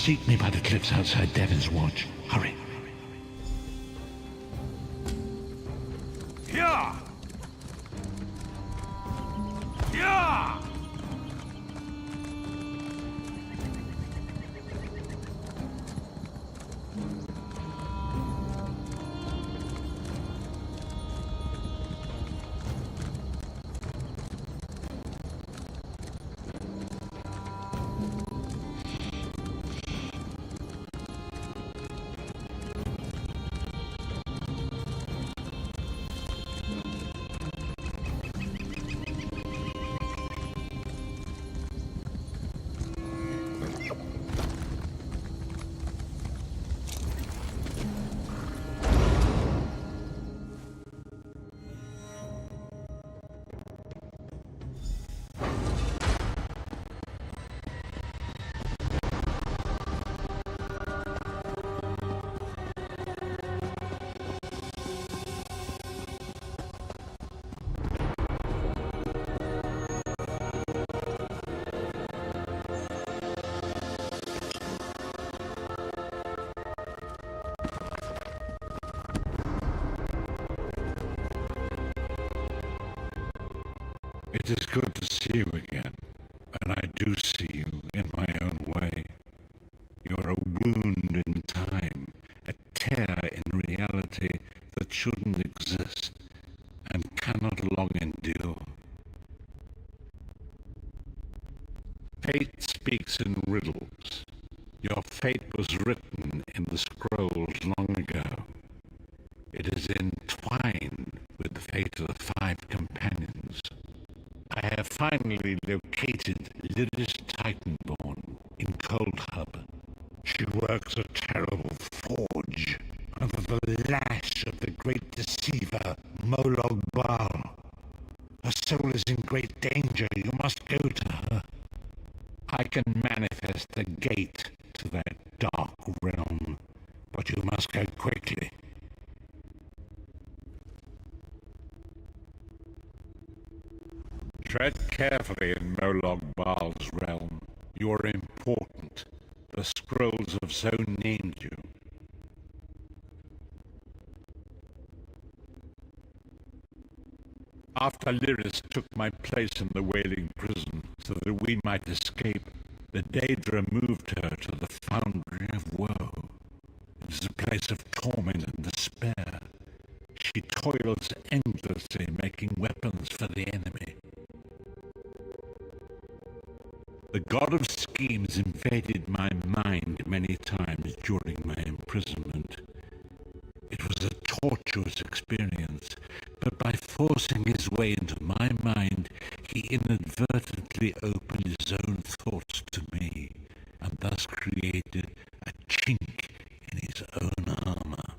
Seek me by the cliffs outside Devon's Watch. Hurry. Yeah! Yeah! It is good to see you again, and I do see you in my own way. You're a wound in time, a tear in reality that shouldn't exist and cannot long endure. Fate speaks in riddles. Your fate was written in the scrolls long ago. It is entwined with the fate of the 5 companions. I have finally located Lyris Titanborn in Cold Harbor. She works a terrible forge under the lash of the great deceiver Molog Bal. Her soul is in great danger. You must go to her. I can manifest the gate to that dark realm, but you must go quickly. Tread carefully in Molog Bal's realm. You are important. The scrolls have so named you. After Lyris took my place in the Wailing Prison so that we might escape, the Daedra moved her to the Foundry of Woe. It is a place of torment and despair. She toils endlessly making weapons for the enemy. The god of schemes invaded my mind many times during my imprisonment. It was a tortuous experience, but by forcing his way into my mind, he inadvertently opened his own thoughts to me, and thus created a chink in his own armor.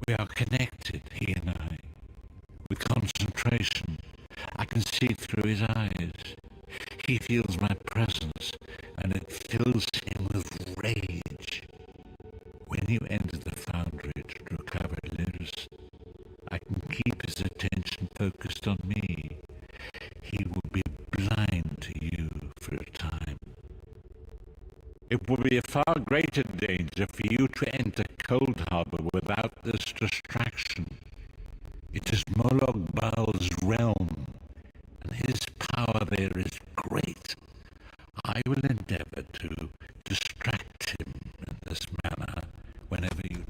We are connected, he and I. With concentration, I can see through his eyes. He feels my presence, and it fills him with rage. When you enter the foundry to recover Lyris, I can keep his attention focused on me. He will be blind to you for a time. It will be a far greater danger for you to enter Cold Harbor without this distraction. It is Molog Bal's realm, and his power there is great. I will endeavor to distract him in this manner whenever you...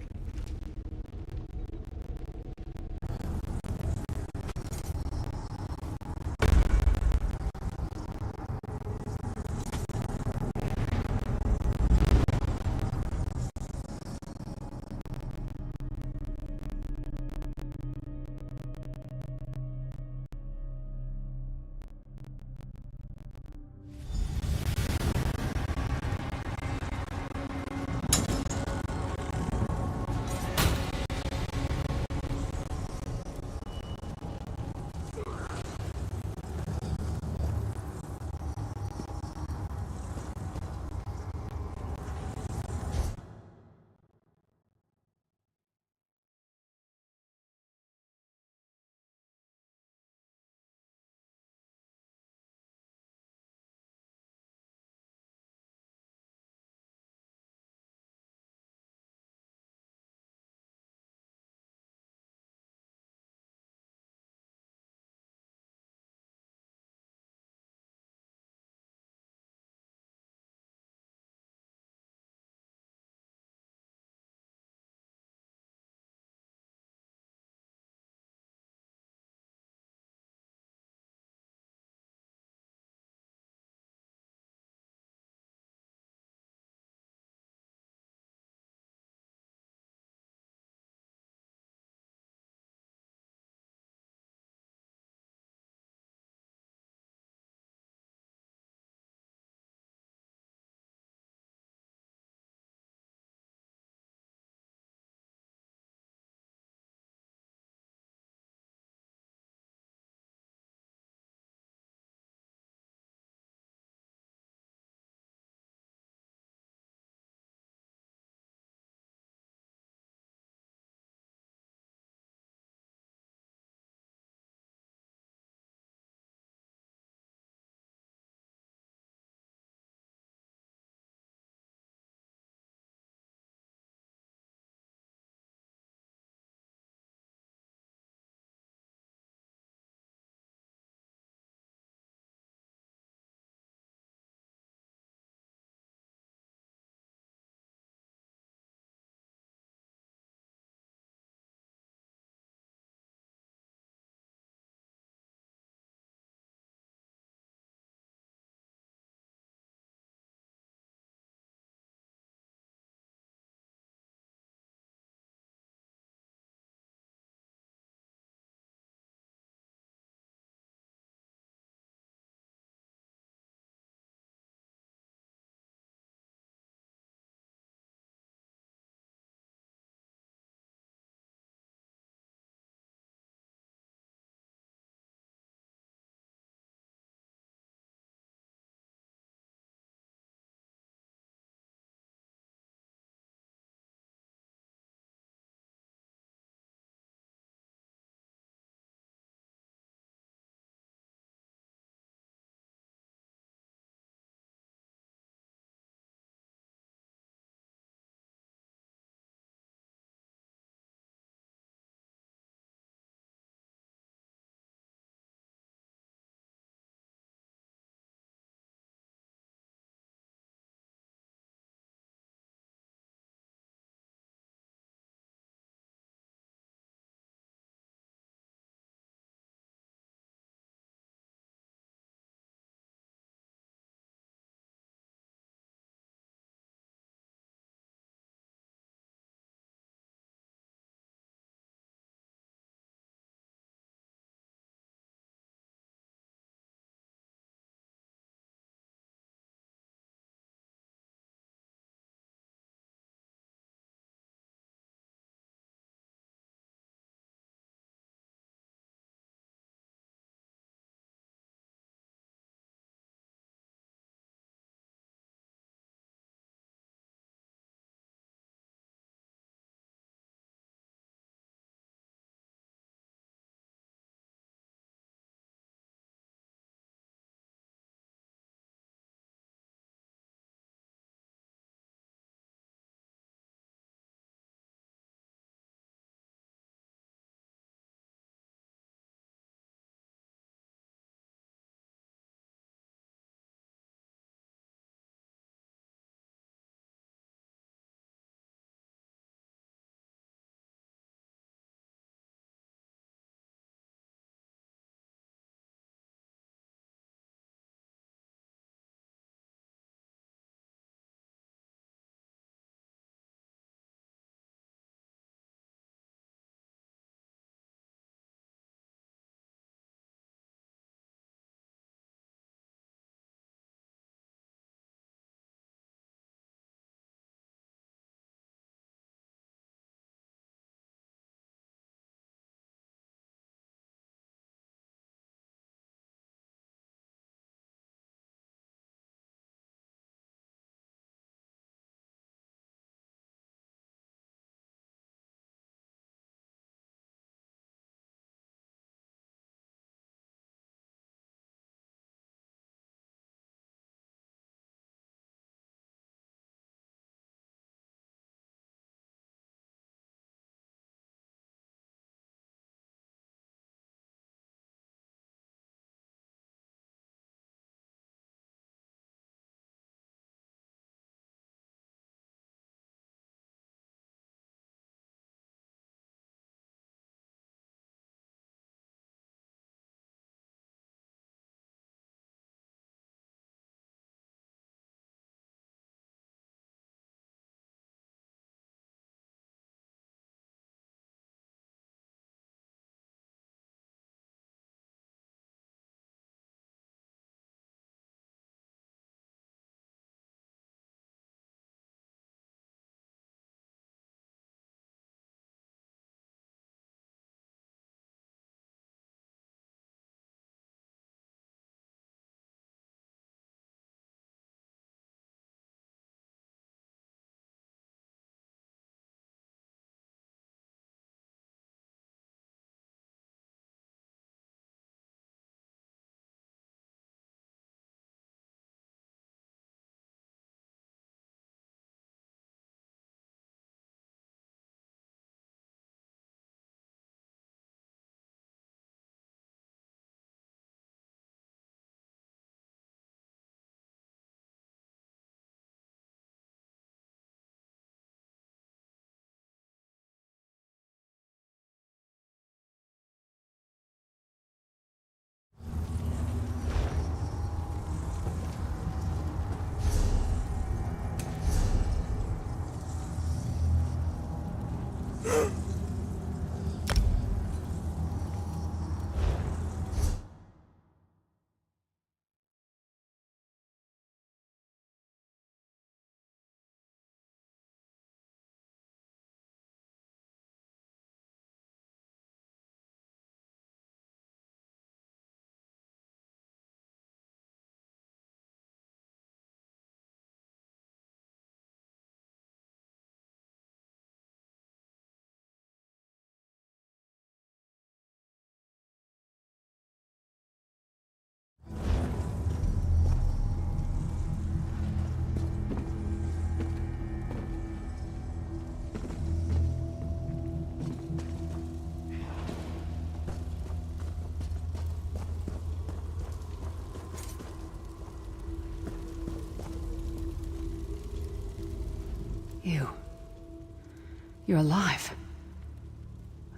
You're alive.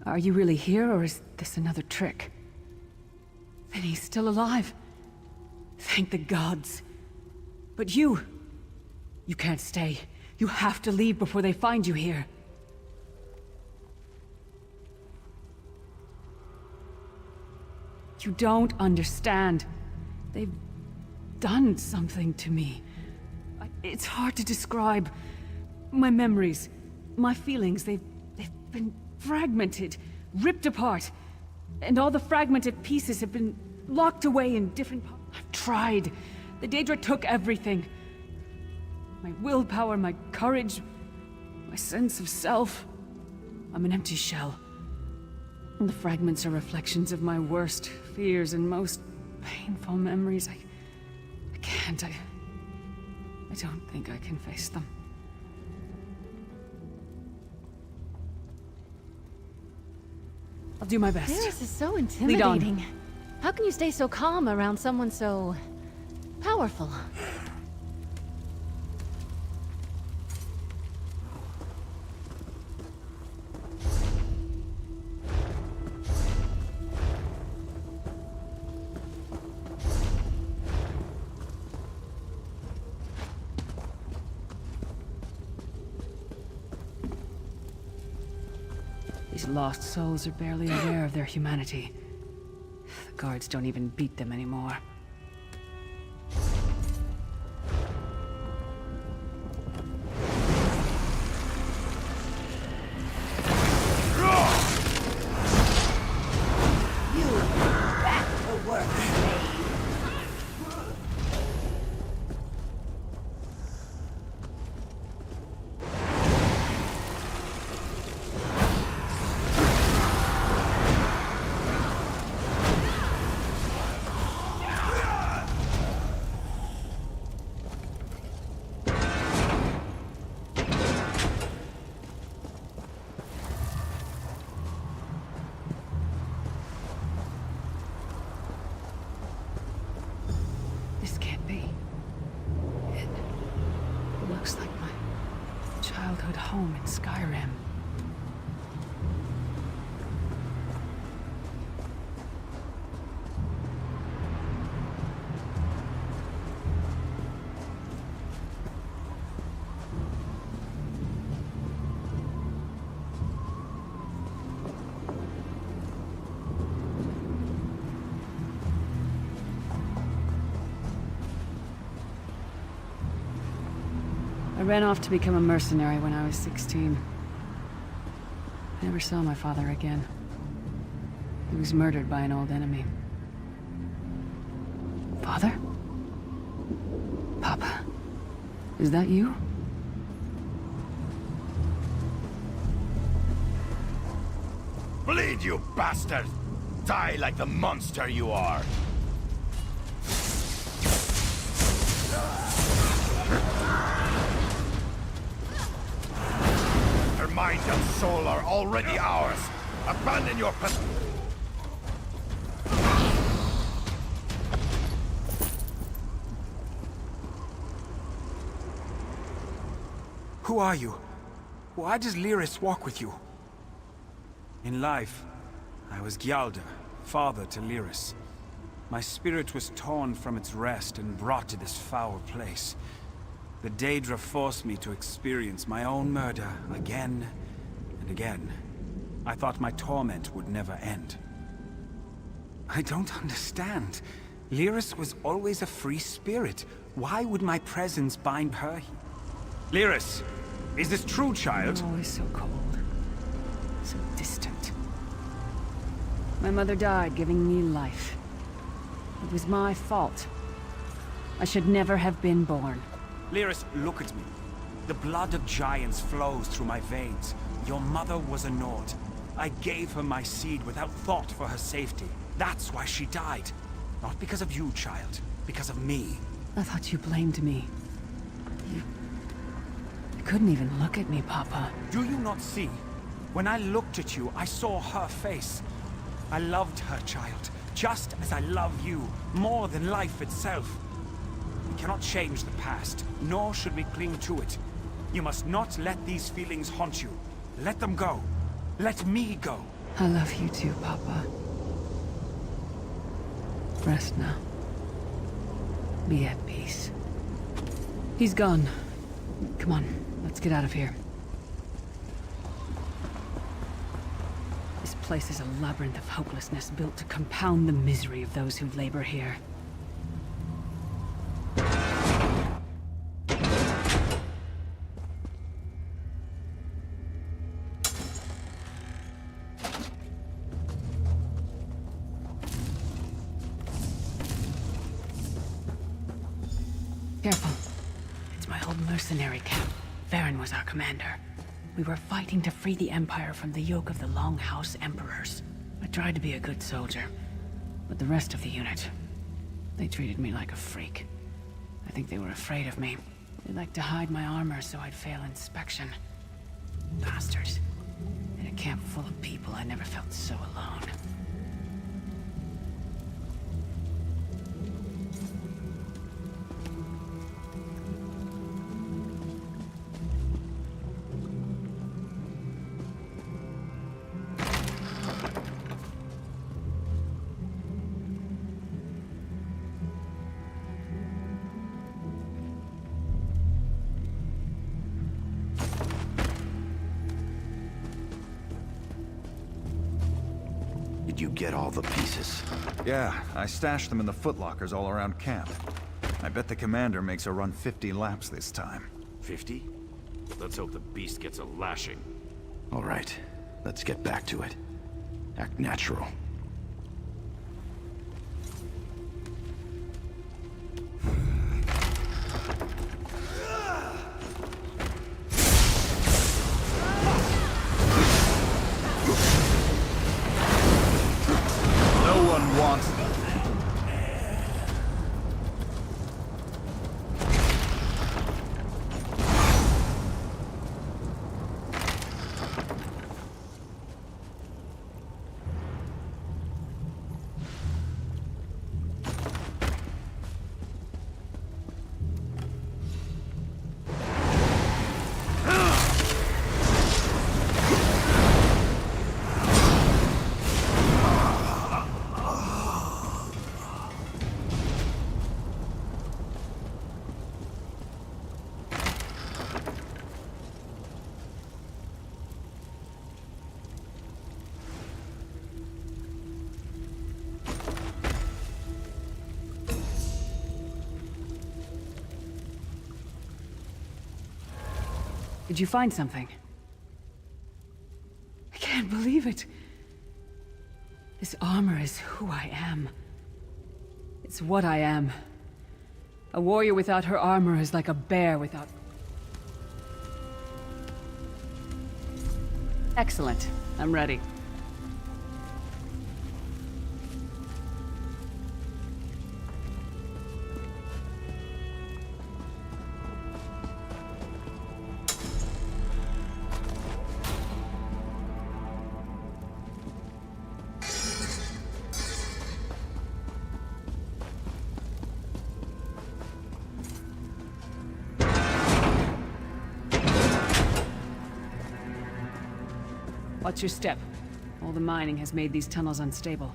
Are you really here, or is this another trick? Then he's still alive. Thank the gods. But you can't stay. You have to leave before they find you here. You don't understand. They've done something to me. It's hard to describe. My memories, my feelings, they've been fragmented, ripped apart. And all the fragmented pieces have been locked away in different parts. I've tried. The Daedra took everything. My willpower, my courage, my sense of self. I'm an empty shell. And the fragments are reflections of my worst fears and most painful memories. I can't. I don't think I can face them. I'll do my best. This is so intimidating. Lead on. How can you stay so calm around someone so powerful? These lost souls are barely aware of their humanity. The guards don't even beat them anymore. Back to work, slave. This can't be. It looks like my childhood home in Skyrim. I ran off to become a mercenary when I was 16. I never saw my father again. He was murdered by an old enemy. Father? Papa? Is that you? Bleed, you bastard! Die like the monster you are! Her mind and soul are already ours. Abandon your Who are you? Why does Lyris walk with you? In life, I was Gyalda, father to Lyris. My spirit was torn from its rest and brought to this foul place. The Daedra forced me to experience my own murder again And again, I thought my torment would never end. I don't understand. Lyris was always a free spirit. Why would my presence bind her? Lyris! Is this true, child? You're always so cold. So distant. My mother died giving me life. It was my fault. I should never have been born. Lyris, look at me. The blood of giants flows through my veins. Your mother was a Nord. I gave her my seed without thought for her safety. That's why she died. Not because of you, child. Because of me. I thought you blamed me. You couldn't even look at me, Papa. Do you not see? When I looked at you, I saw her face. I loved her, child. Just as I love you. More than life itself. We cannot change the past, nor should we cling to it. You must not let these feelings haunt you. Let them go. Let me go. I love you too, Papa. Rest now. Be at peace. He's gone. Come on, let's get out of here. This place is a labyrinth of hopelessness built to compound the misery of those who labor here. Careful. It's my old mercenary camp. Varen was our commander. We were fighting to free the Empire from the yoke of the Longhouse Emperors. I tried to be a good soldier, but the rest of the unit, they treated me like a freak. I think they were afraid of me. They liked to hide my armor so I'd fail inspection. Bastards. In a camp full of people, I never felt so alone. Did you get all the pieces? Yeah, I stashed them in the footlockers all around camp. I bet the commander makes her run 50 laps this time. 50? Let's hope the beast gets a lashing. All right, let's get back to it. Act natural. No one wants them. Did you find something? I can't believe it. This armor is who I am. It's what I am. A warrior without her armor is like a bear without... Excellent. I'm ready. Watch your step. All the mining has made these tunnels unstable.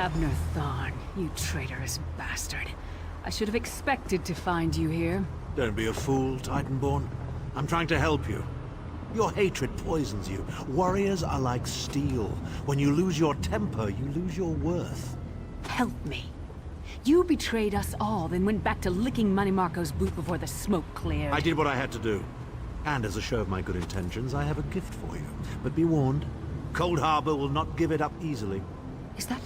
Abner Thorn, you traitorous bastard. I should have expected to find you here. Don't be a fool, Titanborn. I'm trying to help you. Your hatred poisons you. Warriors are like steel. When you lose your temper, you lose your worth. Help me. You betrayed us all, then went back to licking Manny Marco's boot before the smoke cleared. I did what I had to do. And as a show of my good intentions, I have a gift for you. But be warned, Cold Harbor will not give it up easily. Is that...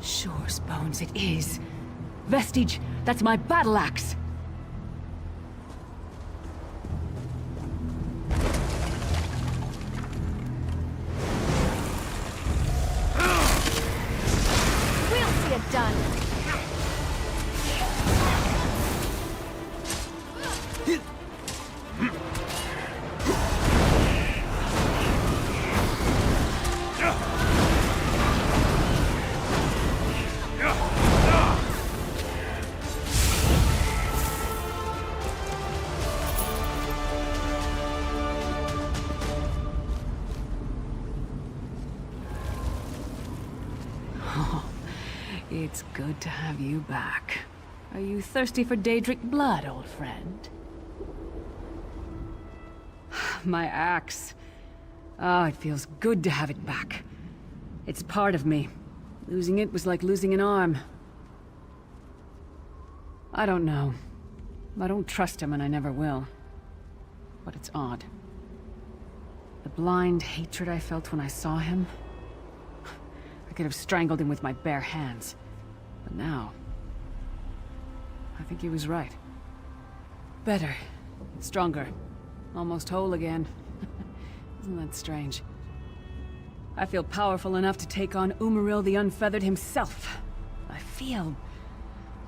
Sure, Bones, it is. Vestige, that's my battle axe! We'll see it done. It's good to have you back. Are you thirsty for Daedric blood, old friend? My axe. Ah, it feels good to have it back. It's part of me. Losing it was like losing an arm. I don't know. I don't trust him and I never will. But it's odd. The blind hatred I felt when I saw him... I could have strangled him with my bare hands. But now... I think he was right. Better. Stronger. Almost whole again. Isn't that strange? I feel powerful enough to take on Umaril the Unfeathered himself. I feel...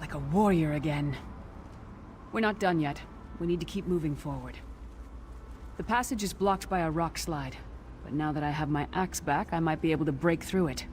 like a warrior again. We're not done yet. We need to keep moving forward. The passage is blocked by a rock slide. But now that I have my axe back, I might be able to break through it.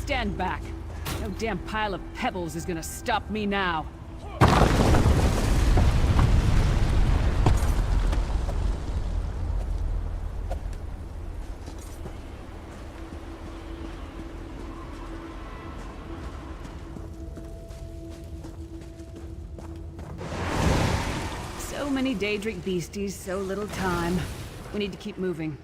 Stand back. No damn pile of pebbles is gonna stop me now. So many Daedric beasties, so little time. We need to keep moving.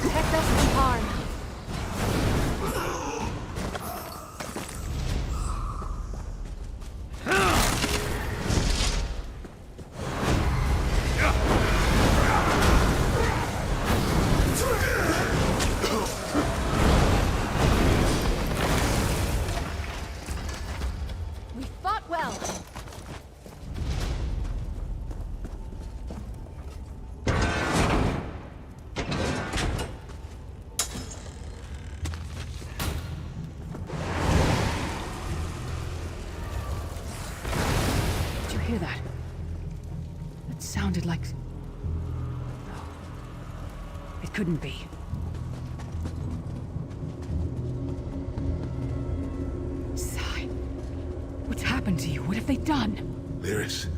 Protect us from harm. We fought well. Hear that? It sounded like... No. It couldn't be. Sai, what's happened to you? What have they done? Lyris.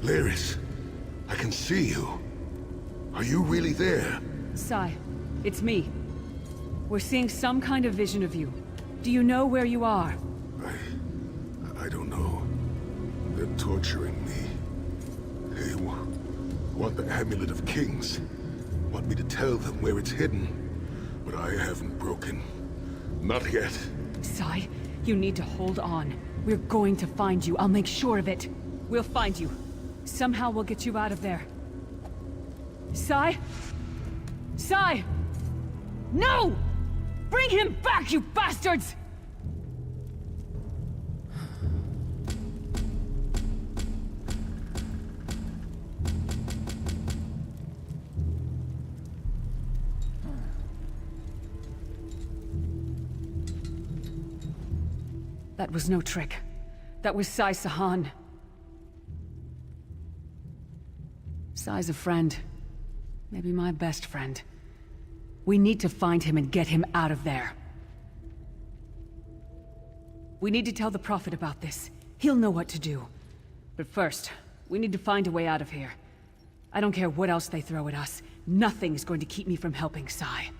Lyris. I can see you. Are you really there? Sai, it's me. We're seeing some kind of vision of you. Do you know where you are? I don't know. They're torturing me. They want the Amulet of Kings. Want me to tell them where it's hidden. But I haven't broken. Not yet. Sai, You need to hold on. We're going to find you. I'll make sure of it. We'll find you. Somehow we'll get you out of there. Sai? Sai! No! Bring him back, you bastards! That was no trick. That was Sai Sahan. Sai's a friend. Maybe my best friend. We need to find him and get him out of there. We need to tell the Prophet about this. He'll know what to do. But first, we need to find a way out of here. I don't care what else they throw at us. Nothing's going to keep me from helping Sai.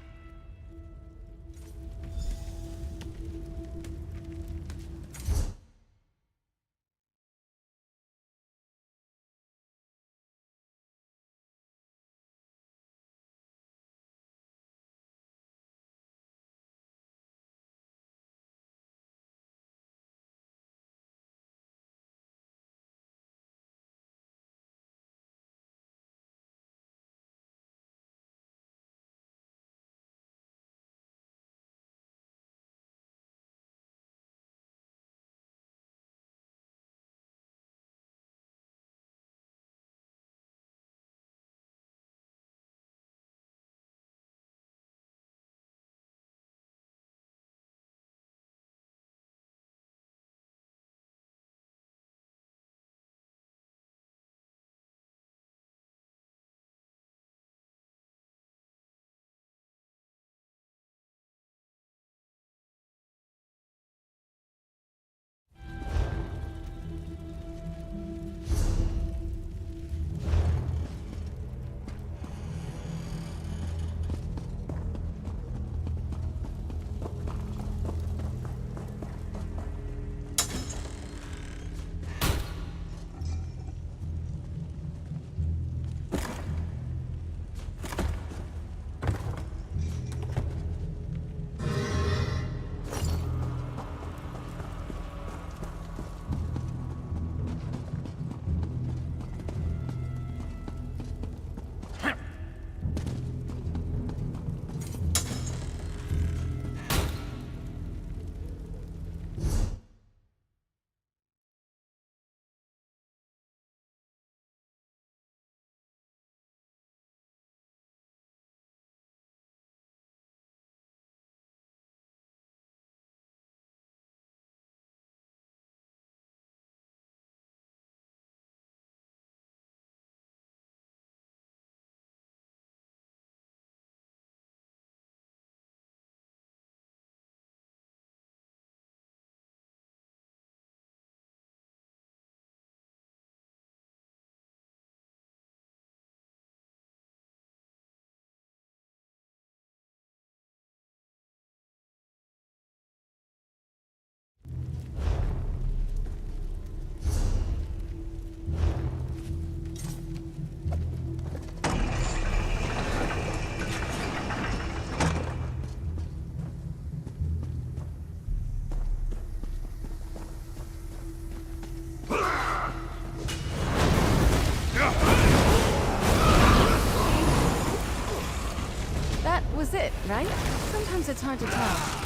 That was it, right? Sometimes it's hard to tell.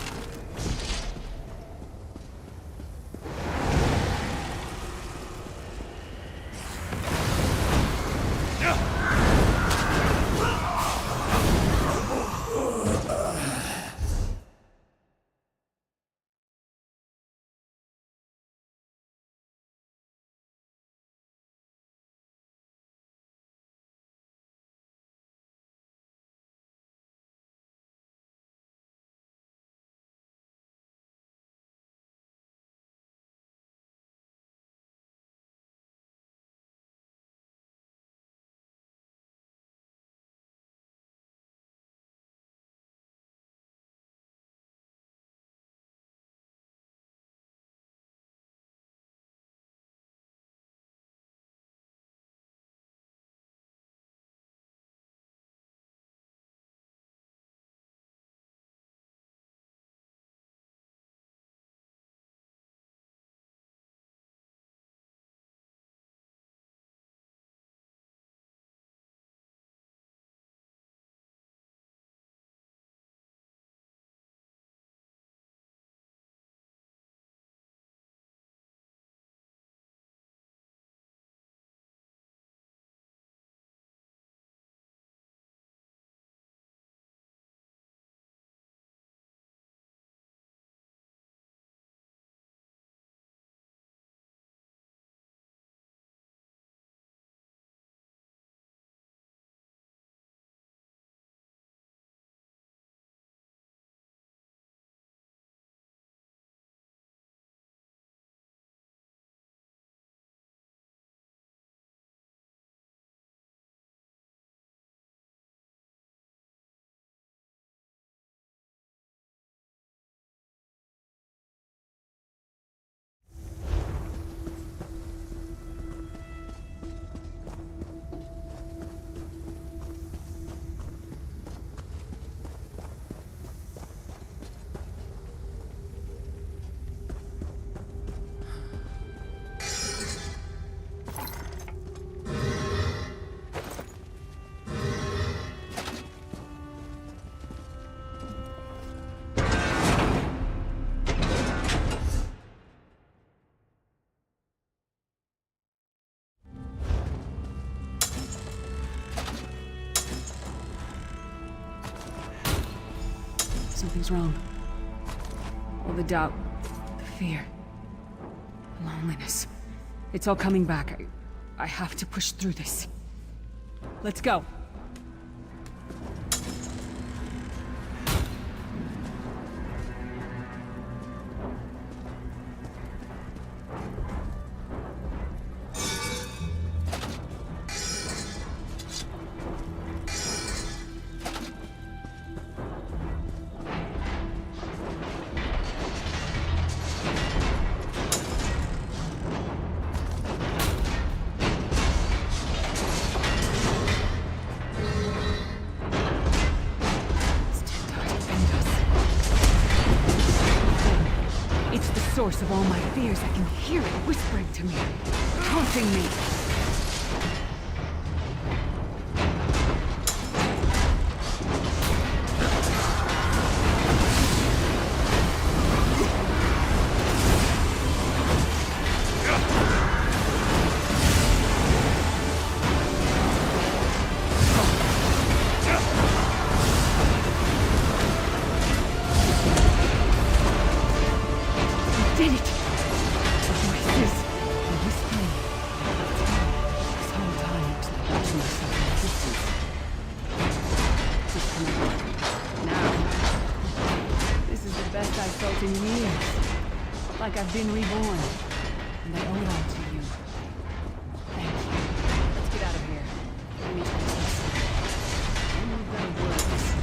Something's wrong. All the doubt, the fear, the loneliness. It's all coming back. I have to push through this. Let's go. Source of all my fears, I can hear it whispering to me, taunting me. Did it! The voices, the whispering. This whole time it was like watching myself in existence. Disconnected. Now, this is the best I've felt in years. Like I've been reborn. And I owe it all to you. Thank you. Let's get out of here. Let me try this. I know better words.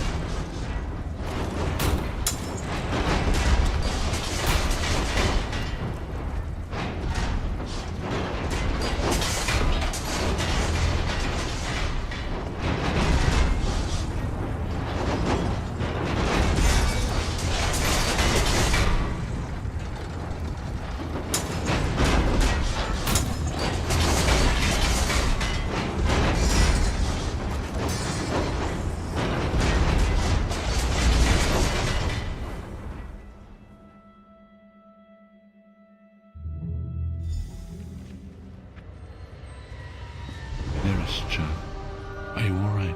Are you all right?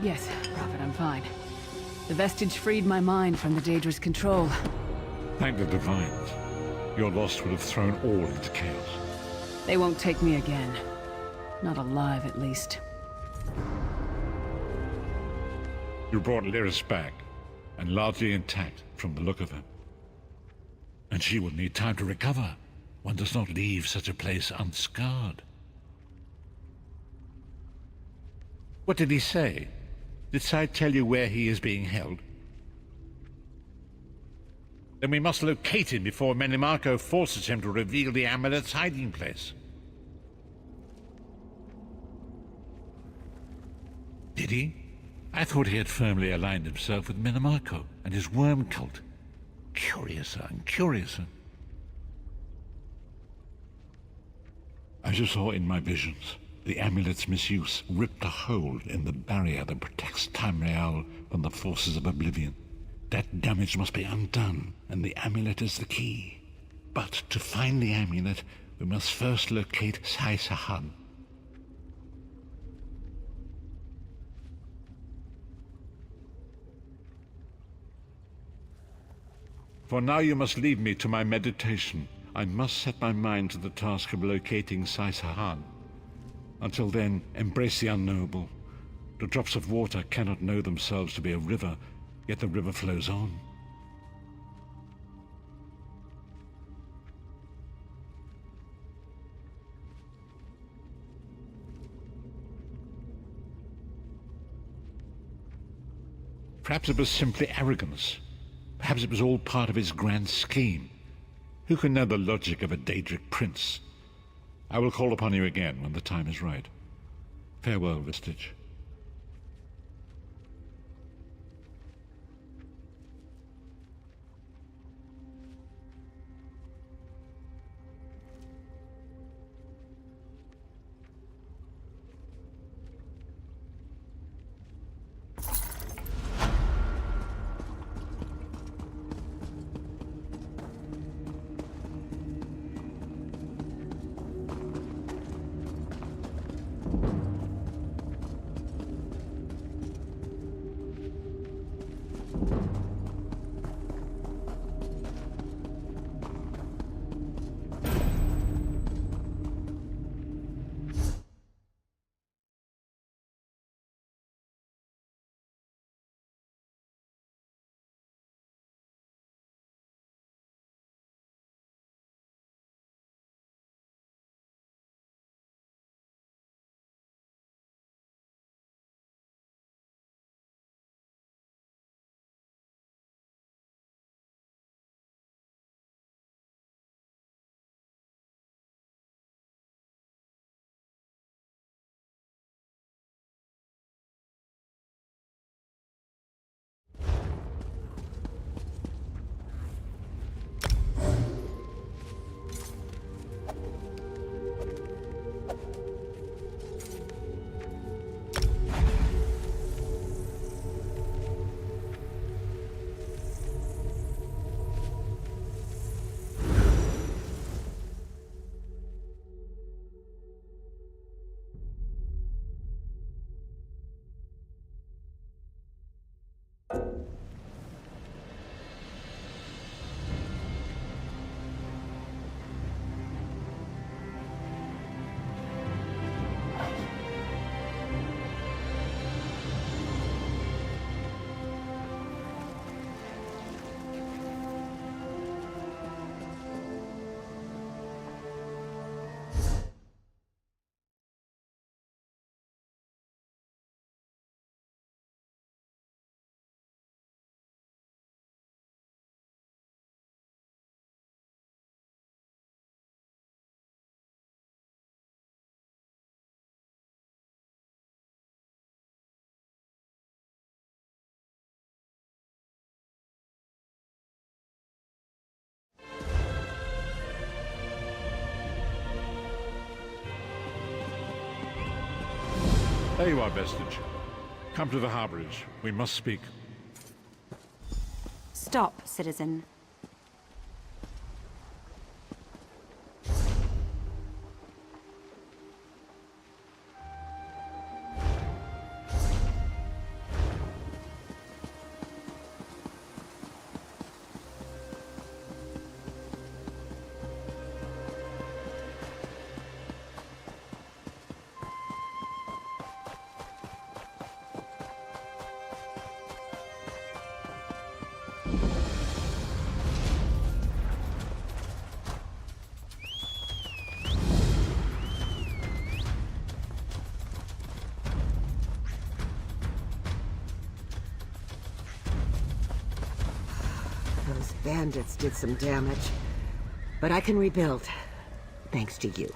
Yes, Prophet, I'm fine. The vestige freed my mind from the Daedra's control. Thank the Divines. Your loss would have thrown all into chaos. They won't take me again. Not alive, at least. You brought Lyris back, and largely intact from the look of her. And she will need time to recover. One does not leave such a place unscarred. What did he say? Did Sai tell you where he is being held? Then we must locate him before Menimarco forces him to reveal the amulet's hiding place. Did he? I thought he had firmly aligned himself with Menimarco and his worm cult. Curiouser and curiouser. As you saw in my visions, the amulet's misuse ripped a hole in the barrier that protects Tamriel from the forces of oblivion. That damage must be undone, and the amulet is the key. But to find the amulet, we must first locate Sai Sahan. For now you must leave me to my meditation. I must set my mind to the task of locating Sai Sahan. Until then, embrace the unknowable. The drops of water cannot know themselves to be a river, yet the river flows on. Perhaps it was simply arrogance. Perhaps it was all part of his grand scheme. Who can know the logic of a Daedric prince? I will call upon you again when the time is right. Farewell, Vestige. There you are, Vestige. Come to the harborage. We must speak. Stop, citizen. Those bandits did some damage, but I can rebuild, thanks to you.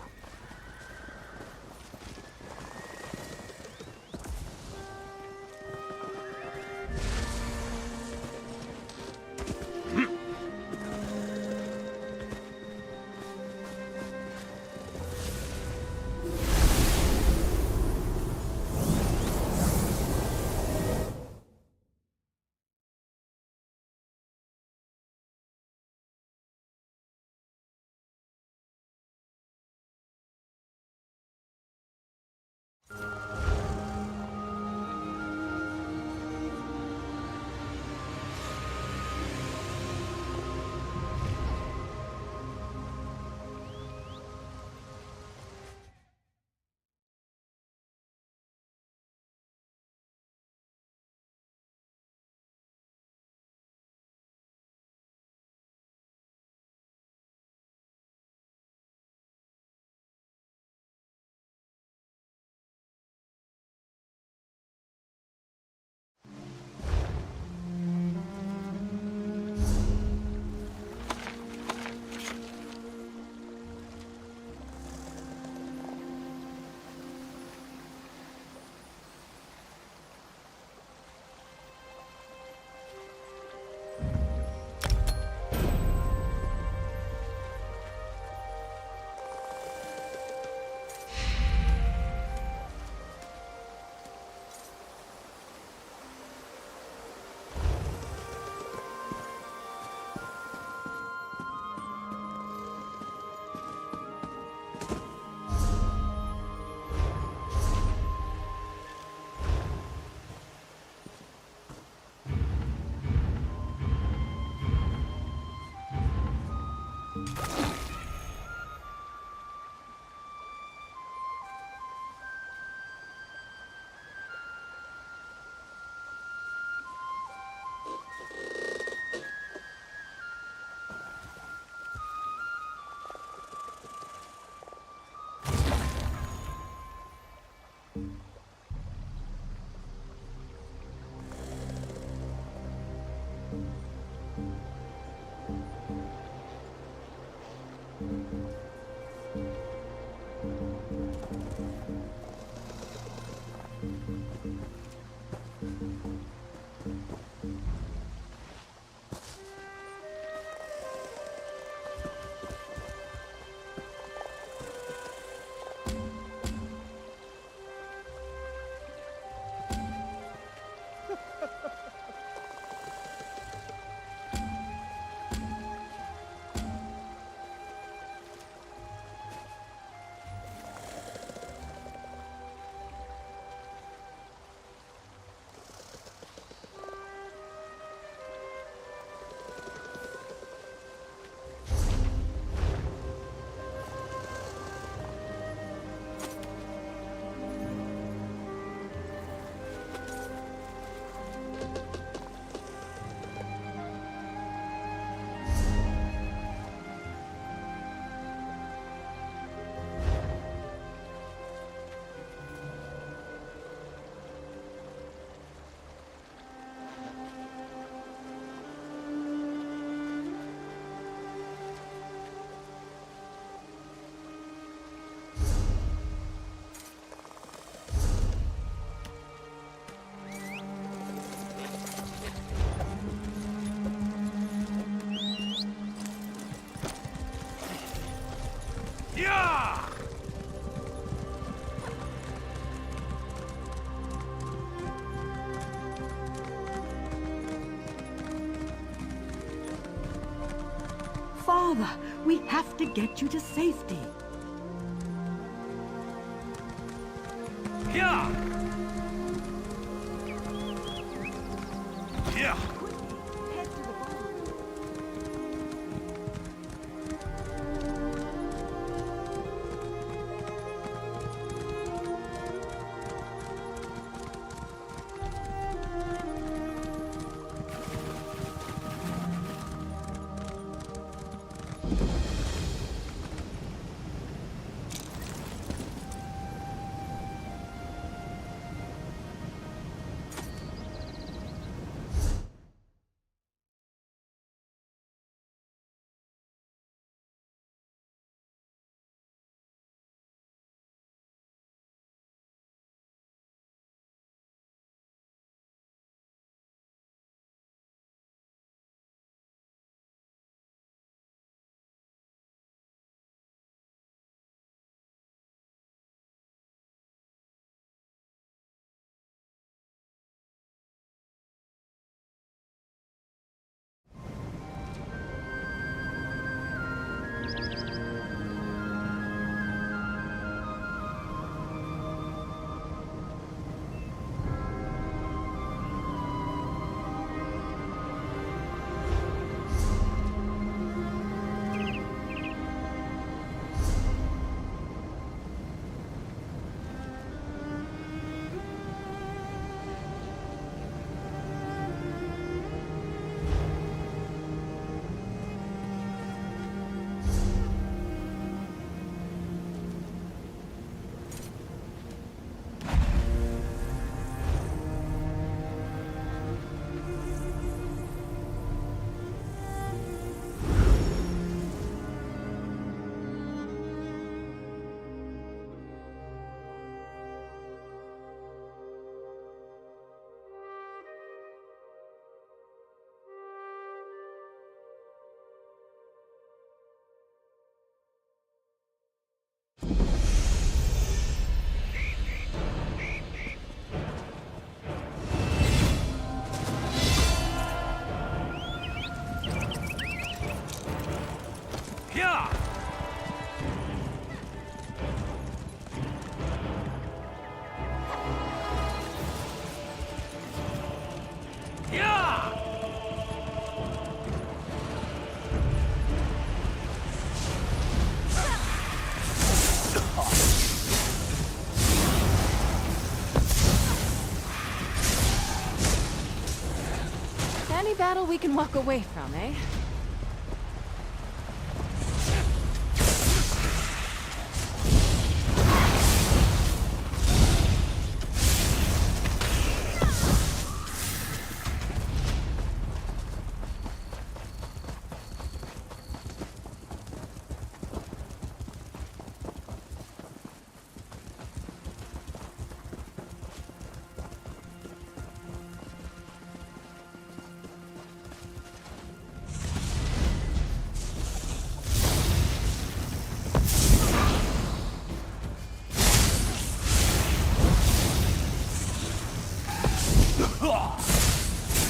father. We have to get you to safety. Yeah! Yeah! Yeah! Yeah! Any battle we can walk away from, eh?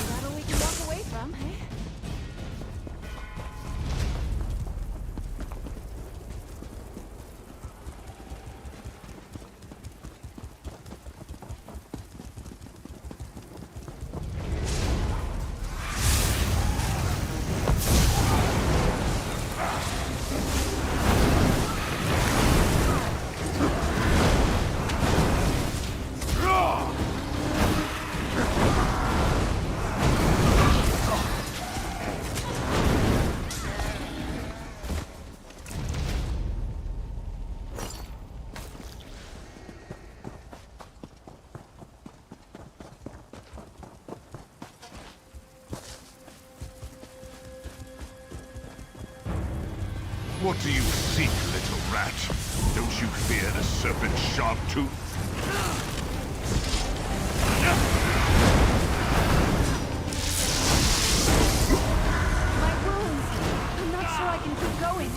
Battle we can walk away from, eh? What do you seek, little rat? Don't you fear the serpent's sharp tooth? My wounds! I'm not sure I can keep going.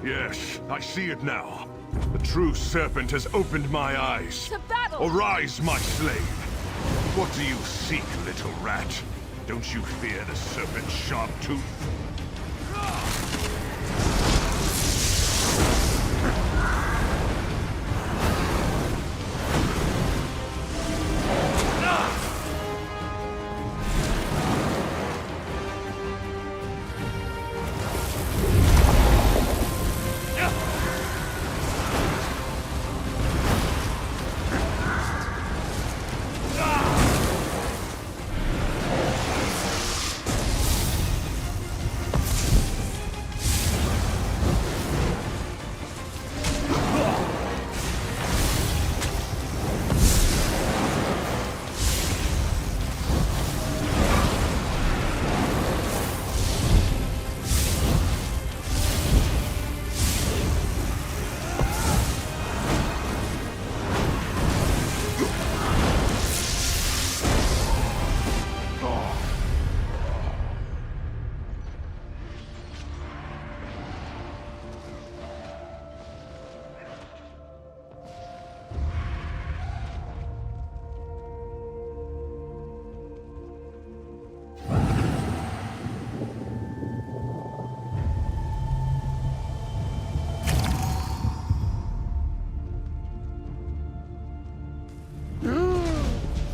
Yes, I see it now. The true serpent has opened my eyes. To battle! Arise, my slave. What do you seek, little rat? Don't you fear the serpent's sharp tooth?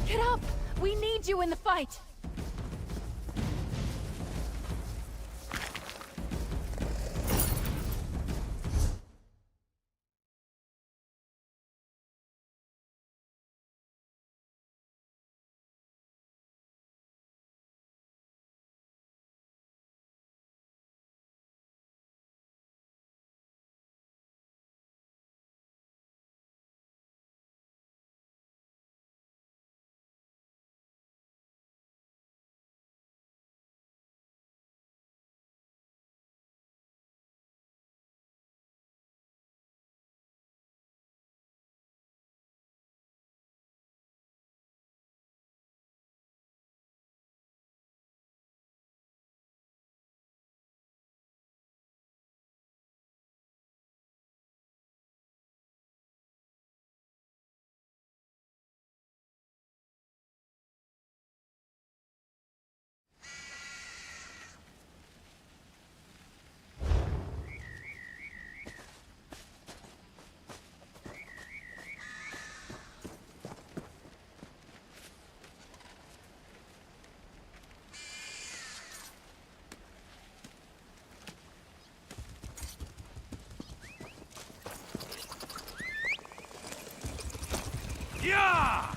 Get up! We need you in the fight! Yeah!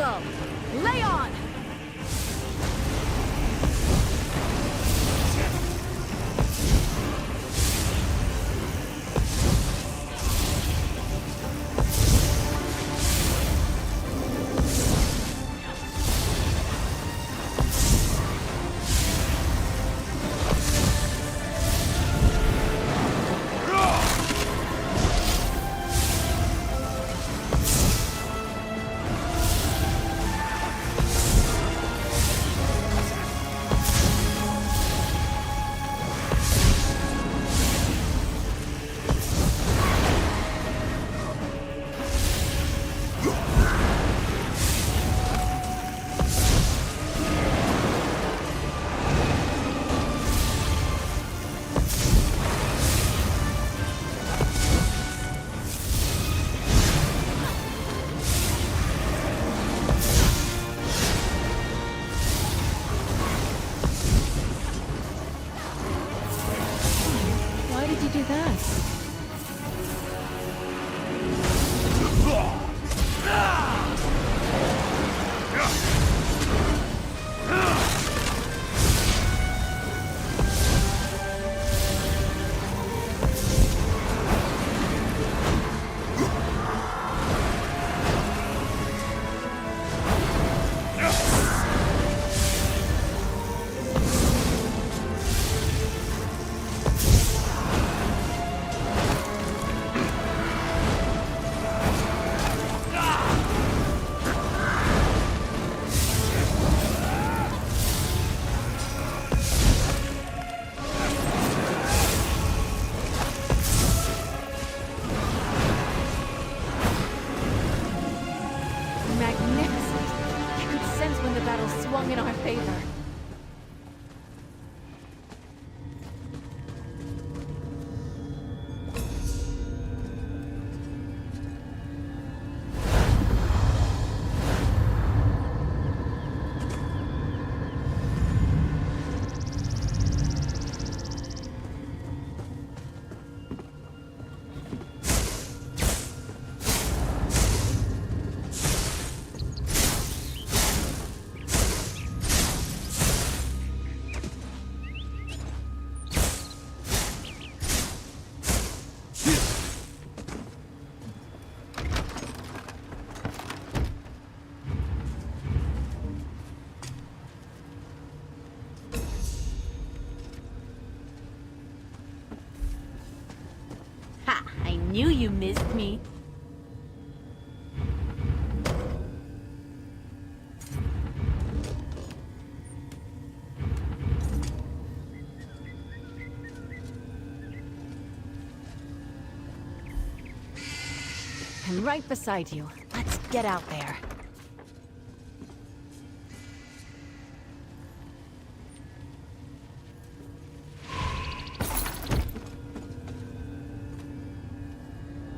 go! Lay on! Why did you do that? Magnificent! I could sense when the battle swung in our favor. Ha! I knew you missed me. I'm right beside you. Let's get out there.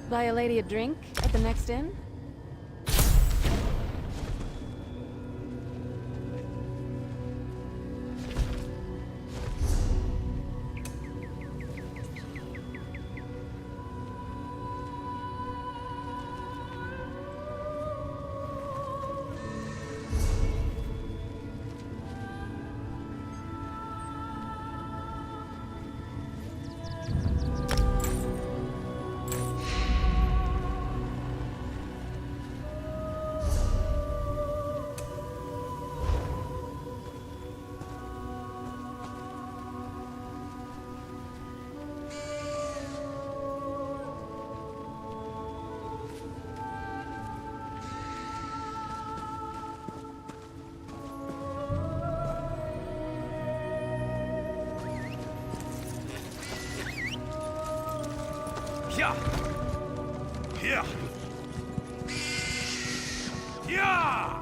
Buy a lady a drink at the next inn? Yeah. Yeah. Yeah.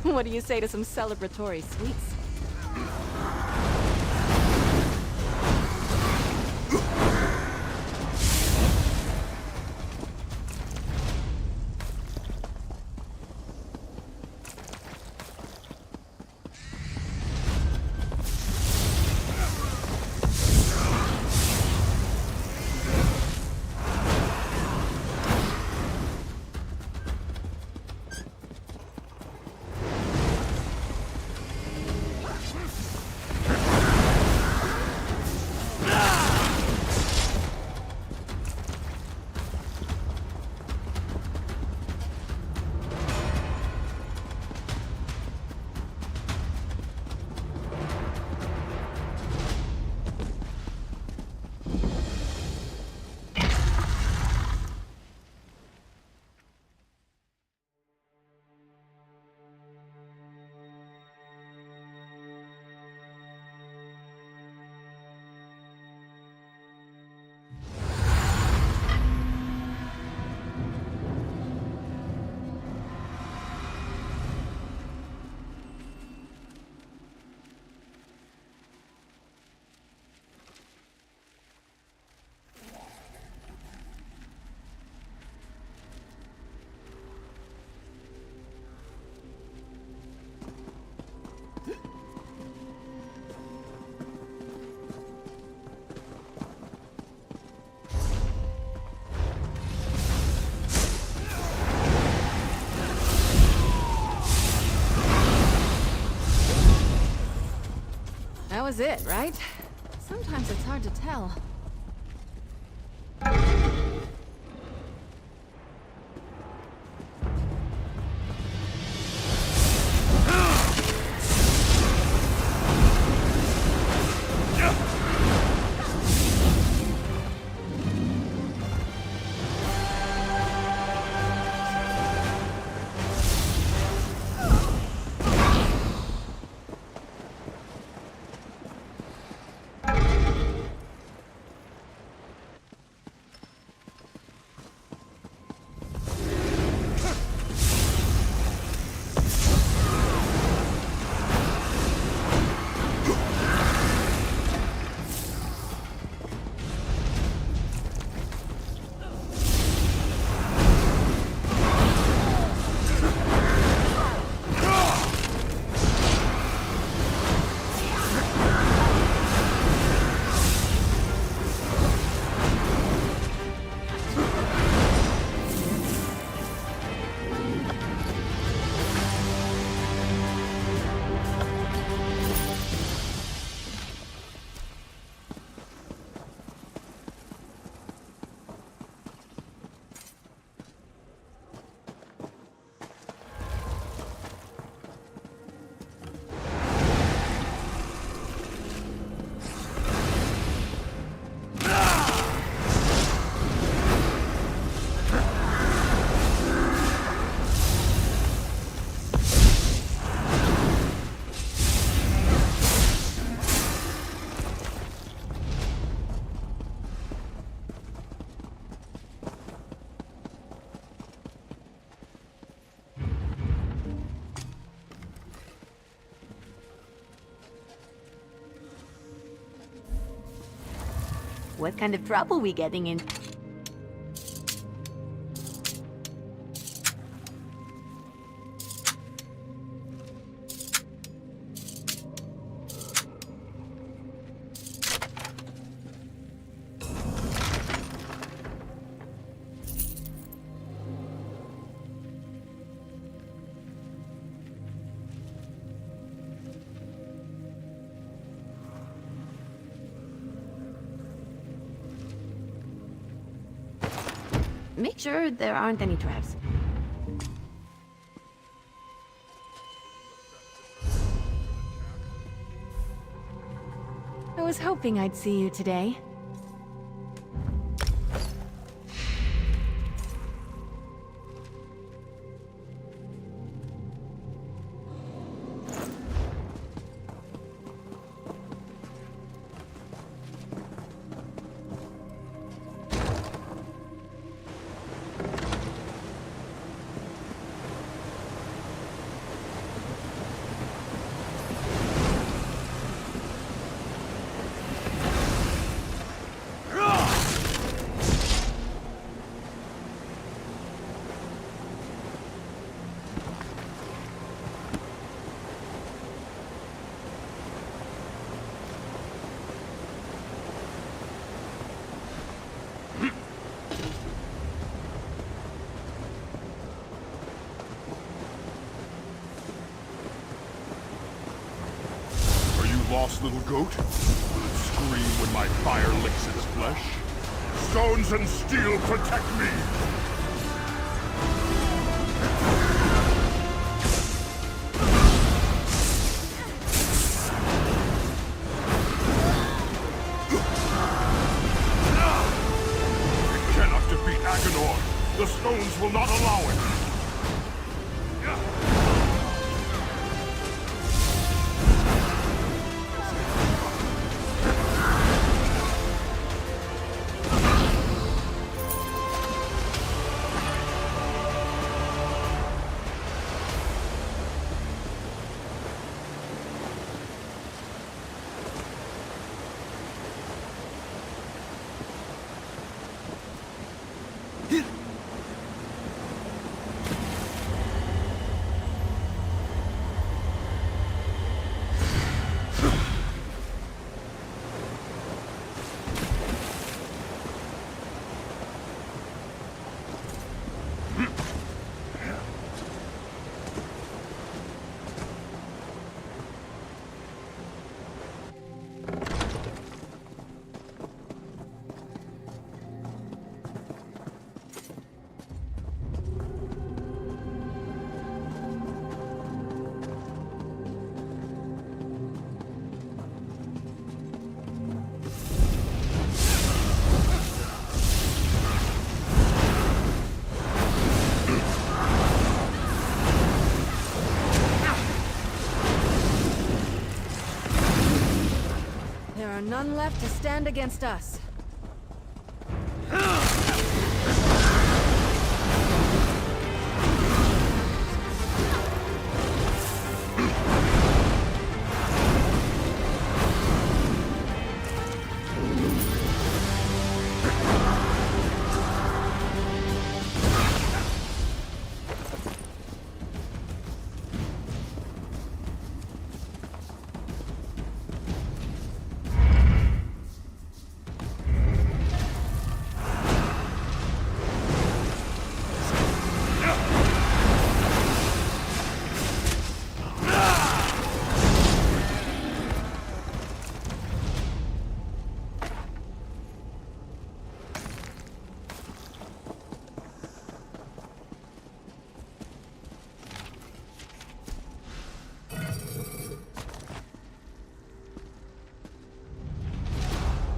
What do you say to some celebratory sweets? That was it, right? Sometimes it's hard to tell. What kind of trouble we getting in? Make sure there aren't any traps. I was hoping I'd see you today. lost little goat? Will it scream when my fire licks its flesh? Stones and steel protect me! It cannot defeat Agenor! The stones will not allow it! There are none left to stand against us.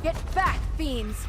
Get back, fiends!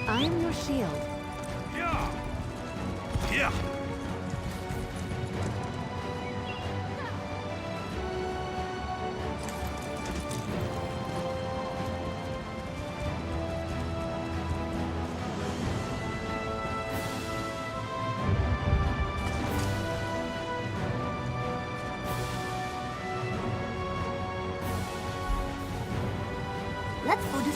I am your shield. Yeah! Yeah! Let's go do...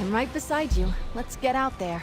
I'm right beside you. Let's get out there.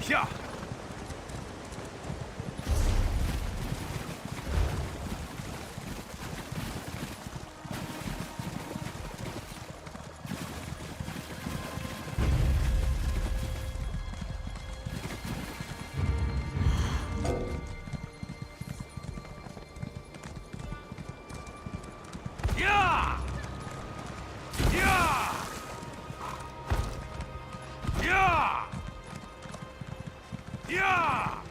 Yeah! Yeah! Yeah! Yeah! Yeah! Yeah!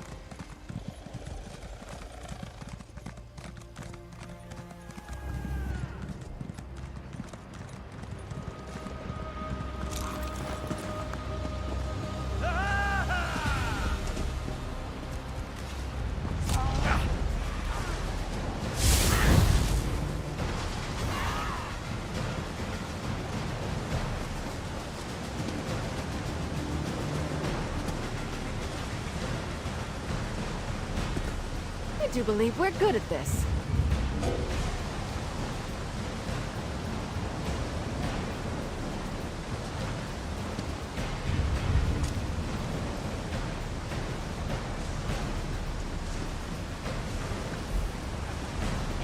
I do believe we're good at this.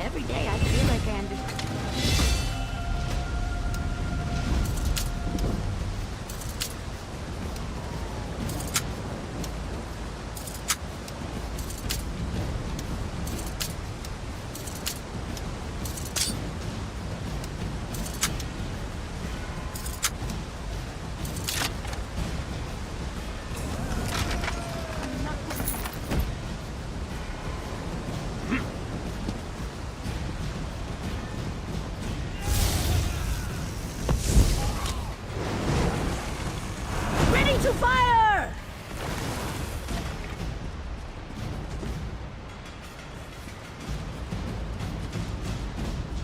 Every day I feel like I understand. To fire!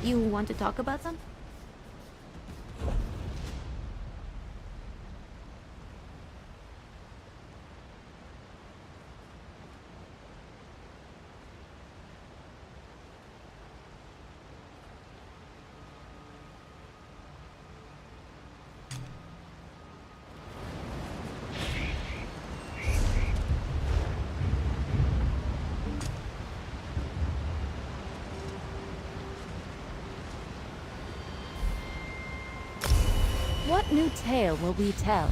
You want to talk about something? new tale will we tell?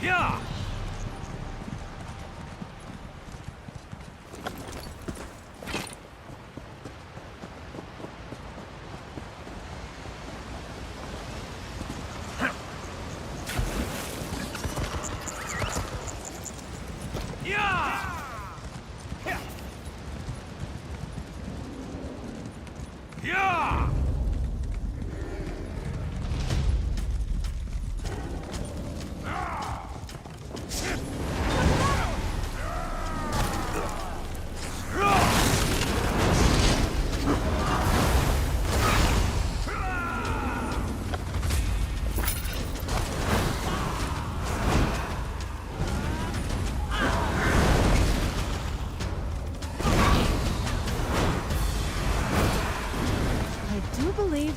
Yeah!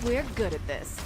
We're good at this.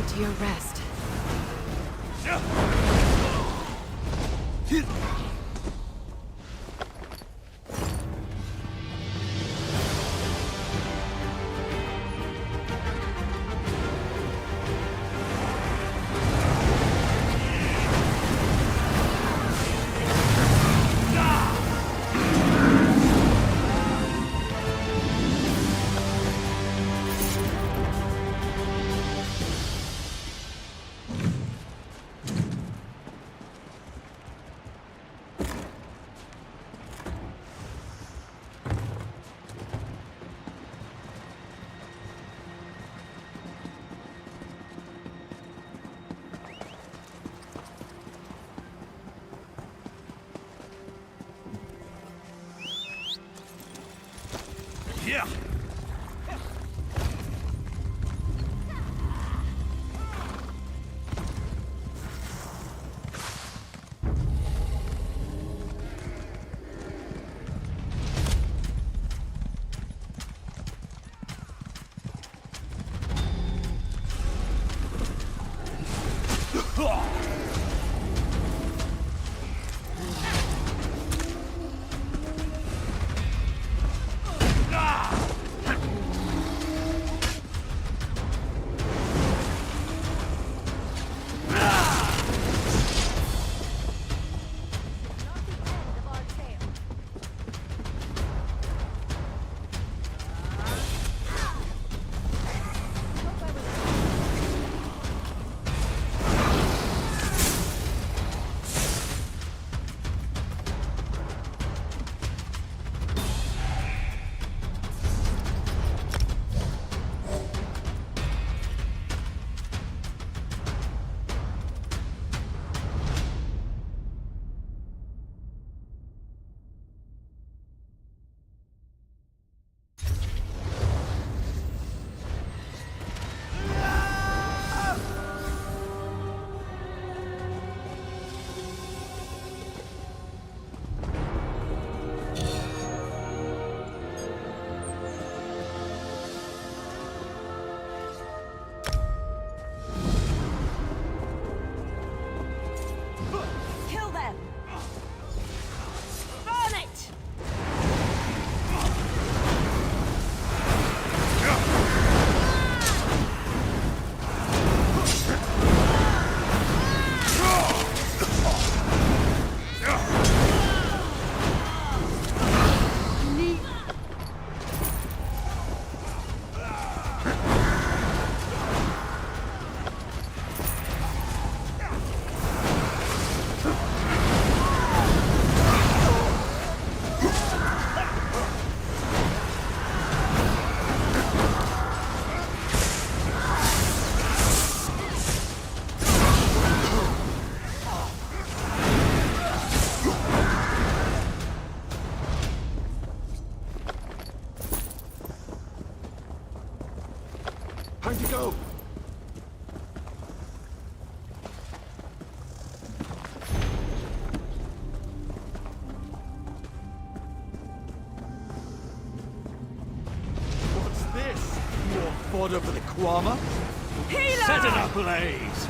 To your rest. Yeah. Kill them! Burn it! Time to go! What's this? More fodder for the Kwama? Healer! Set it ablaze!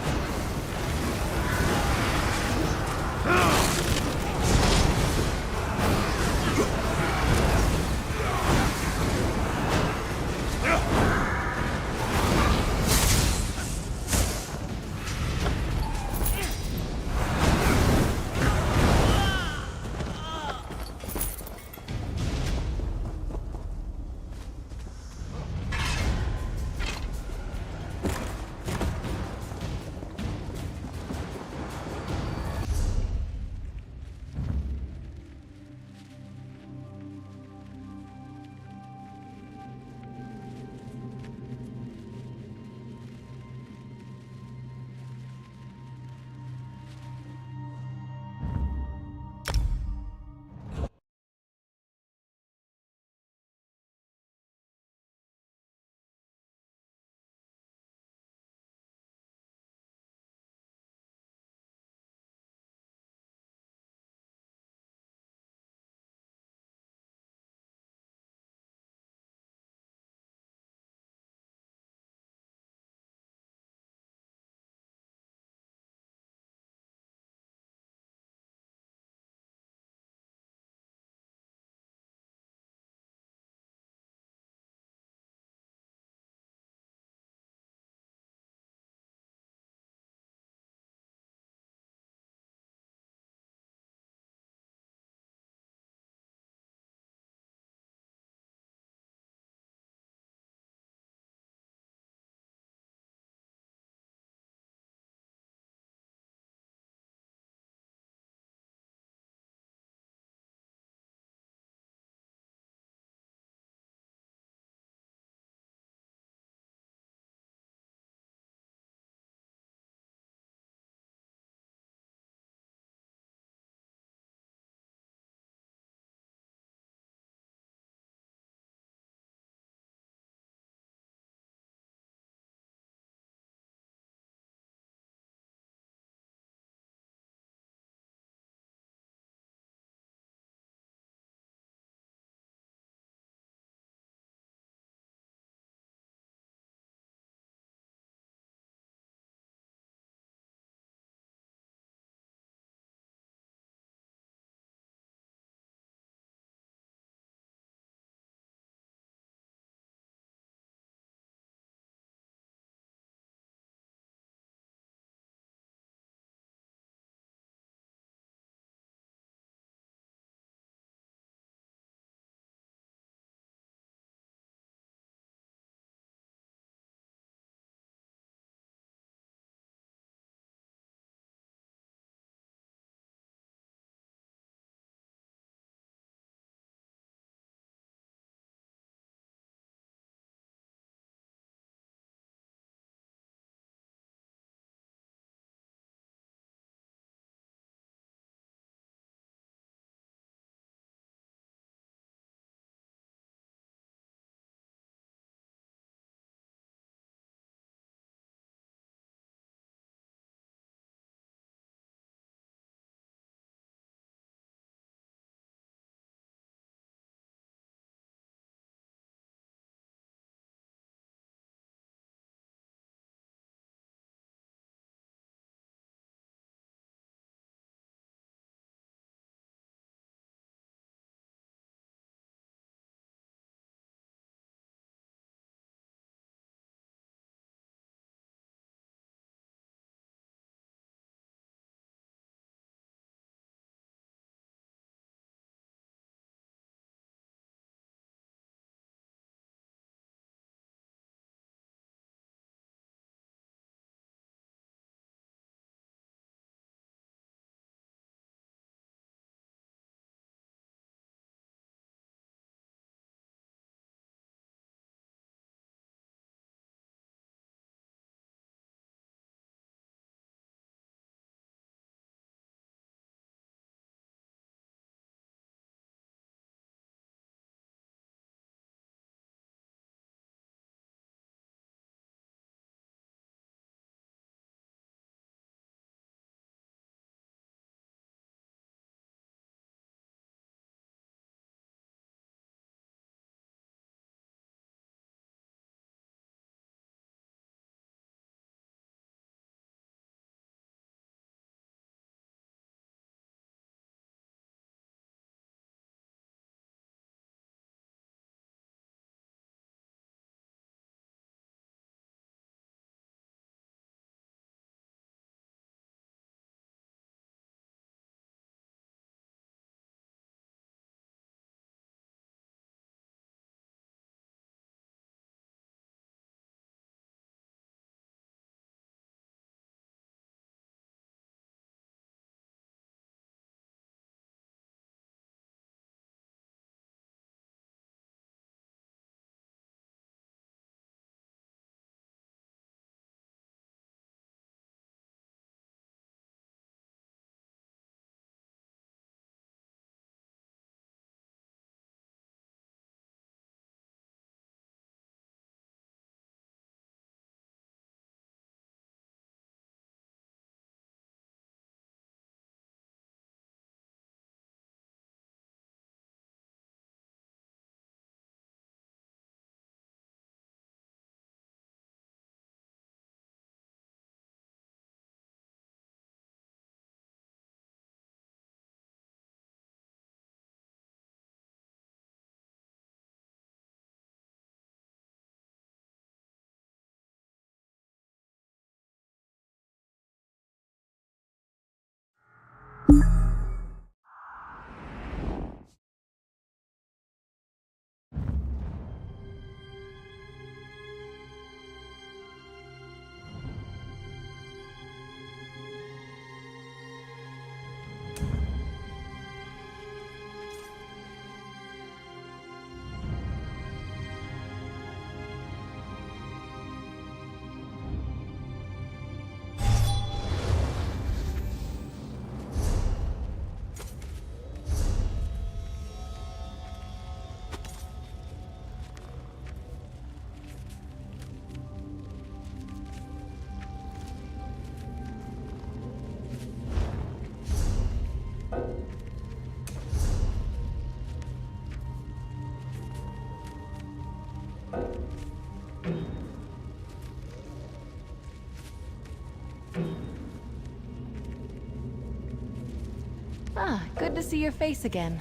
Ah, good to see your face again.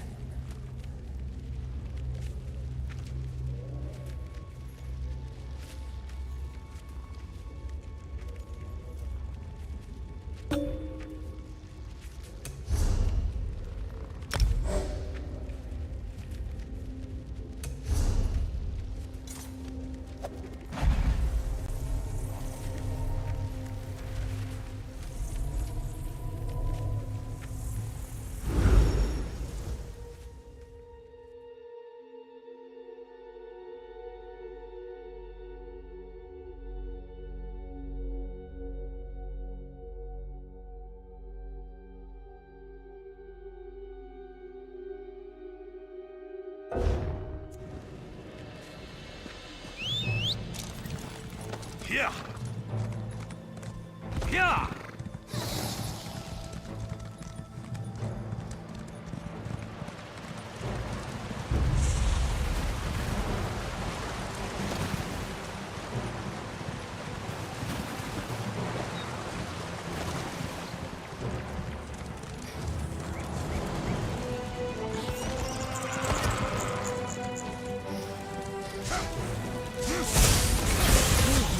Yeah. Yeah.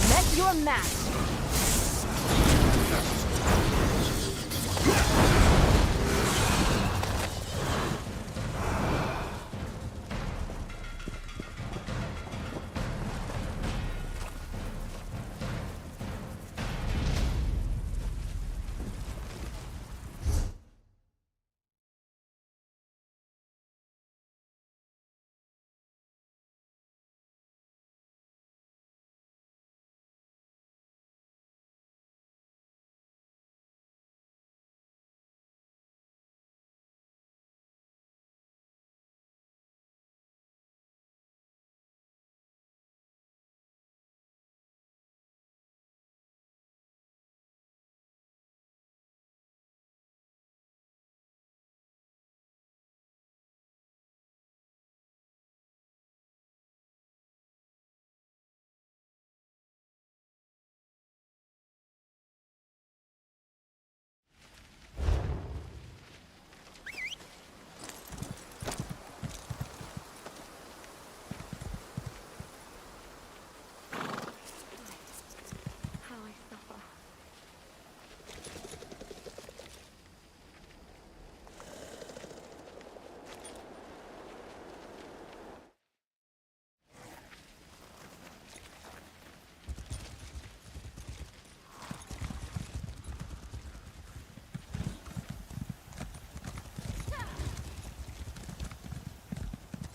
Met your match.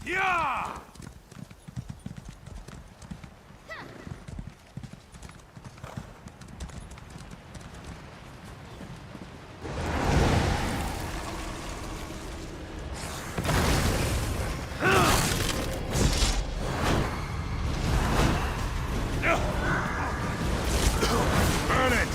Yeah! Burn it!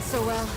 going so well.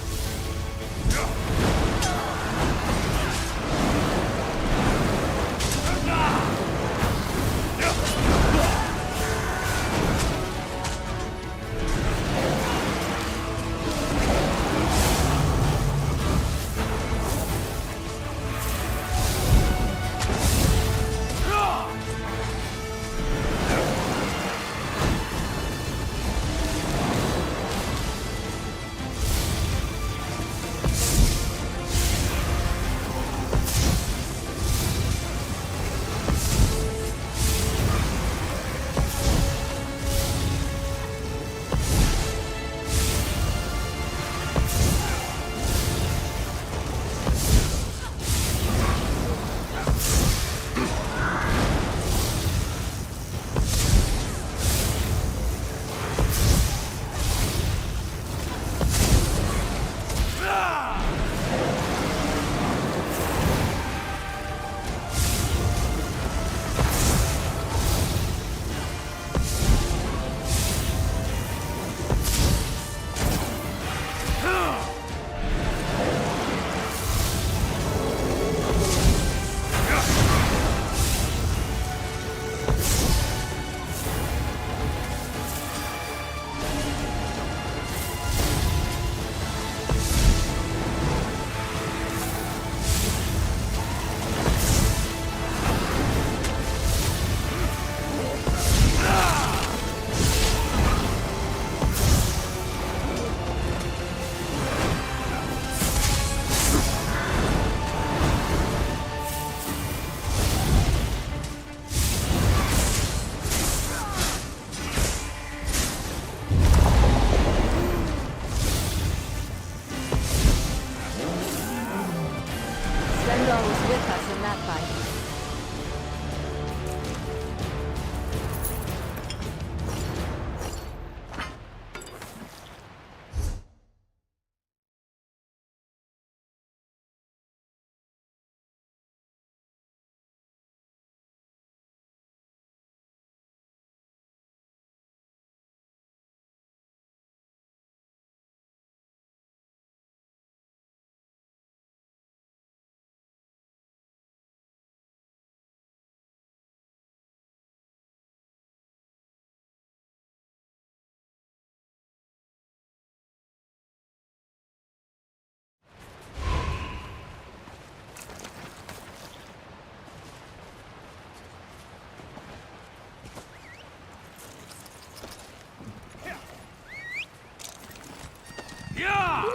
Be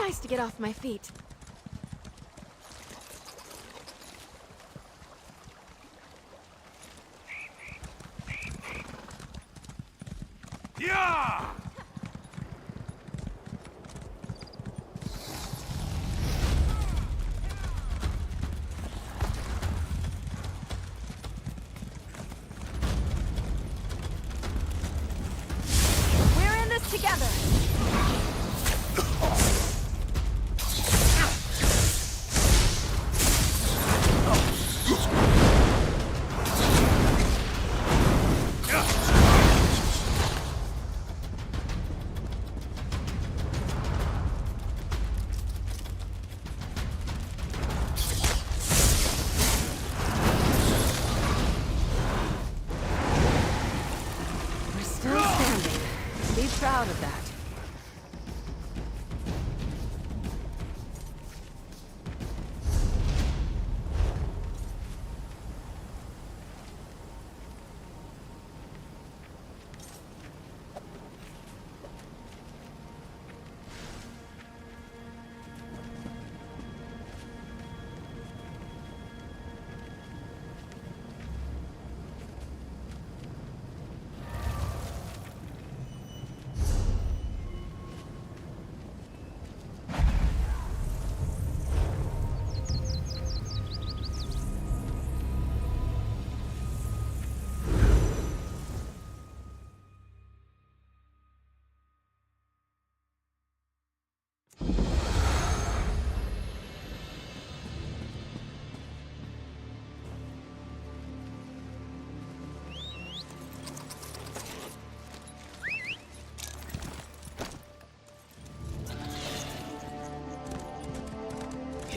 nice to get off my feet. Yeah! We're in this together. Proud of that.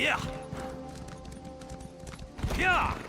Yeah. Yeah.